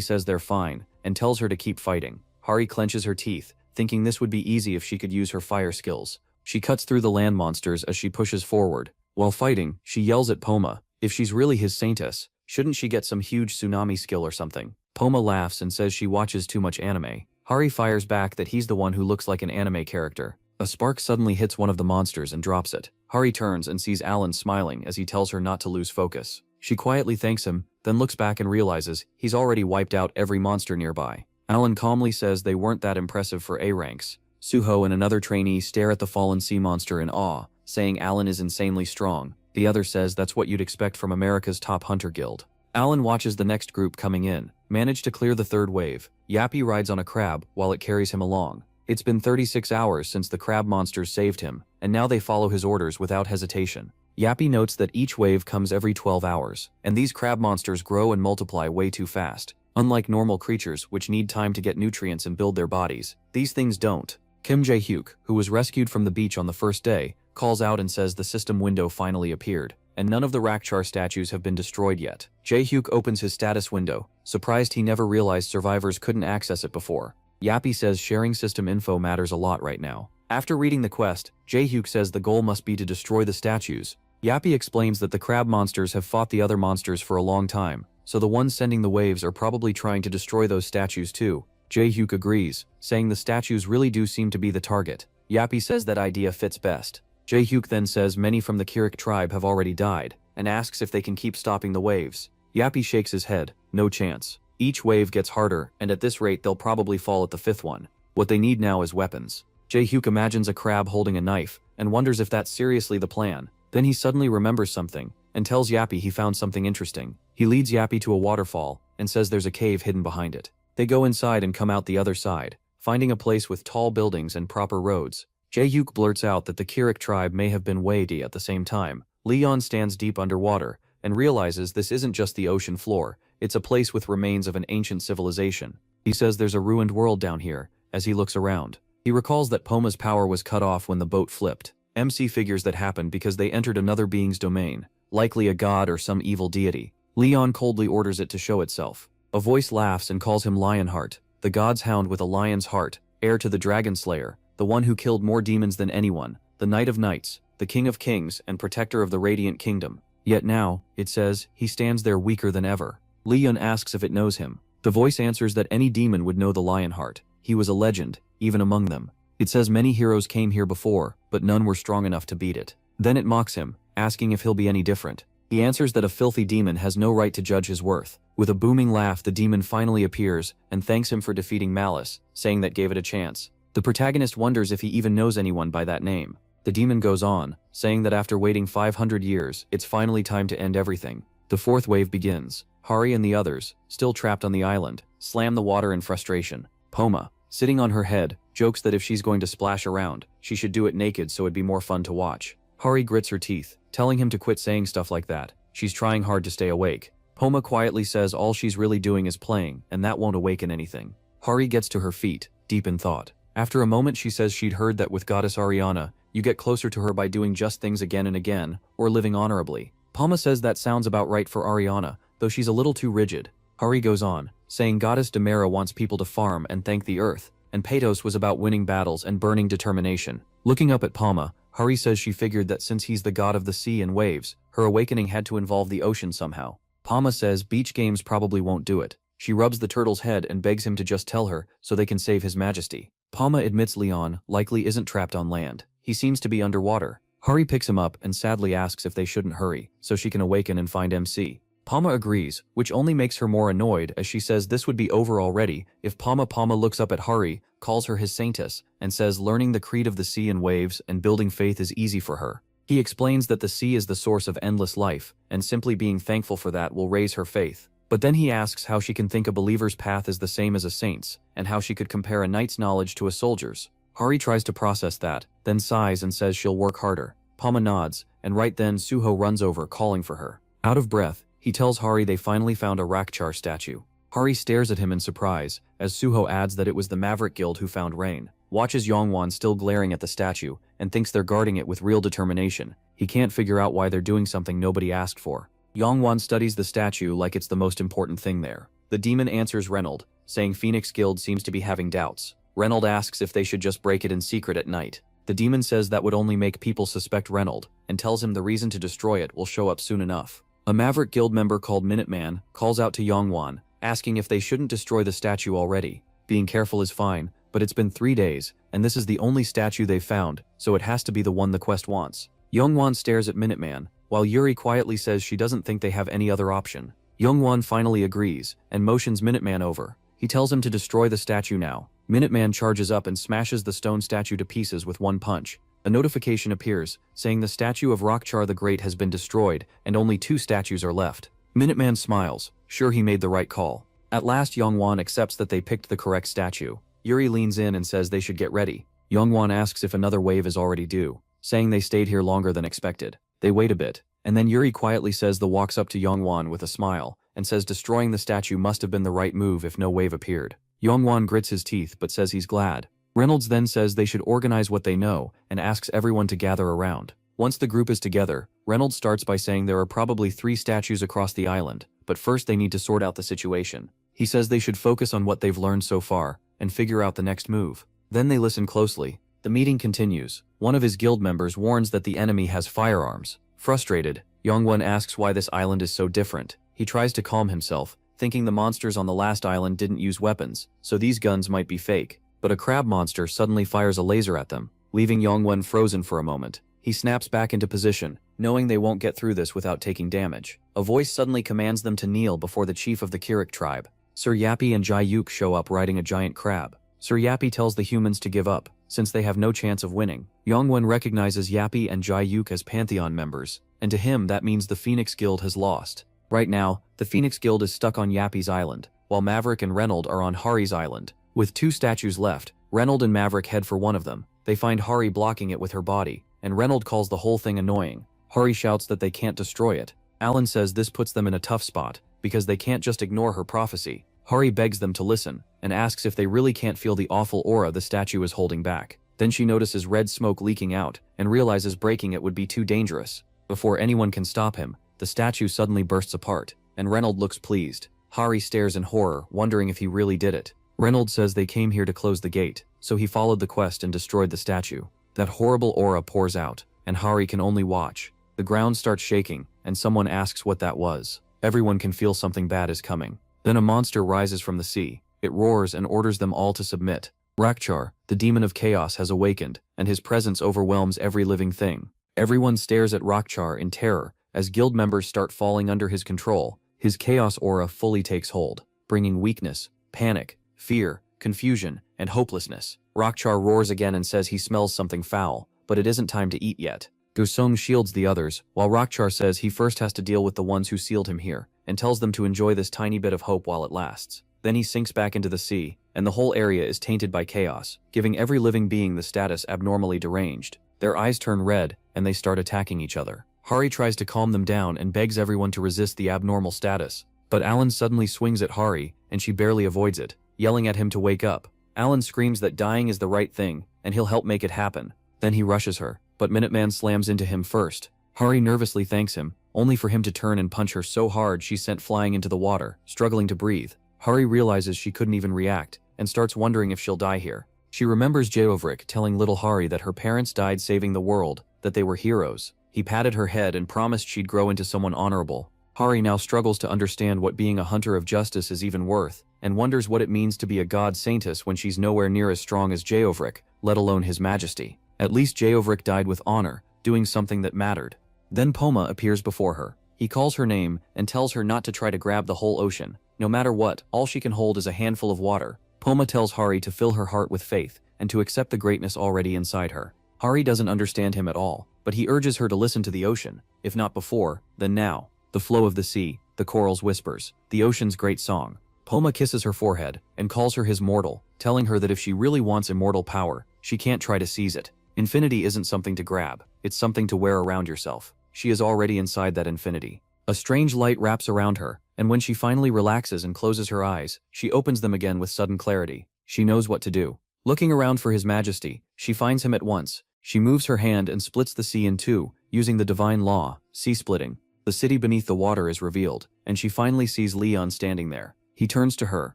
S1: says they're fine, and tells her to keep fighting. Hari clenches her teeth, thinking this would be easy if she could use her fire skills. She cuts through the land monsters as she pushes forward. While fighting, she yells at Poma, if she's really his saintess, shouldn't she get some huge tsunami skill or something? Poma laughs and says she watches too much anime. Hari fires back that he's the one who looks like an anime character. A spark suddenly hits one of the monsters and drops it. Hari turns and sees Alan smiling as he tells her not to lose focus. She quietly thanks him, then looks back and realizes he's already wiped out every monster nearby. Alan calmly says they weren't that impressive for A ranks. Suho and another trainee stare at the fallen sea monster in awe, saying Alan is insanely strong. The other says that's what you'd expect from America's top hunter guild. Alan watches the next group coming in, manage to clear the third wave. Yappy rides on a crab while it carries him along. It's been 36 hours since the crab monsters saved him, and now they follow his orders without hesitation. Yappy notes that each wave comes every 12 hours, and these crab monsters grow and multiply way too fast. Unlike normal creatures, which need time to get nutrients and build their bodies, these things don't. Kim Jae-hyuk, who was rescued from the beach on the first day, calls out and says the system window finally appeared, and none of the Rakchar statues have been destroyed yet. Jae-hyuk opens his status window, surprised he never realized survivors couldn't access it before. Yappy says sharing system info matters a lot right now. After reading the quest, Jae-hyuk says the goal must be to destroy the statues. Yappy explains that the crab monsters have fought the other monsters for a long time, so the ones sending the waves are probably trying to destroy those statues too. Jae-hyuk agrees, saying the statues really do seem to be the target. Yappy says that idea fits best. Jae-hyuk then says many from the Kirik tribe have already died, and asks if they can keep stopping the waves. Yappy shakes his head, no chance. Each wave gets harder, and at this rate they'll probably fall at the fifth one. What they need now is weapons. Jae-hyuk imagines a crab holding a knife, and wonders if that's seriously the plan. Then he suddenly remembers something, and tells Yappy he found something interesting. He leads Yappy to a waterfall, and says there's a cave hidden behind it. They go inside and come out the other side, finding a place with tall buildings and proper roads. Jae-hyuk blurts out that the Kirik tribe may have been way deep at the same time. Leon stands deep underwater, and realizes this isn't just the ocean floor, it's a place with remains of an ancient civilization. He says there's a ruined world down here, as he looks around. He recalls that Poma's power was cut off when the boat flipped. MC figures that happened because they entered another being's domain, likely a god or some evil deity. Leon coldly orders it to show itself. A voice laughs and calls him Lionheart, the god's hound with a lion's heart, heir to the Dragon Slayer, the one who killed more demons than anyone, the Knight of Knights, the King of Kings and protector of the Radiant Kingdom. Yet now, it says, he stands there weaker than ever. Leon asks if it knows him. The voice answers that any demon would know the Lionheart. He was a legend, even among them. It says many heroes came here before, but none were strong enough to beat it. Then it mocks him, asking if he'll be any different. He answers that a filthy demon has no right to judge his worth. With a booming laugh, the demon finally appears and thanks him for defeating Malice, saying that gave it a chance. The protagonist wonders if he even knows anyone by that name. The demon goes on, saying that after waiting 500 years, it's finally time to end everything. The fourth wave begins. Hari and the others, still trapped on the island, slam the water in frustration. Poma, sitting on her head, jokes that if she's going to splash around, she should do it naked so it'd be more fun to watch. Hari grits her teeth, telling him to quit saying stuff like that. She's trying hard to stay awake. Poma quietly says all she's really doing is playing, and that won't awaken anything. Hari gets to her feet, deep in thought. After a moment she says she'd heard that with goddess Ariana, you get closer to her by doing just things again and again, or living honorably. Poma says that sounds about right for Ariana, though she's a little too rigid. Hari goes on, saying goddess Demera wants people to farm and thank the earth, and Patos was about winning battles and burning determination. Looking up at Poma, Hari says she figured that since he's the god of the sea and waves, her awakening had to involve the ocean somehow. Poma says beach games probably won't do it. She rubs the turtle's head and begs him to just tell her so they can save his majesty. Poma admits Leon likely isn't trapped on land. He seems to be underwater. Hari picks him up and sadly asks if they shouldn't hurry, so she can awaken and find MC. Poma agrees, which only makes her more annoyed as she says this would be over already if Poma looks up at Hari, calls her his saintess, and says learning the creed of the sea and waves and building faith is easy for her. He explains that the sea is the source of endless life, and simply being thankful for that will raise her faith. But then he asks how she can think a believer's path is the same as a saint's, and how she could compare a knight's knowledge to a soldier's. Hari tries to process that, then sighs and says she'll work harder. Poma nods, and right then Suho runs over calling for her. Out of breath, he tells Hari they finally found a Rakchar statue. Hari stares at him in surprise, as Suho adds that it was the Maverick Guild who found Rain. Watches Yongwon still glaring at the statue, and thinks they're guarding it with real determination. He can't figure out why they're doing something nobody asked for. Yongwon studies the statue like it's the most important thing there. The demon answers Reynold, saying Phoenix Guild seems to be having doubts. Reynold asks if they should just break it in secret at night. The demon says that would only make people suspect Reynold, and tells him the reason to destroy it will show up soon enough. A Maverick Guild member called Minuteman calls out to Yongwon, asking if they shouldn't destroy the statue already. Being careful is fine, but it's been 3 days, and this is the only statue they've found, so it has to be the one the quest wants. Yongwon stares at Minuteman, while Yuri quietly says she doesn't think they have any other option. Yongwon finally agrees, and motions Minuteman over. He tells him to destroy the statue now. Minuteman charges up and smashes the stone statue to pieces with one punch. A notification appears, saying the statue of Rakchar the Great has been destroyed, and only 2 statues are left. Minuteman smiles, sure he made the right call. At last Yongwon accepts that they picked the correct statue. Yuri leans in and says they should get ready. Yongwon asks if another wave is already due, saying they stayed here longer than expected. They wait a bit, and then Yuri quietly says the walks up to Yongwon with a smile, and says destroying the statue must have been the right move if no wave appeared. Yongwon grits his teeth but says he's glad. Reynolds then says they should organize what they know, and asks everyone to gather around. Once the group is together, Reynolds starts by saying there are probably 3 statues across the island, but first they need to sort out the situation. He says they should focus on what they've learned so far, and figure out the next move. Then they listen closely. The meeting continues. One of his guild members warns that the enemy has firearms. Frustrated, Yongwon asks why this island is so different. He tries to calm himself, thinking the monsters on the last island didn't use weapons, so these guns might be fake. But a crab monster suddenly fires a laser at them, leaving Yongwon frozen for a moment. He snaps back into position, knowing they won't get through this without taking damage. A voice suddenly commands them to kneel before the chief of the Kirik tribe. Sir Yappy and Jayuk show up riding a giant crab. Sir Yappy tells the humans to give up, since they have no chance of winning. Yongwon recognizes Yappy and Jayuk as Pantheon members, and to him that means the Phoenix Guild has lost. Right now, the Phoenix Guild is stuck on Yappy's island, while Maverick and Reynold are on Hari's island. With 2 statues left, Reynold and Maverick head for one of them. They find Hari blocking it with her body, and Reynold calls the whole thing annoying. Hari shouts that they can't destroy it. Alan says this puts them in a tough spot, because they can't just ignore her prophecy. Hari begs them to listen, and asks if they really can't feel the awful aura the statue is holding back. Then she notices red smoke leaking out, and realizes breaking it would be too dangerous. Before anyone can stop him, the statue suddenly bursts apart, and Reynold looks pleased. Hari stares in horror, wondering if he really did it. Reynold says they came here to close the gate, so he followed the quest and destroyed the statue. That horrible aura pours out, and Hari can only watch. The ground starts shaking, and someone asks what that was. Everyone can feel something bad is coming. Then a monster rises from the sea. It roars and orders them all to submit. Rakchar, the demon of chaos, has awakened, and his presence overwhelms every living thing. Everyone stares at Rakchar in terror as guild members start falling under his control. His chaos aura fully takes hold, bringing weakness, panic, fear, confusion, and hopelessness. Rakchar roars again and says he smells something foul, but it isn't time to eat yet. Gosong shields the others, while Rakchar says he first has to deal with the ones who sealed him here, and tells them to enjoy this tiny bit of hope while it lasts. Then he sinks back into the sea, and the whole area is tainted by chaos, giving every living being the status abnormally deranged. Their eyes turn red, and they start attacking each other. Hari tries to calm them down and begs everyone to resist the abnormal status, but Alan suddenly swings at Hari, and she barely avoids it, yelling at him to wake up. Alan screams that dying is the right thing, and he'll help make it happen. Then he rushes her, but Minuteman slams into him first. Hari nervously thanks him, only for him to turn and punch her so hard she's sent flying into the water, struggling to breathe. Hari realizes she couldn't even react, and starts wondering if she'll die here. She remembers Jeovrik telling little Hari that her parents died saving the world, that they were heroes. He patted her head and promised she'd grow into someone honorable. Hari now struggles to understand what being a hunter of justice is even worth, and wonders what it means to be a god saintess when she's nowhere near as strong as Jeovrik, let alone his majesty. At least Jeovrik died with honor, doing something that mattered. Then Poma appears before her. He calls her name and tells her not to try to grab the whole ocean. No matter what, all she can hold is a handful of water. Poma tells Hari to fill her heart with faith and to accept the greatness already inside her. Hari doesn't understand him at all, but he urges her to listen to the ocean, if not before, then now. The flow of the sea, the coral's whispers, the ocean's great song. Poma kisses her forehead and calls her his mortal, telling her that if she really wants immortal power, she can't try to seize it. Infinity isn't something to grab, it's something to wear around yourself. She is already inside that infinity. A strange light wraps around her, and when she finally relaxes and closes her eyes, she opens them again with sudden clarity. She knows what to do. Looking around for His Majesty, she finds him at once. She moves her hand and splits the sea in two, using the divine law, sea splitting. The city beneath the water is revealed, and she finally sees Leon standing there. He turns to her,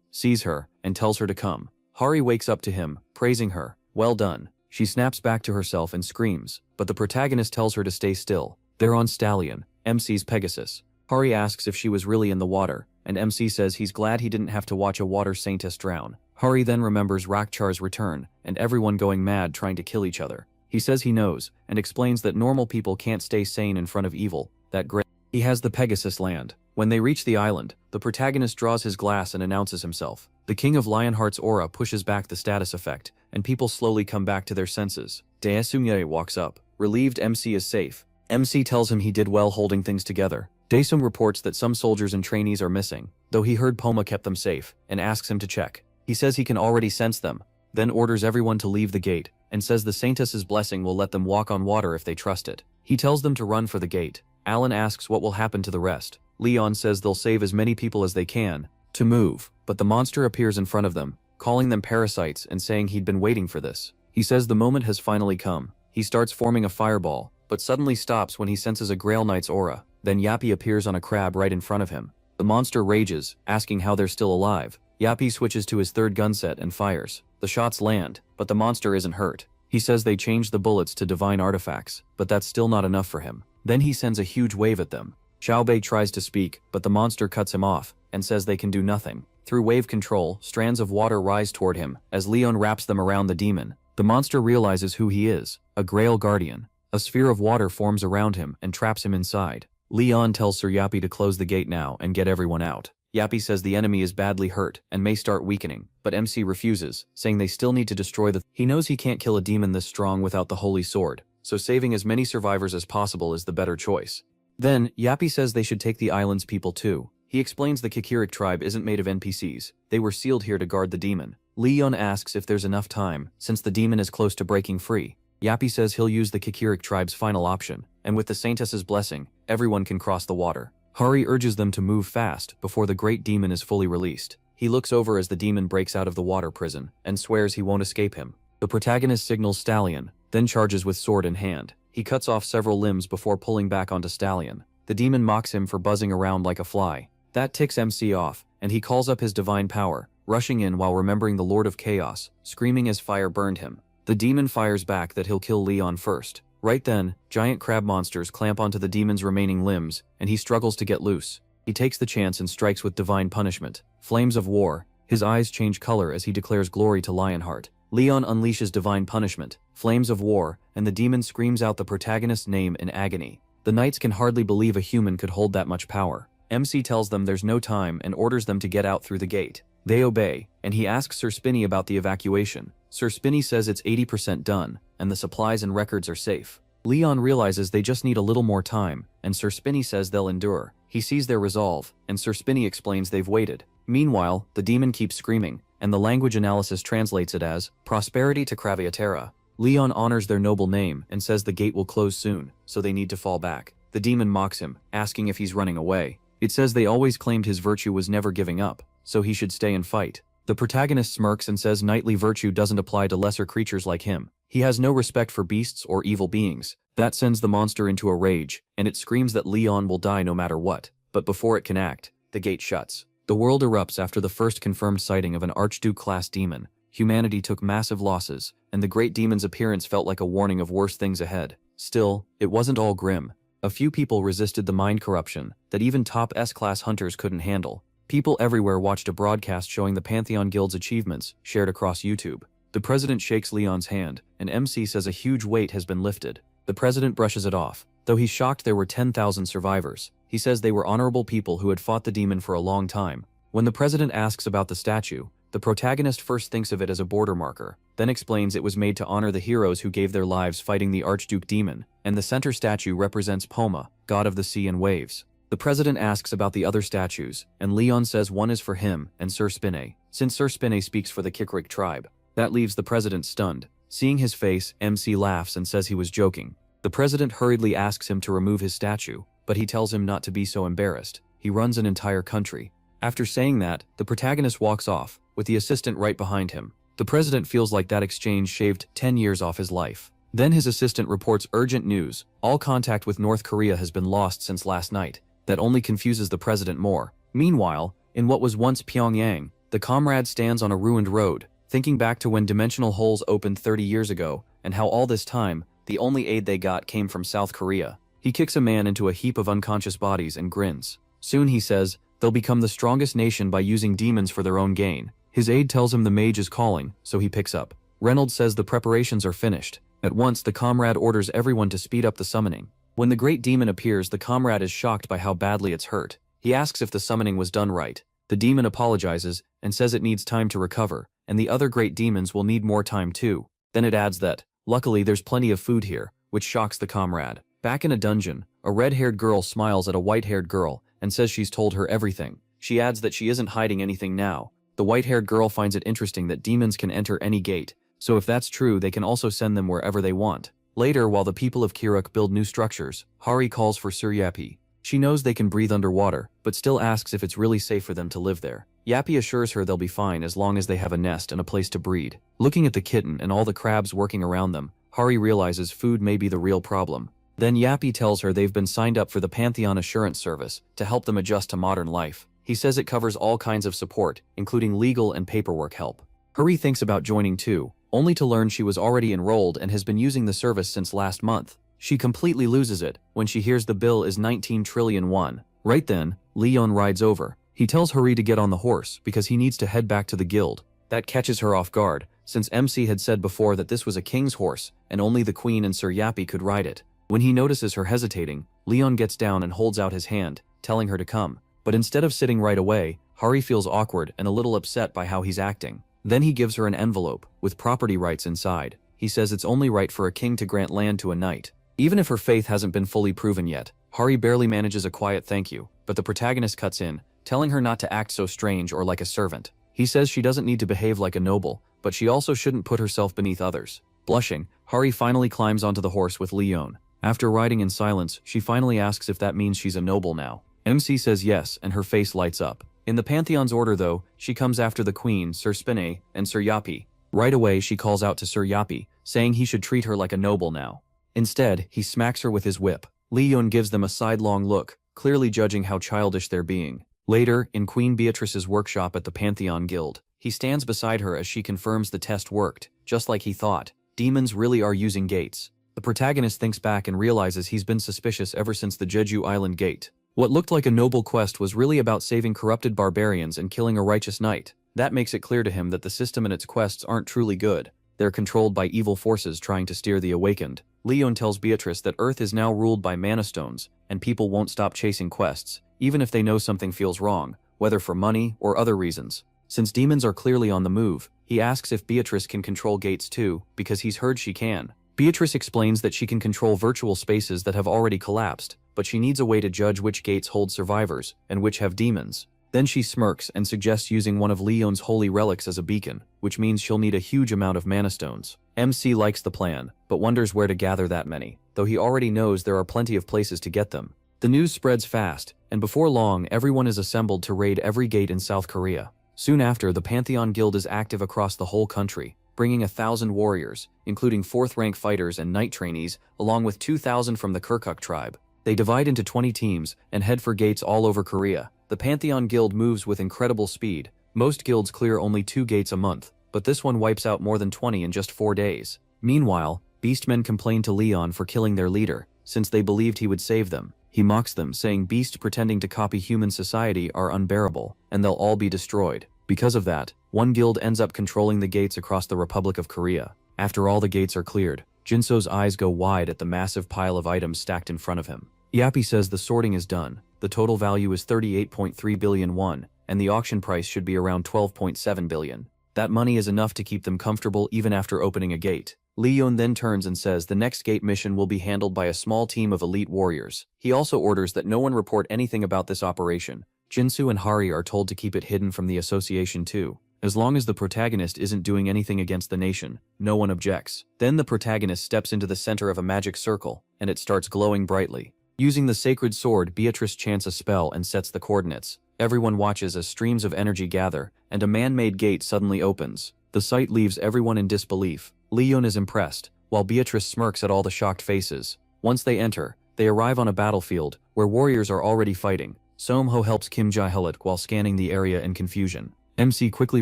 S1: sees her, and tells her to come. Hari wakes up to him, praising her. Well done. She snaps back to herself and screams, but the protagonist tells her to stay still. They're on Stallion, MC's Pegasus. Hari asks if she was really in the water, and MC says he's glad he didn't have to watch a water saintess drown. Hari then remembers Rakchar's return, and everyone going mad trying to kill each other. He says he knows, and explains that normal people can't stay sane in front of evil, that great. He has the Pegasus land. When they reach the island, the protagonist draws his glass and announces himself. The King of Lionheart's aura pushes back the status effect, and people slowly come back to their senses. Daesung walks up. Relieved MC is safe. MC tells him he did well holding things together. Daesung reports that some soldiers and trainees are missing, though he heard Poma kept them safe, and asks him to check. He says he can already sense them, then orders everyone to leave the gate, and says the Saintess's blessing will let them walk on water if they trust it. He tells them to run for the gate. Alan asks what will happen to the rest. Leon says they'll save as many people as they can to move, but the monster appears in front of them, calling them parasites and saying he'd been waiting for this. He says the moment has finally come. He starts forming a fireball, but suddenly stops when he senses a Grail Knight's aura. Then Yappy appears on a crab right in front of him. The monster rages, asking how they're still alive. Yappy switches to his third gun set and fires. The shots land, but the monster isn't hurt. He says they changed the bullets to divine artifacts, but that's still not enough for him. Then he sends a huge wave at them. Xiaobei tries to speak, but the monster cuts him off and says they can do nothing. Through wave control, strands of water rise toward him as Leon wraps them around the demon. The monster realizes who he is, a Grail Guardian. A sphere of water forms around him and traps him inside. Leon tells Sir Yappy to close the gate now and get everyone out. Yappy says the enemy is badly hurt and may start weakening, but MC refuses, saying they still need to destroy the. He knows he can't kill a demon this strong without the Holy Sword, so saving as many survivors as possible is the better choice. Then, Yappy says they should take the island's people too. He explains the Kikirik tribe isn't made of NPCs, they were sealed here to guard the demon. Leon asks if there's enough time, since the demon is close to breaking free. Yappy says he'll use the Kikirik tribe's final option, and with the Saintess's blessing, everyone can cross the water. Hari urges them to move fast before the great demon is fully released. He looks over as the demon breaks out of the water prison, and swears he won't escape him. The protagonist signals Stallion, then charges with sword in hand. He cuts off several limbs before pulling back onto Stallion. The demon mocks him for buzzing around like a fly. That ticks MC off, and he calls up his divine power, rushing in while remembering the Lord of Chaos, screaming as fire burned him. The demon fires back that he'll kill Leon first. Right then, giant crab monsters clamp onto the demon's remaining limbs, and he struggles to get loose. He takes the chance and strikes with divine punishment. Flames of war. His eyes change color as he declares glory to Lionheart. Leon unleashes divine punishment, flames of war, and the demon screams out the protagonist's name in agony. The knights can hardly believe a human could hold that much power. MC tells them there's no time and orders them to get out through the gate. They obey, and he asks Sir Spinny about the evacuation. Sir Spinny says it's 80% done, and the supplies and records are safe. Leon realizes they just need a little more time, and Sir Spinny says they'll endure. He sees their resolve, and Sir Spinny explains they've waited. Meanwhile, the demon keeps screaming, and the language analysis translates it as prosperity to Craviatera. Leon honors their noble name and says the gate will close soon, so they need to fall back. The demon mocks him, asking if he's running away. It says they always claimed his virtue was never giving up, so he should stay and fight. The protagonist smirks and says knightly virtue doesn't apply to lesser creatures like him. He has no respect for beasts or evil beings. That sends the monster into a rage, and it screams that Leon will die no matter what. But before it can act, the gate shuts. The world erupts after the first confirmed sighting of an Archduke-class demon. Humanity took massive losses, and the great demon's appearance felt like a warning of worse things ahead. Still, it wasn't all grim. A few people resisted the mind corruption that even top S-class hunters couldn't handle. People everywhere watched a broadcast showing the Pantheon Guild's achievements, shared across YouTube. The president shakes Leon's hand, and MC says a huge weight has been lifted. The president brushes it off. Though he's shocked there were 10,000 survivors, he says they were honorable people who had fought the demon for a long time. When the president asks about the statue, the protagonist first thinks of it as a border marker, then explains it was made to honor the heroes who gave their lives fighting the Archduke demon, and the center statue represents Poma, god of the sea and waves. The president asks about the other statues, and Leon says one is for him and Sir Spinny, since Sir Spinny speaks for the Kikrik tribe. That leaves the president stunned. Seeing his face, MC laughs and says he was joking. The president hurriedly asks him to remove his statue, but he tells him not to be so embarrassed. He runs an entire country. After saying that, the protagonist walks off, with the assistant right behind him. The president feels like that exchange shaved 10 years off his life. Then his assistant reports urgent news. All contact with North Korea has been lost since last night. That only confuses the president more. Meanwhile, in what was once Pyongyang, the comrade stands on a ruined road, thinking back to when dimensional holes opened 30 years ago, and how all this time, the only aid they got came from South Korea. He kicks a man into a heap of unconscious bodies and grins. Soon he says, they'll become the strongest nation by using demons for their own gain. His aide tells him the mage is calling, so he picks up. Reynolds says the preparations are finished. At once, the comrade orders everyone to speed up the summoning. When the great demon appears, the comrade is shocked by how badly it's hurt. He asks if the summoning was done right. The demon apologizes and says it needs time to recover, and the other great demons will need more time too. Then it adds that, luckily there's plenty of food here, which shocks the comrade. Back in a dungeon, a red-haired girl smiles at a white-haired girl and says she's told her everything. She adds that she isn't hiding anything now. The white-haired girl finds it interesting that demons can enter any gate, so if that's true they can also send them wherever they want. Later, while the people of Kiruk build new structures, Hari calls for Sir Yappy. She knows they can breathe underwater, but still asks if it's really safe for them to live there. Yappy assures her they'll be fine as long as they have a nest and a place to breed. Looking at the kitten and all the crabs working around them, Hari realizes food may be the real problem. Then Yappy tells her they've been signed up for the Pantheon Assurance Service to help them adjust to modern life. He says it covers all kinds of support, including legal and paperwork help. Hari thinks about joining too, only to learn she was already enrolled and has been using the service since last month. She completely loses it when she hears the bill is 19 trillion won. Right then, Leon rides over. He tells Hari to get on the horse because he needs to head back to the guild. That catches her off guard, since MC had said before that this was a king's horse and only the queen and Sir Yappy could ride it. When he notices her hesitating, Leon gets down and holds out his hand, telling her to come. But instead of sitting right away, Hari feels awkward and a little upset by how he's acting. Then he gives her an envelope with property rights inside. He says it's only right for a king to grant land to a knight. Even if her faith hasn't been fully proven yet, Hari barely manages a quiet thank you, but the protagonist cuts in, telling her not to act so strange or like a servant. He says she doesn't need to behave like a noble, but she also shouldn't put herself beneath others. Blushing, Hari finally climbs onto the horse with Leon. After riding in silence, she finally asks if that means she's a noble now. MC says yes, and her face lights up. In the Pantheon's order though, she comes after the Queen, Sir Spinny, and Sir Yappy. Right away she calls out to Sir Yappy, saying he should treat her like a noble now. Instead, he smacks her with his whip. Leon gives them a sidelong look, clearly judging how childish they're being. Later, in Queen Beatrice's workshop at the Pantheon Guild, he stands beside her as she confirms the test worked, just like he thought. Demons really are using gates. The protagonist thinks back and realizes he's been suspicious ever since the Jeju Island gate. What looked like a noble quest was really about saving corrupted barbarians and killing a righteous knight. That makes it clear to him that the system and its quests aren't truly good. They're controlled by evil forces trying to steer the awakened. Leon tells Beatrice that Earth is now ruled by mana stones, and people won't stop chasing quests, even if they know something feels wrong, whether for money or other reasons. Since demons are clearly on the move, he asks if Beatrice can control gates too, because he's heard she can. Beatrice explains that she can control virtual spaces that have already collapsed, but she needs a way to judge which gates hold survivors, and which have demons. Then she smirks and suggests using one of Leon's holy relics as a beacon, which means she'll need a huge amount of mana stones. MC likes the plan, but wonders where to gather that many, though he already knows there are plenty of places to get them. The news spreads fast, and before long everyone is assembled to raid every gate in South Korea. Soon after, the Pantheon Guild is active across the whole country, bringing 1,000 warriors, including 4th-rank fighters and knight trainees, along with 2,000 from the Kirkuk tribe. They divide into 20 teams and head for gates all over Korea. The Pantheon Guild moves with incredible speed. Most guilds clear only 2 gates a month, but this one wipes out more than 20 in just 4 days. Meanwhile, Beastmen complain to Leon for killing their leader, since they believed he would save them. He mocks them, saying beasts pretending to copy human society are unbearable, and they'll all be destroyed. Because of that, one guild ends up controlling the gates across the Republic of Korea. After all the gates are cleared, Jinso's eyes go wide at the massive pile of items stacked in front of him. Yappy says the sorting is done. The total value is 38.3 billion won, and the auction price should be around 12.7 billion. That money is enough to keep them comfortable even after opening a gate. Leon then turns and says the next gate mission will be handled by a small team of elite warriors. He also orders that no one report anything about this operation. Jinsu and Hari are told to keep it hidden from the association too. As long as the protagonist isn't doing anything against the nation, no one objects. Then the protagonist steps into the center of a magic circle, and it starts glowing brightly. Using the sacred sword, Beatrice chants a spell and sets the coordinates. Everyone watches as streams of energy gather, and a man-made gate suddenly opens. The sight leaves everyone in disbelief. Leon is impressed, while Beatrice smirks at all the shocked faces. Once they enter, they arrive on a battlefield, where warriors are already fighting. Somho helps Kim Jae-hyuk while scanning the area in confusion. MC quickly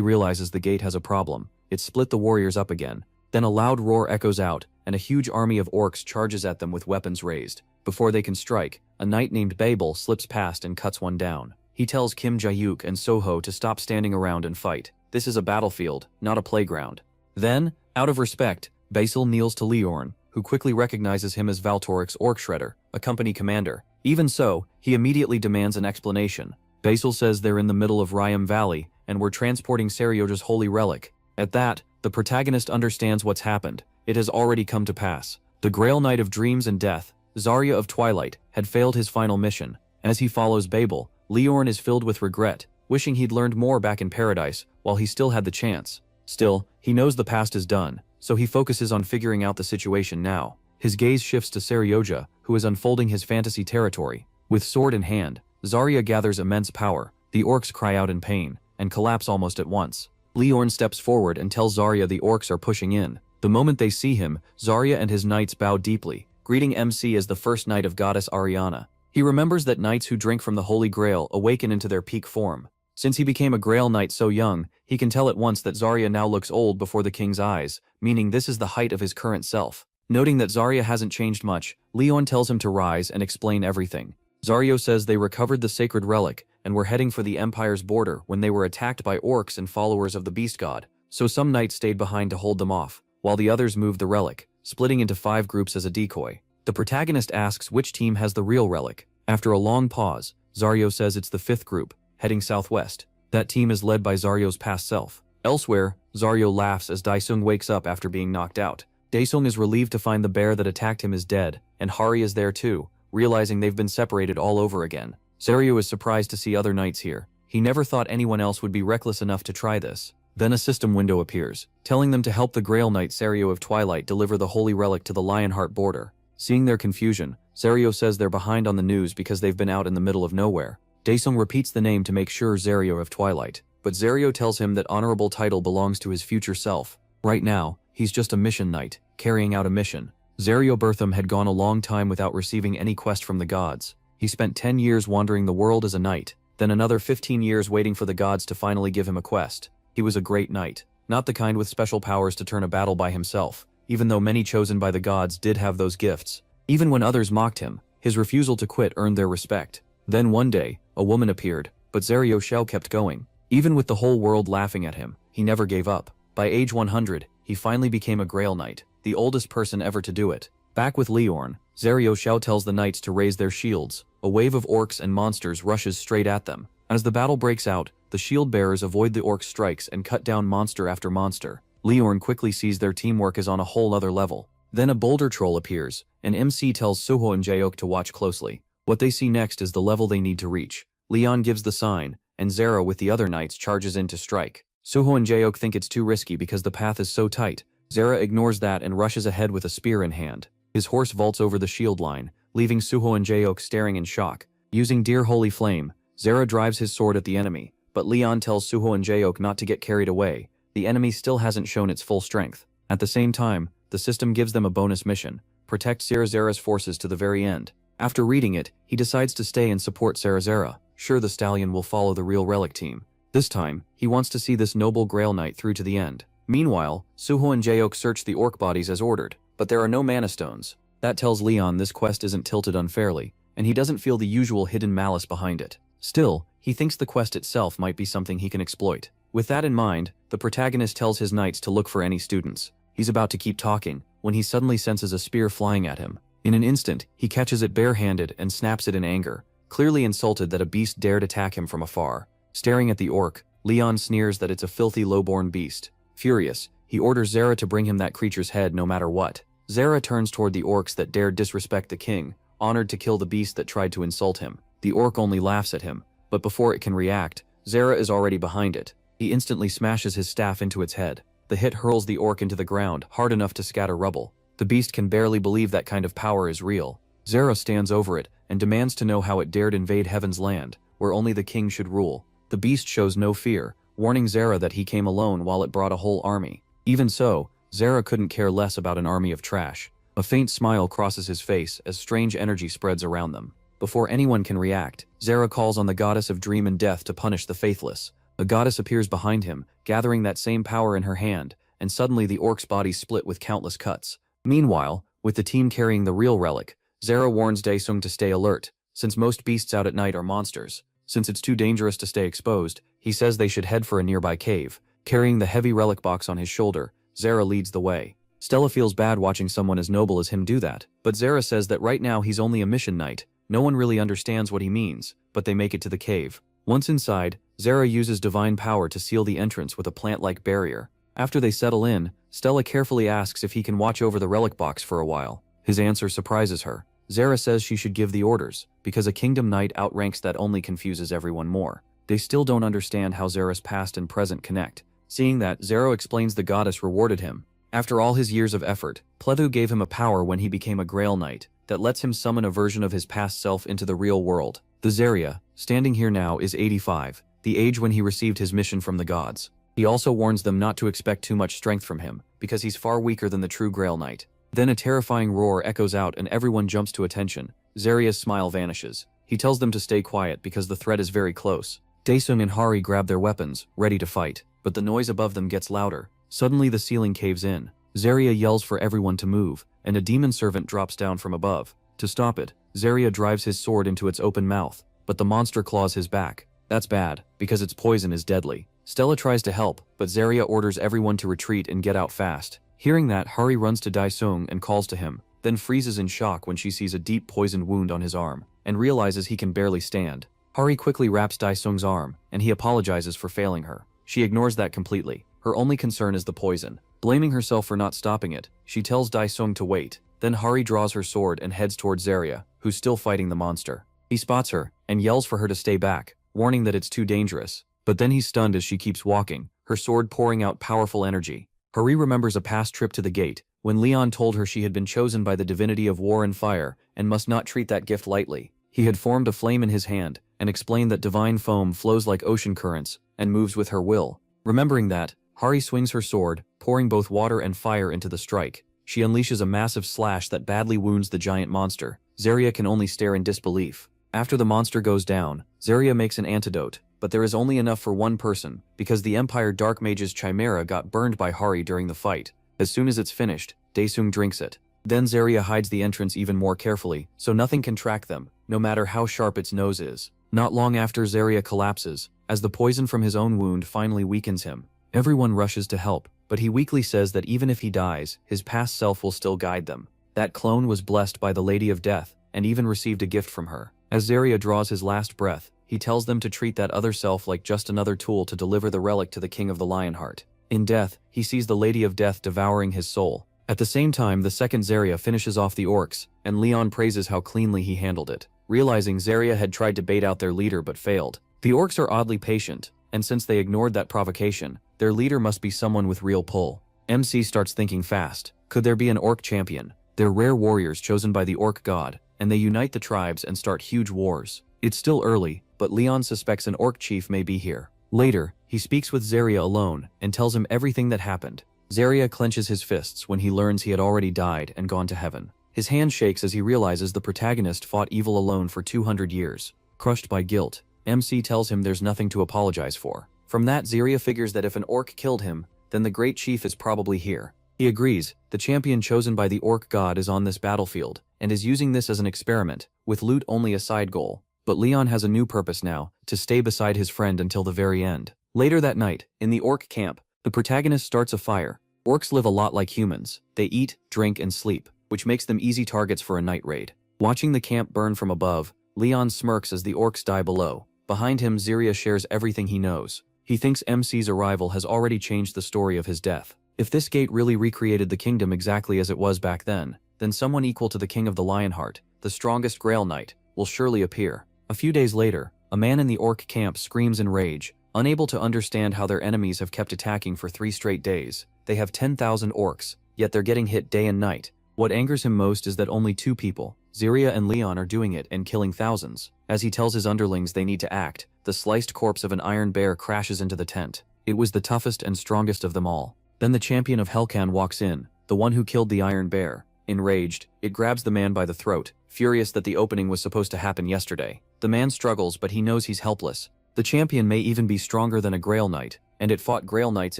S1: realizes the gate has a problem. It split the warriors up again. Then a loud roar echoes out, and a huge army of orcs charges at them with weapons raised. Before they can strike, a knight named Babel slips past and cuts one down. He tells Kim Jae-hyuk and Soho to stop standing around and fight. This is a battlefield, not a playground. Then, out of respect, Basil kneels to Leorn, who quickly recognizes him as Valtoric's orc shredder, a company commander. Even so, he immediately demands an explanation. Basil says they're in the middle of Ryam Valley, and we're transporting Seryoja's holy relic. At that, the protagonist understands what's happened. It has already come to pass. The Grail Knight of Dreams and Death, Zarya of Twilight, had failed his final mission. As he follows Babel, Leorn is filled with regret, wishing he'd learned more back in Paradise while he still had the chance. Still, he knows the past is done, so he focuses on figuring out the situation now. His gaze shifts to Seryoja, who is unfolding his fantasy territory. With sword in hand, Zarya gathers immense power. The orcs cry out in pain, and collapse almost at once. Leorn steps forward and tells Zarya the orcs are pushing in. The moment they see him, Zarya and his knights bow deeply, greeting MC as the first knight of goddess Ariana. He remembers that knights who drink from the Holy Grail awaken into their peak form. Since he became a Grail Knight so young, he can tell at once that Zarya now looks old before the king's eyes, meaning this is the height of his current self. Noting that Zarya hasn't changed much, Leon tells him to rise and explain everything. Zaryo says they recovered the sacred relic and were heading for the Empire's border when they were attacked by orcs and followers of the beast god, so some knights stayed behind to hold them off, while the others moved the relic, splitting into 5 groups as a decoy. The protagonist asks which team has the real relic. After a long pause, Zaryo says it's the 5th group, heading southwest. That team is led by Zaryo's past self. Elsewhere, Zaryo laughs as Daesung wakes up after being knocked out. Daesung is relieved to find the bear that attacked him is dead, and Hari is there too, realizing they've been separated all over again. Zaryo is surprised to see other knights here. He never thought anyone else would be reckless enough to try this. Then a system window appears, telling them to help the Grail Knight Zaryo of Twilight deliver the holy relic to the Lionheart border. Seeing their confusion, Zaryo says they're behind on the news because they've been out in the middle of nowhere. Daesung repeats the name to make sure Zaryo of Twilight, but Zaryo tells him that honorable title belongs to his future self. Right now, he's just a mission knight, carrying out a mission. Zaryo Bertham had gone a long time without receiving any quest from the gods. He spent 10 years wandering the world as a knight, then another 15 years waiting for the gods to finally give him a quest. He was a great knight, not the kind with special powers to turn a battle by himself, even though many chosen by the gods did have those gifts. Even when others mocked him, his refusal to quit earned their respect. Then one day, a woman appeared, but Yahello kept going. Even with the whole world laughing at him, he never gave up. By age 100, he finally became a Grail Knight, the oldest person ever to do it. Back with Leorn, Yahello tells the knights to raise their shields. A wave of orcs and monsters rushes straight at them. As the battle breaks out, the shield bearers avoid the orc strikes and cut down monster after monster. Leorn quickly sees their teamwork is on a whole other level. Then a boulder troll appears, and MC tells Suho and Jaok to watch closely. What they see next is the level they need to reach. Leon gives the sign, and Zara with the other knights charges in to strike. Suho and Jaok think it's too risky because the path is so tight. Zara ignores that and rushes ahead with a spear in hand. His horse vaults over the shield line, leaving Suho and Jaok staring in shock. Using Dear Holy Flame, Zara drives his sword at the enemy, but Leon tells Suho and Jaok not to get carried away. The enemy still hasn't shown its full strength. At the same time, the system gives them a bonus mission: protect Zara's forces to the very end. After reading it, he decides to stay and support Zara. Sure, the stallion will follow the real relic team. This time, he wants to see this noble Grail Knight through to the end. Meanwhile, Suho and Jaok search the orc bodies as ordered, but there are no mana stones. That tells Leon this quest isn't tilted unfairly, and he doesn't feel the usual hidden malice behind it. Still, he thinks the quest itself might be something he can exploit. With that in mind, the protagonist tells his knights to look for any students. He's about to keep talking, when he suddenly senses a spear flying at him. In an instant, he catches it barehanded and snaps it in anger, clearly insulted that a beast dared attack him from afar. Staring at the orc, Leon sneers that it's a filthy lowborn beast. Furious, he orders Zara to bring him that creature's head no matter what. Zara turns toward the orcs that dared disrespect the king, honored to kill the beast that tried to insult him. The orc only laughs at him, but before it can react, Zara is already behind it. He instantly smashes his staff into its head. The hit hurls the orc into the ground, hard enough to scatter rubble. The beast can barely believe that kind of power is real. Zara stands over it and demands to know how it dared invade Heaven's land, where only the king should rule. The beast shows no fear, warning Zara that he came alone while it brought a whole army. Even so, Zara couldn't care less about an army of trash. A faint smile crosses his face as strange energy spreads around them. Before anyone can react, Zara calls on the goddess of dream and death to punish the faithless. A goddess appears behind him, gathering that same power in her hand, and suddenly the orc's body split with countless cuts. Meanwhile, with the team carrying the real relic, Zara warns Daesung to stay alert, since most beasts out at night are monsters. Since it's too dangerous to stay exposed, he says they should head for a nearby cave. Carrying the heavy relic box on his shoulder, Zara leads the way. Stella feels bad watching someone as noble as him do that, but Zara says that right now he's only a mission knight. No one really understands what he means, but they make it to the cave. Once inside, Zara uses divine power to seal the entrance with a plant-like barrier. After they settle in, Stella carefully asks if he can watch over the relic box for a while. His answer surprises her. Zara says she should give the orders, because a kingdom knight outranks that only confuses everyone more. They still don't understand how Zara's past and present connect. Seeing that, Zara explains the goddess rewarded him. After all his years of effort, Plethu gave him a power when he became a Grail Knight that lets him summon a version of his past self into the real world. The Zarya, standing here now, is 85, the age when he received his mission from the gods. He also warns them not to expect too much strength from him, because he's far weaker than the true Grail Knight. Then a terrifying roar echoes out and everyone jumps to attention. Zarya's smile vanishes. He tells them to stay quiet because the threat is very close. Daesung and Hari grab their weapons, ready to fight, but the noise above them gets louder. Suddenly the ceiling caves in. Zarya yells for everyone to move, and a demon servant drops down from above. To stop it, Zarya drives his sword into its open mouth, but the monster claws his back. That's bad, because its poison is deadly. Stella tries to help, but Zarya orders everyone to retreat and get out fast. Hearing that, Hari runs to Daesung and calls to him, then freezes in shock when she sees a deep poisoned wound on his arm, and realizes he can barely stand. Hari quickly wraps Daesung's arm, and he apologizes for failing her. She ignores that completely. Her only concern is the poison. Blaming herself for not stopping it, she tells Daesung to wait. Then Hari draws her sword and heads towards Zarya, who's still fighting the monster. He spots her, and yells for her to stay back, warning that it's too dangerous. But then he's stunned as she keeps walking, her sword pouring out powerful energy. Hari remembers a past trip to the gate, when Leon told her she had been chosen by the divinity of war and fire, and must not treat that gift lightly. He had formed a flame in his hand, and explained that divine foam flows like ocean currents, and moves with her will. Remembering that, Hari swings her sword, pouring both water and fire into the strike. She unleashes a massive slash that badly wounds the giant monster. Zarya can only stare in disbelief. After the monster goes down, Zarya makes an antidote, but there is only enough for one person, because the Empire Dark Mage's Chimera got burned by Hari during the fight. As soon as it's finished, Daesung drinks it. Then Zarya hides the entrance even more carefully, so nothing can track them. no matter how sharp its nose is. Not long after, Zarya collapses, as the poison from his own wound finally weakens him. Everyone rushes to help, but he weakly says that even if he dies, his past self will still guide them. That clone was blessed by the Lady of Death, and even received a gift from her. As Zarya draws his last breath, he tells them to treat that other self like just another tool to deliver the relic to the King of the Lionheart. In death, he sees the Lady of Death devouring his soul. At the same time, the second Zarya finishes off the orcs, and Leon praises how cleanly he handled it, realizing Zarya had tried to bait out their leader but failed. The orcs are oddly patient, and since they ignored that provocation, their leader must be someone with real pull. MC starts thinking fast. Could there be an orc champion? They're rare warriors chosen by the orc god, and they unite the tribes and start huge wars. It's still early, but Leon suspects an orc chief may be here. Later, he speaks with Zarya alone and tells him everything that happened. Zarya clenches his fists when he learns he had already died and gone to heaven. His hand shakes as he realizes the protagonist fought evil alone for 200 years. Crushed by guilt, MC tells him there's nothing to apologize for. From that, Zarya figures that if an orc killed him, then the great chief is probably here. He agrees. The champion chosen by the orc god is on this battlefield, and is using this as an experiment, with loot only a side goal. But Leon has a new purpose now, to stay beside his friend until the very end. Later that night, in the orc camp, the protagonist starts a fire. Orcs live a lot like humans. They eat, drink, and sleep, which makes them easy targets for a night raid. Watching the camp burn from above, Leon smirks as the orcs die below. Behind him, Zarya shares everything he knows. He thinks MC's arrival has already changed the story of his death. If this gate really recreated the kingdom exactly as it was back then someone equal to the King of the Lionheart, the strongest Grail Knight, will surely appear. A few days later, a man in the orc camp screams in rage, unable to understand how their enemies have kept attacking for 3 straight days. They have 10,000 orcs, yet they're getting hit day and night. What angers him most is that only 2 people, Zarya and Leon, are doing it and killing thousands. As he tells his underlings they need to act, the sliced corpse of an iron bear crashes into the tent. It was the toughest and strongest of them all. Then the champion of Helkan walks in, the one who killed the iron bear. Enraged, it grabs the man by the throat, furious that the opening was supposed to happen yesterday. The man struggles, but he knows he's helpless. The champion may even be stronger than a Grail Knight, and it fought Grail Knights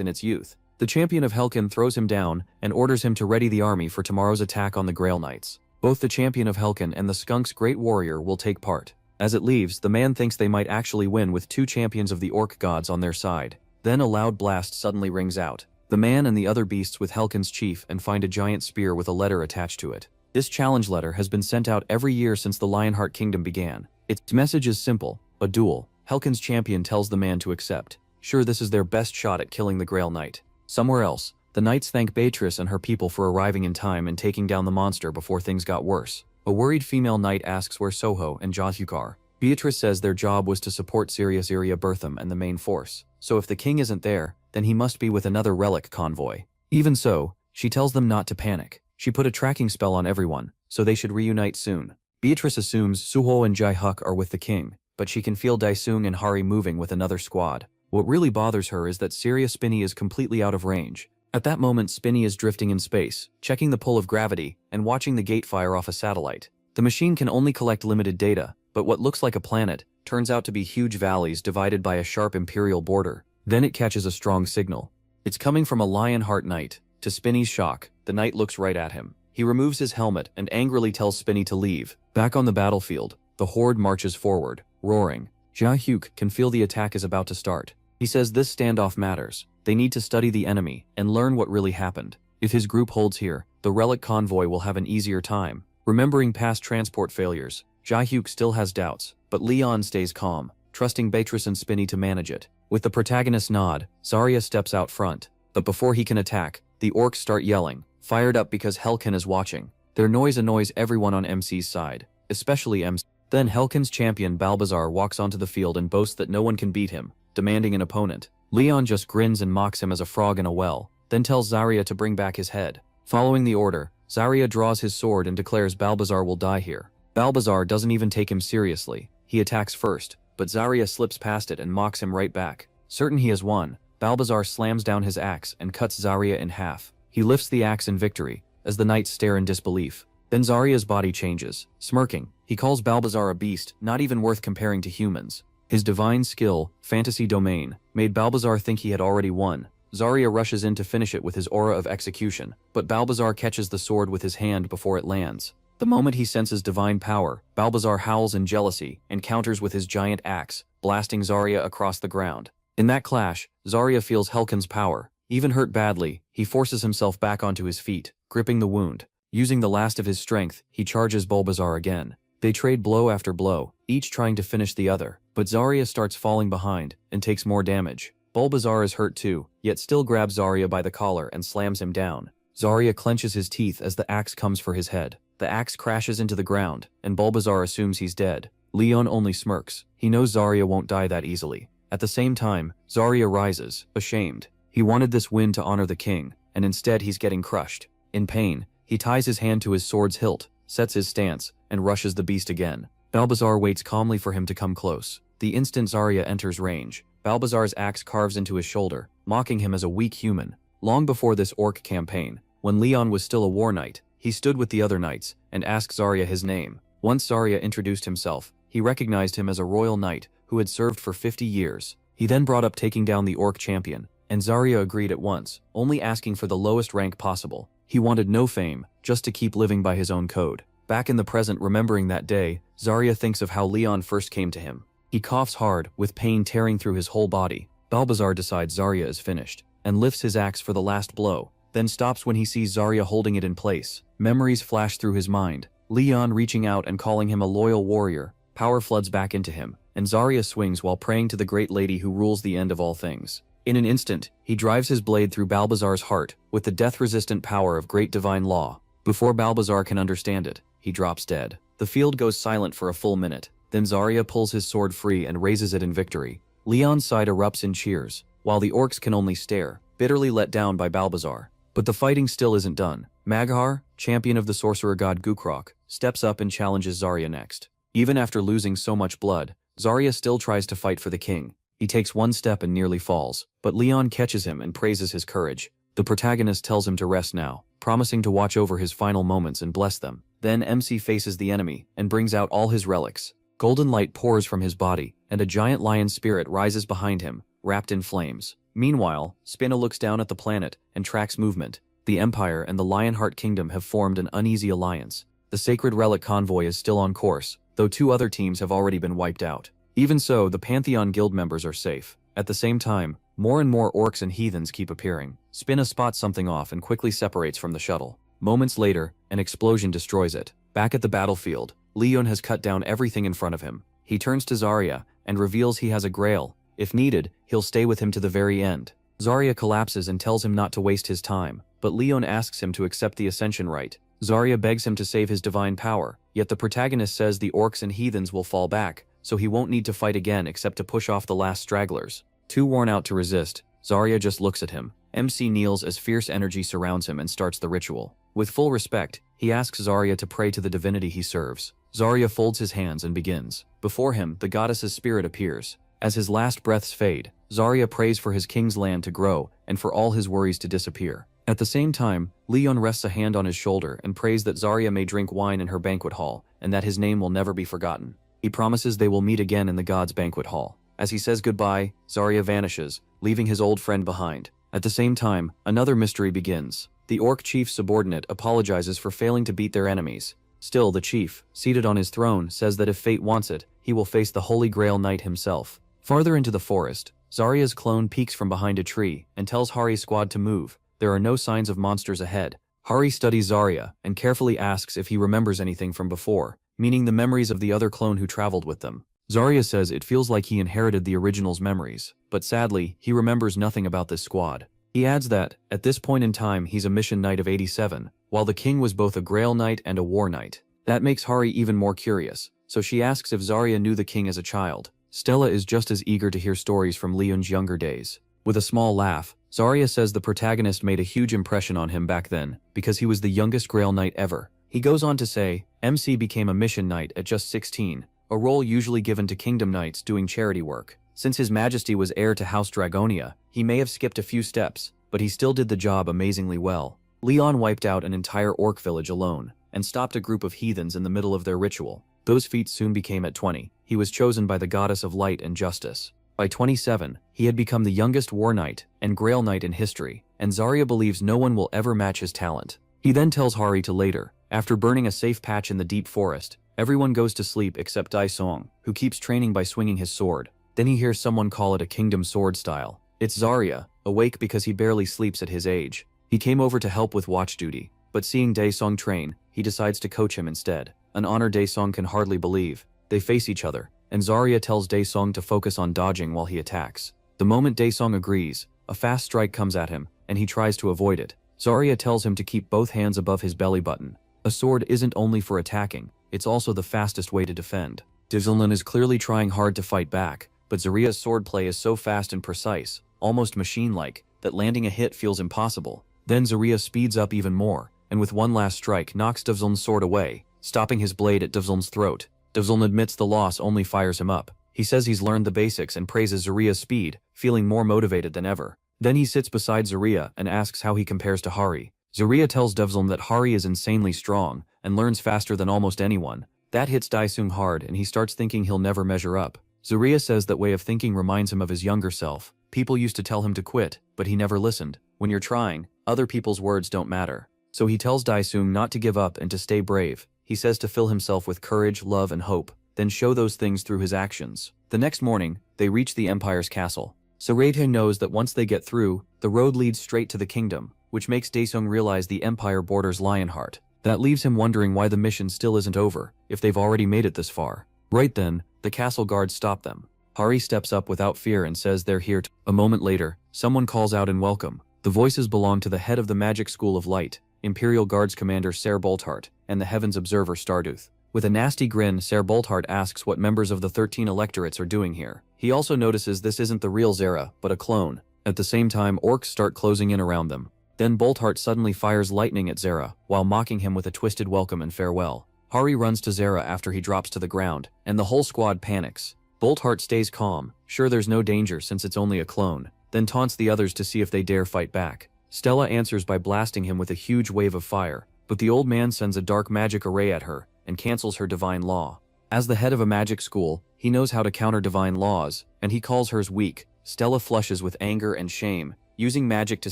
S1: in its youth. The champion of Helkan throws him down and orders him to ready the army for tomorrow's attack on the Grail Knights. Both the champion of Helkan and the skunk's great warrior will take part. As it leaves, the man thinks they might actually win with 2 champions of the orc gods on their side. Then a loud blast suddenly rings out. The man and the other beasts with Helkan's chief and find a giant spear with a letter attached to it. This challenge letter has been sent out every year since the Lionheart Kingdom began. Its message is simple: a duel. Helkan's champion tells the man to accept. Sure, this is their best shot at killing the Grail Knight. Somewhere else, the knights thank Beatrice and her people for arriving in time and taking down the monster before things got worse. A worried female knight asks where Soho and Jahyuk are. Beatrice says their job was to support Zarya Bertham and the main force, so if the king isn't there, then he must be with another relic convoy. Even so, she tells them not to panic. She put a tracking spell on everyone, so they should reunite soon. Beatrice assumes Suho and Jae-huk are with the king, but she can feel Daesung and Hari moving with another squad. What really bothers her is that Syria Spinny is completely out of range. At that moment, Spinny is drifting in space, checking the pull of gravity, and watching the gate fire off a satellite. The machine can only collect limited data, but what looks like a planet turns out to be huge valleys divided by a sharp imperial border. Then it catches a strong signal. It's coming from a Lionheart Knight. To Spinny's shock, the knight looks right at him. He removes his helmet and angrily tells Spinny to leave. Back on the battlefield, the horde marches forward, roaring. Jahyuk can feel the attack is about to start. He says this standoff matters. They need to study the enemy and learn what really happened. If his group holds here, the relic convoy will have an easier time. Remembering past transport failures, Jahyuk still has doubts, but Leon stays calm, trusting Beatrice and Spinny to manage it. With the protagonist's nod, Zarya steps out front, but before he can attack, the orcs start yelling, fired up because Helkan is watching. Their noise annoys everyone on MC's side, especially MC. Then Helkan's champion Balbazar walks onto the field and boasts that no one can beat him, demanding an opponent. Leon just grins and mocks him as a frog in a well, then tells Zarya to bring back his head. Following the order, Zarya draws his sword and declares Balbazar will die here. Balbazar doesn't even take him seriously. He attacks first, but Zarya slips past it and mocks him right back. Certain he has won, Balbazar slams down his axe and cuts Zarya in half. He lifts the axe in victory, as the knights stare in disbelief. Then Zarya's body changes. Smirking, he calls Balbazar a beast, not even worth comparing to humans. His divine skill, fantasy domain, made Balbazar think he had already won. Zarya rushes in to finish it with his aura of execution, but Balbazar catches the sword with his hand before it lands. The moment he senses divine power, Balbazar howls in jealousy and counters with his giant axe, blasting Zarya across the ground. In that clash, Zarya feels Helkin's power. Even hurt badly, he forces himself back onto his feet, gripping the wound. Using the last of his strength, he charges Balbazar again. They trade blow after blow, each trying to finish the other, but Zarya starts falling behind and takes more damage. Balbazar is hurt too, yet still grabs Zarya by the collar and slams him down. Zarya clenches his teeth as the axe comes for his head. The axe crashes into the ground, and Balbazar assumes he's dead. Leon only smirks. He knows Zarya won't die that easily. At the same time, Zarya rises, ashamed. He wanted this win to honor the king, and instead he's getting crushed. In pain, he ties his hand to his sword's hilt, sets his stance, and rushes the beast again. Balbazar waits calmly for him to come close. The instant Zarya enters range, Balbazar's axe carves into his shoulder, mocking him as a weak human. Long before this orc campaign, when Leon was still a war knight, he stood with the other knights and asked Zarya his name. Once Zarya introduced himself, he recognized him as a royal knight who had served for 50 years. He then brought up taking down the orc champion, and Zarya agreed at once, only asking for the lowest rank possible. He wanted no fame, just to keep living by his own code. Back in the present, remembering that day, Zarya thinks of how Leon first came to him. He coughs hard, with pain tearing through his whole body. Balbazar decides Zarya is finished, and lifts his axe for the last blow, then stops when he sees Zarya holding it in place. Memories flash through his mind. Leon reaching out and calling him a loyal warrior. Power floods back into him, and Zarya swings while praying to the great lady who rules the end of all things. In an instant, he drives his blade through Balbazar's heart with the death-resistant power of great divine law. Before Balbazar can understand it, he drops dead. The field goes silent for a full minute. Then Zarya pulls his sword free and raises it in victory. Leon's side erupts in cheers, while the orcs can only stare, bitterly let down by Balbazar. But the fighting still isn't done. Maghar, champion of the sorcerer god Gukrok, steps up and challenges Zarya next. Even after losing so much blood, Zarya still tries to fight for the king. He takes one step and nearly falls, but Leon catches him and praises his courage. The protagonist tells him to rest now, promising to watch over his final moments and bless them. Then MC faces the enemy and brings out all his relics. Golden light pours from his body, and a giant lion spirit rises behind him, wrapped in flames. Meanwhile, Spinna looks down at the planet and tracks movement. The Empire and the Lionheart Kingdom have formed an uneasy alliance. The Sacred Relic Convoy is still on course, though 2 other teams have already been wiped out. Even so, the Pantheon Guild members are safe. At the same time, more and more orcs and heathens keep appearing. Spinna spots something off and quickly separates from the shuttle. Moments later, an explosion destroys it. Back at the battlefield, Leon has cut down everything in front of him. He turns to Zarya and reveals he has a grail. If needed, he'll stay with him to the very end. Zarya collapses and tells him not to waste his time, but Leon asks him to accept the ascension rite. Zarya begs him to save his divine power, yet the protagonist says the orcs and heathens will fall back, so he won't need to fight again except to push off the last stragglers. Too worn out to resist, Zarya just looks at him. MC kneels as fierce energy surrounds him and starts the ritual. With full respect, he asks Zarya to pray to the divinity he serves. Zarya folds his hands and begins. Before him, the goddess's spirit appears. As his last breaths fade, Zarya prays for his king's land to grow and for all his worries to disappear. At the same time, Leon rests a hand on his shoulder and prays that Zarya may drink wine in her banquet hall and that his name will never be forgotten. He promises they will meet again in the gods' banquet hall. As he says goodbye, Zarya vanishes, leaving his old friend behind. At the same time, another mystery begins. The orc chief's subordinate apologizes for failing to beat their enemies. Still, the chief, seated on his throne, says that if fate wants it, he will face the Holy Grail Knight himself. Farther into the forest, Zarya's clone peeks from behind a tree and tells Hari's squad to move. There are no signs of monsters ahead. Hari studies Zarya and carefully asks if he remembers anything from before, meaning the memories of the other clone who traveled with them. Zarya says it feels like he inherited the original's memories, but sadly, he remembers nothing about this squad. He adds that, at this point in time, he's a mission knight of 87, while the king was both a Grail Knight and a War Knight. That makes Hari even more curious, so she asks if Zarya knew the king as a child. Stella is just as eager to hear stories from Leon's younger days. With a small laugh, Zarya says the protagonist made a huge impression on him back then, because he was the youngest Grail Knight ever. He goes on to say, MC became a mission knight at just 16, a role usually given to kingdom knights doing charity work. Since His Majesty was heir to House Dragonia, he may have skipped a few steps, but he still did the job amazingly well. Leon wiped out an entire orc village alone, and stopped a group of heathens in the middle of their ritual. Those feats soon became at 20. He was chosen by the goddess of light and justice. By 27, he had become the youngest war knight and Grail Knight in history, and Zarya believes no one will ever match his talent. He then tells Hari to later, After burning a safe patch in the deep forest, everyone goes to sleep except Daesung, who keeps training by swinging his sword. Then he hears someone call it a kingdom sword style. It's Zarya, awake because he barely sleeps at his age. He came over to help with watch duty, but seeing Daesung train, he decides to coach him instead. An honor Daesung can hardly believe. They face each other, and Zarya tells Daesung to focus on dodging while he attacks. The moment Daesung agrees, a fast strike comes at him, and he tries to avoid it. Zarya tells him to keep both hands above his belly button. A sword isn't only for attacking, it's also the fastest way to defend. Daesung is clearly trying hard to fight back, but Zarya's swordplay is so fast and precise, almost machine-like, that landing a hit feels impossible. Then Zarya speeds up even more, and with one last strike knocks Daesung's sword away, stopping his blade at Daesung's throat. Daesung admits the loss only fires him up. He says he's learned the basics and praises Zarya's speed, feeling more motivated than ever. Then he sits beside Zarya and asks how he compares to Hari. Zarya tells Daesung that Hari is insanely strong and learns faster than almost anyone. That hits Daesung hard and he starts thinking he'll never measure up. Zarya says that way of thinking reminds him of his younger self. People used to tell him to quit, but he never listened. When you're trying, other people's words don't matter. So he tells Daesung not to give up and to stay brave. He says to fill himself with courage, love, and hope, then show those things through his actions. The next morning, they reach the Empire's castle. Zarya knows that once they get through, the road leads straight to the kingdom, which makes Daesung realize the Empire borders Lionheart. That leaves him wondering why the mission still isn't over, if they've already made it this far. Right then, the castle guards stop them. Hari steps up without fear and says they're here. A moment later, someone calls out in welcome. The voices belong to the head of the Magic School of Light, Imperial Guards Commander Ser Bolthart, and the Heavens Observer Starduth. With a nasty grin, Ser Bolthart asks what members of the 13 electorates are doing here. He also notices this isn't the real Zera, but a clone. At the same time, orcs start closing in around them. Then Bolthart suddenly fires lightning at Zera, while mocking him with a twisted welcome and farewell. Hari runs to Zera after he drops to the ground, and the whole squad panics. Bolthart stays calm, sure there's no danger since it's only a clone, then taunts the others to see if they dare fight back. Stella answers by blasting him with a huge wave of fire, but the old man sends a dark magic array at her, and cancels her divine law. As the head of a magic school, he knows how to counter divine laws, and he calls hers weak. Stella flushes with anger and shame. Using magic to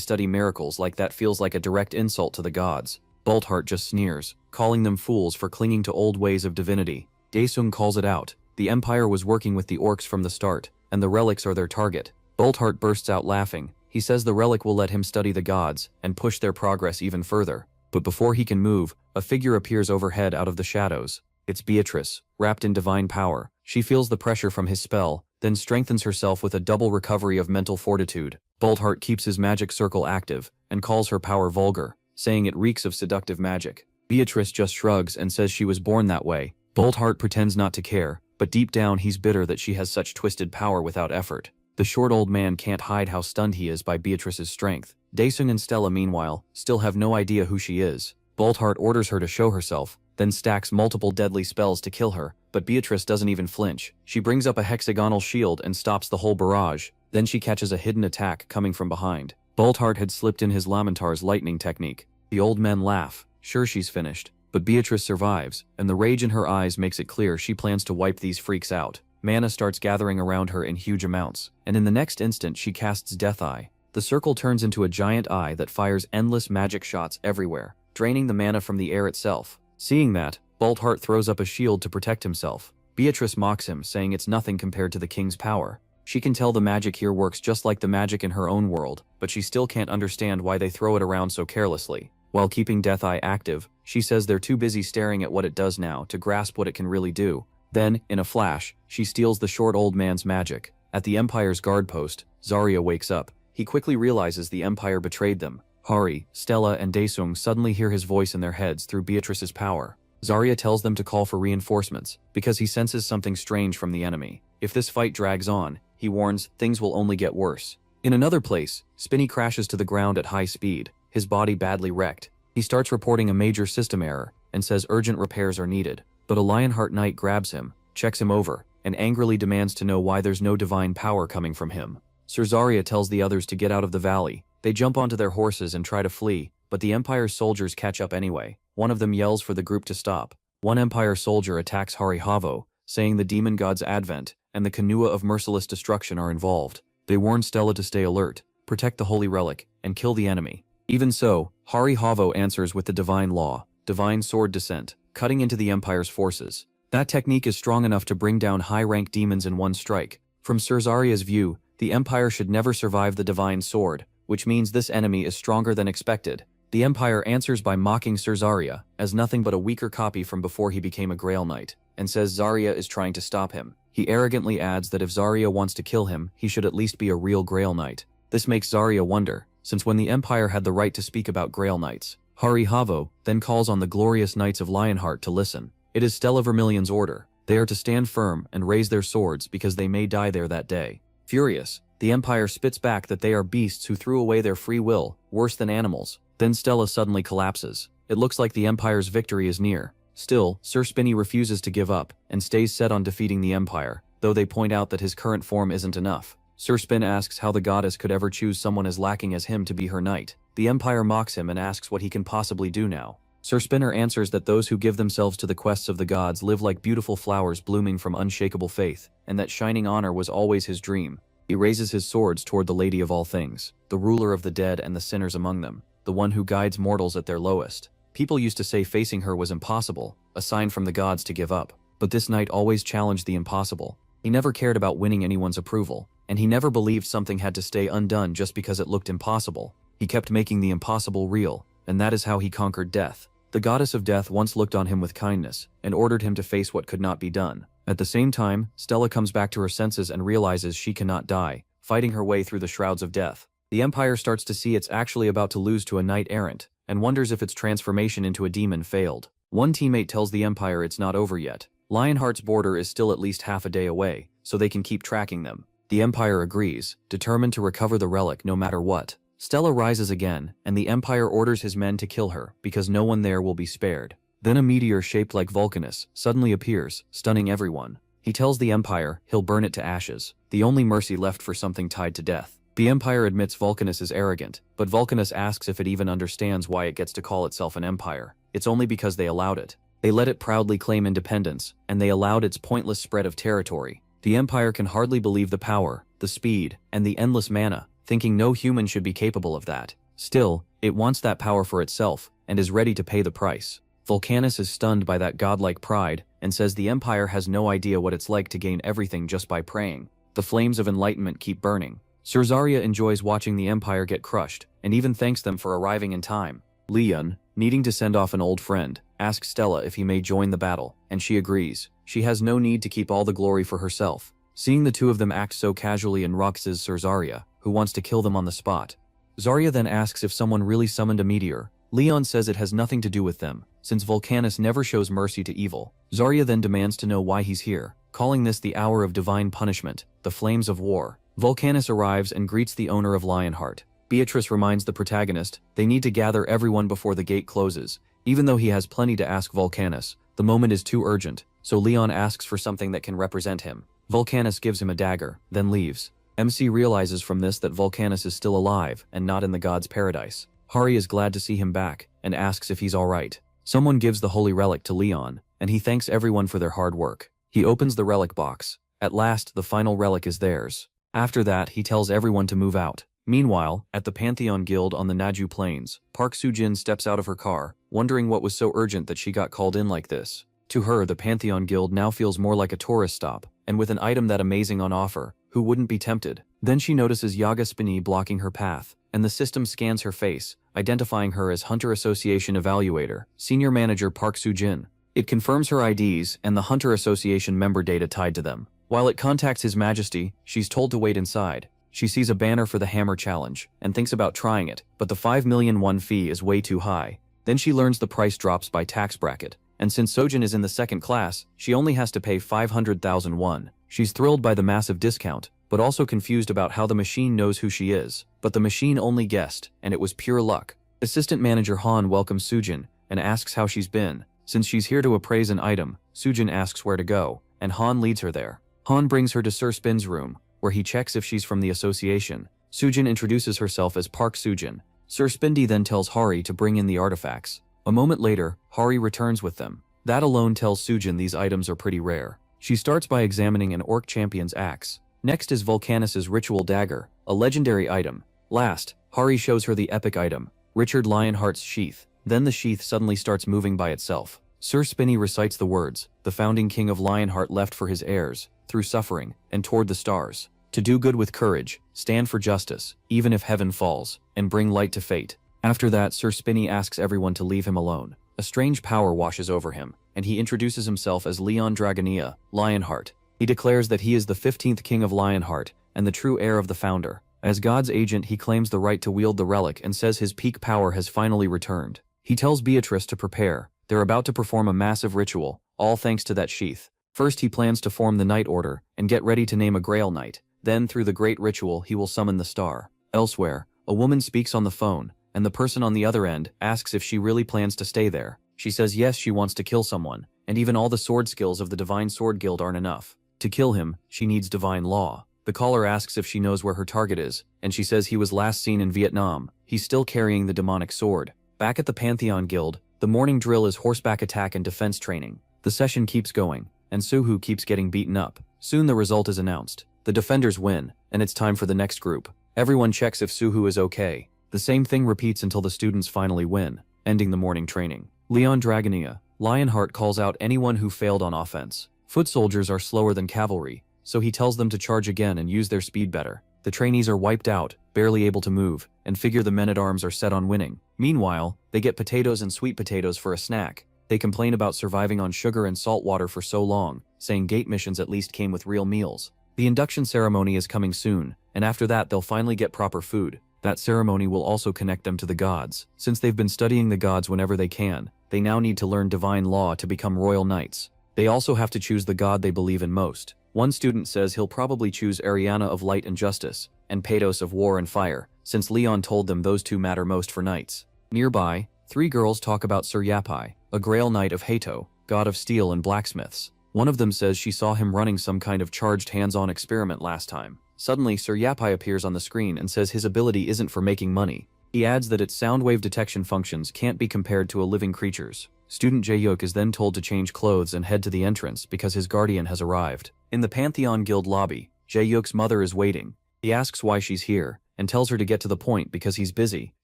S1: study miracles like that feels like a direct insult to the gods. Bolthart just sneers, calling them fools for clinging to old ways of divinity. Daesung calls it out. The Empire was working with the orcs from the start, and the relics are their target. Bolthart bursts out laughing. He says the relic will let him study the gods, and push their progress even further. But before he can move, a figure appears overhead out of the shadows. It's Beatrice, wrapped in divine power. She feels the pressure from his spell, then strengthens herself with a double recovery of mental fortitude. Bolthart keeps his magic circle active, and calls her power vulgar, saying it reeks of seductive magic. Beatrice just shrugs and says she was born that way. Bolthart pretends not to care, but deep down he's bitter that she has such twisted power without effort. The short old man can't hide how stunned he is by Beatrice's strength. Daesung and Stella, meanwhile, still have no idea who she is. Bolthart orders her to show herself, then stacks multiple deadly spells to kill her, but Beatrice doesn't even flinch. She brings up a hexagonal shield and stops the whole barrage. Then she catches a hidden attack coming from behind. Bolthart had slipped in his Lamentar's lightning technique. The old men laugh. Sure, she's finished. But Beatrice survives, and the rage in her eyes makes it clear she plans to wipe these freaks out. Mana starts gathering around her in huge amounts, and in the next instant she casts Death Eye. The circle turns into a giant eye that fires endless magic shots everywhere, draining the mana from the air itself. Seeing that, Bolthart throws up a shield to protect himself. Beatrice mocks him, saying it's nothing compared to the king's power. She can tell the magic here works just like the magic in her own world, but she still can't understand why they throw it around so carelessly. While keeping Death Eye active, she says they're too busy staring at what it does now to grasp what it can really do. Then, in a flash, she steals the short old man's magic. At the Empire's guard post, Zarya wakes up. He quickly realizes the Empire betrayed them. Hari, Stella, and Daesung suddenly hear his voice in their heads through Beatrice's power. Zarya tells them to call for reinforcements, because he senses something strange from the enemy. If this fight drags on, he warns, things will only get worse. In another place, Spinny crashes to the ground at high speed, his body badly wrecked. He starts reporting a major system error, and says urgent repairs are needed. But a Lionheart Knight grabs him, checks him over, and angrily demands to know why there's no divine power coming from him. Sir Zarya tells the others to get out of the valley. They jump onto their horses and try to flee, but the Empire's soldiers catch up anyway. One of them yells for the group to stop. One Empire soldier attacks Hari Havo, saying the demon god's advent and the Kanua of merciless destruction are involved. They warn Stella to stay alert, protect the holy relic, and kill the enemy. Even so, Hari Havo answers with the divine law. divine sword descent, cutting into the Empire's forces. That technique is strong enough to bring down high-rank demons in one strike. From Cersaria's view, the Empire should never survive the divine sword, which means this enemy is stronger than expected. The Empire answers by mocking Cerzaria as nothing but a weaker copy from before he became a Grail Knight, and says Zarya is trying to stop him. He arrogantly adds that if Zarya wants to kill him, he should at least be a real Grail Knight. This makes Zarya wonder, since when the Empire had the right to speak about Grail Knights. Hari Havo then calls on the glorious Knights of Lionheart to listen. It is Stella Vermillion's order. They are to stand firm and raise their swords because they may die there that day. Furious, the Empire spits back that they are beasts who threw away their free will, worse than animals. Then Stella suddenly collapses. It looks like the Empire's victory is near. Still, Sir Spinny refuses to give up and stays set on defeating the Empire, though they point out that his current form isn't enough. Sir Spin asks how the goddess could ever choose someone as lacking as him to be her knight. The Empire mocks him and asks what he can possibly do now. Sir Spinner answers that those who give themselves to the quests of the gods live like beautiful flowers blooming from unshakable faith, and that shining honor was always his dream. He raises his swords toward the Lady of all things, the ruler of the dead and the sinners among them, the one who guides mortals at their lowest. People used to say facing her was impossible, a sign from the gods to give up. But this knight always challenged the impossible. He never cared about winning anyone's approval, and he never believed something had to stay undone just because it looked impossible. He kept making the impossible real, and that is how he conquered death. The goddess of death once looked on him with kindness, and ordered him to face what could not be done. At the same time, Stella comes back to her senses and realizes she cannot die, fighting her way through the shrouds of death. The Empire starts to see it's actually about to lose to a knight-errant, and wonders if its transformation into a demon failed. One teammate tells the Empire it's not over yet. Lionheart's border is still at least half a day away, so they can keep tracking them. The Empire agrees, determined to recover the relic no matter what. Stella rises again, and the Empire orders his men to kill her, because no one there will be spared. Then a meteor shaped like Vulcanus suddenly appears, stunning everyone. He tells the Empire he'll burn it to ashes, the only mercy left for something tied to death. The Empire admits Vulcanus is arrogant, but Vulcanus asks if it even understands why it gets to call itself an empire. It's only because they allowed it. They let it proudly claim independence, and they allowed its pointless spread of territory. The Empire can hardly believe the power, the speed, and the endless mana, thinking no human should be capable of that. Still, it wants that power for itself, and is ready to pay the price. Vulcanus is stunned by that godlike pride, and says the Empire has no idea what it's like to gain everything just by praying. The flames of enlightenment keep burning. Cerzaria enjoys watching the Empire get crushed, and even thanks them for arriving in time. Leon, needing to send off an old friend, asks Stella if he may join the battle, and she agrees. She has no need to keep all the glory for herself. Seeing the two of them act so casually enrages Cerzaria, who wants to kill them on the spot. Zarya then asks if someone really summoned a meteor. Leon says it has nothing to do with them, since Vulcanus never shows mercy to evil. Zarya then demands to know why he's here, calling this the hour of divine punishment, the flames of war. Vulcanus arrives and greets the owner of Lionheart. Beatrice reminds the protagonist they need to gather everyone before the gate closes. Even though he has plenty to ask Vulcanus, the moment is too urgent, so Leon asks for something that can represent him. Vulcanus gives him a dagger, then leaves. MC realizes from this that Vulcanus is still alive and not in the god's paradise. Hari is glad to see him back and asks if he's alright. Someone gives the holy relic to Leon, and he thanks everyone for their hard work. He opens the relic box. At last, the final relic is theirs. After that, he tells everyone to move out. Meanwhile, at the Pantheon Guild on the Naju Plains, Park Soo-jin steps out of her car, wondering what was so urgent that she got called in like this. To her, the Pantheon Guild now feels more like a tourist stop, and with an item that amazing on offer, who wouldn't be tempted? Then she notices Yaga Spinny blocking her path, and the system scans her face, identifying her as Hunter Association Evaluator, Senior Manager Park Soo-jin. It confirms her IDs and the Hunter Association member data tied to them. While it contacts His Majesty, she's told to wait inside. She sees a banner for the Hammer Challenge, and thinks about trying it, but the 5 million won fee is way too high. Then she learns the price drops by tax bracket, and since Sojin is in the second class, she only has to pay 500,000 won. She's thrilled by the massive discount, but also confused about how the machine knows who she is. But the machine only guessed, and it was pure luck. Assistant Manager Han welcomes Sujin, and asks how she's been. Since she's here to appraise an item, Sujin asks where to go, and Han leads her there. Han brings her to Sir Spin's room, where he checks if she's from the association. Sujin introduces herself as Park Sujin. Sir Spindy then tells Hari to bring in the artifacts. A moment later, Hari returns with them. That alone tells Sujin these items are pretty rare. She starts by examining an Orc Champion's axe. Next is Vulcanus's Ritual Dagger, a legendary item. Last, Hari shows her the epic item, Richard Lionheart's Sheath. Then the sheath suddenly starts moving by itself. Sir Spinny recites the words, "The founding king of Lionheart left for his heirs, through suffering, and toward the stars. To do good with courage, stand for justice, even if heaven falls, and bring light to fate." After that, Sir Spinny asks everyone to leave him alone. A strange power washes over him, and he introduces himself as Leon Dragonia, Lionheart. He declares that he is the 15th king of Lionheart, and the true heir of the founder. As God's agent, he claims the right to wield the relic and says his peak power has finally returned. He tells Beatrice to prepare. They're about to perform a massive ritual, all thanks to that sheath. First, he plans to form the Night Order and get ready to name a Grail Knight. Then, through the great ritual, he will summon the star. Elsewhere, a woman speaks on the phone, and the person on the other end asks if she really plans to stay there. She says yes, she wants to kill someone, and even all the sword skills of the Divine Sword Guild aren't enough. To kill him, she needs divine law. The caller asks if she knows where her target is, and she says he was last seen in Vietnam. He's still carrying the demonic sword. Back at the Pantheon Guild, the morning drill is horseback attack and defense training. The session keeps going, and Suhu keeps getting beaten up. Soon the result is announced. The defenders win, and it's time for the next group. Everyone checks if Suhu is okay. The same thing repeats until the students finally win, ending the morning training. Leon Dragonia, Lionheart calls out anyone who failed on offense. Foot soldiers are slower than cavalry, so he tells them to charge again and use their speed better. The trainees are wiped out, barely able to move, and figure the men-at-arms are set on winning. Meanwhile, they get potatoes and sweet potatoes for a snack. They complain about surviving on sugar and salt water for so long, saying gate missions at least came with real meals. The induction ceremony is coming soon, and after that they'll finally get proper food. That ceremony will also connect them to the gods. Since they've been studying the gods whenever they can, they now need to learn divine law to become royal knights. They also have to choose the god they believe in most. One student says he'll probably choose Ariana of Light and Justice, and Pados of War and Fire, since Leon told them those two matter most for knights. Nearby, three girls talk about Sir Yapai, a Grail Knight of Hato, god of steel and blacksmiths. One of them says she saw him running some kind of charged hands-on experiment last time. Suddenly, Sir Yapai appears on the screen and says his ability isn't for making money. He adds that its sound wave detection functions can't be compared to a living creature's. Student Jaehyuk is then told to change clothes and head to the entrance because his guardian has arrived. In the Pantheon Guild lobby, Jaehyuk's mother is waiting. He asks why she's here, and tells her to get to the point because he's busy.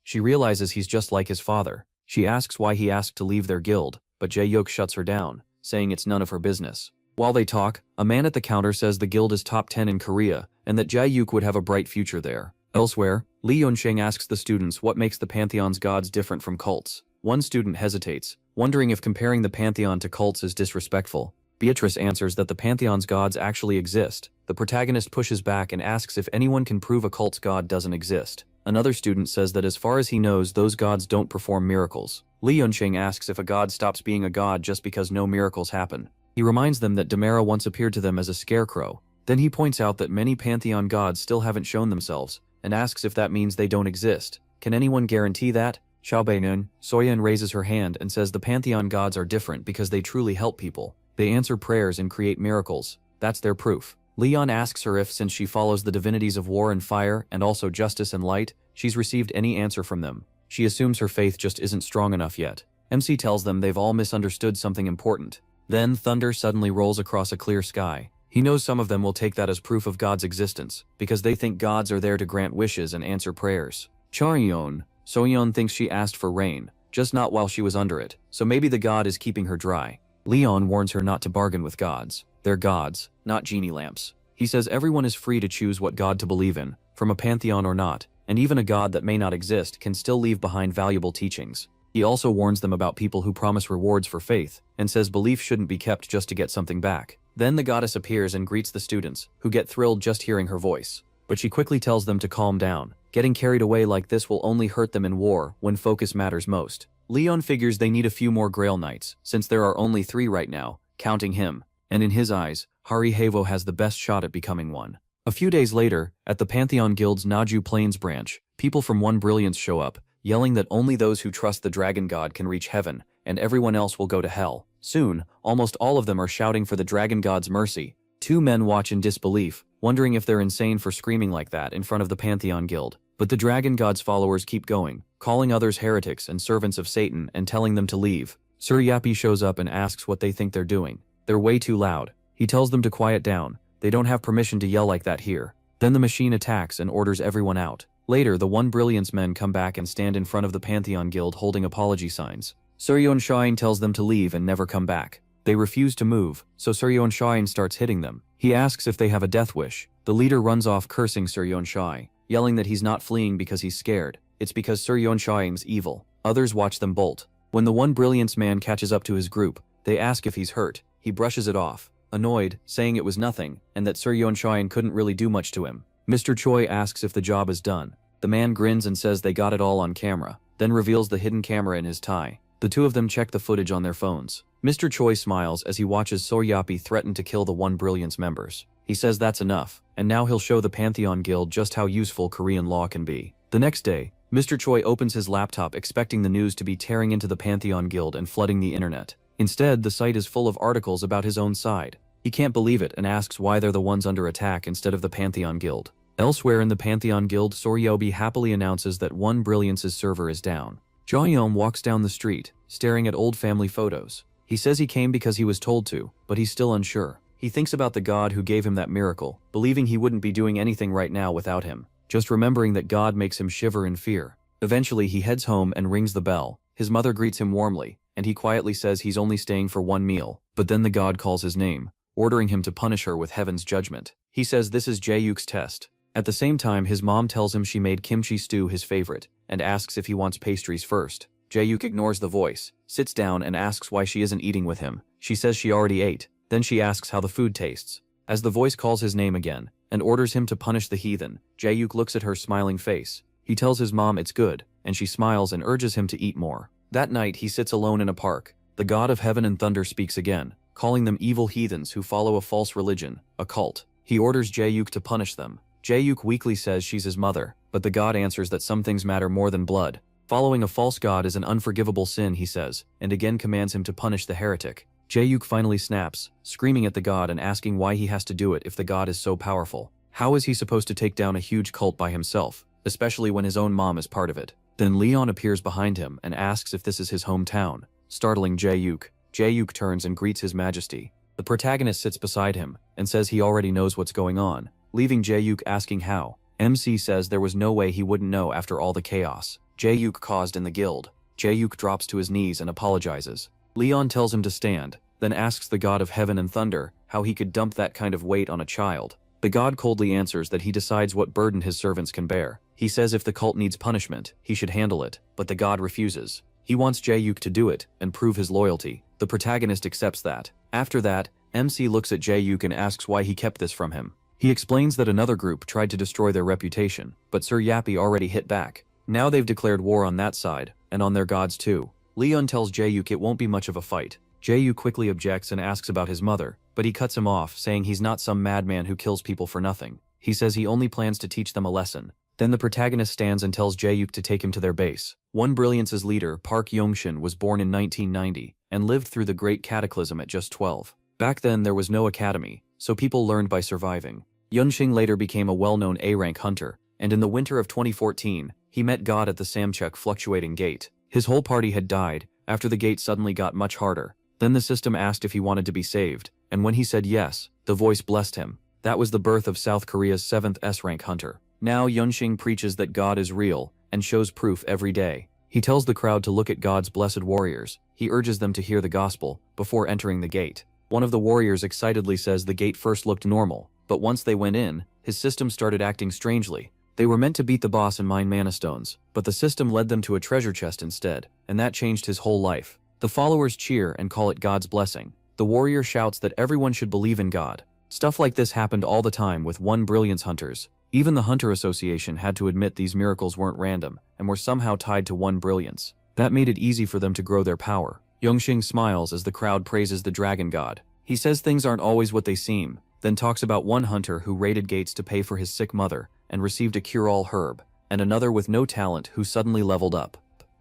S1: She realizes he's just like his father. She asks why he asked to leave their guild, but Jaehyuk shuts her down, saying it's none of her business. While they talk, a man at the counter says the guild is top 10 in Korea, and that Jaehyuk would have a bright future there. Elsewhere, Lee Yunsheng asks the students what makes the Pantheon's gods different from cults. One student hesitates, wondering if comparing the Pantheon to cults is disrespectful. Beatrice answers that the Pantheon's gods actually exist. The protagonist pushes back and asks if anyone can prove a cult's god doesn't exist. Another student says that as far as he knows, those gods don't perform miracles. Lee Yunsheng asks if a god stops being a god just because no miracles happen. He reminds them that Demara once appeared to them as a scarecrow. Then he points out that many Pantheon gods still haven't shown themselves, and asks if that means they don't exist. Can anyone guarantee that? Xiaobeiyun, Soyan raises her hand and says the Pantheon gods are different because they truly help people. They answer prayers and create miracles. That's their proof. Leon asks her if, since she follows the divinities of war and fire, and also justice and light, she's received any answer from them. She assumes her faith just isn't strong enough yet. MC tells them they've all misunderstood something important. Then thunder suddenly rolls across a clear sky. He knows some of them will take that as proof of God's existence, because they think gods are there to grant wishes and answer prayers. Charyeon, Soyeon thinks she asked for rain, just not while she was under it, so maybe the god is keeping her dry. Leon warns her not to bargain with gods. They're gods, not genie lamps. He says everyone is free to choose what god to believe in, from a pantheon or not, and even a god that may not exist can still leave behind valuable teachings. He also warns them about people who promise rewards for faith, and says belief shouldn't be kept just to get something back. Then the goddess appears and greets the students, who get thrilled just hearing her voice. But she quickly tells them to calm down. Getting carried away like this will only hurt them in war when focus matters most. Leon figures they need a few more Grail Knights, since there are only 3 right now, counting him, and in his eyes, Hari Havo has the best shot at becoming one. A few days later, at the Pantheon Guild's Naju Plains branch, people from One Brilliance show up, yelling that only those who trust the dragon god can reach heaven, and everyone else will go to hell. Soon, almost all of them are shouting for the dragon god's mercy. 2 men watch in disbelief, wondering if they're insane for screaming like that in front of the Pantheon Guild. But the dragon god's followers keep going, calling others heretics and servants of Satan and telling them to leave. Sir Yappy shows up and asks what they think they're doing. They're way too loud. He tells them to quiet down. They don't have permission to yell like that here. Then the machine attacks and orders everyone out. Later, the One Brilliance men come back and stand in front of the Pantheon Guild holding apology signs. Suryeonshine tells them to leave and never come back. They refuse to move, so Suryeonshine starts hitting them. He asks if they have a death wish. The leader runs off cursing Suryeonshine, yelling that he's not fleeing because he's scared. It's because Suryeonshine's evil. Others watch them bolt. When the One Brilliance man catches up to his group, they ask if he's hurt. He brushes it off, annoyed, saying it was nothing, and that Suryeonshine couldn't really do much to him. Mr. Choi asks if the job is done. The man grins and says they got it all on camera, then reveals the hidden camera in his tie. The two of them check the footage on their phones. Mr. Choi smiles as he watches Soryapi threaten to kill the One Brilliance members. He says that's enough, and now he'll show the Pantheon Guild just how useful Korean law can be. The next day, Mr. Choi opens his laptop expecting the news to be tearing into the Pantheon Guild and flooding the internet. Instead, the site is full of articles about his own side. He can't believe it and asks why they're the ones under attack instead of the Pantheon Guild. Elsewhere in the Pantheon Guild, Soryobi happily announces that One Brilliance's server is down. Jaeyeom walks down the street, staring at old family photos. He says he came because he was told to, but he's still unsure. He thinks about the God who gave him that miracle, believing he wouldn't be doing anything right now without him, just remembering that God makes him shiver in fear. Eventually, he heads home and rings the bell. His mother greets him warmly, and he quietly says he's only staying for one meal, but then the God calls his name, ordering him to punish her with heaven's judgment. He says this is Jaehyuk's test. At the same time, his mom tells him she made kimchi stew his favorite, and asks if he wants pastries first. Jaehyuk ignores the voice, sits down and asks why she isn't eating with him. She says she already ate. Then she asks how the food tastes. As the voice calls his name again, and orders him to punish the heathen, Jaehyuk looks at her smiling face. He tells his mom it's good, and she smiles and urges him to eat more. That night, he sits alone in a park. The God of Heaven and Thunder speaks again, calling them evil heathens who follow a false religion, a cult. He orders Jaehyuk to punish them. Jaehyuk weakly says she's his mother, but the God answers that some things matter more than blood. Following a false god is an unforgivable sin, he says, and again commands him to punish the heretic. Jaehyuk finally snaps, screaming at the god and asking why he has to do it if the god is so powerful. How is he supposed to take down a huge cult by himself, especially when his own mom is part of it? Then Leon appears behind him and asks if this is his hometown. Startling Jaehyuk, Jaehyuk turns and greets his majesty. The protagonist sits beside him and says he already knows what's going on, leaving Jaehyuk asking how. MC says there was no way he wouldn't know after all the chaos Jaehyuk caused in the guild. Jaehyuk drops to his knees and apologizes. Leon tells him to stand, then asks the God of Heaven and Thunder how he could dump that kind of weight on a child. The god coldly answers that he decides what burden his servants can bear. He says if the cult needs punishment, he should handle it, but the god refuses. He wants Jaehyuk to do it and prove his loyalty. The protagonist accepts that. After that, MC looks at Jaehyuk and asks why he kept this from him. He explains that another group tried to destroy their reputation, but Sir Yappy already hit back. Now they've declared war on that side, and on their gods too. Leon tells Jaehyuk it won't be much of a fight. Jaehyuk quickly objects and asks about his mother, but he cuts him off, saying he's not some madman who kills people for nothing. He says he only plans to teach them a lesson. Then the protagonist stands and tells Jaehyuk to take him to their base. One Brilliance's leader, Park Yongshin, was born in 1990, and lived through the Great Cataclysm at just 12. Back then there was no academy, so people learned by surviving. Yunxing later became a well-known A-rank hunter, and in the winter of 2014, he met God at the Samchuk Fluctuating Gate. His whole party had died, after the gate suddenly got much harder. Then the system asked if he wanted to be saved, and when he said yes, the voice blessed him. That was the birth of South Korea's 7th S-rank hunter. Now Yunxing preaches that God is real, and shows proof every day. He tells the crowd to look at God's blessed warriors. He urges them to hear the gospel, before entering the gate. One of the warriors excitedly says the gate first looked normal, but once they went in, his system started acting strangely. They were meant to beat the boss and mine mana stones, but the system led them to a treasure chest instead, and that changed his whole life. The followers cheer and call it God's blessing. The warrior shouts that everyone should believe in God. Stuff like this happened all the time with One Brilliance hunters. Even the Hunter Association had to admit these miracles weren't random, and were somehow tied to One Brilliance. That made it easy for them to grow their power. Yunxing smiles as the crowd praises the dragon god. He says things aren't always what they seem, then talks about one hunter who raided gates to pay for his sick mother, and received a cure-all herb, and another with no talent who suddenly leveled up.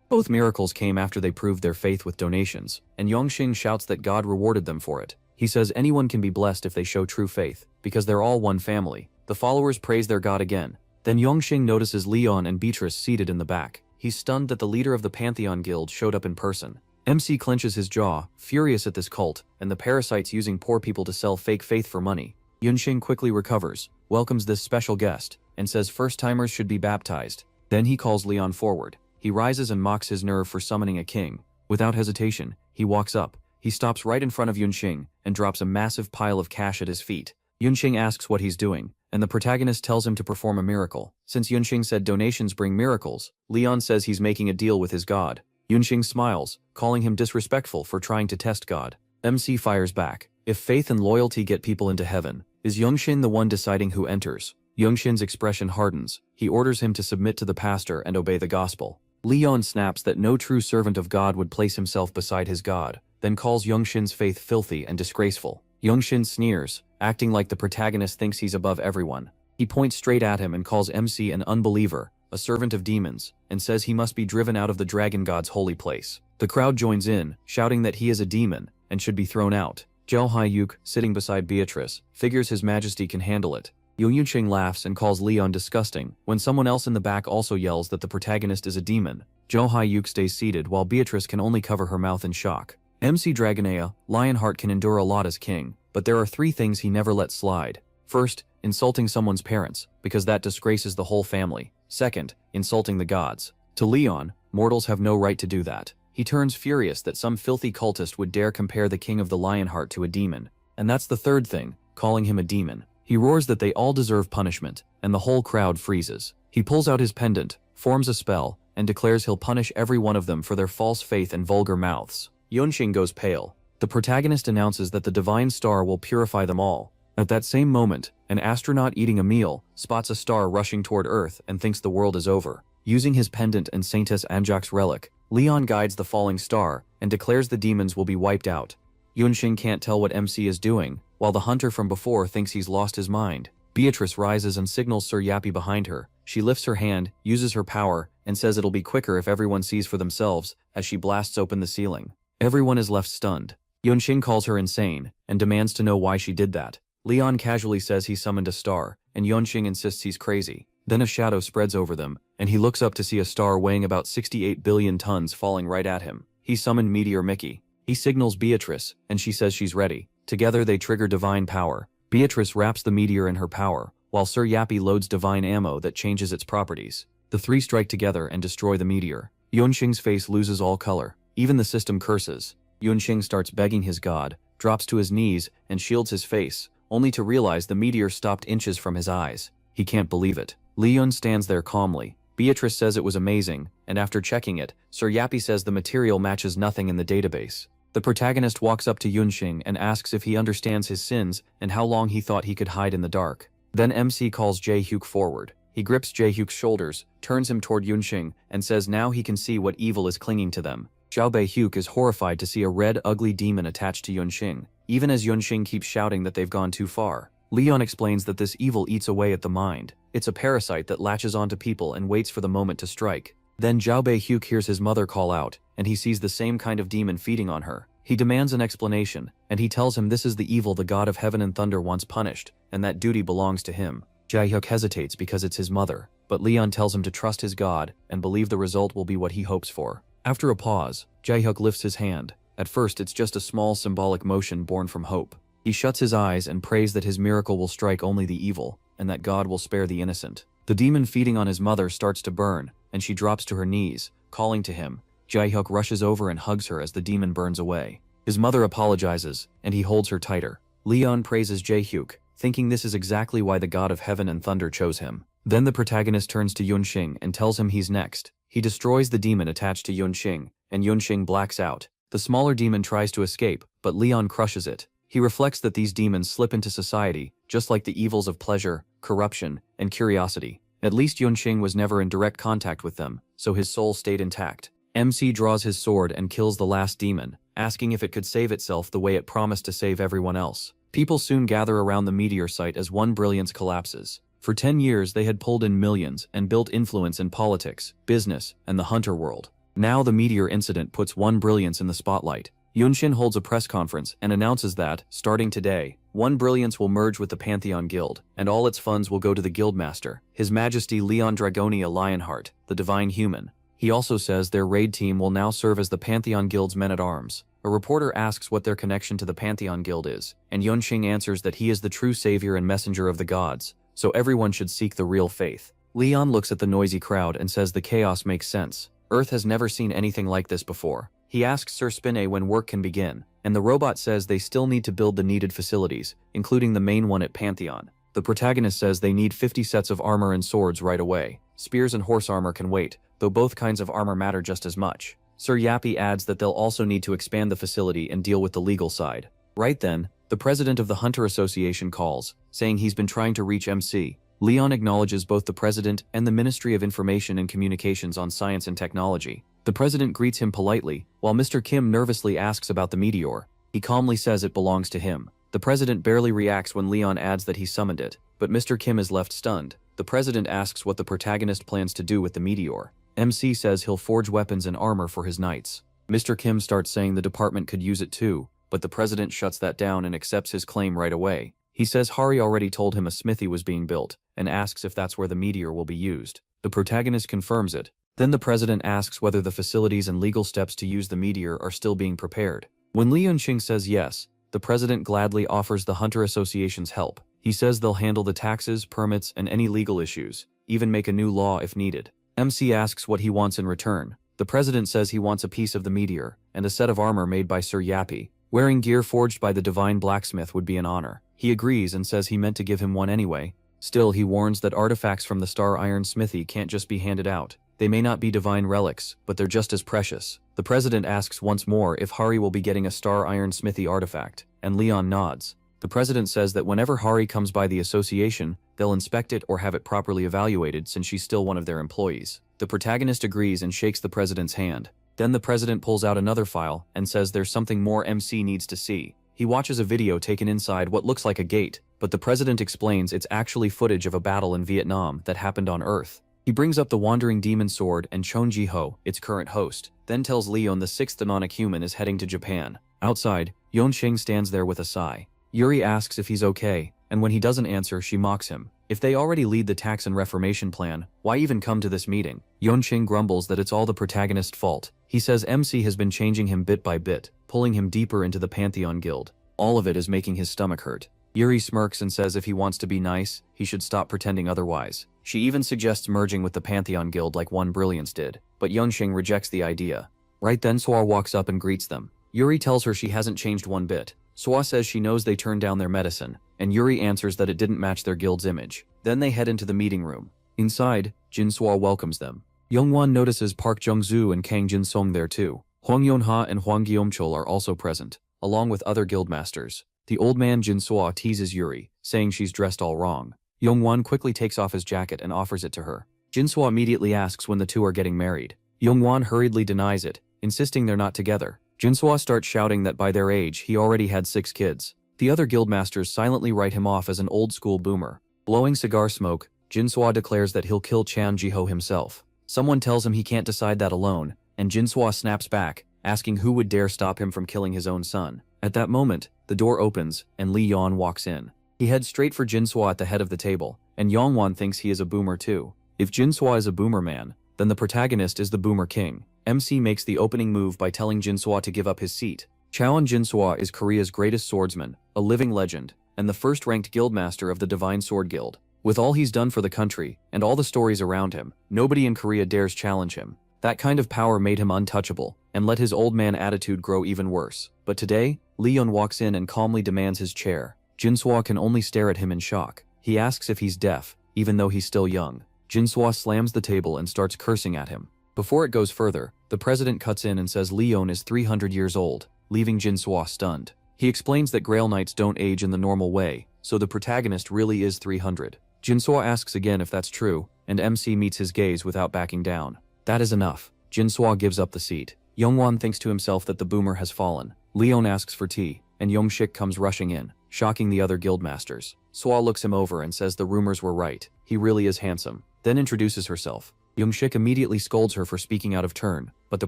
S1: Both miracles came after they proved their faith with donations, and Yongxing shouts that God rewarded them for it. He says anyone can be blessed if they show true faith, because they're all one family. The followers praise their God again. Then Yongxing notices Leon and Beatrice seated in the back. He's stunned that the leader of the Pantheon Guild showed up in person. MC clenches his jaw, furious at this cult, and the parasites using poor people to sell fake faith for money. Yunxing quickly recovers, welcomes this special guest, and says first-timers should be baptized. Then he calls Leon forward. He rises and mocks his nerve for summoning a king. Without hesitation, he walks up. He stops right in front of Yunxing and drops a massive pile of cash at his feet. Yunxing asks what he's doing, and the protagonist tells him to perform a miracle. Since Yunxing said donations bring miracles, Leon says he's making a deal with his god. Yunxing smiles, calling him disrespectful for trying to test God. MC fires back. If faith and loyalty get people into heaven, is Yunxin the one deciding who enters? Yunxin's expression hardens. He orders him to submit to the pastor and obey the gospel. Leon snaps that no true servant of God would place himself beside his god, then calls Yunxin's faith filthy and disgraceful. Yunxin sneers, acting like the protagonist thinks he's above everyone. He points straight at him and calls MC an unbeliever, a servant of demons, and says he must be driven out of the dragon god's holy place. The crowd joins in, shouting that he is a demon and should be thrown out. Zhao Haiyuk, sitting beside Beatrice, figures his majesty can handle it. Yunxing laughs and calls Leon disgusting, when someone else in the back also yells that the protagonist is a demon. Zhao Haiyuk stays seated while Beatrice can only cover her mouth in shock. MC Dragonea, Lionheart can endure a lot as king, but there are 3 things he never lets slide. First, insulting someone's parents, because that disgraces the whole family. Second, insulting the gods. To Leon, mortals have no right to do that. He turns furious that some filthy cultist would dare compare the king of the Lionheart to a demon. And that's the third thing, calling him a demon. He roars that they all deserve punishment, and the whole crowd freezes. He pulls out his pendant, forms a spell, and declares he'll punish every one of them for their false faith and vulgar mouths. Yunxing goes pale. The protagonist announces that the divine star will purify them all. At that same moment, an astronaut eating a meal spots a star rushing toward Earth and thinks the world is over. Using his pendant and Saintess Anjak's relic, Leon guides the falling star and declares the demons will be wiped out. Yunxing can't tell what MC is doing, while the hunter from before thinks he's lost his mind. Beatrice rises and signals Sir Yappy behind her. She lifts her hand, uses her power, and says it'll be quicker if everyone sees for themselves as she blasts open the ceiling. Everyone is left stunned. Yunxing calls her insane and demands to know why she did that. Leon casually says he summoned a star, and Yunxing insists he's crazy. Then a shadow spreads over them, and he looks up to see a star weighing about 68 billion tons falling right at him. He summoned Meteor Mickey. He signals Beatrice, and she says she's ready. Together they trigger divine power. Beatrice wraps the meteor in her power, while Sir Yappy loads divine ammo that changes its properties. The 3 strike together and destroy the meteor. Yunxing's face loses all color. Even the system curses. Yunxing starts begging his god, drops to his knees, and shields his face, only to realize the meteor stopped inches from his eyes. He can't believe it. Leon stands there calmly. Beatrice says it was amazing, and after checking it, Sir Yappy says the material matches nothing in the database. The protagonist walks up to Yunxing and asks if he understands his sins and how long he thought he could hide in the dark. Then MC calls Jae-hyuk forward. He grips Jae-hyuk's shoulders, turns him toward Yunxing, and says now he can see what evil is clinging to them. Zhao Bei-hyuk is horrified to see a red, ugly demon attached to Yunxing, even as Yunxing keeps shouting that they've gone too far. Leon explains that this evil eats away at the mind. It's a parasite that latches onto people and waits for the moment to strike. Then Zhao Bei-hyuk hears his mother call out, and he sees the same kind of demon feeding on her. He demands an explanation, and he tells him this is the evil the god of heaven and thunder wants punished, and that duty belongs to him. Jae-hyuk hesitates because it's his mother, but Leon tells him to trust his god and believe the result will be what he hopes for. After a pause, Jae-hyuk lifts his hand. At first it's just a small symbolic motion born from hope. He shuts his eyes and prays that his miracle will strike only the evil, and that God will spare the innocent. The demon feeding on his mother starts to burn, and she drops to her knees, calling to him. Jae-hyuk rushes over and hugs her as the demon burns away. His mother apologizes, and he holds her tighter. Leon praises Jae-hyuk, thinking this is exactly why the god of heaven and thunder chose him. Then the protagonist turns to Yunxing and tells him he's next. He destroys the demon attached to Yunxing, and Yunxing blacks out. The smaller demon tries to escape, but Leon crushes it. He reflects that these demons slip into society, just like the evils of pleasure, corruption, and curiosity. At least Yunxing was never in direct contact with them, so his soul stayed intact. MC draws his sword and kills the last demon, asking if it could save itself the way it promised to save everyone else. People soon gather around the meteor site as One Brilliance collapses. For 10 years they had pulled in millions and built influence in politics, business, and the hunter world. Now the meteor incident puts One Brilliance in the spotlight. Yunxin holds a press conference and announces that, starting today, One Brilliance will merge with the Pantheon Guild, and all its funds will go to the Guildmaster, His Majesty Leon Dragonia Lionheart, the Divine Human. He also says their raid team will now serve as the Pantheon Guild's men-at-arms. A reporter asks what their connection to the Pantheon Guild is, and Yunxing answers that he is the true savior and messenger of the gods. so everyone should seek the real faith. Leon looks at the noisy crowd and says the chaos makes sense. Earth has never seen anything like this before. He asks Sir Spinne when work can begin, and the robot says they still need to build the needed facilities, including the main one at Pantheon. The protagonist says they need 50 sets of armor and swords right away. Spears and horse armor can wait, though both kinds of armor matter just as much. Sir Yappy adds that they'll also need to expand the facility and deal with the legal side. Right then, the president of the Hunter Association calls, saying he's been trying to reach MC. Leon acknowledges both the president and the Ministry of Information and Communications on Science and Technology. The president greets him politely, while Mr. Kim nervously asks about the meteor. He calmly says it belongs to him. The president barely reacts when Leon adds that he summoned it, but Mr. Kim is left stunned. The president asks what the protagonist plans to do with the meteor. MC says he'll forge weapons and armor for his knights. Mr. Kim starts saying the department could use it too, but the president shuts that down and accepts his claim right away. He says Hari already told him a smithy was being built, and asks if that's where the meteor will be used. The protagonist confirms it. Then the president asks whether the facilities and legal steps to use the meteor are still being prepared. When Li Yunqing says yes, the president gladly offers the Hunter Association's help. He says they'll handle the taxes, permits, and any legal issues, even make a new law if needed. MC asks what he wants in return. The president says he wants a piece of the meteor, and a set of armor made by Sir Yappy. Wearing gear forged by the divine blacksmith would be an honor. He agrees and says he meant to give him one anyway. Still, he warns that artifacts from the Star Iron Smithy can't just be handed out. They may not be divine relics, but they're just as precious. The president asks once more if Hari will be getting a Star Iron Smithy artifact, and Leon nods. The president says that whenever Hari comes by the association, they'll inspect it or have it properly evaluated since she's still one of their employees. The protagonist agrees and shakes the president's hand. Then the president pulls out another file and says there's something more MC needs to see. He watches a video taken inside what looks like a gate, but the president explains it's actually footage of a battle in Vietnam that happened on Earth. He brings up the Wandering Demon Sword and Chon Ji-ho, its current host, then tells Leon the 6th demonic human is heading to Japan. Outside, Yonqing stands there with a sigh. Yuri asks if he's okay, and when he doesn't answer, she mocks him. If they already lead the tax and reformation plan, why even come to this meeting? Yonqing grumbles that it's all the protagonist's fault. He says MC has been changing him bit by bit, pulling him deeper into the Pantheon Guild. All of it is making his stomach hurt. Yuri smirks and says if he wants to be nice, he should stop pretending otherwise. She even suggests merging with the Pantheon Guild like One Brilliance did, but Yonqing rejects the idea. Right then Swa walks up and greets them. Yuri tells her she hasn't changed one bit. Swa says she knows they turned down their medicine, and Yuri answers that it didn't match their guild's image. Then they head into the meeting room. Inside, Jin Swa welcomes them. Yongwan notices Park Jung-zoo and Kang Jin-song there too. Huang Yonha and Huang Guillaume-chul are also present, along with other guildmasters. The old man Jin Swa teases Yuri, saying she's dressed all wrong. Yongwan quickly takes off his jacket and offers it to her. Jin Swa immediately asks when the two are getting married. Yongwan hurriedly denies it, insisting they're not together. Jin Swa starts shouting that by their age he already had 6 kids. The other guildmasters silently write him off as an old-school boomer. Blowing cigar smoke, Jin Swa declares that he'll kill Chan Ji-ho himself. Someone tells him he can't decide that alone, and Jin Swa snaps back, asking who would dare stop him from killing his own son. At that moment, the door opens, and Li Yan walks in. He heads straight for Jin Swa at the head of the table, and Yongwan thinks he is a boomer too. If Jin Swa is a boomer man, then the protagonist is the boomer king. MC makes the opening move by telling Jin Swa to give up his seat. Chowan Jin Swa is Korea's greatest swordsman, a living legend, and the first-ranked guildmaster of the Divine Sword Guild. With all he's done for the country, and all the stories around him, nobody in Korea dares challenge him. That kind of power made him untouchable, and let his old man attitude grow even worse. But today, Leon walks in and calmly demands his chair. Jin Swa can only stare at him in shock. He asks if he's deaf, even though he's still young. Jin Swa slams the table and starts cursing at him. Before it goes further, the president cuts in and says Leon is 300 years old, leaving Jin Swa stunned. He explains that Grail Knights don't age in the normal way, so the protagonist really is 300. Jin Swa asks again if that's true, and MC meets his gaze without backing down. That is enough. Jin Swa gives up the seat. Yongwan thinks to himself that the boomer has fallen. Leon asks for tea, and Yongshik comes rushing in, shocking the other guildmasters. Swa looks him over and says the rumors were right. He really is handsome. Then introduces herself. Yongshik immediately scolds her for speaking out of turn, but the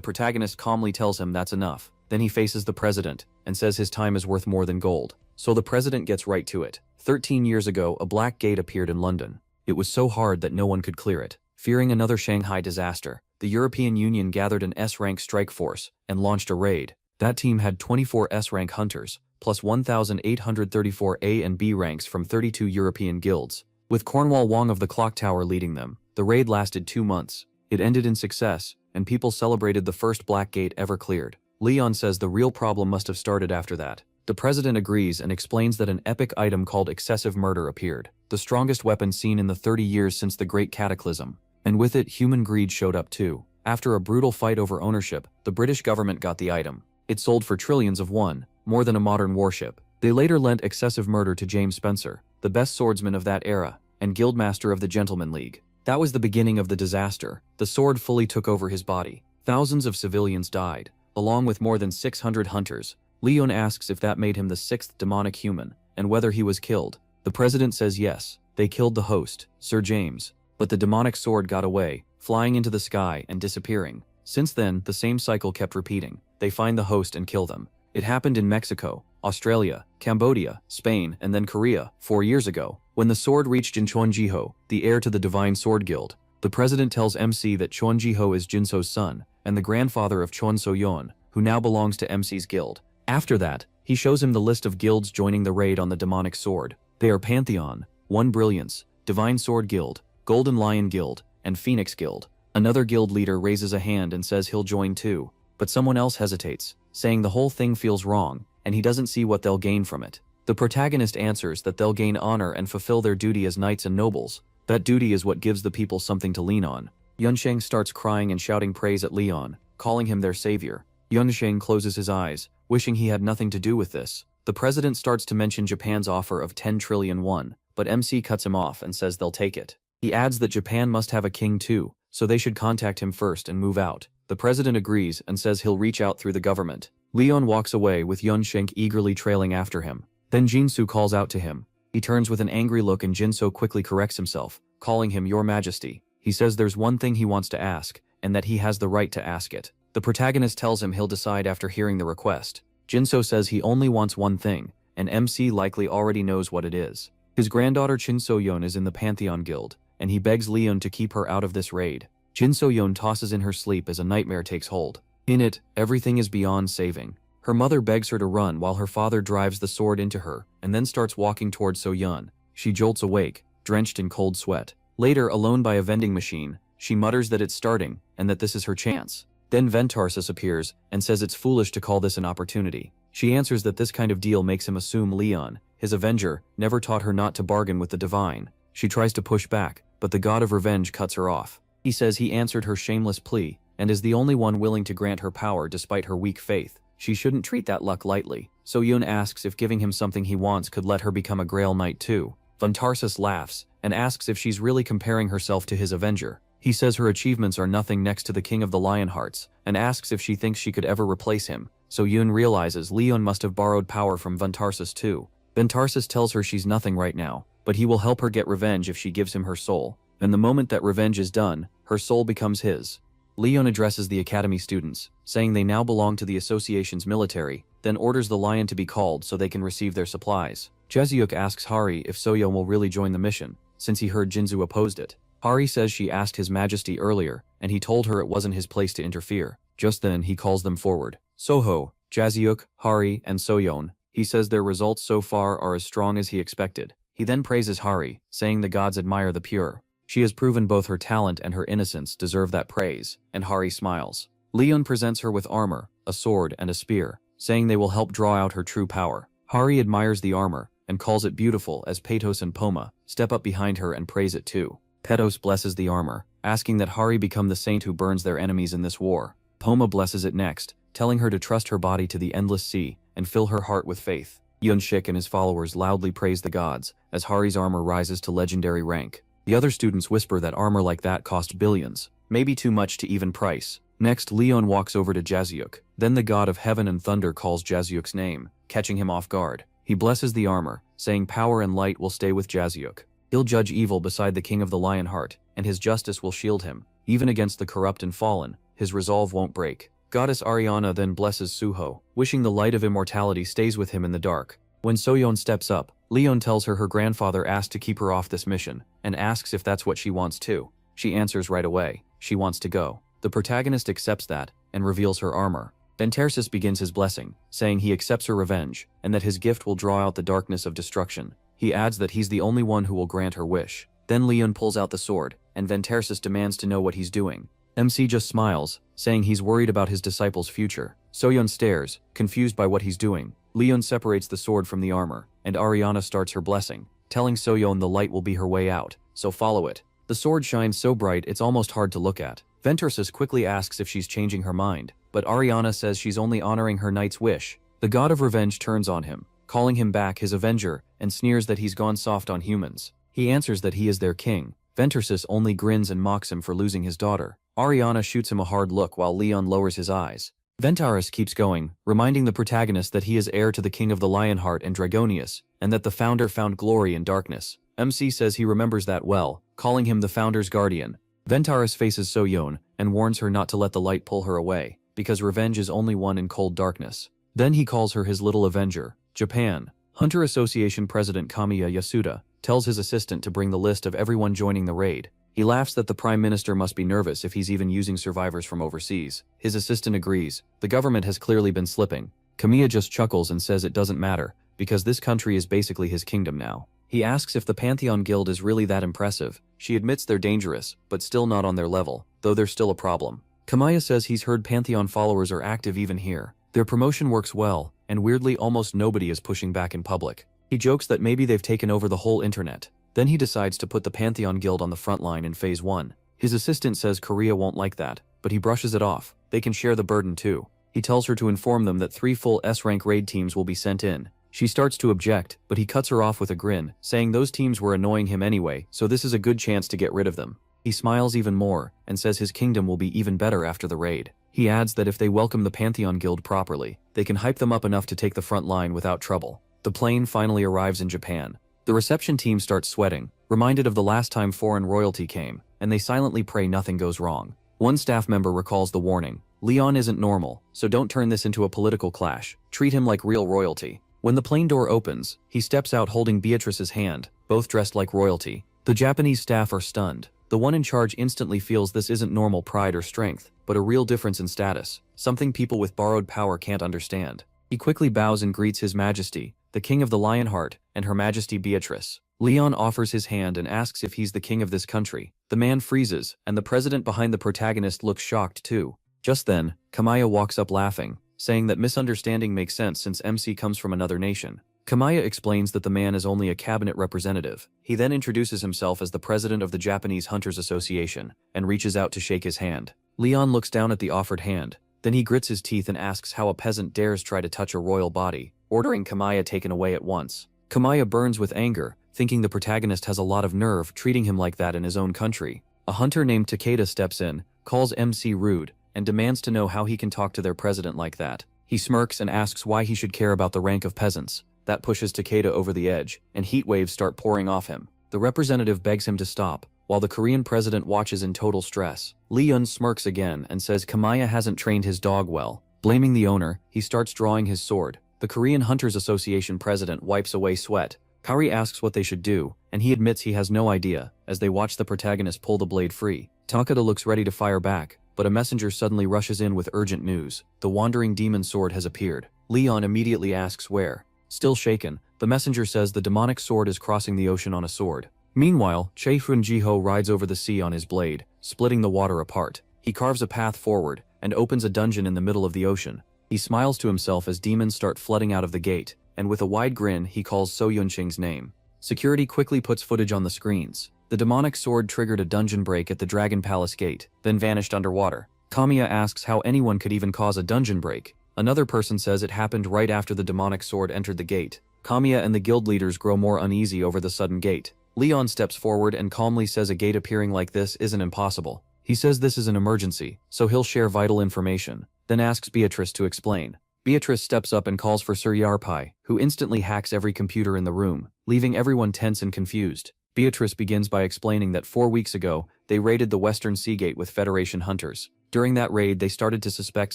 S1: protagonist calmly tells him that's enough. Then he faces the president, and says his time is worth more than gold. So the president gets right to it. 13 years ago, a black gate appeared in London. It was so hard that no one could clear it. Fearing another Shanghai disaster, the European Union gathered an S-rank strike force and launched a raid. That team had 24 S-rank hunters, plus 1,834 A and B ranks from 32 European guilds. With Cornwall Wong of the Clock Tower leading them. The raid lasted 2 months. It ended in success, and people celebrated the first Black Gate ever cleared. Leon says the real problem must have started after that. The president agrees and explains that an epic item called excessive murder appeared, the strongest weapon seen in the 30 years since the Great Cataclysm. And with it, human greed showed up too. After a brutal fight over ownership, the British government got the item. It sold for trillions of won, more than a modern warship. They later lent excessive murder to James Spencer, the best swordsman of that era, and guildmaster of the Gentleman League. That was the beginning of the disaster. The sword fully took over his body. Thousands of civilians died, along with more than 600 hunters. Leon asks if that made him the 6th demonic human, and whether he was killed. The president says yes, they killed the host, Sir James. But the demonic sword got away, flying into the sky and disappearing. Since then, the same cycle kept repeating. They find the host and kill them. It happened in Mexico, Australia, Cambodia, Spain, and then Korea, 4 years ago. When the sword reached Jinchuan Jiho, the heir to the Divine Sword Guild, the president tells MC that Chuan Jiho is Jinso's son, and the grandfather of Chuan So-yeon, who now belongs to MC's guild. After that, he shows him the list of guilds joining the raid on the demonic sword. They are Pantheon, One Brilliance, Divine Sword Guild, Golden Lion Guild, and Phoenix Guild. Another guild leader raises a hand and says he'll join too, but someone else hesitates, saying the whole thing feels wrong, and he doesn't see what they'll gain from it. The protagonist answers that they'll gain honor and fulfill their duty as knights and nobles. That duty is what gives the people something to lean on. Yunsheng starts crying and shouting praise at Leon, calling him their savior. Yunsheng closes his eyes, wishing he had nothing to do with this. The president starts to mention Japan's offer of 10 trillion won, but MC cuts him off and says they'll take it. He adds that Japan must have a king too, so they should contact him first and move out. The president agrees and says he'll reach out through the government. Leon walks away with Yunsheng eagerly trailing after him. Then Jinsu calls out to him. He turns with an angry look and Jinso quickly corrects himself, calling him Your Majesty. He says there's one thing he wants to ask, and that he has the right to ask it. The protagonist tells him he'll decide after hearing the request. Jinso says he only wants one thing, and MC likely already knows what it is. His granddaughter Chin So-yeon is in the Pantheon Guild, and he begs Leon to keep her out of this raid. Chin So-yeon tosses in her sleep as a nightmare takes hold. In it, everything is beyond saving. Her mother begs her to run while her father drives the sword into her, and then starts walking towards So-yeon. She jolts awake, drenched in cold sweat. Later, alone by a vending machine, she mutters that it's starting, and that this is her chance. Then Ventarsis appears, and says it's foolish to call this an opportunity. She answers that this kind of deal makes him assume Leon, his avenger, never taught her not to bargain with the divine. She tries to push back, but the god of revenge cuts her off. He says he answered her shameless plea, and is the only one willing to grant her power despite her weak faith. She shouldn't treat that luck lightly. So-yeon asks if giving him something he wants could let her become a Grail Knight too. Ventarsis laughs, and asks if she's really comparing herself to his avenger. He says her achievements are nothing next to the King of the Lionhearts, and asks if she thinks she could ever replace him. So-yeon realizes Leon must have borrowed power from Ventarsis too. Ventarsis tells her she's nothing right now, but he will help her get revenge if she gives him her soul. And the moment that revenge is done, her soul becomes his. Leon addresses the academy students, saying they now belong to the association's military, then orders the lion to be called so they can receive their supplies. Jaeseok asks Hari if So-yeon will really join the mission, since he heard Jinzu opposed it. Hari says she asked His Majesty earlier, and he told her it wasn't his place to interfere. Just then he calls them forward. Soho, Jaeseok, Hari, and So-yeon. He says their results so far are as strong as he expected. He then praises Hari, saying the gods admire the pure. She has proven both her talent and her innocence deserve that praise, and Hari smiles. Leon presents her with armor, a sword, and a spear, saying they will help draw out her true power. Hari admires the armor, and calls it beautiful as Patos and Poma step up behind her and praise it too. Petos blesses the armor, asking that Hari become the saint who burns their enemies in this war. Poma blesses it next, telling her to trust her body to the endless sea and fill her heart with faith. Yunshik and his followers loudly praise the gods, as Hari's armor rises to legendary rank. The other students whisper that armor like that cost billions, maybe too much to even price. Next, Leon walks over to Jaeseok. Then the god of heaven and thunder calls Jaeseok's name, catching him off guard. He blesses the armor, saying power and light will stay with Jaeseok. He'll judge evil beside the king of the Lionheart, and his justice will shield him. Even against the corrupt and fallen, his resolve won't break. Goddess Ariana then blesses Suho, wishing the light of immortality stays with him in the dark. When So-yeon steps up, Leon tells her grandfather asked to keep her off this mission, and asks if that's what she wants too. She answers right away, she wants to go. The protagonist accepts that, and reveals her armor. Ventarsis begins his blessing, saying he accepts her revenge, and that his gift will draw out the darkness of destruction. He adds that he's the only one who will grant her wish. Then Leon pulls out the sword, and Ventarsis demands to know what he's doing. MC just smiles, saying he's worried about his disciple's future. Soyeon stares, confused by what he's doing. Leon separates the sword from the armor, and Ariana starts her blessing, telling Soyeon the light will be her way out, so follow it. The sword shines so bright it's almost hard to look at. Ventarsis quickly asks if she's changing her mind, but Ariana says she's only honoring her knight's wish. The god of revenge turns on him, calling him back his avenger, and sneers that he's gone soft on humans. He answers that he is their king. Ventarsis only grins and mocks him for losing his daughter. Ariana shoots him a hard look while Leon lowers his eyes. Ventarsis keeps going, reminding the protagonist that he is heir to the king of the Lionheart and Dragonius, and that the founder found glory in darkness. MC says he remembers that well, calling him the founder's guardian. Ventarsis faces Soyeon and warns her not to let the light pull her away, because revenge is only won in cold darkness. Then he calls her his little avenger. Japan. Hunter Association President Kamiya Yasuda tells his assistant to bring the list of everyone joining the raid. He laughs that the Prime Minister must be nervous if he's even using survivors from overseas. His assistant agrees. The government has clearly been slipping. Kamiya just chuckles and says it doesn't matter, because this country is basically his kingdom now. He asks if the Pantheon Guild is really that impressive. She admits they're dangerous, but still not on their level, though they're still a problem. Kamiya says he's heard Pantheon followers are active even here. Their promotion works well, and weirdly almost nobody is pushing back in public. He jokes that maybe they've taken over the whole internet. Then he decides to put the Pantheon Guild on the front line in Phase 1. His assistant says Korea won't like that, but he brushes it off. They can share the burden too. He tells her to inform them that 3 full S-rank raid teams will be sent in. She starts to object, but he cuts her off with a grin, saying those teams were annoying him anyway, so this is a good chance to get rid of them. He smiles even more, and says his kingdom will be even better after the raid. He adds that if they welcome the Pantheon Guild properly, they can hype them up enough to take the front line without trouble. The plane finally arrives in Japan. The reception team starts sweating, reminded of the last time foreign royalty came, and they silently pray nothing goes wrong. One staff member recalls the warning. Leon isn't normal, so don't turn this into a political clash. Treat him like real royalty. When the plane door opens, he steps out holding Beatrice's hand, both dressed like royalty. The Japanese staff are stunned. The one in charge instantly feels this isn't normal pride or strength, but a real difference in status, something people with borrowed power can't understand. He quickly bows and greets His Majesty, the King of the Lionheart, and Her Majesty Beatrice. Leon offers his hand and asks if he's the king of this country. The man freezes, and the president behind the protagonist looks shocked too. Just then, Kamiya walks up laughing, saying that misunderstanding makes sense since MC comes from another nation. Kamiya explains that the man is only a cabinet representative. He then introduces himself as the president of the Japanese Hunters Association, and reaches out to shake his hand. Leon looks down at the offered hand. Then he grits his teeth and asks how a peasant dares try to touch a royal body, ordering Kamiya taken away at once. Kamiya burns with anger, thinking the protagonist has a lot of nerve treating him like that in his own country. A hunter named Takeda steps in, calls MC rude, and demands to know how he can talk to their president like that. He smirks and asks why he should care about the rank of peasants. That pushes Takeda over the edge, and heat waves start pouring off him. The representative begs him to stop, while the Korean president watches in total stress. Leon smirks again and says Kamiya hasn't trained his dog well. Blaming the owner, he starts drawing his sword. The Korean Hunters Association president wipes away sweat. Kari asks what they should do, and he admits he has no idea, as they watch the protagonist pull the blade free. Takeda looks ready to fire back, but a messenger suddenly rushes in with urgent news. The wandering demon sword has appeared. Leon immediately asks where. Still shaken, the messenger says the demonic sword is crossing the ocean on a sword. Meanwhile, Chaefun Jiho rides over the sea on his blade, splitting the water apart. He carves a path forward, and opens a dungeon in the middle of the ocean. He smiles to himself as demons start flooding out of the gate, and with a wide grin he calls So Yunqing's name. Security quickly puts footage on the screens. The demonic sword triggered a dungeon break at the Dragon Palace gate, then vanished underwater. Kamiya asks how anyone could even cause a dungeon break. Another person says it happened right after the demonic sword entered the gate. Kamiya and the guild leaders grow more uneasy over the sudden gate. Leon steps forward and calmly says a gate appearing like this isn't impossible. He says this is an emergency, so he'll share vital information, then asks Beatrice to explain. Beatrice steps up and calls for Sir Yarpai, who instantly hacks every computer in the room, leaving everyone tense and confused. Beatrice begins by explaining that 4 weeks ago, they raided the Western Sea Gate with Federation hunters. During that raid, they started to suspect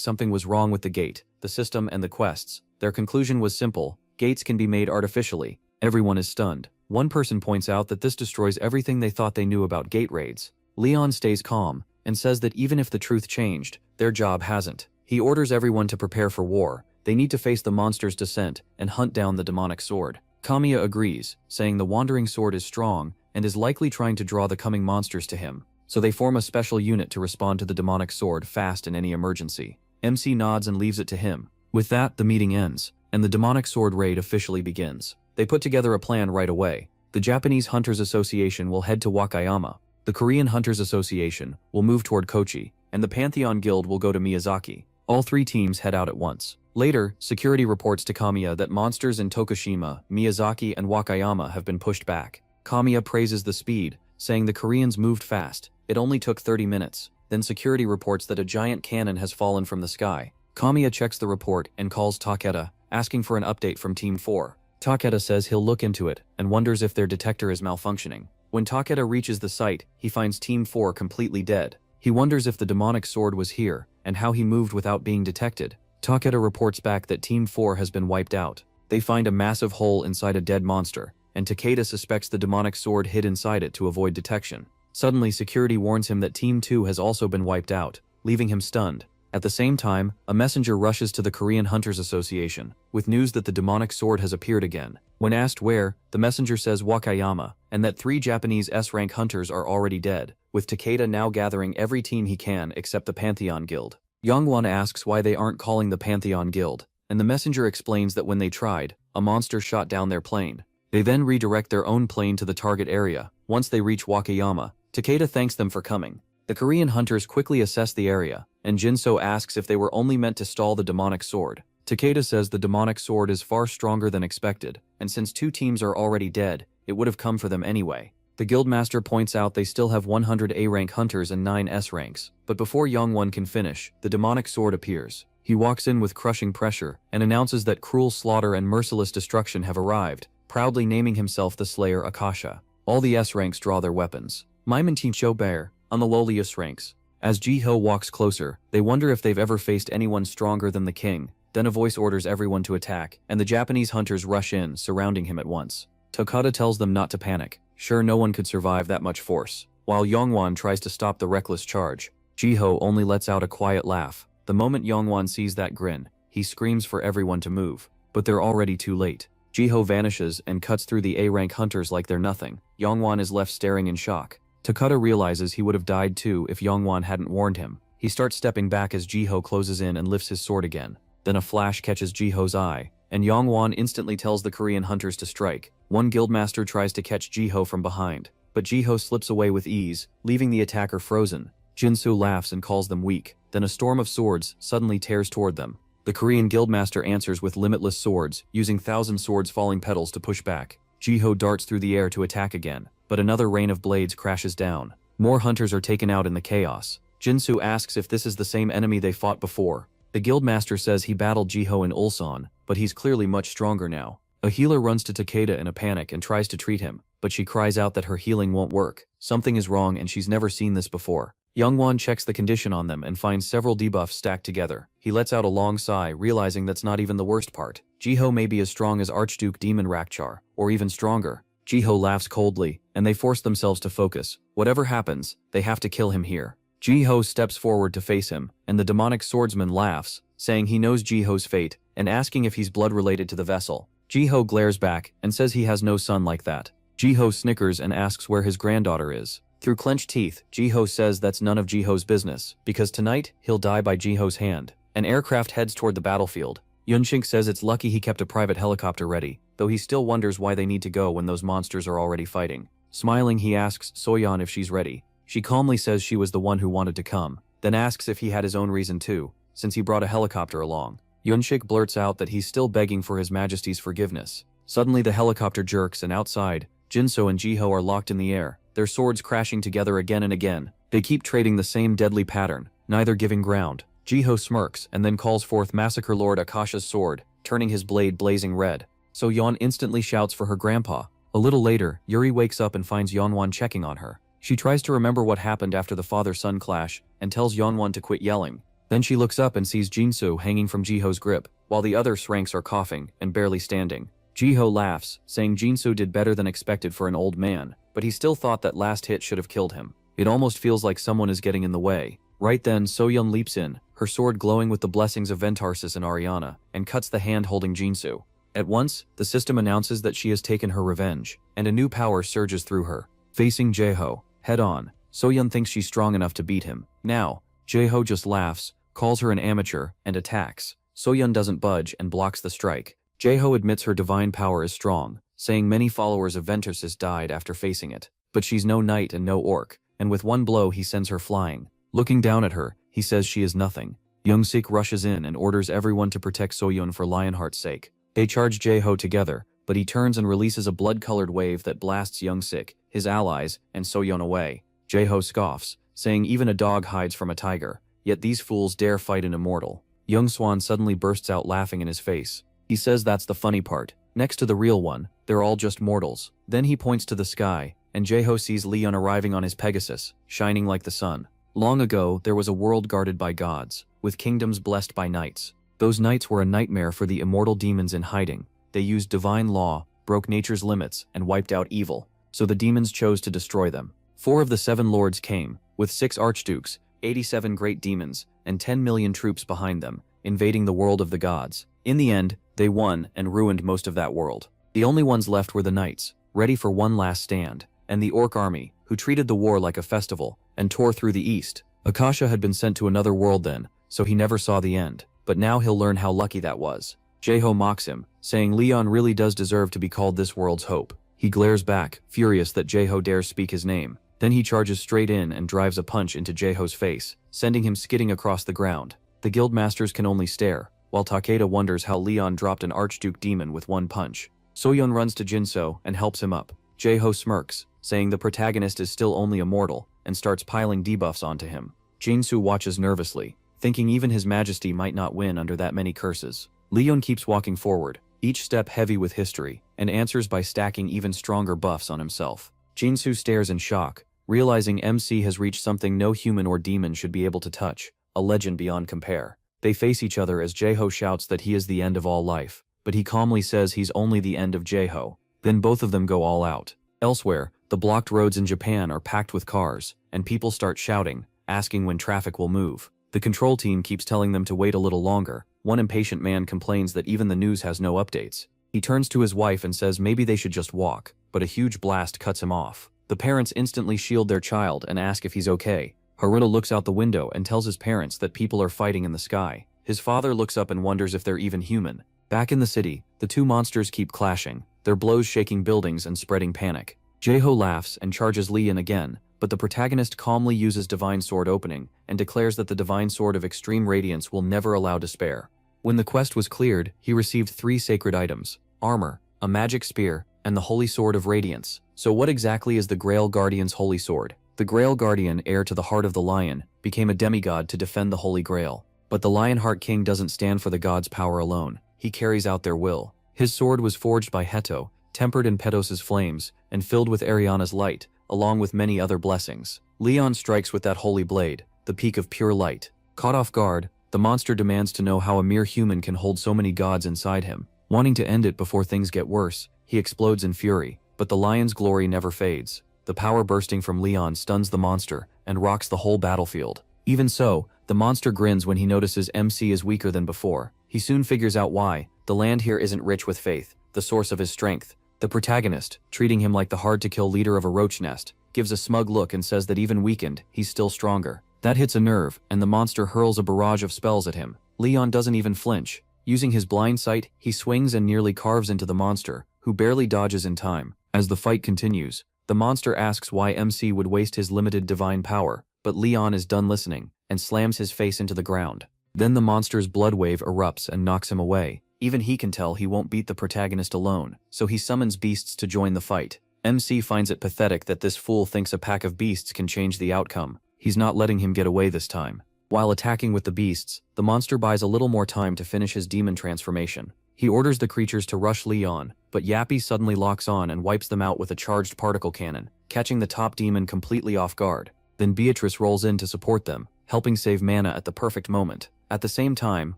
S1: something was wrong with the gate, the system, and the quests. Their conclusion was simple: gates can be made artificially. Everyone is stunned. One person points out that this destroys everything they thought they knew about gate raids. Leon stays calm, and says that even if the truth changed, their job hasn't. He orders everyone to prepare for war. They need to face the monster's descent and hunt down the demonic sword. Kamiya agrees, saying the wandering sword is strong and is likely trying to draw the coming monsters to him, so they form a special unit to respond to the demonic sword fast in any emergency. MC nods and leaves it to him. With that, the meeting ends, and the demonic sword raid officially begins. They put together a plan right away. The Japanese Hunters Association will head to Wakayama, the Korean Hunters Association will move toward Kochi, and the Pantheon Guild will go to Miyazaki. All three teams head out at once. Later, security reports to Kamiya that monsters in Tokushima, Miyazaki, and Wakayama have been pushed back. Kamiya praises the speed, saying the Koreans moved fast. It only took 30 minutes. Then security reports that a giant cannon has fallen from the sky. Kamiya checks the report and calls Takeda, asking for an update from Team 4. Takeda says he'll look into it and wonders if their detector is malfunctioning. When Takeda reaches the site, he finds Team 4 completely dead. He wonders if the demonic sword was here and how he moved without being detected. Takeda reports back that Team 4 has been wiped out. They find a massive hole inside a dead monster, and Takeda suspects the demonic sword hid inside it to avoid detection. Suddenly, security warns him that Team 2 has also been wiped out, leaving him stunned. At the same time, a messenger rushes to the Korean Hunters Association, with news that the demonic sword has appeared again. When asked where, the messenger says Wakayama, and that 3 Japanese S-rank hunters are already dead, with Takeda now gathering every team he can except the Pantheon Guild. Yongwon asks why they aren't calling the Pantheon Guild, and the messenger explains that when they tried, a monster shot down their plane. They then redirect their own plane to the target area. Once they reach Wakayama, Takeda thanks them for coming. The Korean hunters quickly assess the area, and Jinso asks if they were only meant to stall the demonic sword. Takeda says the demonic sword is far stronger than expected, and since 2 teams are already dead, it would have come for them anyway. The guildmaster points out they still have 100 A-rank hunters and 9 S-ranks, but before Yongwon can finish, the demonic sword appears. He walks in with crushing pressure, and announces that cruel slaughter and merciless destruction have arrived, proudly naming himself the Slayer Akasha. All the S-ranks draw their weapons. Maimantin Bear, on the lowliest ranks. As Jiho walks closer, they wonder if they've ever faced anyone stronger than the king. Then a voice orders everyone to attack, and the Japanese hunters rush in, surrounding him at once. Takeda tells them not to panic. Sure, no one could survive that much force. While Yongwon tries to stop the reckless charge, Jiho only lets out a quiet laugh. The moment Yongwon sees that grin, he screams for everyone to move. But they're already too late. Jiho vanishes and cuts through the A-rank hunters like they're nothing. Yongwon is left staring in shock. Takeda realizes he would have died too if Yongwon hadn't warned him. He starts stepping back as Jiho closes in and lifts his sword again. Then a flash catches Jiho's eye, and Yongwon instantly tells the Korean hunters to strike. One guildmaster tries to catch Jiho from behind, but Jiho slips away with ease, leaving the attacker frozen. Jinsu laughs and calls them weak. Then a storm of swords suddenly tears toward them. The Korean guildmaster answers with limitless swords, using 1,000 swords falling petals to push back. Jiho darts through the air to attack again, but another rain of blades crashes down. More hunters are taken out in the chaos. Jinsu asks if this is the same enemy they fought before. The guildmaster says he battled Jiho in Ulsan, but he's clearly much stronger now. A healer runs to Takeda in a panic and tries to treat him, but she cries out that her healing won't work. Something is wrong and she's never seen this before. Yongwon checks the condition on them and finds several debuffs stacked together. He lets out a long sigh, realizing that's not even the worst part. Jiho may be as strong as Archduke Demon Rakchar, or even stronger. Jiho laughs coldly, and they force themselves to focus. Whatever happens, they have to kill him here. Jiho steps forward to face him, and the demonic swordsman laughs, saying he knows Jiho's fate, and asking if he's blood-related to the vessel. Jiho glares back, and says he has no son like that. Jiho snickers and asks where his granddaughter is. Through clenched teeth, Jiho says that's none of Jiho's business, because tonight, he'll die by Jiho's hand. An aircraft heads toward the battlefield. Yunshik says it's lucky he kept a private helicopter ready, though he still wonders why they need to go when those monsters are already fighting. Smiling, he asks Soyeon if she's ready. She calmly says she was the one who wanted to come, then asks if he had his own reason too, since he brought a helicopter along. Yunshik blurts out that he's still begging for His Majesty's forgiveness. Suddenly the helicopter jerks and outside, Jinso and Jiho are locked in the air, their swords crashing together again and again. They keep trading the same deadly pattern, neither giving ground. Jiho smirks and then calls forth Massacre Lord Akasha's sword, turning his blade blazing red. So Yeon instantly shouts for her grandpa. A little later, Yuri wakes up and finds Yeonwon checking on her. She tries to remember what happened after the father-son clash and tells Yeonwon to quit yelling. Then she looks up and sees Jinsu hanging from Jiho's grip, while the other ranks are coughing and barely standing. Jiho laughs, saying Jinsu did better than expected for an old man, but he still thought that last hit should have killed him. It almost feels like someone is getting in the way. Right then, Soyeon leaps in, her sword glowing with the blessings of Ventarsis and Ariana, and cuts the hand holding Jinsu. At once, the system announces that she has taken her revenge, and a new power surges through her. Facing Jaeho, head-on, Soyeon thinks she's strong enough to beat him. Now, Jaeho just laughs, calls her an amateur, and attacks. Soyeon doesn't budge and blocks the strike. Jaeho admits her divine power is strong, saying many followers of Ventus's died after facing it. But she's no knight and no orc, and with one blow he sends her flying. Looking down at her, he says she is nothing. Young-sik rushes in and orders everyone to protect Soyeon for Lionheart's sake. They charge Jaeho together, but he turns and releases a blood-colored wave that blasts Young-sik, his allies, and Soyeon away. Jaeho scoffs, saying even a dog hides from a tiger, yet these fools dare fight an immortal. Young-swan suddenly bursts out laughing in his face. He says that's the funny part. Next to the real one, they're all just mortals. Then he points to the sky, and Jaeho sees Leon arriving on his Pegasus, shining like the sun. Long ago, there was a world guarded by gods, with kingdoms blessed by knights. Those knights were a nightmare for the immortal demons in hiding. They used divine law, broke nature's limits, and wiped out evil, so the demons chose to destroy them. 4 of the 7 lords came, with 6 archdukes, 87 great demons, and 10 million troops behind them, invading the world of the gods. In the end, they won and ruined most of that world. The only ones left were the knights, ready for one last stand, and the orc army, who treated the war like a festival, and tore through the east. Akasha had been sent to another world then, so he never saw the end, but now he'll learn how lucky that was. Jaeho mocks him, saying Leon really does deserve to be called this world's hope. He glares back, furious that Jaeho dares speak his name. Then he charges straight in and drives a punch into Jaeho's face, sending him skidding across the ground. The guildmasters can only stare, while Takeda wonders how Leon dropped an archduke demon with one punch. Soyeon runs to Jinso and helps him up. Jaeho smirks, saying the protagonist is still only a mortal, and starts piling debuffs onto him. Jinsu watches nervously, thinking even his majesty might not win under that many curses. Leon keeps walking forward, each step heavy with history, and answers by stacking even stronger buffs on himself. Jinsu stares in shock, realizing MC has reached something no human or demon should be able to touch, a legend beyond compare. They face each other as Jaeho shouts that he is the end of all life, but he calmly says he's only the end of Jaeho. Then both of them go all out. Elsewhere, the blocked roads in Japan are packed with cars, and people start shouting, asking when traffic will move. The control team keeps telling them to wait a little longer. One impatient man complains that even the news has no updates. He turns to his wife and says maybe they should just walk, but a huge blast cuts him off. The parents instantly shield their child and ask if he's okay. Haruta looks out the window and tells his parents that people are fighting in the sky. His father looks up and wonders if they're even human. Back in the city, the 2 monsters keep clashing, their blows shaking buildings and spreading panic. Jaeho laughs and charges Leon again, but the protagonist calmly uses Divine Sword opening and declares that the Divine Sword of Extreme Radiance will never allow despair. When the quest was cleared, he received 3 sacred items: armor, a magic spear, and the Holy Sword of Radiance. So what exactly is the Grail Guardian's Holy Sword? The Grail Guardian, heir to the Heart of the Lion, became a demigod to defend the Holy Grail. But the Lionheart King doesn't stand for the gods' power alone. He carries out their will. His sword was forged by Heto, tempered in Pedos's flames, and filled with Ariana's light, along with many other blessings. Leon strikes with that holy blade, the peak of pure light. Caught off guard, the monster demands to know how a mere human can hold so many gods inside him. Wanting to end it before things get worse, he explodes in fury, but the lion's glory never fades. The power bursting from Leon stuns the monster and rocks the whole battlefield. Even so, the monster grins when he notices MC is weaker than before. He soon figures out why. The land here isn't rich with faith, the source of his strength. The protagonist, treating him like the hard-to-kill leader of a roach nest, gives a smug look and says that even weakened, he's still stronger. That hits a nerve, and the monster hurls a barrage of spells at him. Leon doesn't even flinch. Using his blind sight, he swings and nearly carves into the monster, who barely dodges in time. As the fight continues, the monster asks why MC would waste his limited divine power, but Leon is done listening, and slams his face into the ground. Then the monster's blood wave erupts and knocks him away. Even he can tell he won't beat the protagonist alone, so he summons beasts to join the fight. MC finds it pathetic that this fool thinks a pack of beasts can change the outcome. He's not letting him get away this time. While attacking with the beasts, the monster buys a little more time to finish his demon transformation. He orders the creatures to rush Leon, but Yappy suddenly locks on and wipes them out with a charged particle cannon, catching the top demon completely off guard. Then Beatrice rolls in to support them, helping save Mana at the perfect moment. At the same time,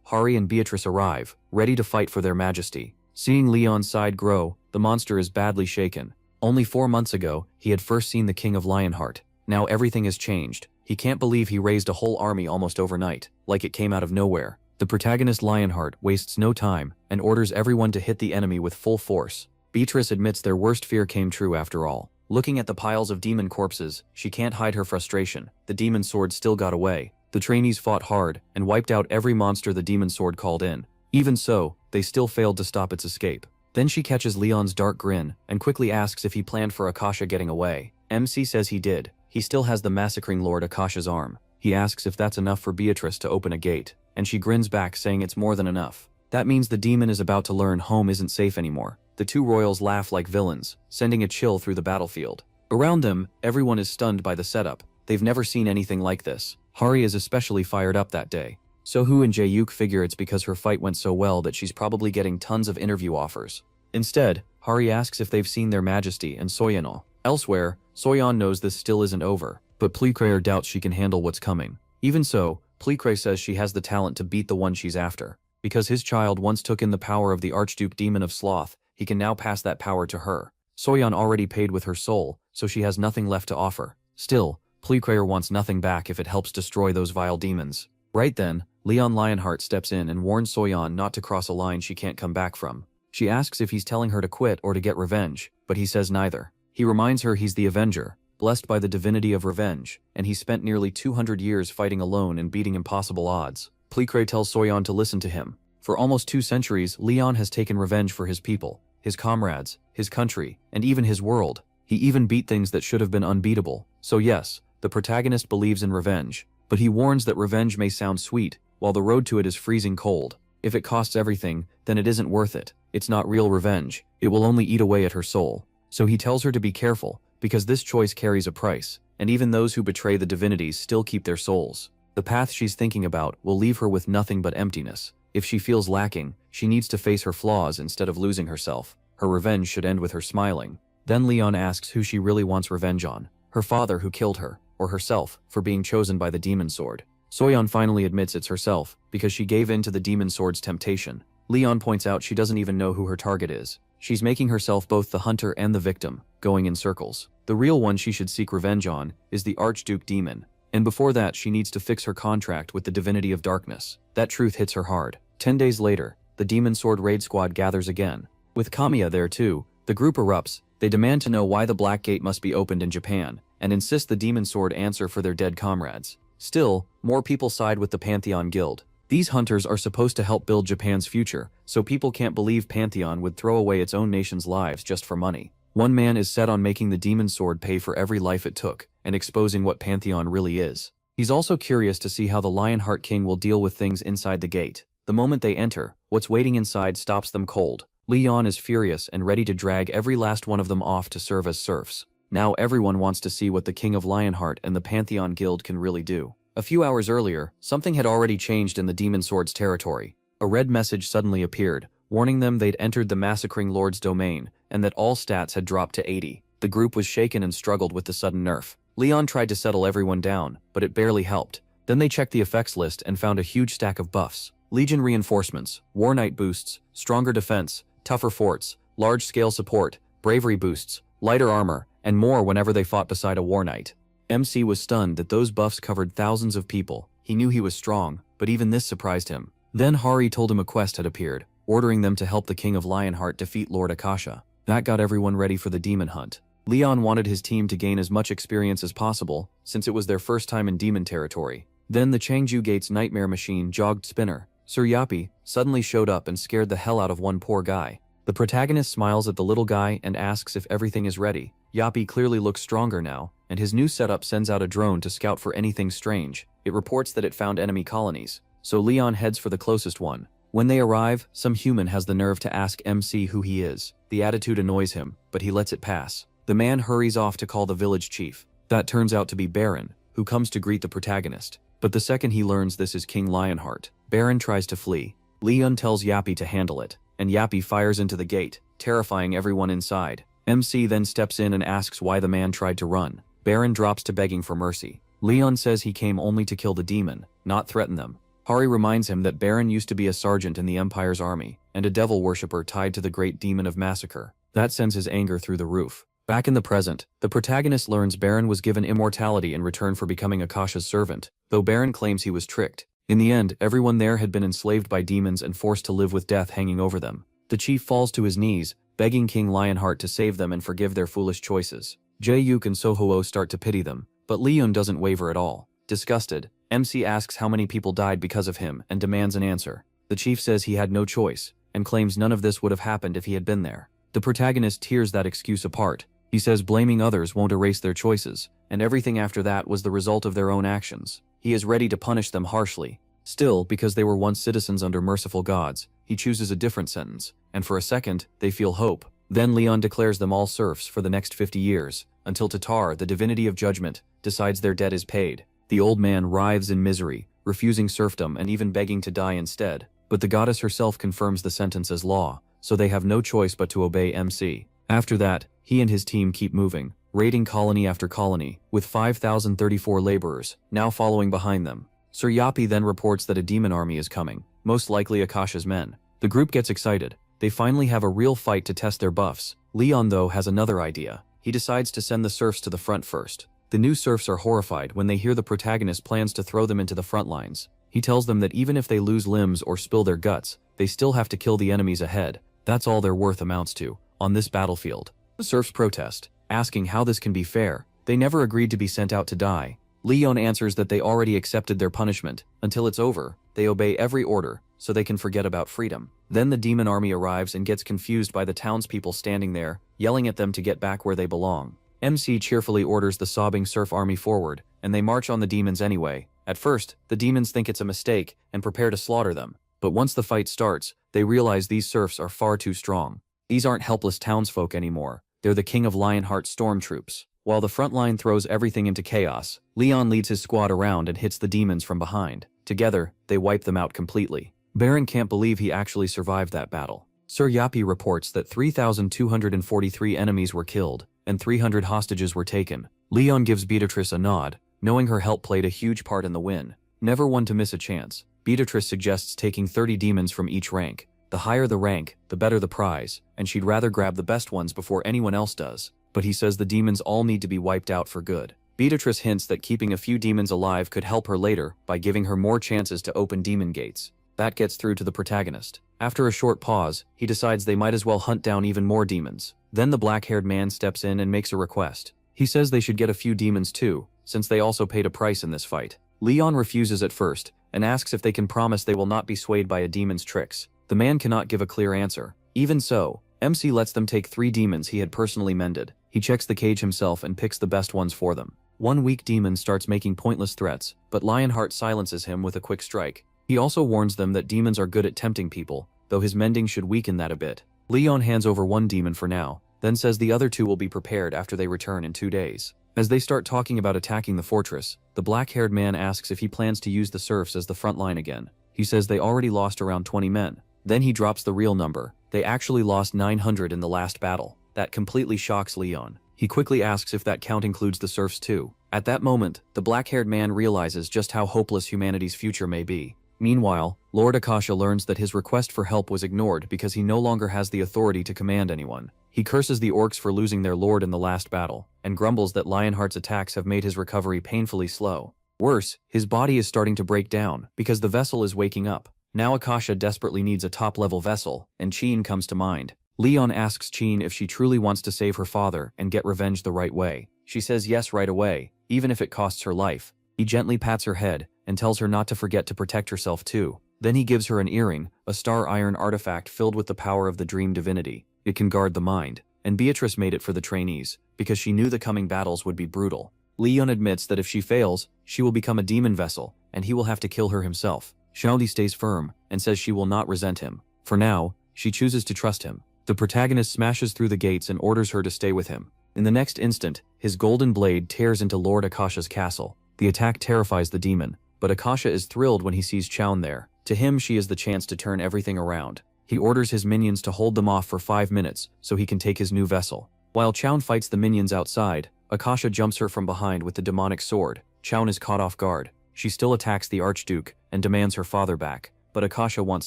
S1: Hari and Beatrice arrive, ready to fight for their majesty. Seeing Leon's side grow, the monster is badly shaken. Only 4 months ago, he had first seen the King of Lionheart. Now everything has changed. He can't believe he raised a whole army almost overnight, like it came out of nowhere. The protagonist Lionheart wastes no time and orders everyone to hit the enemy with full force. Beatrice admits their worst fear came true after all. Looking at the piles of demon corpses, she can't hide her frustration. The demon sword still got away. The trainees fought hard and wiped out every monster the demon sword called in. Even so, they still failed to stop its escape. Then she catches Leon's dark grin and quickly asks if he planned for Akasha getting away. MC says he did. He still has the massacring Lord Akasha's arm. He asks if that's enough for Beatrice to open a gate, and she grins back saying it's more than enough. That means the demon is about to learn home isn't safe anymore. The two royals laugh like villains, sending a chill through the battlefield. Around them, everyone is stunned by the setup. They've never seen anything like this. Hari is especially fired up that day. Sohoo and Jae-yuk figure it's because her fight went so well that she's probably getting tons of interview offers. Instead, Hari asks if they've seen their majesty and Soyeon. Elsewhere, Soyeon knows this still isn't over, but Pleecrayer doubts she can handle what's coming. Even so, Pleecray says she has the talent to beat the one she's after. Because his child once took in the power of the Archduke Demon of Sloth, he can now pass that power to her. Soyeon already paid with her soul, so she has nothing left to offer. Still, Pleecrayer wants nothing back if it helps destroy those vile demons. Right then, Leon Lionheart steps in and warns Soyeon not to cross a line she can't come back from. She asks if he's telling her to quit or to get revenge, but he says neither. He reminds her he's the Avenger, blessed by the divinity of revenge, and he spent nearly 200 years fighting alone and beating impossible odds. Pleecray tells Soyeon to listen to him. For almost 2 centuries, Leon has taken revenge for his people, his comrades, his country, and even his world. He even beat things that should have been unbeatable. So yes, the protagonist believes in revenge, but he warns that revenge may sound sweet, while the road to it is freezing cold. If it costs everything, then it isn't worth it. It's not real revenge. It will only eat away at her soul. So he tells her to be careful, because this choice carries a price, and even those who betray the divinities still keep their souls. The path she's thinking about will leave her with nothing but emptiness. If she feels lacking, she needs to face her flaws instead of losing herself. Her revenge should end with her smiling. Then Leon asks who she really wants revenge on. Her father who killed her, or herself, for being chosen by the demon sword. Soyeon finally admits it's herself, because she gave in to the demon sword's temptation. Leon points out she doesn't even know who her target is. She's making herself both the hunter and the victim, going in circles. The real one she should seek revenge on is the Archduke Demon. And before that, she needs to fix her contract with the Divinity of Darkness. That truth hits her hard. 10 days later, the Demon Sword raid squad gathers again. With Kamiya there too, the group erupts. They demand to know why the Black Gate must be opened in Japan, and insist the Demon Sword answer for their dead comrades. Still, more people side with the Pantheon Guild. These hunters are supposed to help build Japan's future, so people can't believe Pantheon would throw away its own nation's lives just for money. One man is set on making the Demon Sword pay for every life it took, and exposing what Pantheon really is. He's also curious to see how the Lionheart King will deal with things inside the gate. The moment they enter, what's waiting inside stops them cold. Leon is furious and ready to drag every last one of them off to serve as serfs. Now everyone wants to see what the King of Lionheart and the Pantheon Guild can really do. A few hours earlier, something had already changed in the Demon Sword's territory. A red message suddenly appeared, warning them they'd entered the Massacring Lord's domain, and that all stats had dropped to 80. The group was shaken and struggled with the sudden nerf. Leon tried to settle everyone down, but it barely helped. Then they checked the effects list and found a huge stack of buffs. Legion reinforcements, War Knight boosts, stronger defense, tougher forts, large-scale support, bravery boosts, lighter armor, and more whenever they fought beside a War Knight. MC was stunned that those buffs covered thousands of people. He knew he was strong, but even this surprised him. Then Hari told him a quest had appeared, ordering them to help the King of Lionheart defeat Lord Akasha. That got everyone ready for the demon hunt. Leon wanted his team to gain as much experience as possible, since it was their first time in demon territory. Then the Changju Gate's nightmare machine jogged Spinner. Sir Yappy suddenly showed up and scared the hell out of one poor guy. The protagonist smiles at the little guy and asks if everything is ready. Yappy clearly looks stronger now, and his new setup sends out a drone to scout for anything strange. It reports that it found enemy colonies, so Leon heads for the closest one. When they arrive, some human has the nerve to ask MC who he is. The attitude annoys him, but he lets it pass. The man hurries off to call the village chief. That turns out to be Baron, who comes to greet the protagonist. But the second he learns this is King Lionheart, Baron tries to flee. Leon tells Yappy to handle it, and Yappy fires into the gate, terrifying everyone inside. MC then steps in and asks why the man tried to run. Baron drops to begging for mercy. Leon says he came only to kill the demon, not threaten them. Hari reminds him that Baron used to be a sergeant in the Empire's army, and a devil worshipper tied to the great demon of massacre. That sends his anger through the roof. Back in the present, the protagonist learns Baron was given immortality in return for becoming Akasha's servant, though Baron claims he was tricked. In the end, everyone there had been enslaved by demons and forced to live with death hanging over them. The chief falls to his knees, begging King Lionheart to save them and forgive their foolish choices. Jae-yuk and Sohoo start to pity them, but Leon doesn't waver at all. Disgusted, MC asks how many people died because of him and demands an answer. The chief says he had no choice, and claims none of this would have happened if he had been there. The protagonist tears that excuse apart. He says blaming others won't erase their choices, and everything after that was the result of their own actions. He is ready to punish them harshly. Still, because they were once citizens under merciful gods, he chooses a different sentence, and for a second, they feel hope. Then Leon declares them all serfs for the next 50 years, until Tatar, the divinity of judgment, decides their debt is paid. The old man writhes in misery, refusing serfdom and even begging to die instead, but the goddess herself confirms the sentence as law, so they have no choice but to obey MC. After that, he and his team keep moving, raiding colony after colony, with 5,034 laborers, now following behind them. Suryapi then reports that a demon army is coming, most likely Akasha's men. The group gets excited. They finally have a real fight to test their buffs. Leon, though, has another idea. He decides to send the serfs to the front first. The new serfs are horrified when they hear the protagonist plans to throw them into the front lines. He tells them that even if they lose limbs or spill their guts, they still have to kill the enemies ahead. That's all their worth amounts to, on this battlefield. The serfs protest, asking how this can be fair. They never agreed to be sent out to die. Leon answers that they already accepted their punishment. Until it's over, they obey every order, so they can forget about freedom. Then the demon army arrives and gets confused by the townspeople standing there, yelling at them to get back where they belong. MC cheerfully orders the sobbing serf army forward, and they march on the demons anyway. At first, the demons think it's a mistake and prepare to slaughter them. But once the fight starts, they realize these serfs are far too strong. These aren't helpless townsfolk anymore. They're the King of Lionheart stormtroops. While the front line throws everything into chaos, Leon leads his squad around and hits the demons from behind. Together, they wipe them out completely. Baron can't believe he actually survived that battle. Suryapi reports that 3,243 enemies were killed, and 300 hostages were taken. Leon gives Beatrice a nod, knowing her help played a huge part in the win. Never one to miss a chance, Beatrice suggests taking 30 demons from each rank. The higher the rank, the better the prize, and she'd rather grab the best ones before anyone else does. But he says the demons all need to be wiped out for good. Beatrice hints that keeping a few demons alive could help her later by giving her more chances to open demon gates. That gets through to the protagonist. After a short pause, he decides they might as well hunt down even more demons. Then the black-haired man steps in and makes a request. He says they should get a few demons too, since they also paid a price in this fight. Leon refuses at first, and asks if they can promise they will not be swayed by a demon's tricks. The man cannot give a clear answer. Even so, MC lets them take 3 demons he had personally mended. He checks the cage himself and picks the best ones for them. One weak demon starts making pointless threats, but Lionheart silences him with a quick strike. He also warns them that demons are good at tempting people, though his mending should weaken that a bit. Leon hands over one demon for now, then says the other 2 will be prepared after they return in 2 days. As they start talking about attacking the fortress, the black-haired man asks if he plans to use the serfs as the front line again. He says they already lost around 20 men. Then he drops the real number. They actually lost 900 in the last battle. That completely shocks Leon. He quickly asks if that count includes the serfs too. At that moment, the black-haired man realizes just how hopeless humanity's future may be. Meanwhile, Lord Akasha learns that his request for help was ignored because he no longer has the authority to command anyone. He curses the orcs for losing their lord in the last battle, and grumbles that Lionheart's attacks have made his recovery painfully slow. Worse, his body is starting to break down because the vessel is waking up. Now Akasha desperately needs a top-level vessel, and Cheen comes to mind. Leon asks Cheen if she truly wants to save her father and get revenge the right way. She says yes right away, even if it costs her life. He gently pats her head and tells her not to forget to protect herself too. Then he gives her an earring, a star iron artifact filled with the power of the dream divinity. It can guard the mind, and Beatrice made it for the trainees, because she knew the coming battles would be brutal. Leon admits that if she fails, she will become a demon vessel, and he will have to kill her himself. Xiaoli stays firm, and says she will not resent him. For now, she chooses to trust him. The protagonist smashes through the gates and orders her to stay with him. In the next instant, his golden blade tears into Lord Akasha's castle. The attack terrifies the demon, but Akasha is thrilled when he sees Chown there. To him, she is the chance to turn everything around. He orders his minions to hold them off for 5 minutes so he can take his new vessel. While Chown fights the minions outside, Akasha jumps her from behind with the demonic sword. Chown is caught off guard. She still attacks the Archduke and demands her father back, but Akasha wants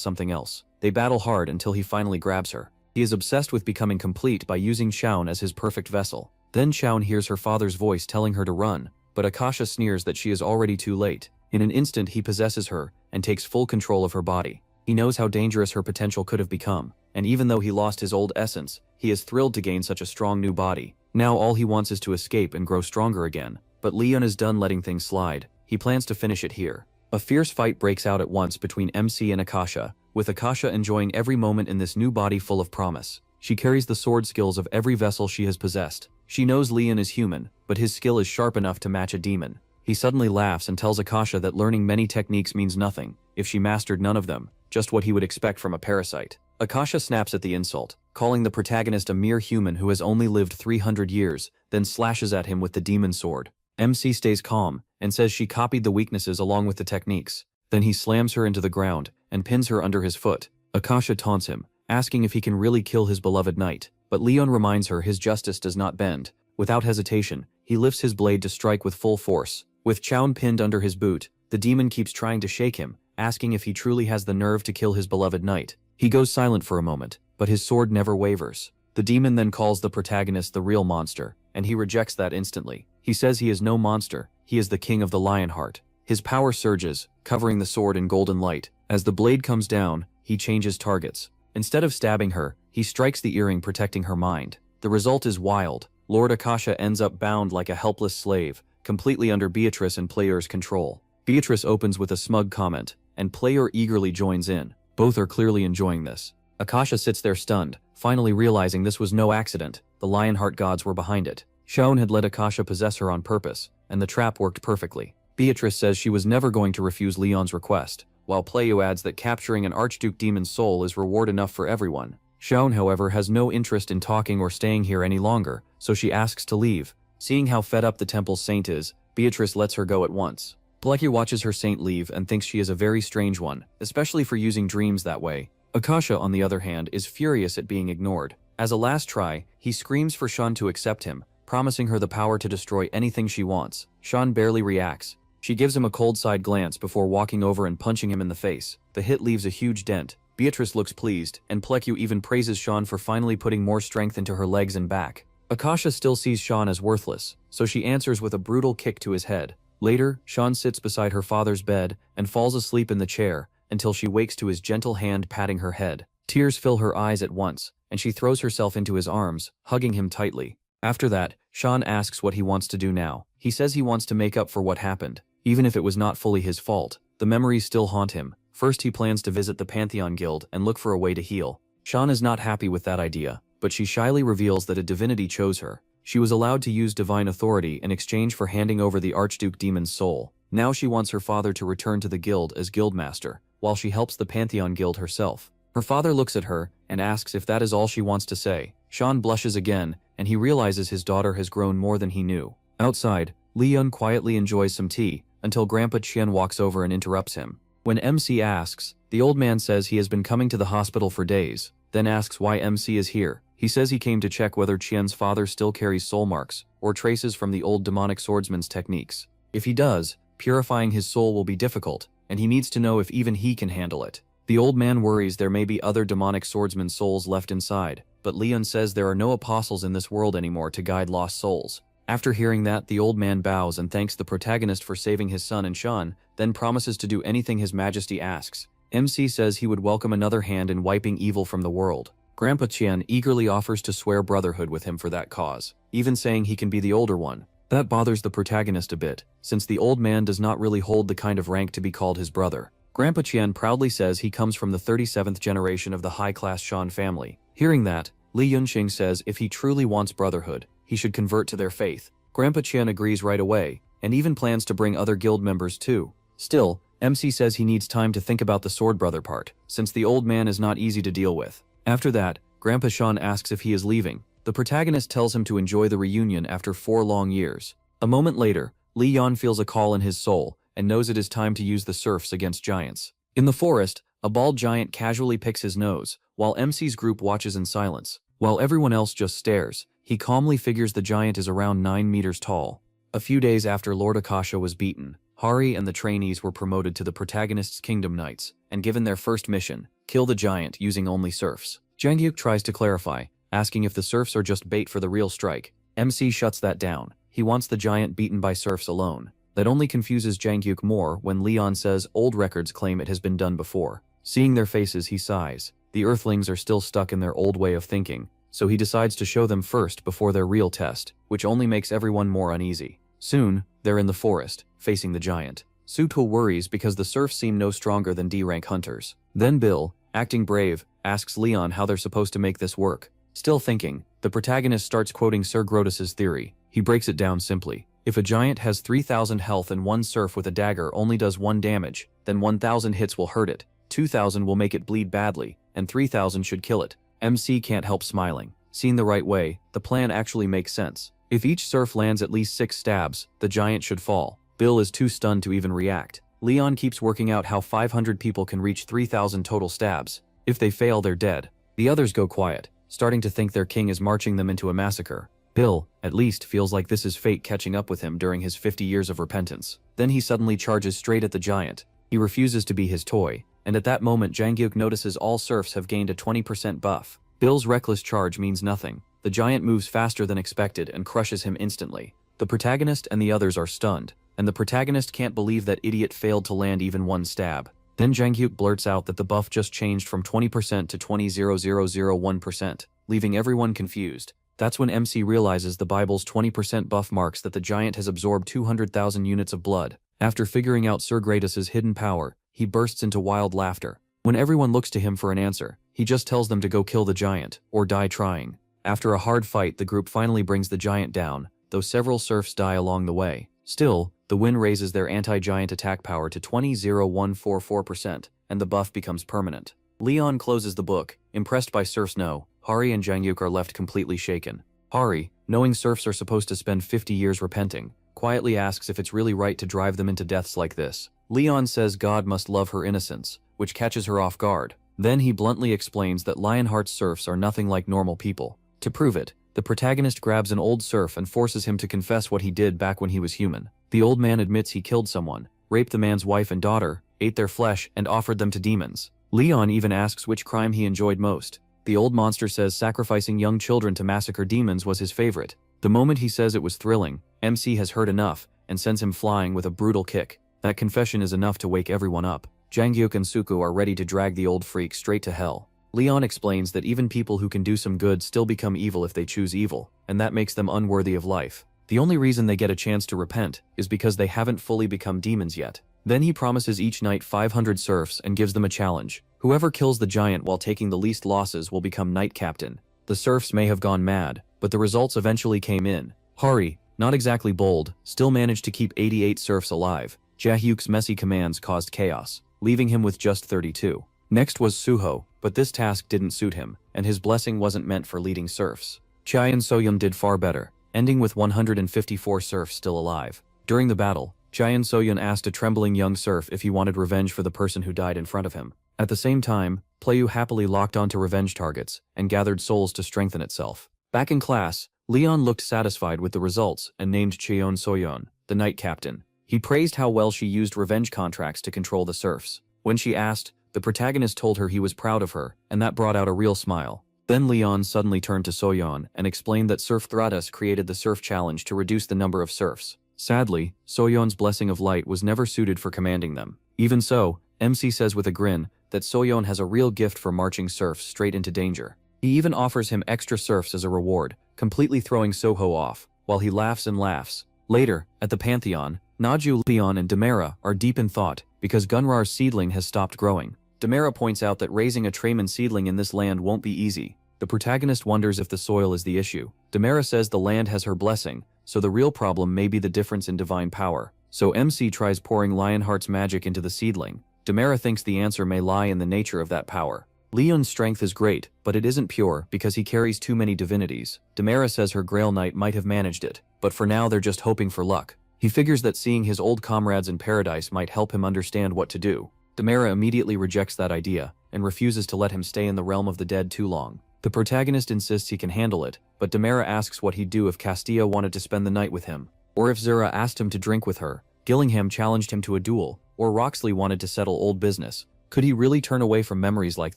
S1: something else. They battle hard until he finally grabs her. He is obsessed with becoming complete by using Chown as his perfect vessel. Then Chown hears her father's voice telling her to run, but Akasha sneers that she is already too late. In an instant he possesses her and takes full control of her body. He knows how dangerous her potential could have become, and even though he lost his old essence, he is thrilled to gain such a strong new body. Now all he wants is to escape and grow stronger again. But Leon is done letting things slide. He plans to finish it here. A fierce fight breaks out at once between MC and Akasha, with Akasha enjoying every moment in this new body full of promise. She carries the sword skills of every vessel she has possessed. She knows Leon is human, but his skill is sharp enough to match a demon. He suddenly laughs and tells Akasha that learning many techniques means nothing, if she mastered none of them, just what he would expect from a parasite. Akasha snaps at the insult, calling the protagonist a mere human who has only lived 300 years, then slashes at him with the demon sword. MC stays calm, and says she copied the weaknesses along with the techniques. Then he slams her into the ground, and pins her under his foot. Akasha taunts him, asking if he can really kill his beloved knight, but Leon reminds her his justice does not bend. Without hesitation, he lifts his blade to strike with full force. With Chown pinned under his boot, the demon keeps trying to shake him, asking if he truly has the nerve to kill his beloved knight. He goes silent for a moment, but his sword never wavers. The demon then calls the protagonist the real monster, and he rejects that instantly. He says he is no monster, he is the king of the Lionheart. His power surges, covering the sword in golden light. As the blade comes down, he changes targets. Instead of stabbing her, he strikes the earring protecting her mind. The result is wild. Lord Akasha ends up bound like a helpless slave, completely under Beatrice and player's control. Beatrice opens with a smug comment, and player eagerly joins in. Both are clearly enjoying this. Akasha sits there stunned, finally realizing this was no accident. The Lionheart gods were behind it. Shaun had let Akasha possess her on purpose, and the trap worked perfectly. Beatrice says she was never going to refuse Leon's request, while Playo adds that capturing an Archduke demon's soul is reward enough for everyone. Shaun, however, has no interest in talking or staying here any longer, so she asks to leave. Seeing how fed up the temple's saint is, Beatrice lets her go at once. Plecky watches her saint leave and thinks she is a very strange one, especially for using dreams that way. Akasha, on the other hand, is furious at being ignored. As a last try, he screams for Shaun to accept him, promising her the power to destroy anything she wants. Shaun barely reacts. She gives him a cold side glance before walking over and punching him in the face. The hit leaves a huge dent. Beatrice looks pleased, and Pleku even praises Shaun for finally putting more strength into her legs and back. Akasha still sees Shaun as worthless, so she answers with a brutal kick to his head. Later, Shaun sits beside her father's bed and falls asleep in the chair until she wakes to his gentle hand patting her head. Tears fill her eyes at once, and she throws herself into his arms, hugging him tightly. After that, Shaun asks what he wants to do now. He says he wants to make up for what happened, even if it was not fully his fault. The memories still haunt him. First, he plans to visit the Pantheon Guild and look for a way to heal. Shaun is not happy with that idea, but she shyly reveals that a divinity chose her. She was allowed to use divine authority in exchange for handing over the Archduke demon's soul. Now she wants her father to return to the guild as guildmaster, while she helps the Pantheon Guild herself. Her father looks at her and asks if that is all she wants to say. Shaun blushes again, and he realizes his daughter has grown more than he knew. Outside, Leon quietly enjoys some tea, until Grandpa Chien walks over and interrupts him. When MC asks, the old man says he has been coming to the hospital for days, then asks why MC is here. He says he came to check whether Chien's father still carries soul marks, or traces from the old demonic swordsman's techniques. If he does, purifying his soul will be difficult, and he needs to know if even he can handle it. The old man worries there may be other demonic swordsman souls left inside, but Leon says there are no apostles in this world anymore to guide lost souls. After hearing that, the old man bows and thanks the protagonist for saving his son and Shaun, then promises to do anything His Majesty asks. MC says he would welcome another hand in wiping evil from the world. Grandpa Chien eagerly offers to swear brotherhood with him for that cause, even saying he can be the older one. That bothers the protagonist a bit, since the old man does not really hold the kind of rank to be called his brother. Grandpa Chien proudly says he comes from the 37th generation of the high-class Shan family. Hearing that, Li Yunqing says if he truly wants brotherhood, he should convert to their faith. Grandpa Chien agrees right away, and even plans to bring other guild members too. Still, MC says he needs time to think about the sword brother part, since the old man is not easy to deal with. After that, Grandpa Shaun asks if he is leaving. The protagonist tells him to enjoy the reunion after 4 long years. A moment later, Li Yan feels a call in his soul, and knows it is time to use the serfs against giants. In the forest, a bald giant casually picks his nose, while MC's group watches in silence. While everyone else just stares, he calmly figures the giant is around 9 meters tall. A few days after Lord Akasha was beaten, Hari and the trainees were promoted to the protagonist's Kingdom Knights, and given their first mission, kill the giant using only serfs. Jangyuk tries to clarify, asking if the serfs are just bait for the real strike. MC shuts that down. He wants the giant beaten by serfs alone. That only confuses Jang-hyuk more when Leon says old records claim it has been done before. Seeing their faces, he sighs. The Earthlings are still stuck in their old way of thinking, so he decides to show them first before their real test, which only makes everyone more uneasy. Soon, they're in the forest, facing the giant. Suto worries because the serfs seem no stronger than D-rank hunters. Then Bill, acting brave, asks Leon how they're supposed to make this work. Still thinking, the protagonist starts quoting Sir Grotus's theory. He breaks it down simply. If a giant has 3,000 health and one serf with a dagger only does 1 damage, then 1,000 hits will hurt it, 2,000 will make it bleed badly, and 3,000 should kill it. MC can't help smiling. Seen the right way, the plan actually makes sense. If each serf lands at least 6 stabs, the giant should fall. Bill is too stunned to even react. Leon keeps working out how 500 people can reach 3,000 total stabs. If they fail, they're dead. The others go quiet, starting to think their king is marching them into a massacre. Bill, at least, feels like this is fate catching up with him during his 50 years of repentance. Then he suddenly charges straight at the giant. He refuses to be his toy, and at that moment Jang-hyuk notices all serfs have gained a 20% buff. Bill's reckless charge means nothing. The giant moves faster than expected and crushes him instantly. The protagonist and the others are stunned, and the protagonist can't believe that idiot failed to land even 1 stab. Then Jang-hyuk blurts out that the buff just changed from 20% to 20,001%, leaving everyone confused. That's when MC realizes the Bible's 20% buff marks that the giant has absorbed 200,000 units of blood. After figuring out Sir Gratus's hidden power, he bursts into wild laughter. When everyone looks to him for an answer, he just tells them to go kill the giant, or die trying. After a hard fight, the group finally brings the giant down, though several serfs die along the way. Still, the win raises their anti-giant attack power to 20,144%, and the buff becomes permanent. Leon closes the book, impressed by serfs. No, Hari and Jang-hyuk are left completely shaken. Hari, knowing serfs are supposed to spend 50 years repenting, quietly asks if it's really right to drive them into deaths like this. Leon says God must love her innocence, which catches her off guard. Then he bluntly explains that Lionheart's serfs are nothing like normal people. To prove it, the protagonist grabs an old serf and forces him to confess what he did back when he was human. The old man admits he killed someone, raped the man's wife and daughter, ate their flesh, and offered them to demons. Leon even asks which crime he enjoyed most. The old monster says sacrificing young children to massacre demons was his favorite. The moment he says it was thrilling, MC has heard enough and sends him flying with a brutal kick. That confession is enough to wake everyone up. Jang-hyuk and Suko are ready to drag the old freak straight to hell. Leon explains that even people who can do some good still become evil if they choose evil, and that makes them unworthy of life. The only reason they get a chance to repent is because they haven't fully become demons yet. Then he promises each night 500 serfs and gives them a challenge. Whoever kills the giant while taking the least losses will become knight captain. The serfs may have gone mad, but the results eventually came in. Hari, not exactly bold, still managed to keep 88 serfs alive. Jang-hyuk's messy commands caused chaos, leaving him with just 32. Next was Suho, but this task didn't suit him, and his blessing wasn't meant for leading serfs. Chai and Soyeon did far better, ending with 154 serfs still alive. During the battle, Chai and Soyeon asked a trembling young serf if he wanted revenge for the person who died in front of him. At the same time, Playu happily locked onto revenge targets and gathered souls to strengthen itself. Back in class, Leon looked satisfied with the results and named Cheon Soyeon, the knight captain. He praised how well she used revenge contracts to control the serfs. When she asked, the protagonist told her he was proud of her, and that brought out a real smile. Then Leon suddenly turned to Soyeon and explained that Serf Thradas created the Serf Challenge to reduce the number of serfs. Sadly, Soyeon's blessing of light was never suited for commanding them. Even so, MC says with a grin that Soyeon has a real gift for marching serfs straight into danger. He even offers him extra serfs as a reward, completely throwing Soho off, while he laughs and laughs. Later, at the Pantheon, Naju, Leon, and Demera are deep in thought because Gunrar's seedling has stopped growing. Demera points out that raising a Trayman seedling in this land won't be easy. The protagonist wonders if the soil is the issue. Demera says the land has her blessing, so the real problem may be the difference in divine power. So MC tries pouring Lionheart's magic into the seedling. Demera thinks the answer may lie in the nature of that power. Leon's strength is great, but it isn't pure because he carries too many divinities. Demera says her Grail Knight might have managed it, but for now they're just hoping for luck. He figures that seeing his old comrades in paradise might help him understand what to do. Demera immediately rejects that idea and refuses to let him stay in the realm of the dead too long. The protagonist insists he can handle it, but Demera asks what he'd do if Castilla wanted to spend the night with him, or if Zura asked him to drink with her, Gillingham challenged him to a duel, or Roxley wanted to settle old business. Could he really turn away from memories like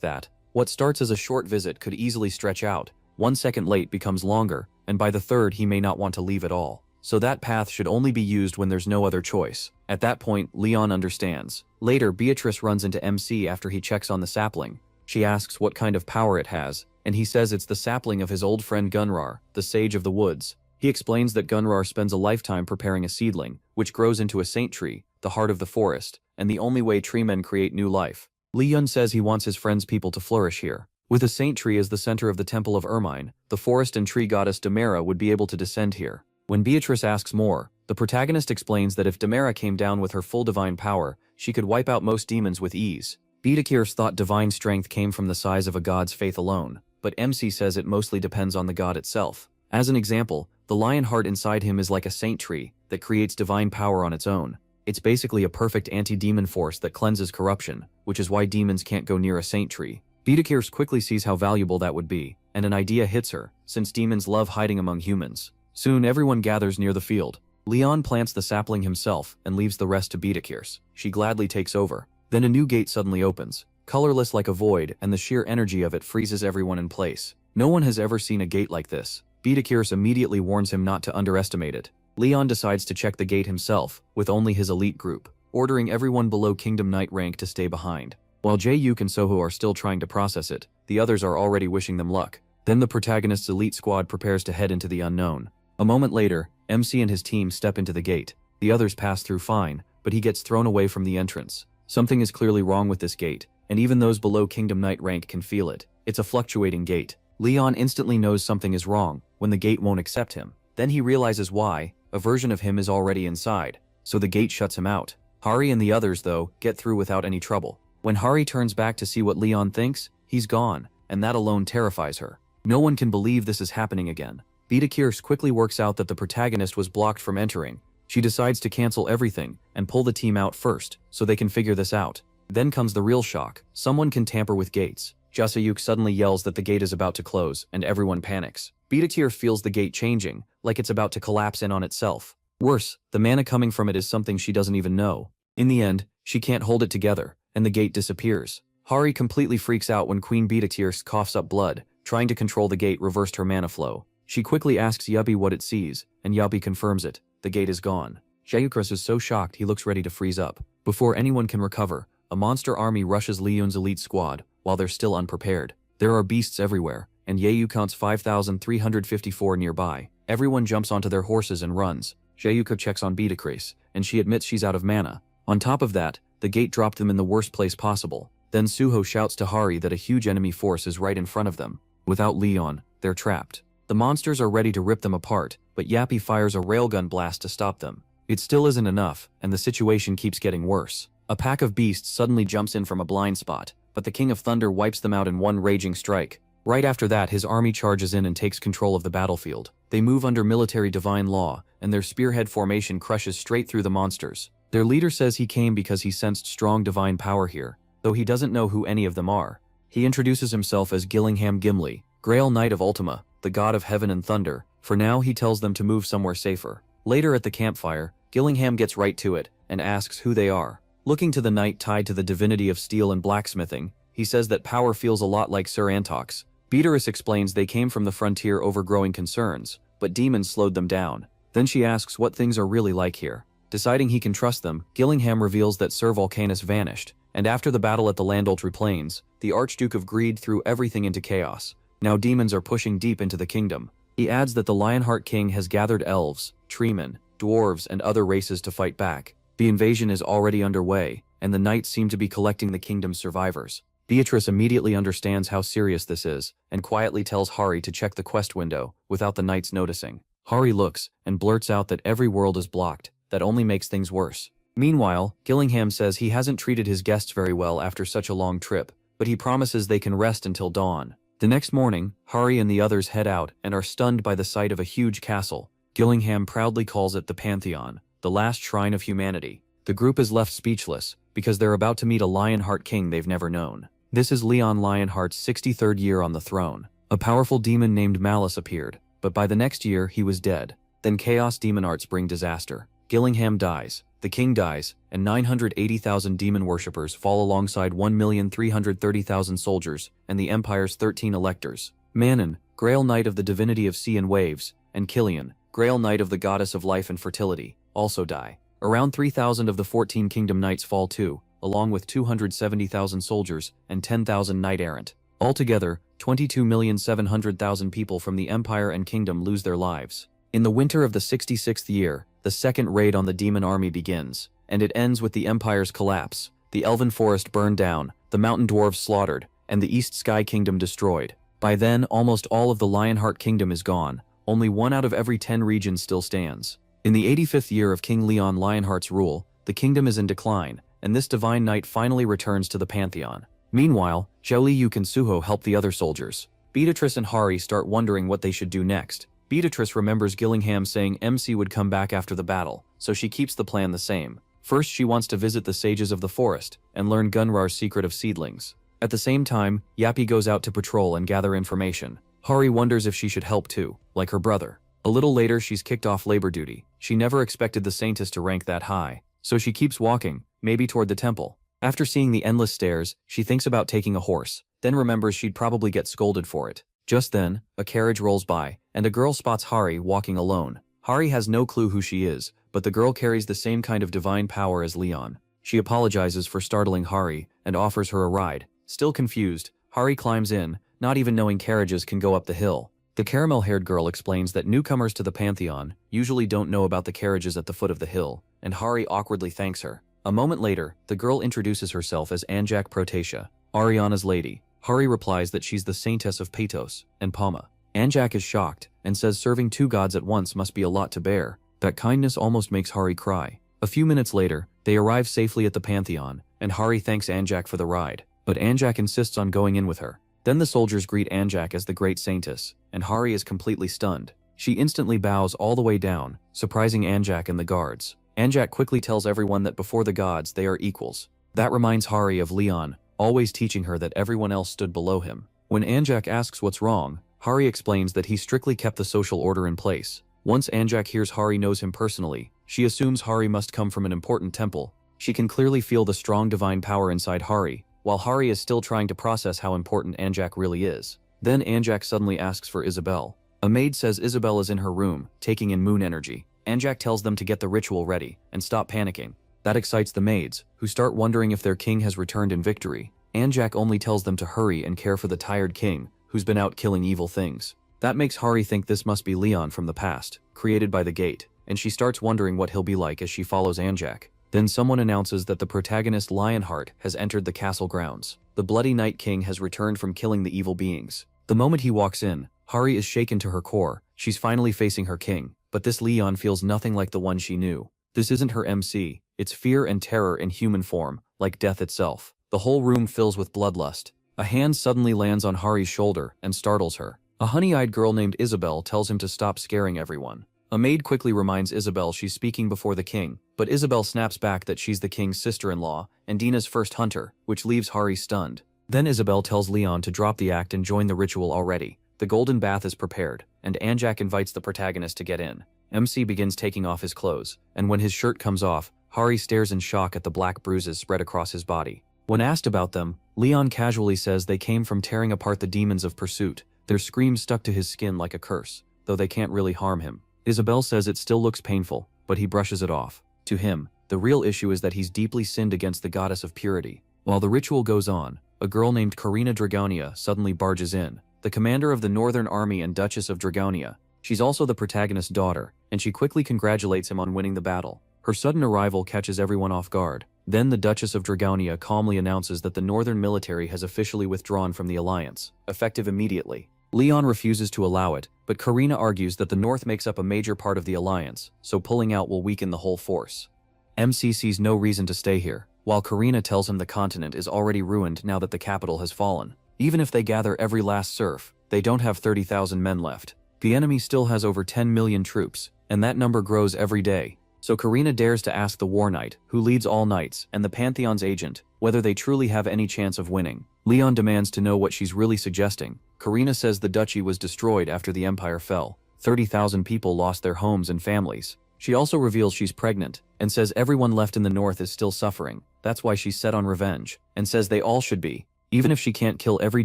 S1: that? What starts as a short visit could easily stretch out. 1 second late becomes longer, and by the third he may not want to leave at all. so that path should only be used when there's no other choice. At that point, Leon understands. Later, Beatrice runs into MC after he checks on the sapling. She asks what kind of power it has, and he says it's the sapling of his old friend Gunrar, the sage of the woods. He explains that Gunrar spends a lifetime preparing a seedling, which grows into a saint tree, the heart of the forest, and the only way tree men create new life. Leon says he wants his friend's people to flourish here. With a saint tree as the center of the temple of Ermine, the forest and tree goddess Demera would be able to descend here. When Beatrice asks more, the protagonist explains that if Demera came down with her full divine power, she could wipe out most demons with ease. Beatrice thought divine strength came from the size of a god's faith alone, but MC says it mostly depends on the god itself. As an example, the lion heart inside him is like a saint tree that creates divine power on its own. It's basically a perfect anti-demon force that cleanses corruption, which is why demons can't go near a saint tree. Beatrice quickly sees how valuable that would be, and an idea hits her, since demons love hiding among humans. Soon everyone gathers near the field. Leon plants the sapling himself and leaves the rest to Beatrice. She gladly takes over. Then a new gate suddenly opens, colorless like a void, and the sheer energy of it freezes everyone in place. No one has ever seen a gate like this. Beatrice immediately warns him not to underestimate it. Leon decides to check the gate himself, with only his elite group, ordering everyone below Kingdom Knight rank to stay behind. While Jae-yuk and Soho are still trying to process it, the others are already wishing them luck. Then the protagonist's elite squad prepares to head into the unknown. A moment later, MC and his team step into the gate. The others pass through fine, but he gets thrown away from the entrance. Something is clearly wrong with this gate, and even those below Kingdom Knight rank can feel it. It's a fluctuating gate. Leon instantly knows something is wrong when the gate won't accept him. Then he realizes why. A version of him is already inside, so the gate shuts him out. Hari and the others, though, get through without any trouble. When Hari turns back to see what Leon thinks, he's gone, and that alone terrifies her. No one can believe this is happening again. Beatrice quickly works out that the protagonist was blocked from entering. She decides to cancel everything and pull the team out first, so they can figure this out. Then comes the real shock. Someone can tamper with gates. Jae-yuk suddenly yells that the gate is about to close, and everyone panics. Beatrice feels the gate changing, like it's about to collapse in on itself. Worse, the mana coming from it is something she doesn't even know. In the end, she can't hold it together, and the gate disappears. Hari completely freaks out when Queen Beatrice coughs up blood. Trying to control the gate reversed her mana flow. She quickly asks Yubi what it sees, and Yubi confirms it. The gate is gone. Jae-yuk is so shocked he looks ready to freeze up. Before anyone can recover, a monster army rushes Leon's elite squad, while they're still unprepared. There are beasts everywhere, and Jae-yuk counts 5,354 nearby. Everyone jumps onto their horses and runs. Jae-yuk checks on Beatrice, and she admits she's out of mana. On top of that, the gate dropped them in the worst place possible. Then Suho shouts to Hari that a huge enemy force is right in front of them. Without Leon, they're trapped. The monsters are ready to rip them apart, but Yappy fires a railgun blast to stop them. It still isn't enough, and the situation keeps getting worse. A pack of beasts suddenly jumps in from a blind spot, but the King of Thunder wipes them out in one raging strike. Right after that, his army charges in and takes control of the battlefield. They move under military divine law, and their spearhead formation crushes straight through the monsters. Their leader says he came because he sensed strong divine power here, though he doesn't know who any of them are. He introduces himself as Gillingham Gimli, Grail Knight of Ultima, the god of heaven and thunder. For now, he tells them to move somewhere safer. Later at the campfire, Gillingham gets right to it and asks who they are. Looking to the knight tied to the divinity of steel and blacksmithing, he says that power feels a lot like Sir Antox. Beatrice explains they came from the frontier over growing concerns, but demons slowed them down. Then she asks what things are really like here. Deciding he can trust them, Gillingham reveals that Sir Volcanus vanished, and after the battle at the Landultry Plains, the Archduke of Greed threw everything into chaos. Now demons are pushing deep into the kingdom. He adds that the Lionheart King has gathered elves, treemen, dwarves, and other races to fight back. The invasion is already underway, and the knights seem to be collecting the kingdom's survivors. Beatrice immediately understands how serious this is, and quietly tells Hari to check the quest window, without the knights noticing. Hari looks, and blurts out that every world is blocked. That only makes things worse. Meanwhile, Gillingham says he hasn't treated his guests very well after such a long trip, but he promises they can rest until dawn. The next morning, Hari and the others head out and are stunned by the sight of a huge castle. Gillingham proudly calls it the Pantheon, the last shrine of humanity. The group is left speechless, because they're about to meet a Lionheart King they've never known. This is Leon Lionheart's 63rd year on the throne. A powerful demon named Malice appeared, but by the next year he was dead. Then Chaos Demon Arts bring disaster. Gillingham dies, the king dies, and 980,000 demon worshippers fall alongside 1,330,000 soldiers and the Empire's 13 electors. Manon, Grail Knight of the Divinity of Sea and Waves, and Killian, Grail Knight of the goddess of life and fertility, also die. Around 3,000 of the 14 kingdom knights fall too, along with 270,000 soldiers and 10,000 knight-errant. Altogether, 22,700,000 people from the empire and kingdom lose their lives. In the winter of the 66th year, the second raid on the demon army begins, and it ends with the empire's collapse, the elven forest burned down, the mountain dwarves slaughtered, and the East Sky Kingdom destroyed. By then, almost all of the Lionheart Kingdom is gone, only 1 out of every 10 regions still stands. In the 85th year of King Leon Lionheart's rule, the kingdom is in decline, and this divine knight finally returns to the pantheon. Meanwhile, Zhou and Suho help the other soldiers. Beatrice and Hari start wondering what they should do next. Beatrice remembers Gillingham saying MC would come back after the battle, so she keeps the plan the same. First, she wants to visit the sages of the forest and learn Gunrar's secret of seedlings. At the same time, Yappy goes out to patrol and gather information. Hari wonders if she should help too, like her brother. A little later, she's kicked off labor duty. She never expected the Saintess to rank that high, so she keeps walking, maybe toward the temple. After seeing the endless stairs, she thinks about taking a horse, then remembers she'd probably get scolded for it. Just then, a carriage rolls by, and a girl spots Hari walking alone. Hari has no clue who she is, but the girl carries the same kind of divine power as Leon. She apologizes for startling Hari and offers her a ride. Still confused, Hari climbs in, not even knowing carriages can go up the hill. The caramel-haired girl explains that newcomers to the Pantheon usually don't know about the carriages at the foot of the hill, and Hari awkwardly thanks her. A moment later, the girl introduces herself as Anjak Protasia, Ariana's lady. Hari replies that she's the Saintess of Patos and Palma. Anjak is shocked and says serving 2 gods at once must be a lot to bear. That kindness almost makes Hari cry. A few minutes later, they arrive safely at the Pantheon, and Hari thanks Anjak for the ride, but Anjak insists on going in with her. Then the soldiers greet Anjak as the Great Saintess, and Hari is completely stunned. She instantly bows all the way down, surprising Anjak and the guards. Anjak quickly tells everyone that before the gods they are equals. That reminds Hari of Leon, always teaching her that everyone else stood below him. When Anjak asks what's wrong, Hari explains that he strictly kept the social order in place. Once Anjak hears Hari knows him personally, she assumes Hari must come from an important temple. She can clearly feel the strong divine power inside Hari, while Hari is still trying to process how important Anjak really is. Then Anjak suddenly asks for Isabel. A maid says Isabel is in her room, taking in moon energy. Anjak tells them to get the ritual ready and stop panicking. That excites the maids, who start wondering if their king has returned in victory. Anjak only tells them to hurry and care for the tired king, who's been out killing evil things. That makes Hari think this must be Leon from the past, created by the gate, and she starts wondering what he'll be like as she follows Anjak. Then someone announces that the protagonist Lionheart has entered the castle grounds. The Bloody Night King has returned from killing the evil beings. The moment he walks in, Hari is shaken to her core. She's finally facing her king, but this Leon feels nothing like the one she knew. This isn't her MC, it's fear and terror in human form, like death itself. The whole room fills with bloodlust. A hand suddenly lands on Hari's shoulder and startles her. A honey-eyed girl named Isabel tells him to stop scaring everyone. A maid quickly reminds Isabel she's speaking before the king, but Isabel snaps back that she's the king's sister-in-law and Dina's first hunter, which leaves Hari stunned. Then Isabel tells Leon to drop the act and join the ritual already. The golden bath is prepared, and Anjak invites the protagonist to get in. MC begins taking off his clothes, and when his shirt comes off, Hari stares in shock at the black bruises spread across his body. When asked about them, Leon casually says they came from tearing apart the demons of pursuit. Their screams stuck to his skin like a curse, though they can't really harm him. Isabel says it still looks painful, but he brushes it off. To him, the real issue is that he's deeply sinned against the goddess of purity. While the ritual goes on, a girl named Karina Dragonia suddenly barges in, the commander of the Northern Army and Duchess of Dragonia. She's also the protagonist's daughter, and she quickly congratulates him on winning the battle. Her sudden arrival catches everyone off guard. Then the Duchess of Dragonia calmly announces that the Northern military has officially withdrawn from the alliance, effective immediately. Leon refuses to allow it, but Karina argues that the North makes up a major part of the alliance, so pulling out will weaken the whole force. MC sees no reason to stay here, while Karina tells him the continent is already ruined now that the capital has fallen. Even if they gather every last serf, they don't have 30,000 men left. The enemy still has over 10 million troops, and that number grows every day. So Karina dares to ask the War Knight, who leads all knights, and the Pantheon's agent, whether they truly have any chance of winning. Leon demands to know what she's really suggesting. Karina says the duchy was destroyed after the empire fell. 30,000 people lost their homes and families. She also reveals she's pregnant, and says everyone left in the north is still suffering. That's why she's set on revenge, and says they all should be. Even if she can't kill every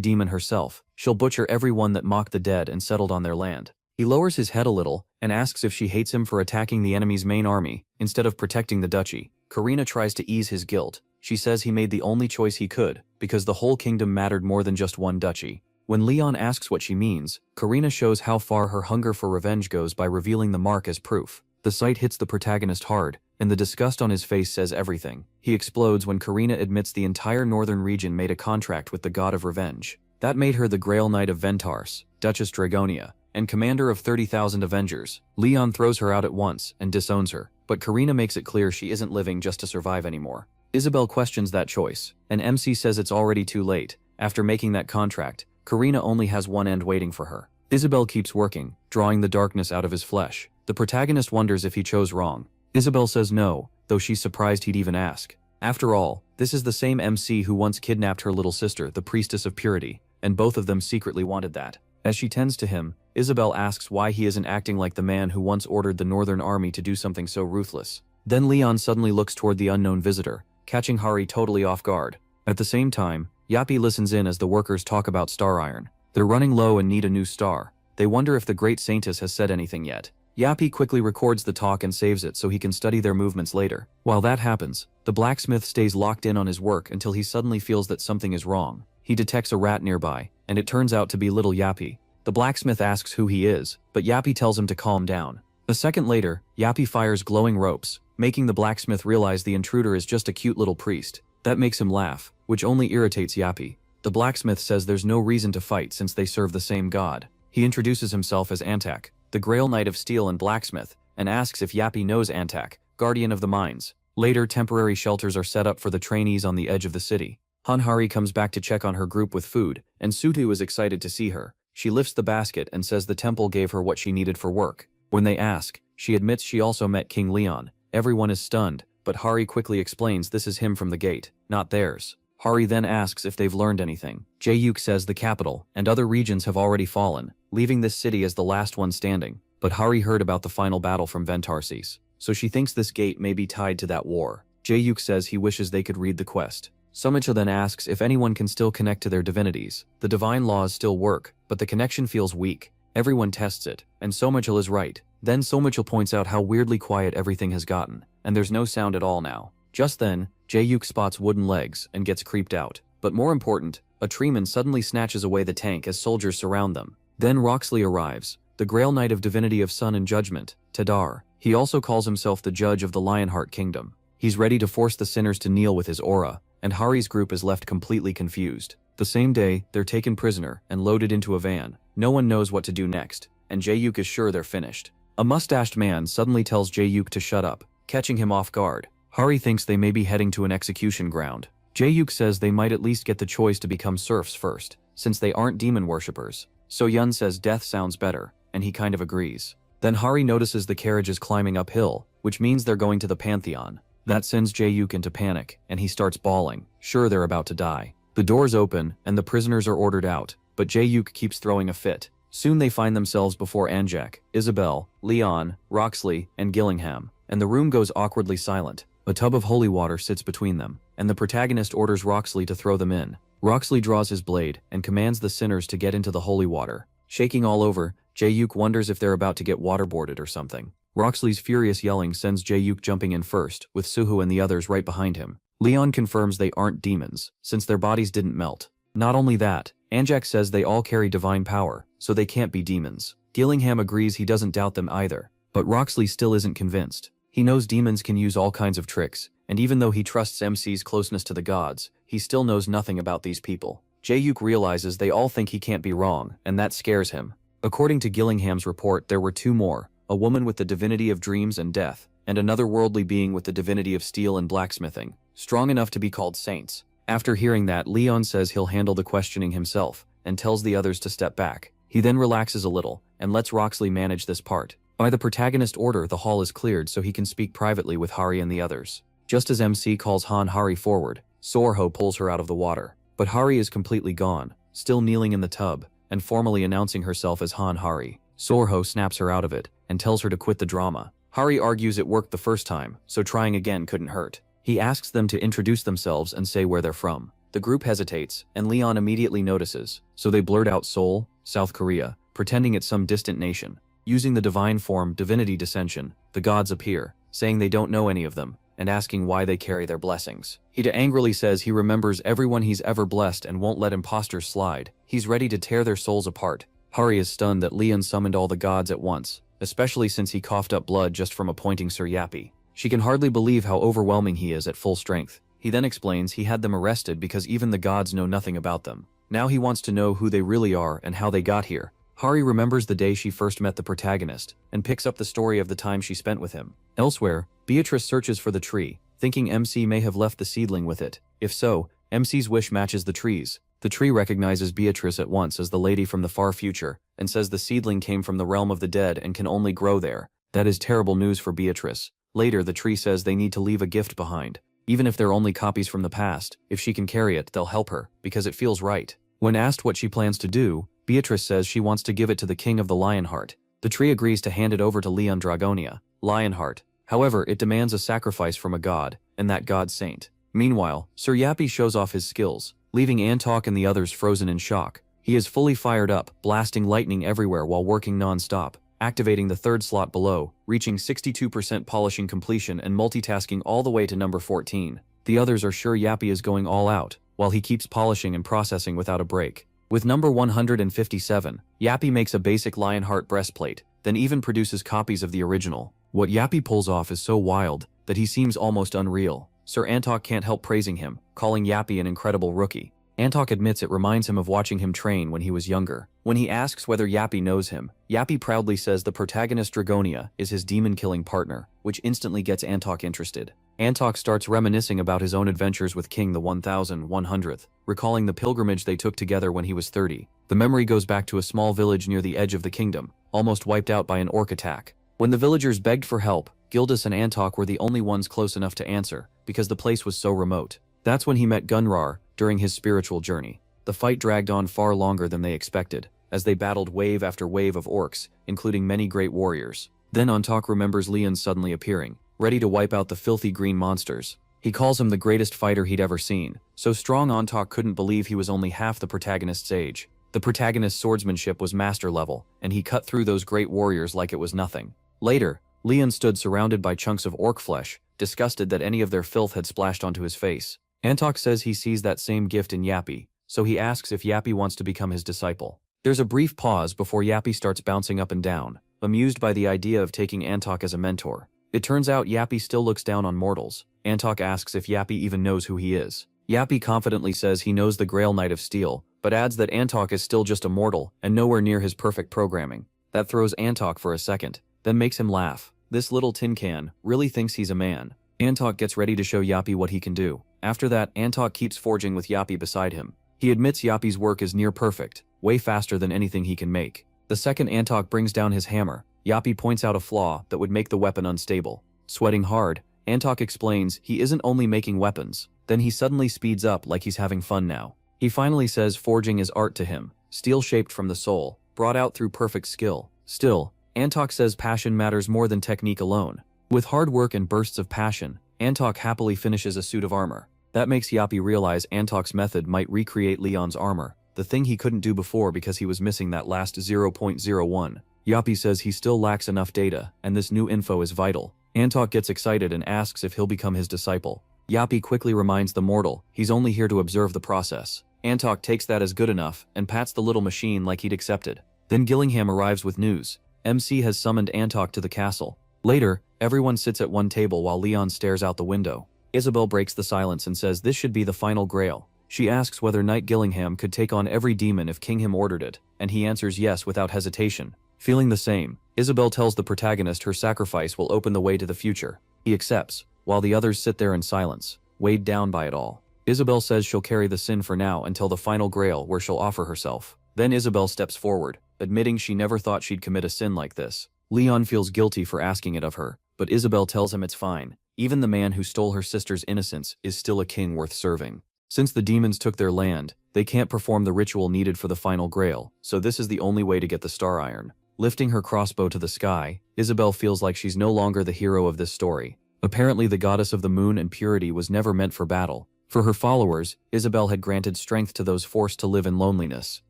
S1: demon herself, she'll butcher everyone that mocked the dead and settled on their land. He lowers his head a little and asks if she hates him for attacking the enemy's main army instead of protecting the duchy. Karina tries to ease his guilt. She says he made the only choice he could because the whole kingdom mattered more than just one duchy. When Leon asks what she means, Karina shows how far her hunger for revenge goes by revealing the mark as proof. The sight hits the protagonist hard, and the disgust on his face says everything. He explodes when Karina admits the entire northern region made a contract with the god of revenge. That made her the Grail Knight of Ventars, Duchess Dragonia, and commander of 30,000 Avengers. Leon throws her out at once and disowns her, but Karina makes it clear she isn't living just to survive anymore. Isabel questions that choice, and MC says it's already too late. After making that contract, Karina only has one end waiting for her. Isabel keeps working, drawing the darkness out of his flesh. The protagonist wonders if he chose wrong. Isabel says no, though she's surprised he'd even ask. After all, this is the same MC who once kidnapped her little sister, the Priestess of Purity, and both of them secretly wanted that. As she tends to him, Isabel asks why he isn't acting like the man who once ordered the Northern Army to do something so ruthless. Then Leon suddenly looks toward the unknown visitor, catching Hari totally off guard. At the same time, Yappy listens in as the workers talk about star iron. They're running low and need a new star. They wonder if the Great Saintess has said anything yet. Yappy quickly records the talk and saves it so he can study their movements later. While that happens, the blacksmith stays locked in on his work until he suddenly feels that something is wrong. He detects a rat nearby, and it turns out to be little Yappy. The blacksmith asks who he is, but Yappy tells him to calm down. A second later, Yappy fires glowing ropes, making the blacksmith realize the intruder is just a cute little priest. That makes him laugh, which only irritates Yappy. The blacksmith says there's no reason to fight since they serve the same god. He introduces himself as Antak, the Grail Knight of Steel and Blacksmith, and asks if Yappy knows Antak, guardian of the mines. Later, temporary shelters are set up for the trainees on the edge of the city. Hanhari comes back to check on her group with food, and Sutu is excited to see her. She lifts the basket and says the temple gave her what she needed for work. When they ask, she admits she also met King Leon. Everyone is stunned, but Hari quickly explains this is him from the gate, not theirs. Hari then asks if they've learned anything. Jae-yuk says the capital and other regions have already fallen, leaving this city as the last one standing. But Hari heard about the final battle from Ventarsis, so she thinks this gate may be tied to that war. Jae-yuk says he wishes they could read the quest. Somicha then asks if anyone can still connect to their divinities. The divine laws still work, but the connection feels weak. Everyone tests it, and Somichal is right. Then Somichal points out how weirdly quiet everything has gotten, and there's no sound at all now. Just then, Jae-yuk spots wooden legs and gets creeped out. But more important, a treeman suddenly snatches away the tank as soldiers surround them. Then Roxley arrives, the Grail Knight of Divinity of Sun and Judgment, Tadar. He also calls himself the Judge of the Lionheart Kingdom. He's ready to force the sinners to kneel with his aura, and Hari's group is left completely confused. The same day, they're taken prisoner and loaded into a van. No one knows what to do next, and Jae-yuk is sure they're finished. A mustached man suddenly tells Jae-yuk to shut up, catching him off guard. Hari thinks they may be heading to an execution ground. Jae-yuk says they might at least get the choice to become serfs first, since they aren't demon worshippers. So-yun says death sounds better, and he kind of agrees. Then Hari notices the carriage is climbing uphill, which means they're going to the Pantheon. That sends Jae-yuk into panic, and he starts bawling, sure they're about to die. The doors open, and the prisoners are ordered out, but Jae-yuk keeps throwing a fit. Soon they find themselves before Anjak, Isabel, Leon, Roxley, and Gillingham, and the room goes awkwardly silent. A tub of holy water sits between them, and the protagonist orders Roxley to throw them in. Roxley draws his blade and commands the sinners to get into the holy water. Shaking all over, Jae-yuk wonders if they're about to get waterboarded or something. Roxley's furious yelling sends Jae-yuk jumping in first, with Suhu and the others right behind him. Leon confirms they aren't demons, since their bodies didn't melt. Not only that, Anjak says they all carry divine power, so they can't be demons. Gillingham agrees he doesn't doubt them either, but Roxley still isn't convinced. He knows demons can use all kinds of tricks, and even though he trusts MC's closeness to the gods, he still knows nothing about these people. Jae-yuk realizes they all think he can't be wrong, and that scares him. According to Gillingham's report, there were two more, a woman with the divinity of dreams and death, and another worldly being with the divinity of steel and blacksmithing, strong enough to be called saints. After hearing that, Leon says he'll handle the questioning himself, and tells the others to step back. He then relaxes a little, and lets Roxley manage this part. By the protagonist order, the hall is cleared so he can speak privately with Hari and the others. Just as MC calls Hari forward, Sorho pulls her out of the water. But Hari is completely gone, still kneeling in the tub, and formally announcing herself as Hari. Sorho snaps her out of it, and tells her to quit the drama. Hari argues it worked the first time, so trying again couldn't hurt. He asks them to introduce themselves and say where they're from. The group hesitates, and Leon immediately notices, so they blurt out Seoul, South Korea, pretending it's some distant nation. Using the divine form divinity descension, the gods appear, saying they don't know any of them, and asking why they carry their blessings. Ida angrily says he remembers everyone he's ever blessed and won't let imposters slide. He's ready to tear their souls apart. Hari is stunned that Leon summoned all the gods at once, especially since he coughed up blood just from appointing Sir Yappy. She can hardly believe how overwhelming he is at full strength. He then explains he had them arrested because even the gods know nothing about them. Now he wants to know who they really are and how they got here. Hari remembers the day she first met the protagonist, and picks up the story of the time she spent with him. Elsewhere, Beatrice searches for the tree, thinking MC may have left the seedling with it. If so, MC's wish matches the tree's. The tree recognizes Beatrice at once as the lady from the far future, and says the seedling came from the realm of the dead and can only grow there. That is terrible news for Beatrice. Later, the tree says they need to leave a gift behind. Even if they're only copies from the past, if she can carry it, they'll help her, because it feels right. When asked what she plans to do, Beatrice says she wants to give it to the king of the Lionheart. The tree agrees to hand it over to Leon Dragonia, Lionheart. However, it demands a sacrifice from a god, and that god's saint. Meanwhile, Sir Yappy shows off his skills, leaving Antok and the others frozen in shock. He is fully fired up, blasting lightning everywhere while working non-stop, activating the third slot below, reaching 62% polishing completion and multitasking all the way to number 14. The others are sure Yappy is going all out, while he keeps polishing and processing without a break. With number 157, Yappy makes a basic Lionheart breastplate, then even produces copies of the original. What Yappy pulls off is so wild that he seems almost unreal. Sir Antok can't help praising him, calling Yappy an incredible rookie. Antok admits it reminds him of watching him train when he was younger. When he asks whether Yappy knows him, Yappy proudly says the protagonist Dragonia is his demon-killing partner, which instantly gets Antok interested. Antok starts reminiscing about his own adventures with King the 1100th, recalling the pilgrimage they took together when he was 30. The memory goes back to a small village near the edge of the kingdom, almost wiped out by an orc attack. When the villagers begged for help, Gildas and Antok were the only ones close enough to answer, because the place was so remote. That's when he met Gunrar during his spiritual journey. The fight dragged on far longer than they expected, as they battled wave after wave of orcs, including many great warriors. Then Antok remembers Leon suddenly appearing, ready to wipe out the filthy green monsters. He calls him the greatest fighter he'd ever seen. So strong Antok couldn't believe he was only half the protagonist's age. The protagonist's swordsmanship was master level, and he cut through those great warriors like it was nothing. Later, Leon stood surrounded by chunks of orc flesh, disgusted that any of their filth had splashed onto his face. Antok says he sees that same gift in Yappy, so he asks if Yappy wants to become his disciple. There's a brief pause before Yappy starts bouncing up and down, amused by the idea of taking Antok as a mentor. It turns out Yappy still looks down on mortals. Antok asks if Yappy even knows who he is. Yappy confidently says he knows the Grail Knight of Steel, but adds that Antok is still just a mortal and nowhere near his perfect programming. That throws Antok for a second, then makes him laugh. This little tin can really thinks he's a man. Antok gets ready to show Yappy what he can do. After that, Antok keeps forging with Yappy beside him. He admits Yappy's work is near perfect, way faster than anything he can make. The second Antok brings down his hammer, Yappy points out a flaw that would make the weapon unstable. Sweating hard, Antok explains he isn't only making weapons. Then he suddenly speeds up like he's having fun now. He finally says forging is art to him, steel shaped from the soul, brought out through perfect skill. Still, Antok says passion matters more than technique alone. With hard work and bursts of passion, Antok happily finishes a suit of armor. That makes Yappy realize Antok's method might recreate Leon's armor, the thing he couldn't do before because he was missing that last 0.01. Yappy says he still lacks enough data, and this new info is vital. Antok gets excited and asks if he'll become his disciple. Yappy quickly reminds the mortal he's only here to observe the process. Antok takes that as good enough and pats the little machine like he'd accepted. Then Gillingham arrives with news. MC has summoned Antok to the castle. Later, everyone sits at one table while Leon stares out the window. Isabel breaks the silence and says this should be the final grail. She asks whether Knight Gillingham could take on every demon if Kingham ordered it, and he answers yes without hesitation. Feeling the same, Isabel tells the protagonist her sacrifice will open the way to the future. He accepts, while the others sit there in silence, weighed down by it all. Isabel says she'll carry the sin for now until the final grail where she'll offer herself. Then Isabel steps forward, admitting she never thought she'd commit a sin like this. Leon feels guilty for asking it of her, but Isabel tells him it's fine. Even the man who stole her sister's innocence is still a king worth serving. Since the demons took their land, they can't perform the ritual needed for the final grail, so this is the only way to get the star iron. Lifting her crossbow to the sky, Isabel feels like she's no longer the hero of this story. Apparently the goddess of the moon and purity was never meant for battle. For her followers, Isabel had granted strength to those forced to live in loneliness.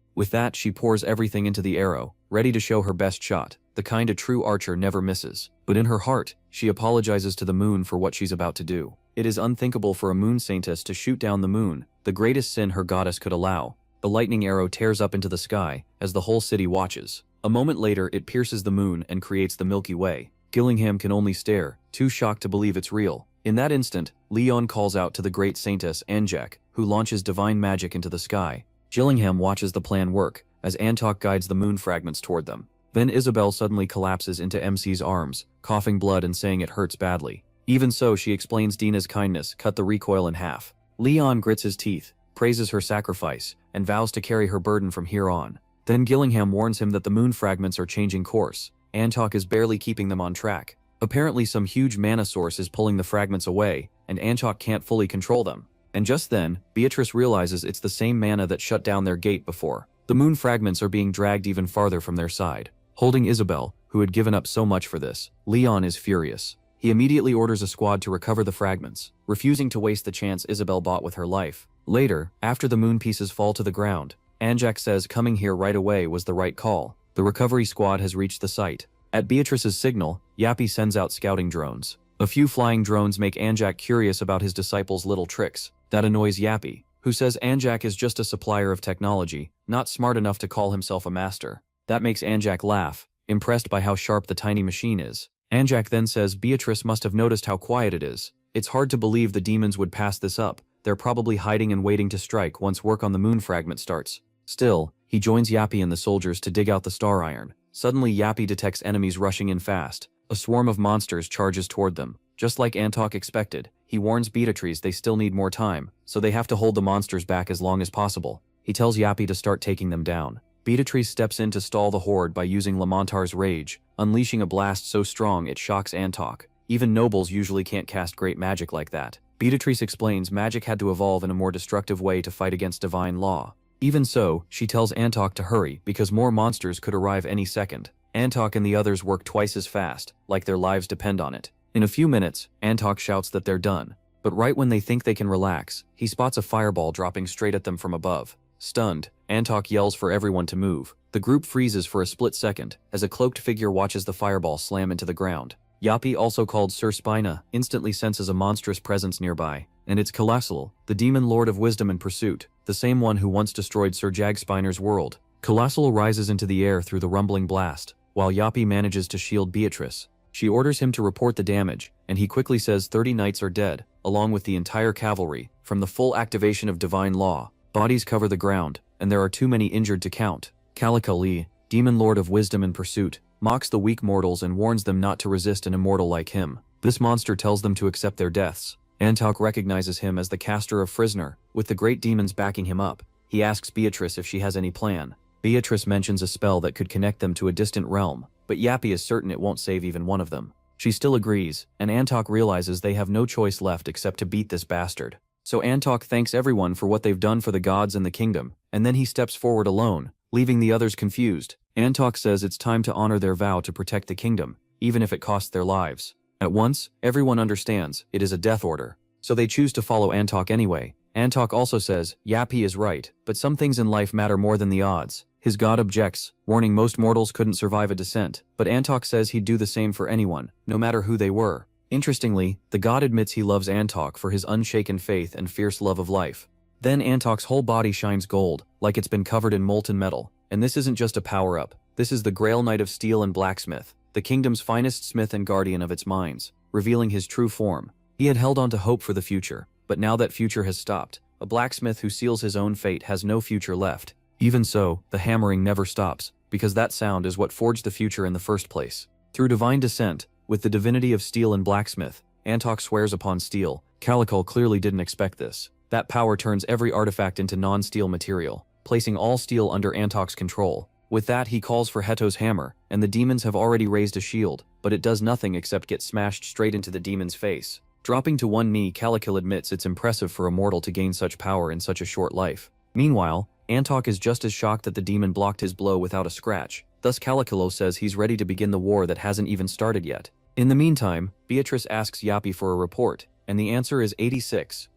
S1: With that, she pours everything into the arrow, ready to show her best shot, the kind a true archer never misses. But in her heart, she apologizes to the moon for what she's about to do. It is unthinkable for a moon saintess to shoot down the moon, the greatest sin her goddess could allow. The lightning arrow tears up into the sky, as the whole city watches. A moment later, it pierces the moon and creates the Milky Way. Gillingham can only stare, too shocked to believe it's real. In that instant, Leon calls out to the great saintess Anjak, who launches divine magic into the sky. Gillingham watches the plan work, as Antok guides the moon fragments toward them. Then Isabel suddenly collapses into MC's arms, coughing blood and saying it hurts badly. Even so, she explains Dina's kindness cut the recoil in half. Leon grits his teeth, praises her sacrifice, and vows to carry her burden from here on. Then Gillingham warns him that the moon fragments are changing course. Antok is barely keeping them on track. Apparently some huge mana source is pulling the fragments away, and Antok can't fully control them. And just then, Beatrice realizes it's the same mana that shut down their gate before. The moon fragments are being dragged even farther from their side. Holding Isabel, who had given up so much for this, Leon is furious. He immediately orders a squad to recover the fragments, refusing to waste the chance Isabel bought with her life. Later, after the moon pieces fall to the ground, Anjak says coming here right away was the right call. The recovery squad has reached the site. At Beatrice's signal, Yappy sends out scouting drones. A few flying drones make Anjak curious about his disciples' little tricks. That annoys Yappy, who says Anjak is just a supplier of technology, not smart enough to call himself a master. That makes Anjak laugh, impressed by how sharp the tiny machine is. Anjak then says Beatrice must have noticed how quiet it is. It's hard to believe the demons would pass this up. They're probably hiding and waiting to strike once work on the moon fragment starts. Still, he joins Yappy and the soldiers to dig out the star iron. Suddenly Yappy detects enemies rushing in fast. A swarm of monsters charges toward them. Just like Antok expected, he warns Beatrice they still need more time, so they have to hold the monsters back as long as possible. He tells Yappy to start taking them down. Beatrice steps in to stall the horde by using Lamontar's rage, unleashing a blast so strong it shocks Antok. Even nobles usually can't cast great magic like that. Beatrice explains magic had to evolve in a more destructive way to fight against divine law. Even so, she tells Antok to hurry because more monsters could arrive any second. Antok and the others work twice as fast, like their lives depend on it. In a few minutes, Antok shouts that they're done. But right when they think they can relax, he spots a fireball dropping straight at them from above. Stunned, Antok yells for everyone to move. The group freezes for a split second, as a cloaked figure watches the fireball slam into the ground. Yappy, also called Sir Spina, instantly senses a monstrous presence nearby, and it's Colossal, the demon lord of wisdom and pursuit, the same one who once destroyed Sir Jagspiner's world. Colossal rises into the air through the rumbling blast, while Yappy manages to shield Beatrice. She orders him to report the damage, and he quickly says 30 knights are dead, along with the entire cavalry, from the full activation of divine law. Bodies cover the ground, and there are too many injured to count. Calicali, demon lord of wisdom and pursuit, mocks the weak mortals and warns them not to resist an immortal like him. This monster tells them to accept their deaths. Antok recognizes him as the caster of Frisner, with the great demons backing him up. He asks Beatrice if she has any plan. Beatrice mentions a spell that could connect them to a distant realm, but Yappy is certain it won't save even one of them. She still agrees, and Antok realizes they have no choice left except to beat this bastard. So Antok thanks everyone for what they've done for the gods and the kingdom, and then he steps forward alone, leaving the others confused. Antok says it's time to honor their vow to protect the kingdom, even if it costs their lives. At once, everyone understands it is a death order, so they choose to follow Antok anyway. Antok also says Yappy is right, but some things in life matter more than the odds. His god objects, warning most mortals couldn't survive a descent, but Antok says he'd do the same for anyone, no matter who they were. Interestingly, the god admits he loves Antok for his unshaken faith and fierce love of life. Then Antok's whole body shines gold, like it's been covered in molten metal. And this isn't just a power-up, this is the Grail Knight of Steel and Blacksmith, the kingdom's finest smith and guardian of its mines, revealing his true form. He had held on to hope for the future, but now that future has stopped, a blacksmith who seals his own fate has no future left. Even so, the hammering never stops, because that sound is what forged the future in the first place. Through divine descent, with the divinity of steel and blacksmith, Antok swears upon steel. Calico clearly didn't expect this. That power turns every artifact into non-steel material, placing all steel under Antok's control. With that, he calls for Heto's hammer, and the demons have already raised a shield, but it does nothing except get smashed straight into the demon's face. Dropping to one knee, Calico admits it's impressive for a mortal to gain such power in such a short life. Meanwhile, Antok is just as shocked that the demon blocked his blow without a scratch. Thus Calicolo says he's ready to begin the war that hasn't even started yet. In the meantime, Beatrice asks Yappy for a report, and the answer is 86.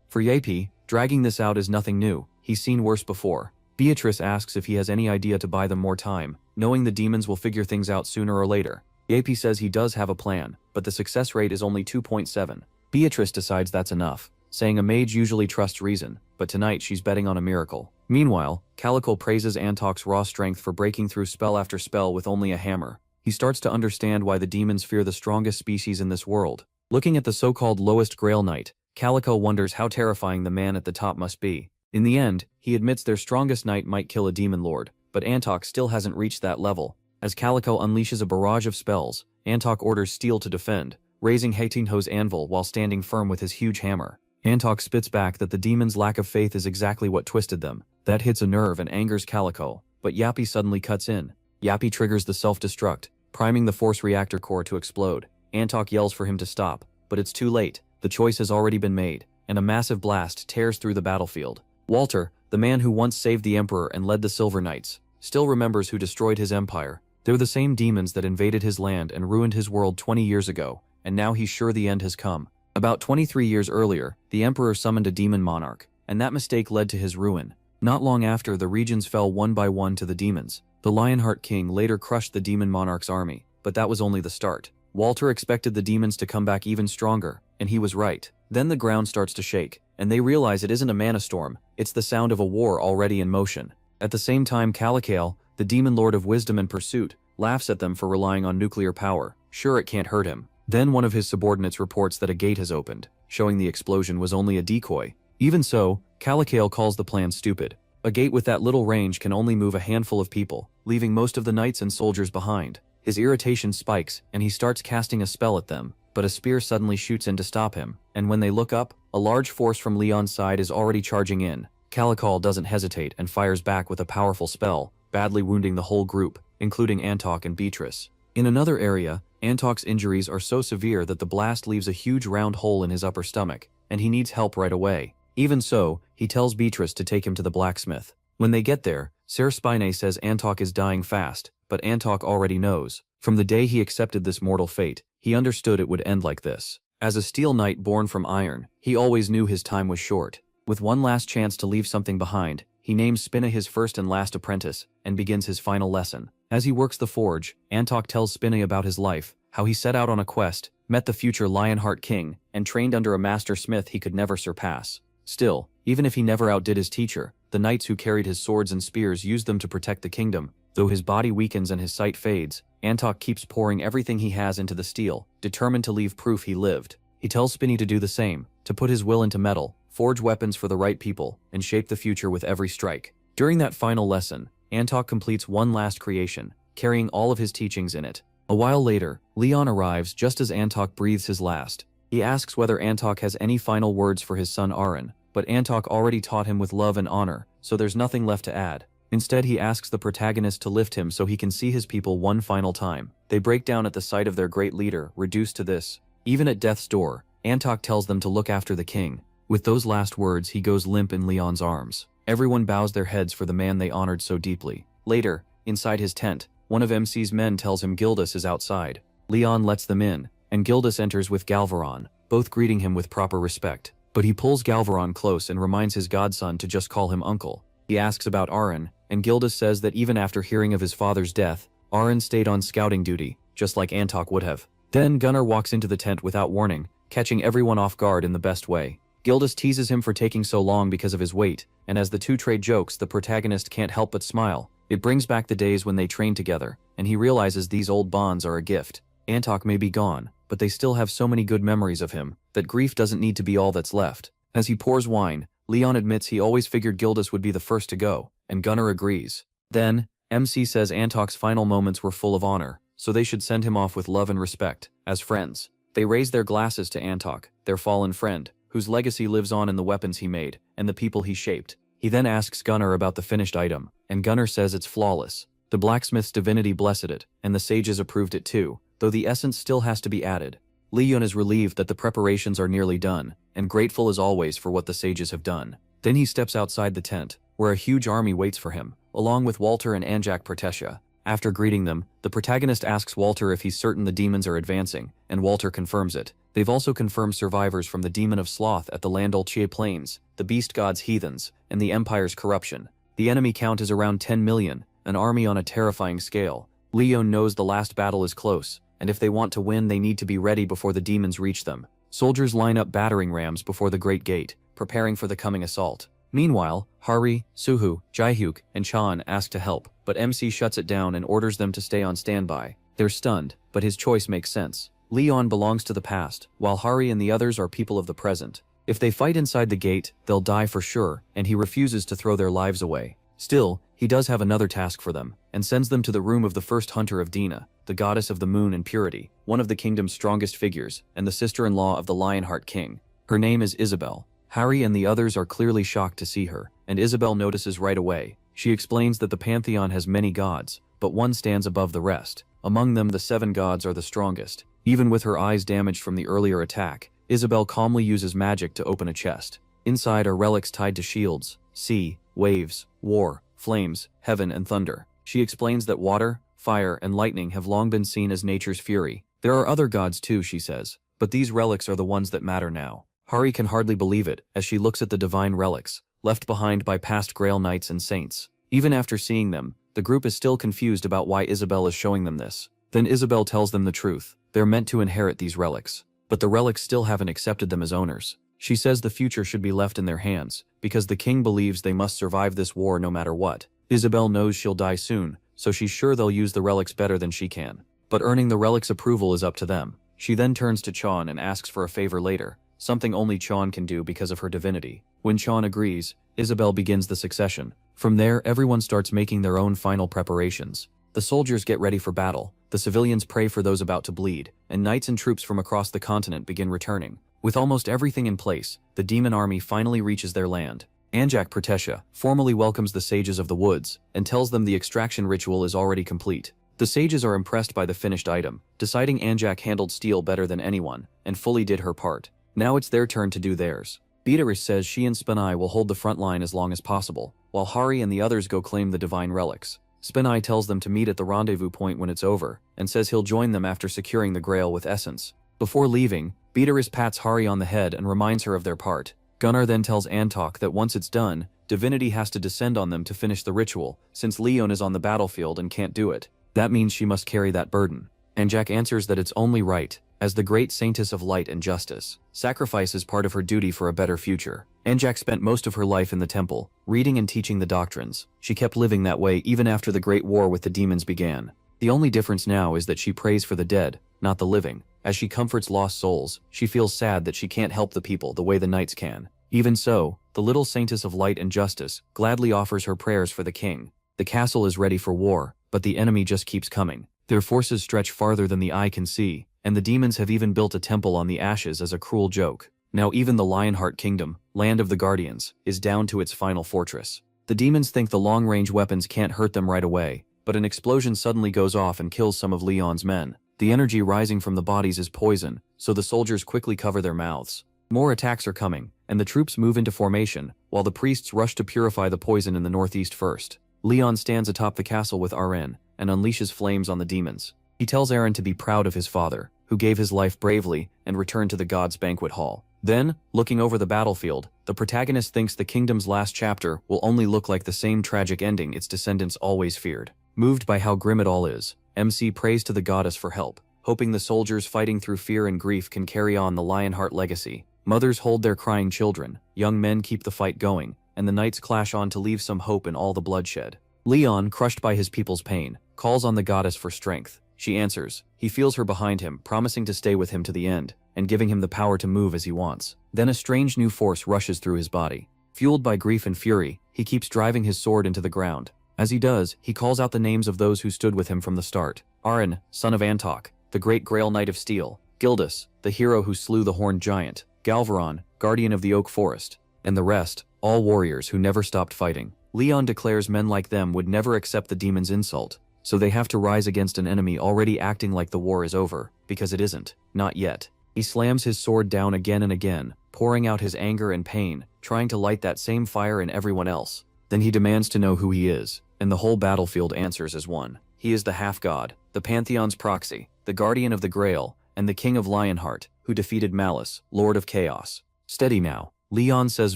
S1: For Yappy, dragging this out is nothing new, he's seen worse before. Beatrice asks if he has any idea to buy them more time, knowing the demons will figure things out sooner or later. Yappy says he does have a plan, but the success rate is only 2.7. Beatrice decides that's enough, saying a mage usually trusts reason, but tonight she's betting on a miracle. Meanwhile, Calico praises Antok's raw strength for breaking through spell after spell with only a hammer. He starts to understand why the demons fear the strongest species in this world. Looking at the so-called lowest Grail Knight, Calico wonders how terrifying the man at the top must be. In the end, he admits their strongest knight might kill a demon lord, but Antok still hasn't reached that level. As Calico unleashes a barrage of spells, Antok orders Steel to defend, raising Heitinho's anvil while standing firm with his huge hammer. Antok spits back that the demon's lack of faith is exactly what twisted them. That hits a nerve and angers Calico, but Yappy suddenly cuts in. Yappy triggers the self-destruct, priming the force reactor core to explode. Antok yells for him to stop, but it's too late. The choice has already been made, and a massive blast tears through the battlefield. Walter, the man who once saved the Emperor and led the Silver Knights, still remembers who destroyed his empire. They're the same demons that invaded his land and ruined his world 20 years ago, and now he's sure the end has come. About 23 years earlier, the Emperor summoned a demon monarch, and that mistake led to his ruin. Not long after, the regions fell one by one to the demons. The Lionheart King later crushed the demon monarch's army, but that was only the start. Walter expected the demons to come back even stronger, and he was right. Then the ground starts to shake, and they realize it isn't a mana storm, it's the sound of a war already in motion. At the same time, Calicale, the demon lord of wisdom and pursuit, laughs at them for relying on nuclear power. Sure, it can't hurt him. Then one of his subordinates reports that a gate has opened, showing the explosion was only a decoy. Even so, Calicale calls the plan stupid. A gate with that little range can only move a handful of people, leaving most of the knights and soldiers behind. His irritation spikes, and he starts casting a spell at them, but a spear suddenly shoots in to stop him, and when they look up, a large force from Leon's side is already charging in. Calicale doesn't hesitate and fires back with a powerful spell, badly wounding the whole group, including Antok and Beatrice. In another area, Antok's injuries are so severe that the blast leaves a huge round hole in his upper stomach, and he needs help right away. Even so, he tells Beatrice to take him to the blacksmith. When they get there, Ser Spine says Antok is dying fast, but Antok already knows. From the day he accepted this mortal fate, he understood it would end like this. As a steel knight born from iron, he always knew his time was short. With one last chance to leave something behind, he names Spinna his first and last apprentice, and begins his final lesson. As he works the forge, Antok tells Spinna about his life, how he set out on a quest, met the future Lionheart King, and trained under a master smith he could never surpass. Still, even if he never outdid his teacher, the knights who carried his swords and spears used them to protect the kingdom. Though his body weakens and his sight fades, Antok keeps pouring everything he has into the steel, determined to leave proof he lived. He tells Spinny to do the same, to put his will into metal, forge weapons for the right people, and shape the future with every strike. During that final lesson, Antok completes one last creation, carrying all of his teachings in it. A while later, Leon arrives just as Antok breathes his last. He asks whether Antok has any final words for his son Aaron, but Antok already taught him with love and honor, so there's nothing left to add. Instead, he asks the protagonist to lift him so he can see his people one final time. They break down at the sight of their great leader, reduced to this. Even at death's door, Antok tells them to look after the king. With those last words, he goes limp in Leon's arms. Everyone bows their heads for the man they honored so deeply. Later, inside his tent, one of MC's men tells him Gildas is outside. Leon lets them in, and Gildas enters with Galvaron, both greeting him with proper respect. But he pulls Galvaron close and reminds his godson to just call him uncle. He asks about Aaron, and Gildas says that even after hearing of his father's death, Aaron stayed on scouting duty, just like Antok would have. Then Gunnar walks into the tent without warning, catching everyone off guard in the best way. Gildas teases him for taking so long because of his weight, and as the two trade jokes, the protagonist can't help but smile. It brings back the days when they trained together, and he realizes these old bonds are a gift. Antok may be gone, but they still have so many good memories of him, that grief doesn't need to be all that's left. As he pours wine, Leon admits he always figured Gildas would be the first to go, and Gunnar agrees. Then, MC says Antok's final moments were full of honor, so they should send him off with love and respect, as friends. They raise their glasses to Antok, their fallen friend, whose legacy lives on in the weapons he made, and the people he shaped. He then asks Gunnar about the finished item, and Gunnar says it's flawless. The blacksmith's divinity blessed it, and the sages approved it too, though the essence still has to be added. Leon is relieved that the preparations are nearly done, and grateful as always for what the sages have done. Then he steps outside the tent, where a huge army waits for him, along with Walter and Anjak Pratesia. After greeting them, the protagonist asks Walter if he's certain the demons are advancing, and Walter confirms it. They've also confirmed survivors from the Demon of Sloth at the Landolce Plains, the Beast God's heathens, and the Empire's corruption. The enemy count is around 10 million, an army on a terrifying scale. Leon knows the last battle is close, and if they want to win they need to be ready before the demons reach them. Soldiers line up battering rams before the Great Gate, preparing for the coming assault. Meanwhile, Hari, Suhu, Jaihyuk, and Chan ask to help, but MC shuts it down and orders them to stay on standby. They're stunned, but his choice makes sense. Leon belongs to the past, while Hari and the others are people of the present. If they fight inside the gate, they'll die for sure, and he refuses to throw their lives away. Still, he does have another task for them, and sends them to the room of the first hunter of Dina, the goddess of the moon and purity, one of the kingdom's strongest figures, and the sister-in-law of the Lionheart King. Her name is Isabel. Harry and the others are clearly shocked to see her, and Isabel notices right away. She explains that the pantheon has many gods, but one stands above the rest. Among them, the 7 gods are the strongest. Even with her eyes damaged from the earlier attack, Isabel calmly uses magic to open a chest. Inside are relics tied to shields, sea, waves, war, flames, heaven, and thunder. She explains that water, fire, and lightning have long been seen as nature's fury. There are other gods too, she says, but these relics are the ones that matter now. Hari can hardly believe it as she looks at the divine relics, left behind by past Grail Knights and Saints. Even after seeing them, the group is still confused about why Isabel is showing them this. Then Isabel tells them the truth. They're meant to inherit these relics, but the relics still haven't accepted them as owners. She says the future should be left in their hands, because the king believes they must survive this war no matter what. Isabel knows she'll die soon, so she's sure they'll use the relics better than she can. But earning the relics' approval is up to them. She then turns to Chan and asks for a favor later, something only Chan can do because of her divinity. When Chan agrees, Isabel begins the succession. From there, everyone starts making their own final preparations. The soldiers get ready for battle, the civilians pray for those about to bleed, and knights and troops from across the continent begin returning. With almost everything in place, the demon army finally reaches their land. Anjak Pratesha formally welcomes the sages of the woods, and tells them the extraction ritual is already complete. The sages are impressed by the finished item, deciding Anjak handled steel better than anyone, and fully did her part. Now it's their turn to do theirs. Beatrice says she and Spenai will hold the front line as long as possible, while Hari and the others go claim the divine relics. Spenai tells them to meet at the rendezvous point when it's over, and says he'll join them after securing the grail with essence. Before leaving, Beatrice pats Hari on the head and reminds her of their part. Gunnar then tells Antok that once it's done, divinity has to descend on them to finish the ritual, since Leon is on the battlefield and can't do it. That means she must carry that burden. Anjak answers that it's only right, as the great saintess of light and justice. Sacrifice is part of her duty for a better future. Anjak spent most of her life in the temple, reading and teaching the doctrines. She kept living that way even after the great war with the demons began. The only difference now is that she prays for the dead, not the living. As she comforts lost souls, she feels sad that she can't help the people the way the knights can. Even so, the little saintess of light and justice gladly offers her prayers for the king. The castle is ready for war, but the enemy just keeps coming. Their forces stretch farther than the eye can see, and the demons have even built a temple on the ashes as a cruel joke. Now even the Lionheart Kingdom, land of the Guardians, is down to its final fortress. The demons think the long-range weapons can't hurt them right away, but an explosion suddenly goes off and kills some of Leon's men. The energy rising from the bodies is poison, so the soldiers quickly cover their mouths. More attacks are coming, and the troops move into formation, while the priests rush to purify the poison in the northeast first. Leon stands atop the castle with Aren, and unleashes flames on the demons. He tells Aren to be proud of his father, who gave his life bravely and returned to the gods' banquet hall. Then, looking over the battlefield, the protagonist thinks the kingdom's last chapter will only look like the same tragic ending its descendants always feared. Moved by how grim it all is, MC prays to the goddess for help, hoping the soldiers fighting through fear and grief can carry on the Lionheart legacy. Mothers hold their crying children, young men keep the fight going, and the knights clash on to leave some hope in all the bloodshed. Leon, crushed by his people's pain, calls on the goddess for strength. She answers. He feels her behind him, promising to stay with him to the end, and giving him the power to move as he wants. Then a strange new force rushes through his body. Fueled by grief and fury, he keeps driving his sword into the ground. As he does, he calls out the names of those who stood with him from the start. Aren, son of Antok, the great Grail Knight of Steel. Gildas, the hero who slew the Horned Giant. Galvaron, guardian of the Oak Forest. And the rest, all warriors who never stopped fighting. Leon declares men like them would never accept the demon's insult, so they have to rise against an enemy already acting like the war is over, because it isn't. Not yet. He slams his sword down again and again, pouring out his anger and pain, trying to light that same fire in everyone else. Then he demands to know who he is, and the whole battlefield answers as one. He is the half-god, the Pantheon's proxy, the guardian of the Grail, and the king of Lionheart, who defeated Malice, Lord of Chaos. Steady now. Leon says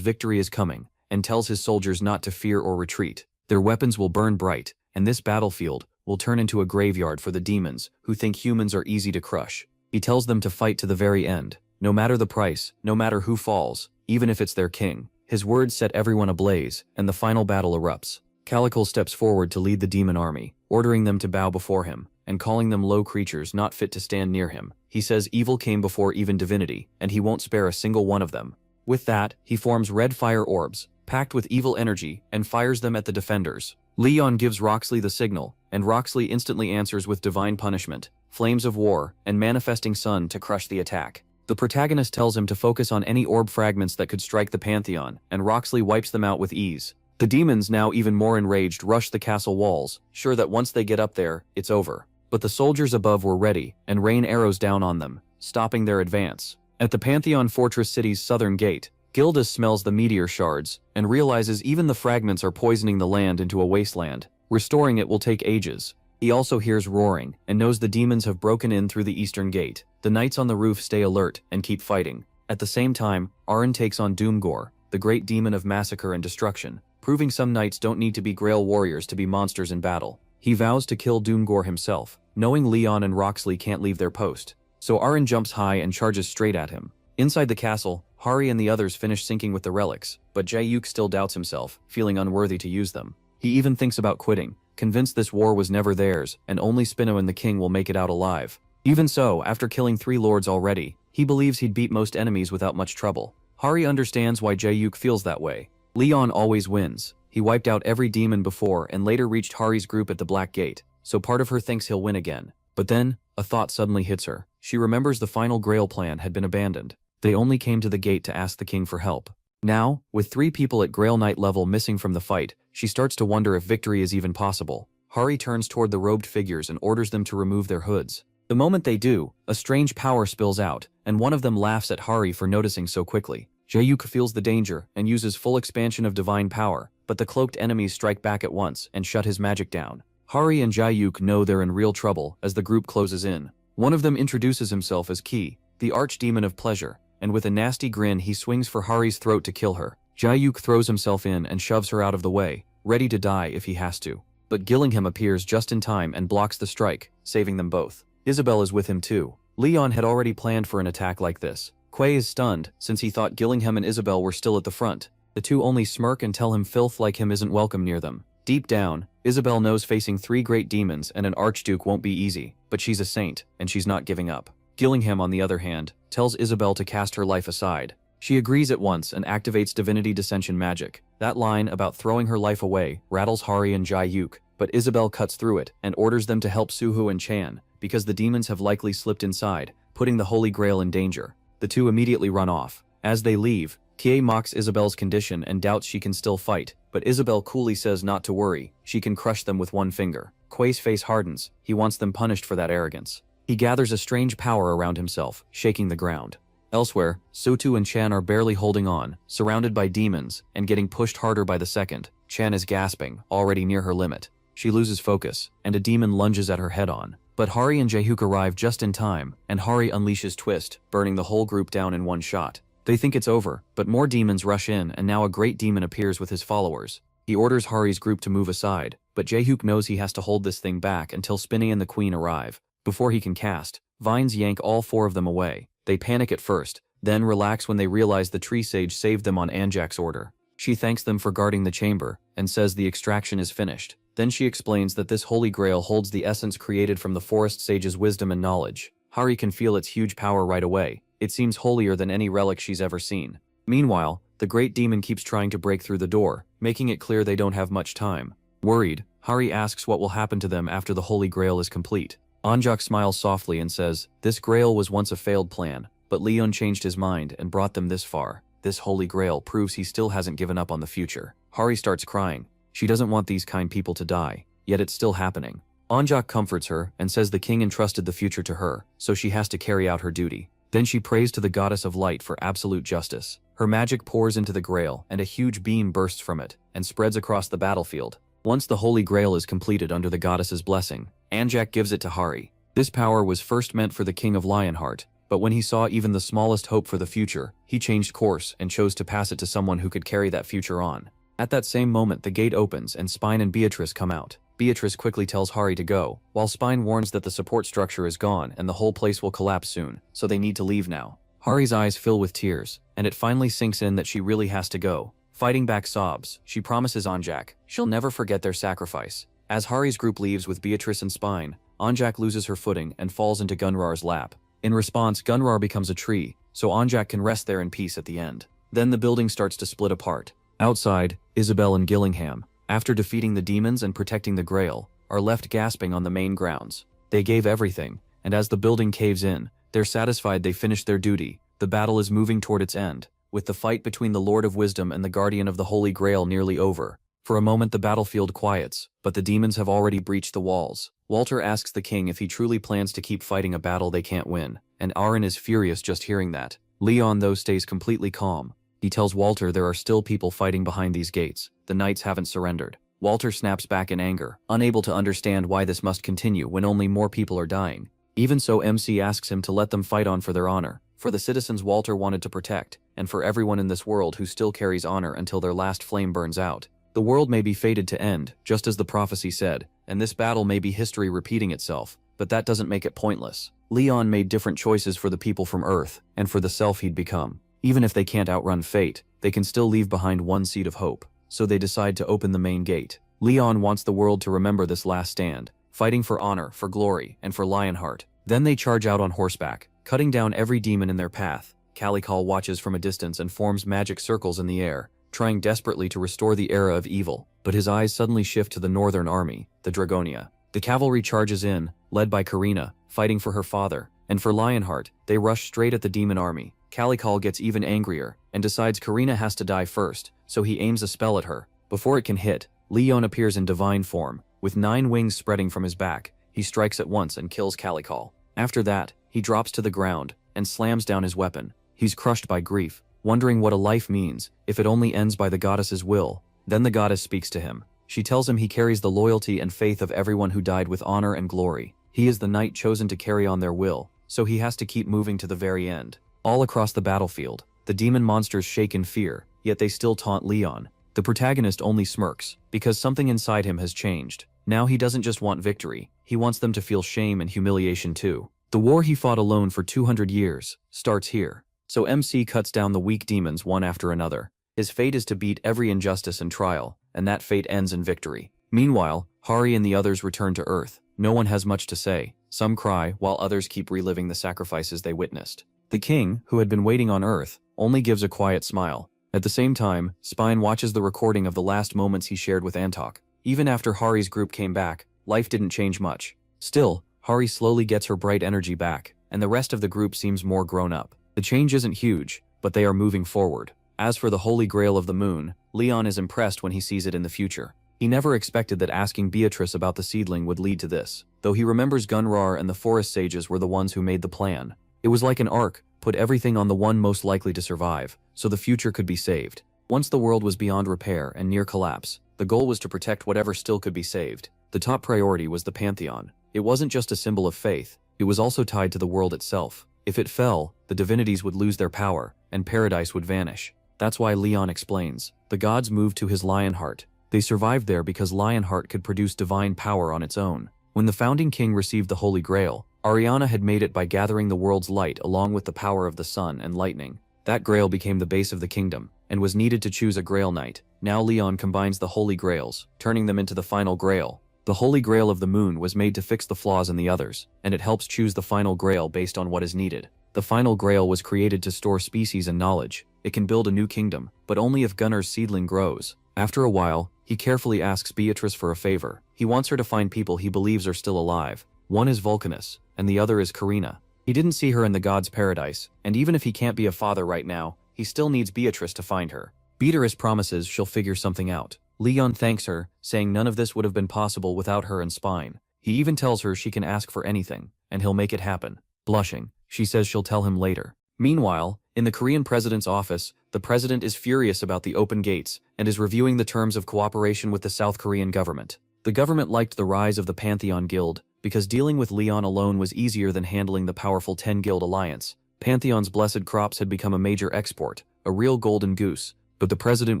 S1: victory is coming, and tells his soldiers not to fear or retreat. Their weapons will burn bright, and this battlefield will turn into a graveyard for the demons who think humans are easy to crush. He tells them to fight to the very end, no matter the price, no matter who falls, even if it's their king. His words set everyone ablaze, and the final battle erupts. Calicle steps forward to lead the demon army, ordering them to bow before him, and calling them low creatures not fit to stand near him. He says evil came before even divinity, and he won't spare a single one of them. With that, he forms red fire orbs, packed with evil energy, and fires them at the defenders. Leon gives Roxley the signal, and Roxley instantly answers with divine punishment, flames of war, and manifesting sun to crush the attack. The protagonist tells him to focus on any orb fragments that could strike the Pantheon, and Roxley wipes them out with ease. The demons, now even more enraged, rush the castle walls, sure that once they get up there, it's over. But the soldiers above were ready, and rain arrows down on them, stopping their advance. At the Pantheon Fortress City's southern gate, Gildas smells the meteor shards, and realizes even the fragments are poisoning the land into a wasteland. Restoring it will take ages. He also hears roaring, and knows the demons have broken in through the eastern gate. The knights on the roof stay alert and keep fighting. At the same time, Arin takes on Doomgore, the great demon of massacre and destruction, proving some knights don't need to be Grail warriors to be monsters in battle. He vows to kill Doomgore himself, knowing Leon and Roxley can't leave their post. So Arin jumps high and charges straight at him. Inside the castle, Hari and the others finish syncing with the relics, but Jae-yuk still doubts himself, feeling unworthy to use them. He even thinks about quitting, convinced this war was never theirs, and only Spino and the king will make it out alive. Even so, after killing 3 lords already, he believes he'd beat most enemies without much trouble. Hari understands why Jae-yuk feels that way. Leon always wins. He wiped out every demon before and later reached Hari's group at the Black Gate, so part of her thinks he'll win again. But then, a thought suddenly hits her. She remembers the final Grail plan had been abandoned. They only came to the gate to ask the king for help. Now, with 3 people at Grail Knight level missing from the fight, she starts to wonder if victory is even possible. Hari turns toward the robed figures and orders them to remove their hoods. The moment they do, a strange power spills out, and one of them laughs at Hari for noticing so quickly. Jae-yuk feels the danger and uses full expansion of divine power, but the cloaked enemies strike back at once and shut his magic down. Hari and Jae-yuk know they're in real trouble as the group closes in. One of them introduces himself as Ki, the archdemon of pleasure, and with a nasty grin he swings for Hari's throat to kill her. Jae-yuk throws himself in and shoves her out of the way, ready to die if he has to. But Gillingham appears just in time and blocks the strike, saving them both. Isabel is with him too. Leon had already planned for an attack like this. Quay is stunned, since he thought Gillingham and Isabel were still at the front. The two only smirk and tell him filth like him isn't welcome near them. Deep down, Isabel knows facing 3 great demons and an archduke won't be easy, but she's a saint, and she's not giving up. Gillingham, on the other hand, tells Isabel to cast her life aside. She agrees at once and activates Divinity Dissension magic. That line about throwing her life away rattles Hari and Jae-yuk, but Isabel cuts through it and orders them to help Suho and Chan, because the demons have likely slipped inside, putting the Holy Grail in danger. The two immediately run off. As they leave, Kie mocks Isabel's condition and doubts she can still fight, but Isabel coolly says not to worry, she can crush them with one finger. Quay's face hardens, he wants them punished for that arrogance. He gathers a strange power around himself, shaking the ground. Elsewhere, Sotu and Chan are barely holding on, surrounded by demons, and getting pushed harder by the second. Chan is gasping, already near her limit. She loses focus, and a demon lunges at her head-on. But Hari and Jae-yuk arrive just in time, and Hari unleashes Twist, burning the whole group down in one shot. They think it's over, but more demons rush in and now a great demon appears with his followers. He orders Hari's group to move aside, but Jae-yuk knows he has to hold this thing back until Spinny and the Queen arrive. Before he can cast, vines yank all 4 of them away. They panic at first, then relax when they realize the tree sage saved them on Anjak's order. She thanks them for guarding the chamber, and says the extraction is finished. Then she explains that this Holy Grail holds the essence created from the forest sage's wisdom and knowledge. Hari can feel its huge power right away. It seems holier than any relic she's ever seen. Meanwhile, the great demon keeps trying to break through the door, making it clear they don't have much time. Worried, Hari asks what will happen to them after the Holy Grail is complete. Anjak smiles softly and says, "This Grail was once a failed plan, but Leon changed his mind and brought them this far. This Holy Grail proves he still hasn't given up on the future." Hari starts crying. She doesn't want these kind people to die, yet it's still happening. Anjak comforts her and says the king entrusted the future to her, so she has to carry out her duty. Then she prays to the goddess of light for absolute justice. Her magic pours into the Grail, and a huge beam bursts from it, and spreads across the battlefield. Once the Holy Grail is completed under the goddess's blessing, Anjak gives it to Hari. This power was first meant for the king of Lionheart, but when he saw even the smallest hope for the future, he changed course and chose to pass it to someone who could carry that future on. At that same moment, the gate opens and Spine and Beatrice come out. Beatrice quickly tells Hari to go, while Spine warns that the support structure is gone and the whole place will collapse soon, so they need to leave now. Hari's eyes fill with tears, and it finally sinks in that she really has to go. Fighting back sobs, she promises Anjak she'll never forget their sacrifice. As Hari's group leaves with Beatrice and Spine, Anjak loses her footing and falls into Gunrar's lap. In response, Gunrar becomes a tree, so Anjak can rest there in peace at the end. Then the building starts to split apart. Outside, Isabel and Gillingham, after defeating the demons and protecting the Grail, are left gasping on the main grounds. They gave everything, and as the building caves in, they're satisfied they finished their duty. The battle is moving toward its end, with the fight between the Lord of Wisdom and the Guardian of the Holy Grail nearly over. For a moment the battlefield quiets, but the demons have already breached the walls. Walter asks the king if he truly plans to keep fighting a battle they can't win, and Aaron is furious just hearing that. Leon, though, stays completely calm. He tells Walter there are still people fighting behind these gates. The knights haven't surrendered. Walter snaps back in anger, unable to understand why this must continue when only more people are dying. Even so, MC asks him to let them fight on for their honor, for the citizens Walter wanted to protect, and for everyone in this world who still carries honor until their last flame burns out. The world may be fated to end, just as the prophecy said, and this battle may be history repeating itself, but that doesn't make it pointless. Leon made different choices for the people from Earth, and for the self he'd become. Even if they can't outrun fate, they can still leave behind one seed of hope, so they decide to open the main gate. Leon wants the world to remember this last stand, fighting for honor, for glory, and for Lionheart. Then they charge out on horseback, cutting down every demon in their path. Calicol watches from a distance and forms magic circles in the air, trying desperately to restore the era of evil, but his eyes suddenly shift to the northern army, the Dragonia. The cavalry charges in, led by Karina, fighting for her father, and for Lionheart, they rush straight at the demon army. Calicol gets even angrier, and decides Karina has to die first, so he aims a spell at her. Before it can hit, Leon appears in divine form, with 9 wings spreading from his back. He strikes at once and kills Calicol. After that, he drops to the ground, and slams down his weapon. He's crushed by grief, wondering what a life means, if it only ends by the goddess's will. Then the goddess speaks to him. She tells him he carries the loyalty and faith of everyone who died with honor and glory. He is the knight chosen to carry on their will, so he has to keep moving to the very end. All across the battlefield, the demon monsters shake in fear, yet they still taunt Leon. The protagonist only smirks, because something inside him has changed. Now he doesn't just want victory, he wants them to feel shame and humiliation too. The war he fought alone for 200 years starts here. So MC cuts down the weak demons one after another. His fate is to beat every injustice and trial, and that fate ends in victory. Meanwhile, Hari and the others return to Earth. No one has much to say. Some cry, while others keep reliving the sacrifices they witnessed. The king, who had been waiting on Earth, only gives a quiet smile. At the same time, Spine watches the recording of the last moments he shared with Antok. Even after Hari's group came back, life didn't change much. Still, Hari slowly gets her bright energy back, and the rest of the group seems more grown up. The change isn't huge, but they are moving forward. As for the Holy Grail of the Moon, Leon is impressed when he sees it in the future. He never expected that asking Beatrice about the seedling would lead to this, though he remembers Gunrar and the forest sages were the ones who made the plan. It was like an arc, put everything on the one most likely to survive, so the future could be saved. Once the world was beyond repair and near collapse, the goal was to protect whatever still could be saved. The top priority was the Pantheon. It wasn't just a symbol of faith, it was also tied to the world itself. If it fell, the divinities would lose their power, and paradise would vanish. That's why Leon explains. The gods moved to his Lionheart. They survived there because Lionheart could produce divine power on its own. When the founding king received the Holy Grail, Ariana had made it by gathering the world's light along with the power of the sun and lightning. That Grail became the base of the kingdom, and was needed to choose a Grail Knight. Now Leon combines the Holy Grails, turning them into the final Grail. The Holy Grail of the Moon was made to fix the flaws in the others, and it helps choose the final Grail based on what is needed. The final Grail was created to store species and knowledge. It can build a new kingdom, but only if Gunnar's seedling grows. After a while, he carefully asks Beatrice for a favor. He wants her to find people he believes are still alive. One is Vulcanus, and the other is Karina. He didn't see her in the god's paradise, and even if he can't be a father right now, he still needs Beatrice to find her. Beatrice promises she'll figure something out. Leon thanks her, saying none of this would have been possible without her and Spine. He even tells her she can ask for anything, and he'll make it happen. Blushing, she says she'll tell him later. Meanwhile, in the Korean president's office, the president is furious about the open gates, and is reviewing the terms of cooperation with the South Korean government. The government liked the rise of the Pantheon Guild, because dealing with Leon alone was easier than handling the powerful 10-guild alliance. Pantheon's blessed crops had become a major export, a real golden goose, but the president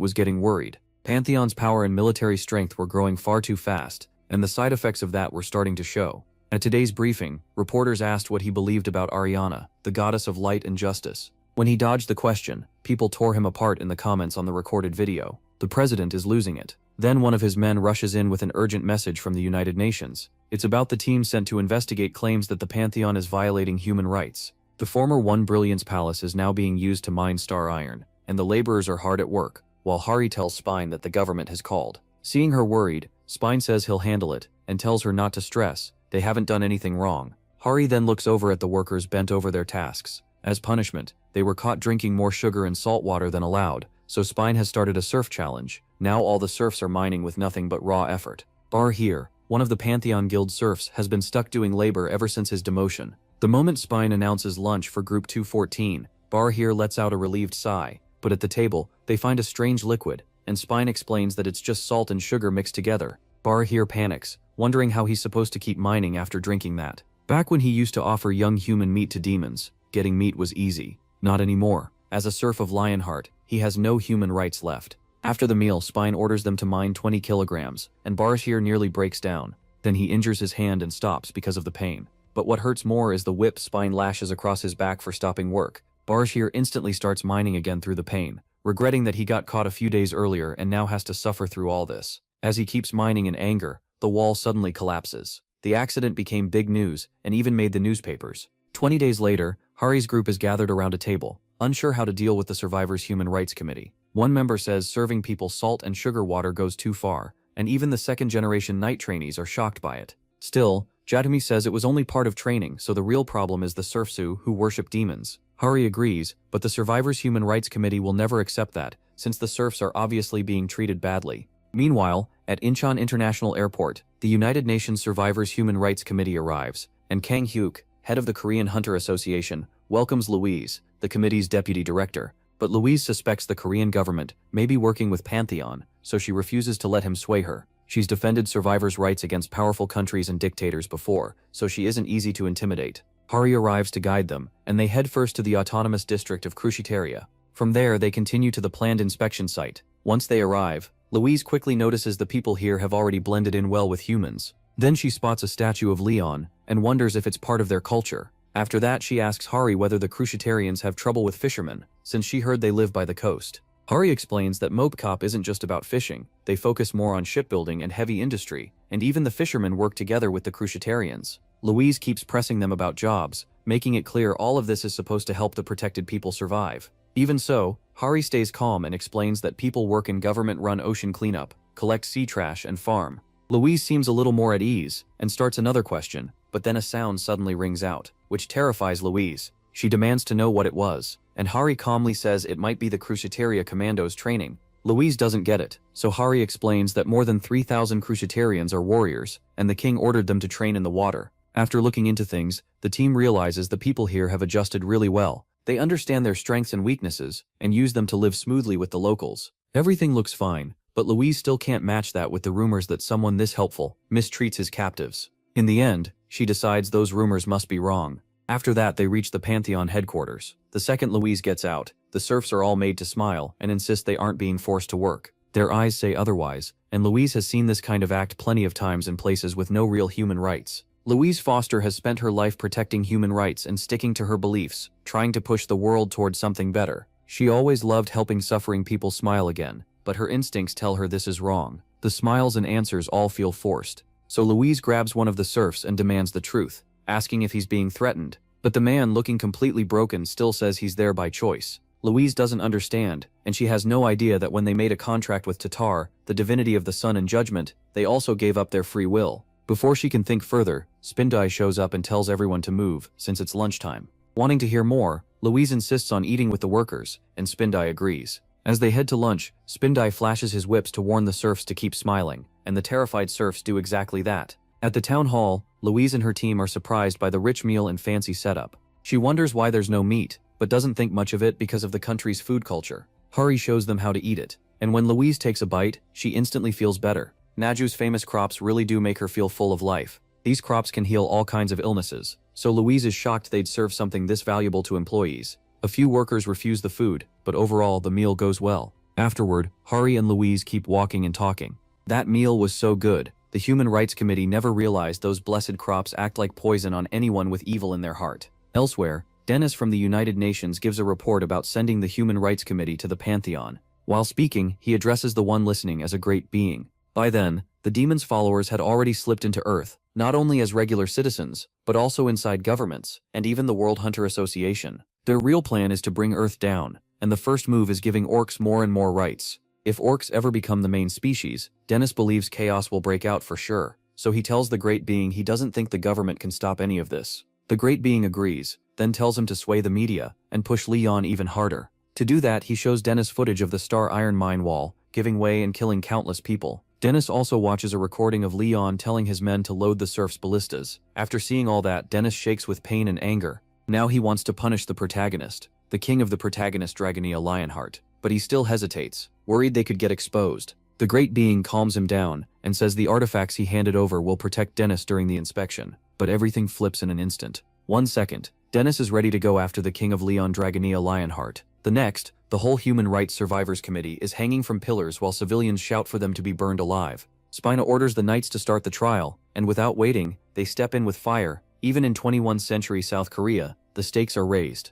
S1: was getting worried. Pantheon's power and military strength were growing far too fast, and the side effects of that were starting to show. At today's briefing, reporters asked what he believed about Ariana, the goddess of light and justice. When he dodged the question, people tore him apart in the comments on the recorded video. The president is losing it. Then one of his men rushes in with an urgent message from the United Nations. It's about the team sent to investigate claims that the Pantheon is violating human rights. The former One Brilliance Palace is now being used to mine star iron, and the laborers are hard at work, while Hari tells Spine that the government has called. Seeing her worried, Spine says he'll handle it, and tells her not to stress, they haven't done anything wrong. Hari then looks over at the workers bent over their tasks. As punishment, they were caught drinking more sugar and salt water than allowed, so Spine has started a surf challenge. Now all the serfs are mining with nothing but raw effort. Bar here, one of the Pantheon Guild serfs, has been stuck doing labor ever since his demotion. The moment Spine announces lunch for Group 214, Bar here lets out a relieved sigh, but at the table, they find a strange liquid, and Spine explains that it's just salt and sugar mixed together. Bar here panics, wondering how he's supposed to keep mining after drinking that. Back when he used to offer young human meat to demons, getting meat was easy. Not anymore. As a serf of Lionheart, he has no human rights left. After the meal, Spine orders them to mine 20 kilograms, and Bars here nearly breaks down. Then he injures his hand and stops because of the pain. But what hurts more is the whip Spine lashes across his back for stopping work. Bars here instantly starts mining again through the pain, regretting that he got caught a few days earlier and now has to suffer through all this. As he keeps mining in anger, the wall suddenly collapses. The accident became big news and even made the newspapers. 20 days later, Hari's group is gathered around a table, unsure how to deal with the Survivors' Human Rights Committee. One member says serving people salt and sugar water goes too far, and even the second-generation night trainees are shocked by it. Still, Jatumi says it was only part of training, so the real problem is the serfsu who worship demons. Hari agrees, but the Survivors' Human Rights Committee will never accept that, since the serfs are obviously being treated badly. Meanwhile, at Incheon International Airport, the United Nations Survivors' Human Rights Committee arrives, and Kang Hyuk, head of the Korean Hunter Association, welcomes Louise, the committee's deputy director. But Louise suspects the Korean government may be working with Pantheon, so she refuses to let him sway her. She's defended survivors' rights against powerful countries and dictators before, so she isn't easy to intimidate. Hari arrives to guide them, and they head first to the autonomous district of Cruciteria. From there, they continue to the planned inspection site. Once they arrive, Louise quickly notices the people here have already blended in well with humans. Then she spots a statue of Leon, and wonders if it's part of their culture. After that, she asks Hari whether the Crucitarians have trouble with fishermen, since she heard they live by the coast. Hari explains that MangaCapped isn't just about fishing, they focus more on shipbuilding and heavy industry, and even the fishermen work together with the Crucitarians. Louise keeps pressing them about jobs, making it clear all of this is supposed to help the protected people survive. Even so, Hari stays calm and explains that people work in government-run ocean cleanup, collect sea trash, and farm. Louise seems a little more at ease, and starts another question, but then a sound suddenly rings out, which terrifies Louise. She demands to know what it was, and Hari calmly says it might be the Cruciteria commandos training. Louise doesn't get it, so Hari explains that more than 3,000 Crucitarians are warriors, and the king ordered them to train in the water. After looking into things, the team realizes the people here have adjusted really well. They understand their strengths and weaknesses, and use them to live smoothly with the locals. Everything looks fine, but Louise still can't match that with the rumors that someone this helpful mistreats his captives. In the end, she decides those rumors must be wrong. After that, they reach the Pantheon headquarters. The second Louise gets out, the serfs are all made to smile and insist they aren't being forced to work. Their eyes say otherwise, and Louise has seen this kind of act plenty of times in places with no real human rights. Louise Foster has spent her life protecting human rights and sticking to her beliefs, trying to push the world towards something better. She always loved helping suffering people smile again, but her instincts tell her this is wrong. The smiles and answers all feel forced. So Louise grabs one of the serfs and demands the truth, asking if he's being threatened. But the man, looking completely broken, still says he's there by choice. Louise doesn't understand, and she has no idea that when they made a contract with Tatar, the divinity of the sun and judgment, they also gave up their free will. Before she can think further, Spindai shows up and tells everyone to move, since it's lunchtime. Wanting to hear more, Louise insists on eating with the workers, and Spindai agrees. As they head to lunch, Spindai flashes his whips to warn the serfs to keep smiling, and the terrified serfs do exactly that. At the town hall, Louise and her team are surprised by the rich meal and fancy setup. She wonders why there's no meat, but doesn't think much of it because of the country's food culture. Hari shows them how to eat it, and when Louise takes a bite, she instantly feels better. Naju's famous crops really do make her feel full of life. These crops can heal all kinds of illnesses, so Louise is shocked they'd serve something this valuable to employees. A few workers refuse the food, but overall the meal goes well. Afterward, Hari and Louise keep walking and talking. That meal was so good. The Human Rights Committee never realized those blessed crops act like poison on anyone with evil in their heart. Elsewhere, Dennis from the United Nations gives a report about sending the Human Rights Committee to the Pantheon. While speaking, he addresses the one listening as a great being. By then, the demon's followers had already slipped into Earth, not only as regular citizens, but also inside governments, and even the World Hunter Association. Their real plan is to bring Earth down, and the first move is giving orcs more and more rights. If orcs ever become the main species, Dennis believes chaos will break out for sure, so he tells the Great Being he doesn't think the government can stop any of this. The Great Being agrees, then tells him to sway the media, and push Leon even harder. To do that, he shows Dennis footage of the Star Iron Mine Wall, giving way and killing countless people. Dennis also watches a recording of Leon telling his men to load the Surf's ballistas. After seeing all that, Dennis shakes with pain and anger. Now he wants to punish the protagonist, the king of the protagonist Dragonia Lionheart. But he still hesitates, worried they could get exposed. The Great Being calms him down, and says the artifacts he handed over will protect Dennis during the inspection. But everything flips in an instant. 1 second, Dennis is ready to go after the king of Leon Dragonia Lionheart. The next, the whole Human Rights Survivors Committee is hanging from pillars while civilians shout for them to be burned alive. Spina orders the knights to start the trial, and without waiting, they step in with fire. Even in 21st century South Korea, the stakes are raised.